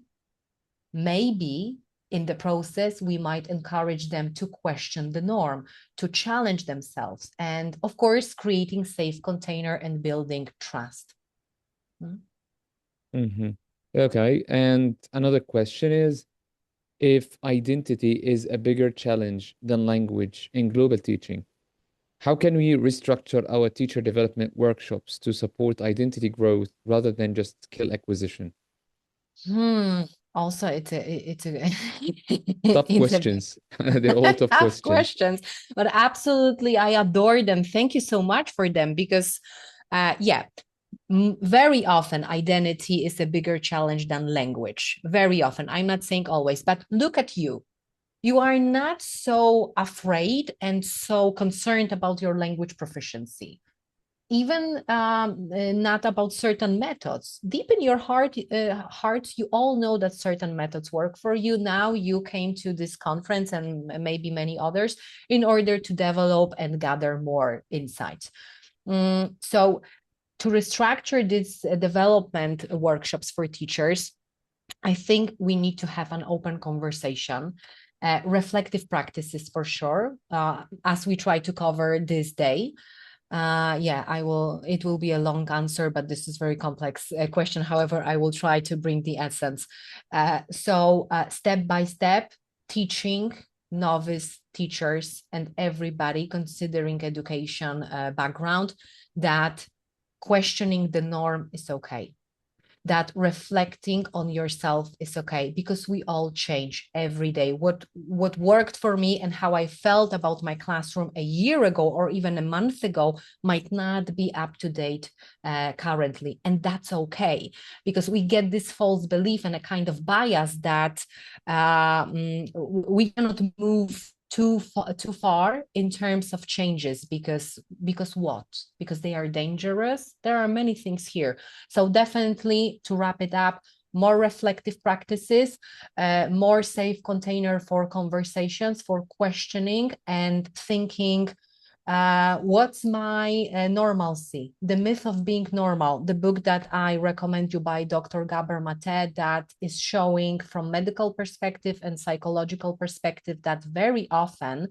maybe in the process, we might encourage them to question the norm, to challenge themselves, and of course, creating safe container and building trust. Okay, and another question is, if identity is a bigger challenge than language in global teaching, how can we restructure our teacher development workshops to support identity growth rather than just skill acquisition? Also, it's a tough questions. They're all tough questions, but absolutely, I adore them. Thank you so much for them, because very often identity is a bigger challenge than language. Very often. I'm not saying always, but look at you. You are not so afraid and so concerned about your language proficiency, even not about certain methods. Deep in your heart, you all know that certain methods work for you. Now you came to this conference and maybe many others in order to develop and gather more insights. So to restructure these development workshops for teachers, I think we need to have an open conversation, reflective practices for sure, as we try to cover this day. It will be a long answer, but this is very complex question. However, I will try to bring the essence. So step by step, teaching novice teachers and everybody considering education background that questioning the norm is okay, that reflecting on yourself is okay, because we all change every day. What worked for me and how I felt about my classroom a year ago or even a month ago might not be up to date currently. And that's okay, because we get this false belief and a kind of bias that we cannot move too far in terms of changes, because what? Because they are dangerous. There are many things here. So definitely, to wrap it up, more reflective practices, more safe container for conversations, for questioning and thinking, what's my normalcy? The Myth of Being Normal, the book that I recommend you by Dr. Gabor Mate, that is showing from medical perspective and psychological perspective that very often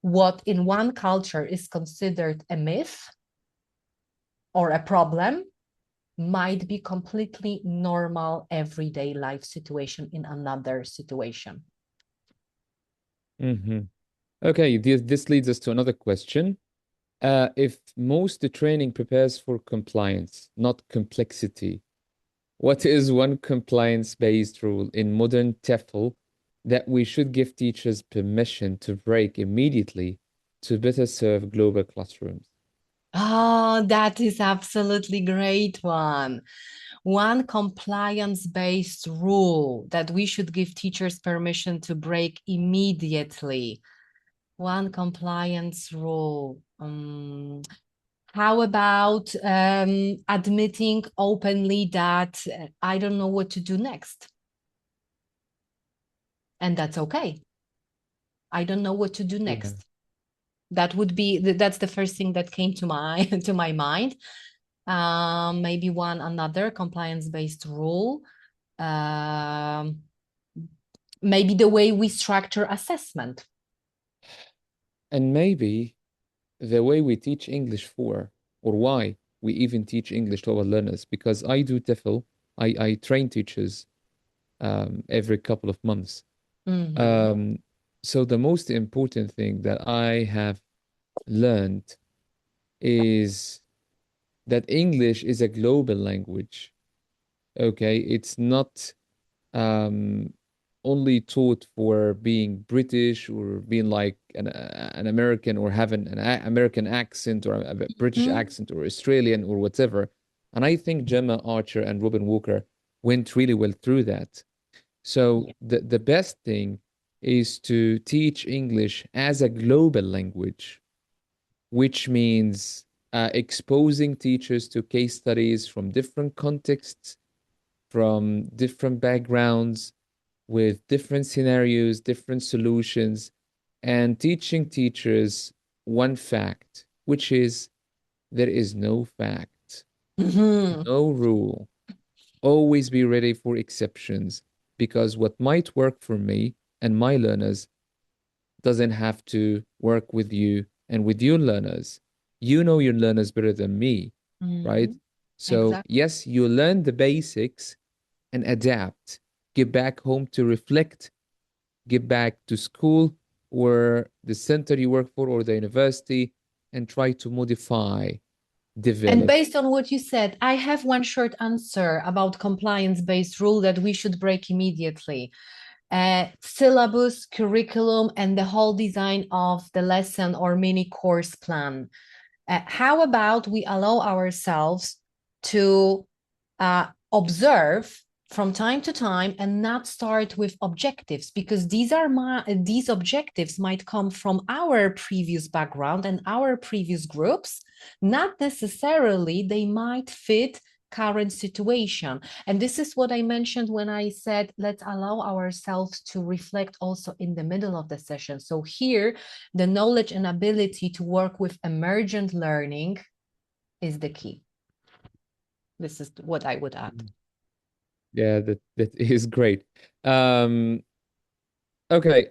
what in one culture is considered a myth or a problem might be completely normal everyday life situation in another situation. Okay, this leads us to another question. If most training prepares for compliance, not complexity, what is one compliance-based rule in modern TEFL that we should give teachers permission to break immediately to better serve global classrooms? Oh, that is absolutely great one. One compliance-based rule that we should give teachers permission to break immediately. One compliance rule. How about admitting openly that I don't know what to do next? And that's okay. I don't know what to do next. Yeah. That would be, that's the first thing that came to my mind. Maybe one another compliance-based rule. Maybe the way we structure assessment. And maybe the way we teach English or why we even teach English to our learners, because I do TEFL, I train teachers every couple of months. So the most important thing that I have learned is that English is a global language. Okay, it's not only taught for being British or being like an American or having an American accent or a British accent or Australian or whatever. And I think Gemma Archer and Robin Walker went really well through that. So the best thing is to teach English as a global language, which means exposing teachers to case studies from different contexts, from different backgrounds, with different scenarios, different solutions, and teaching teachers one fact, which is there is no fact, no rule. Always be ready for exceptions, because what might work for me and my learners doesn't have to work with you and with your learners. You know your learners better than me, right? So yes, you learn the basics and adapt. Get back home to reflect, get back to school or the center you work for or the university and try to modify, develop. And based on what you said, I have one short answer about compliance-based rule that we should break immediately. Syllabus, curriculum, and the whole design of the lesson or mini course plan. How about we allow ourselves to observe from time to time and not start with objectives, because these objectives might come from our previous background and our previous groups. Not necessarily they might fit current situation. And this is what I mentioned when I said, let's allow ourselves to reflect also in the middle of the session. So here, the knowledge and ability to work with emergent learning is the key. This is what I would add. Yeah, that is great. Okay,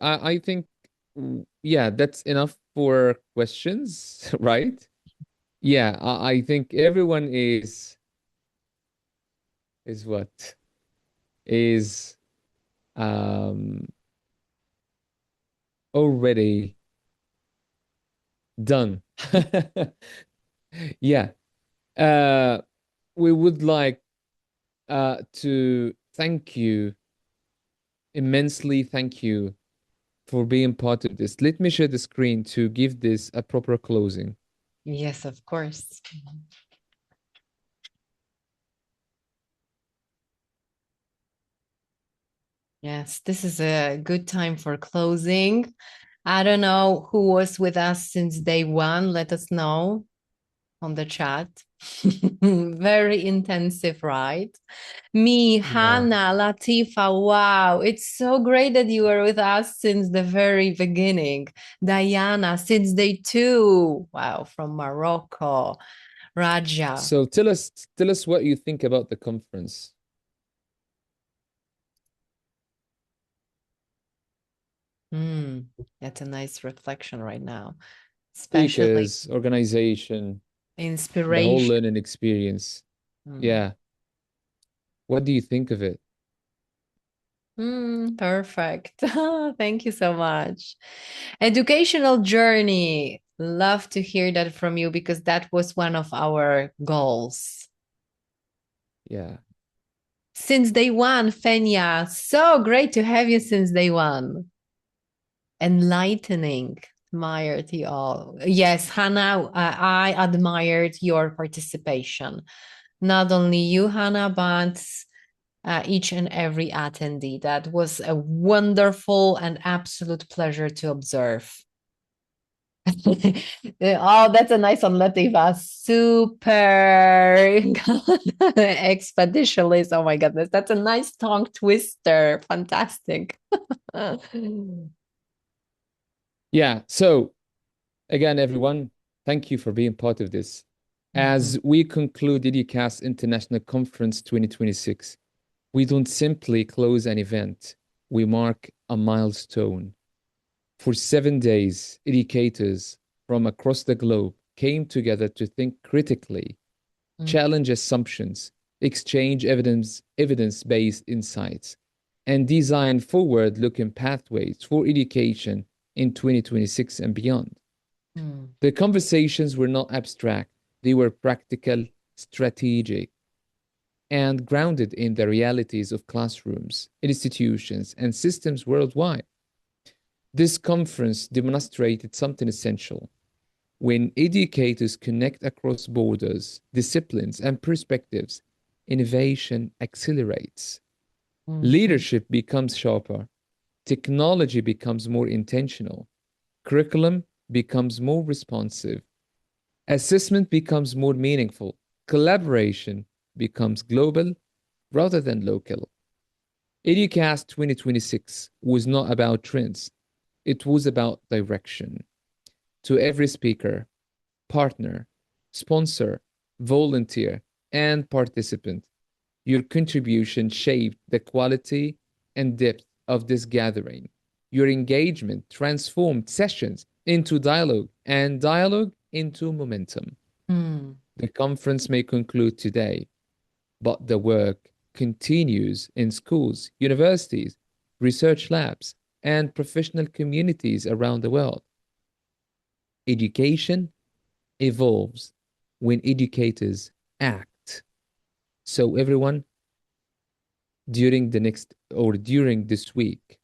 I think, yeah, that's enough for questions, right? Yeah, I think everyone is what? Is already done. Yeah. We would like to thank you immensely. Thank you for being part of this. Let me share the screen to give this a proper closing. Yes, of course. Yes, this is a good time for closing. I don't know who was with us since day one. Let us know on the chat. Very intensive, right? Me, Hannah, Latifa, wow. It's so great that you were with us since the very beginning. Diana, since day 2. Wow, from Morocco. Raja. So tell us what you think about the conference. That's a nice reflection right now. Especially Speakers, organization, inspiration, the whole learning experience. Yeah. What do you think of it? Perfect. Thank you so much. Educational journey. Love to hear that from you, because that was one of our goals. Yeah. Since day one, Fenya. So great to have you since day one. Enlightening. Admired you all. Yes, Hannah, I admired your participation. Not only you, Hannah, but each and every attendee. That was a wonderful and absolute pleasure to observe. Oh, that's a nice one, Latifa. Super expeditionalist. Oh my goodness, that's a nice tongue twister. Fantastic. Yeah. So again, everyone, thank you for being part of this. As we conclude EduCast International Conference 2026, we don't simply close an event, we mark a milestone. For 7 days, educators from across the globe came together to think critically, challenge assumptions, exchange evidence-based insights, and design forward-looking pathways for education in 2026 and beyond. The conversations were not abstract, they were practical, strategic, and grounded in the realities of classrooms, institutions, and systems worldwide. This conference demonstrated something essential. When educators connect across borders, disciplines, and perspectives, innovation accelerates. Leadership becomes sharper, technology becomes more intentional, curriculum becomes more responsive, assessment becomes more meaningful, collaboration becomes global rather than local. EduCast 2026 was not about trends, it was about direction. To every speaker, partner, sponsor, volunteer, and participant, your contribution shaped the quality and depth of this gathering. Your engagement transformed sessions into dialogue and dialogue into momentum. The conference may conclude today, but the work continues in schools, universities, research labs, and professional communities around the world. Education evolves when educators act. So everyone, during this week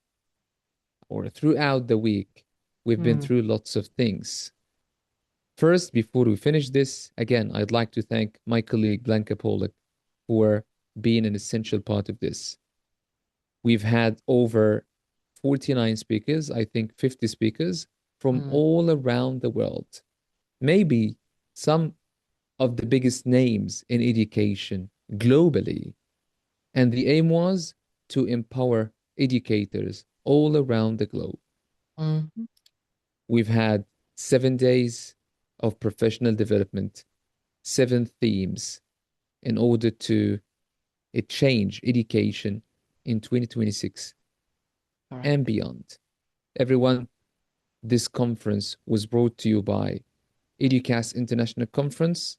or throughout the week, we've been through lots of things. First, before we finish this, again, I'd like to thank my colleague Blanca Polak for being an essential part of this. We've had over 49 speakers, I think 50 speakers from all around the world. Maybe some of the biggest names in education globally. And the aim was to empower educators all around the globe. We've had 7 days of professional development, 7 themes in order to change education in 2026 and beyond. Everyone, this conference was brought to you by EduCast International Conference,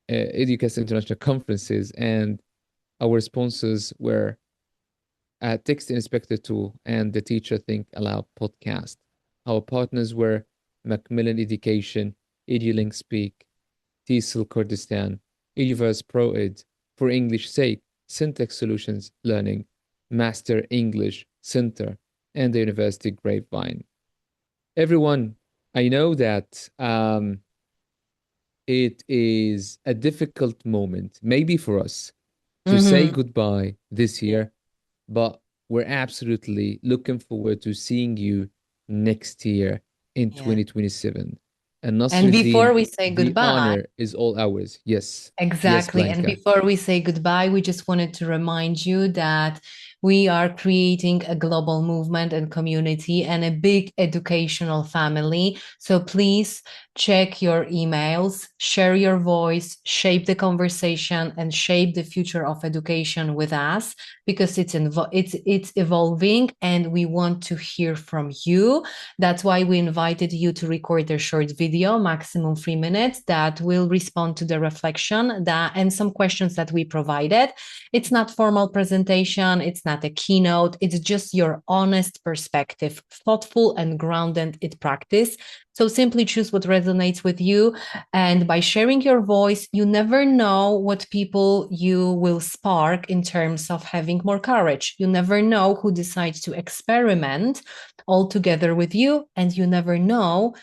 EduCast International Conferences, and our sponsors were Text Inspector Tool and the Teacher Think Aloud podcast. Our partners were Macmillan Education, EduLink Speak, TESOL Kurdistan, Eduverse ProEd, For English Sake, Syntax Solutions Learning, Master English Center, and the University Grapevine. Everyone, I know that it is a difficult moment, maybe for us, to say goodbye this year, but we're absolutely looking forward to seeing you next year in 2027. And before we say the goodbye, honor is all ours. Yes. exactly. Yes, And Blanca. before we say goodbye, we just wanted to remind you that we are creating a global movement and community and a big educational family. So please check your emails, share your voice, shape the conversation, and shape the future of education with us, because it's evolving and we want to hear from you. That's why we invited you to record a short video, maximum 3 minutes, that will respond to the reflection and some questions that we provided. It's not formal presentation, it's not a keynote, it's just your honest perspective, thoughtful and grounded in practice. So simply choose what resonates with you. And by sharing your voice, you never know what people you will spark in terms of having more courage. You never know who decides to experiment all together with you. And you never know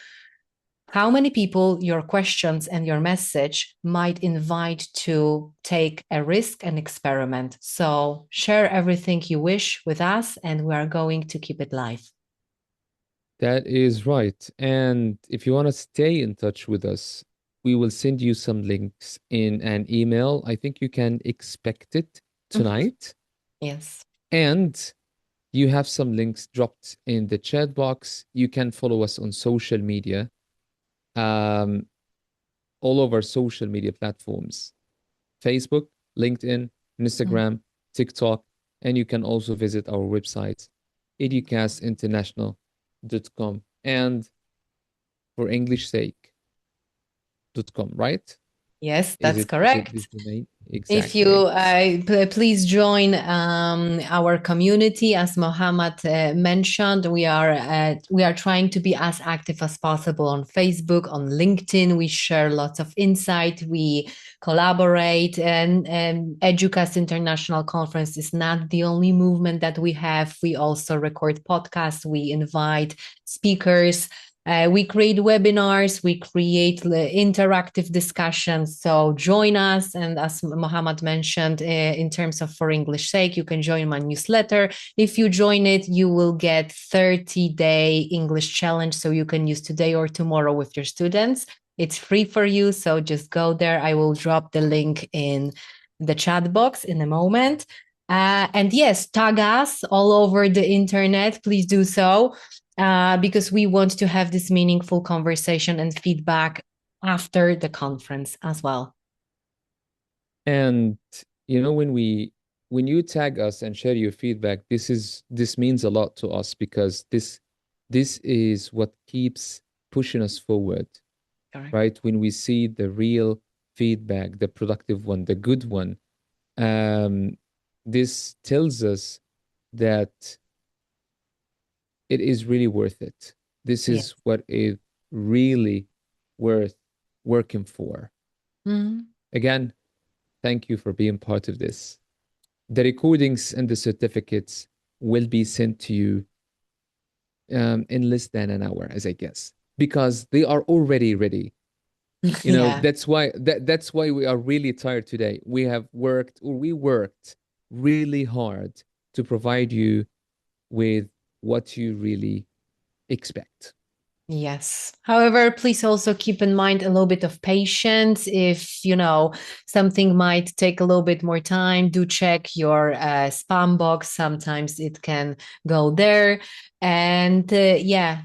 how many people your questions and your message might invite to take a risk and experiment. So share everything you wish with us, and we are going to keep it live. That is right. And if you want to stay in touch with us, we will send you some links in an email. I think you can expect it tonight. Yes. And you have some links dropped in the chat box. You can follow us on social media, all over social media platforms: Facebook, LinkedIn, Instagram, TikTok, and you can also visit our website, educastinternational.com, and for English sake.com, right? Yes, Is that's it correct. this domain? If Exactly. you please join our community, as Mohammed mentioned, we are trying to be as active as possible on Facebook, on LinkedIn. We share lots of insight. We collaborate, and Educast International Conference is not the only movement that we have. We also record podcasts. We invite speakers. We create webinars, we create interactive discussions. So join us. And as Mohammed mentioned, in terms of For English Sake, you can join my newsletter. If you join it, you will get 30-day English challenge. So you can use today or tomorrow with your students. It's free for you. So just go there. I will drop the link in the chat box in a moment. And yes, tag us all over the internet. Please do so. Because we want to have this meaningful conversation and feedback after the conference as well. And when you tag us and share your feedback, this means a lot to us, because this is what keeps pushing us forward. Correct. Right? When we see the real feedback, the productive one, the good one, this tells us that it is really worth it. This is what is really worth working for. Again, thank you for being part of this. The recordings and the certificates will be sent to you in less than an hour, as I guess, because they are already ready. That's why we are really tired today. We worked really hard to provide you with what you really expect. Yes. However, please also keep in mind a little bit of patience. If, something might take a little bit more time, do check your spam box. Sometimes it can go there. And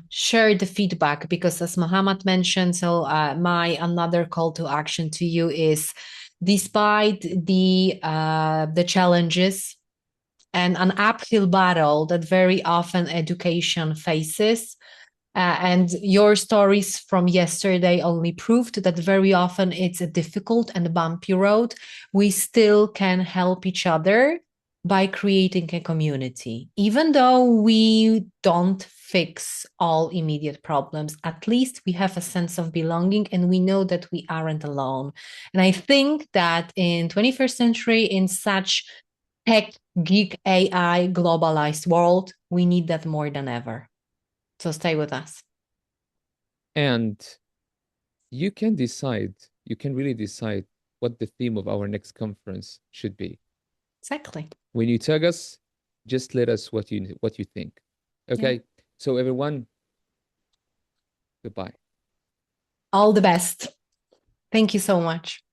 share the feedback, because as Mohammed mentioned, so my another call to action to you is, despite the challenges and an uphill battle that very often education faces, and your stories from yesterday only proved that very often it's a difficult and bumpy road, we still can help each other by creating a community. Even though we don't fix all immediate problems, at least we have a sense of belonging and we know that we aren't alone. And I think that in 21st century, in such tech, geek, AI, globalized world, we need that more than ever. So stay with us. And you can really decide what the theme of our next conference should be. Exactly. When you tag us, just let us what you think. Okay? Yeah. So everyone, goodbye. All the best. Thank you so much.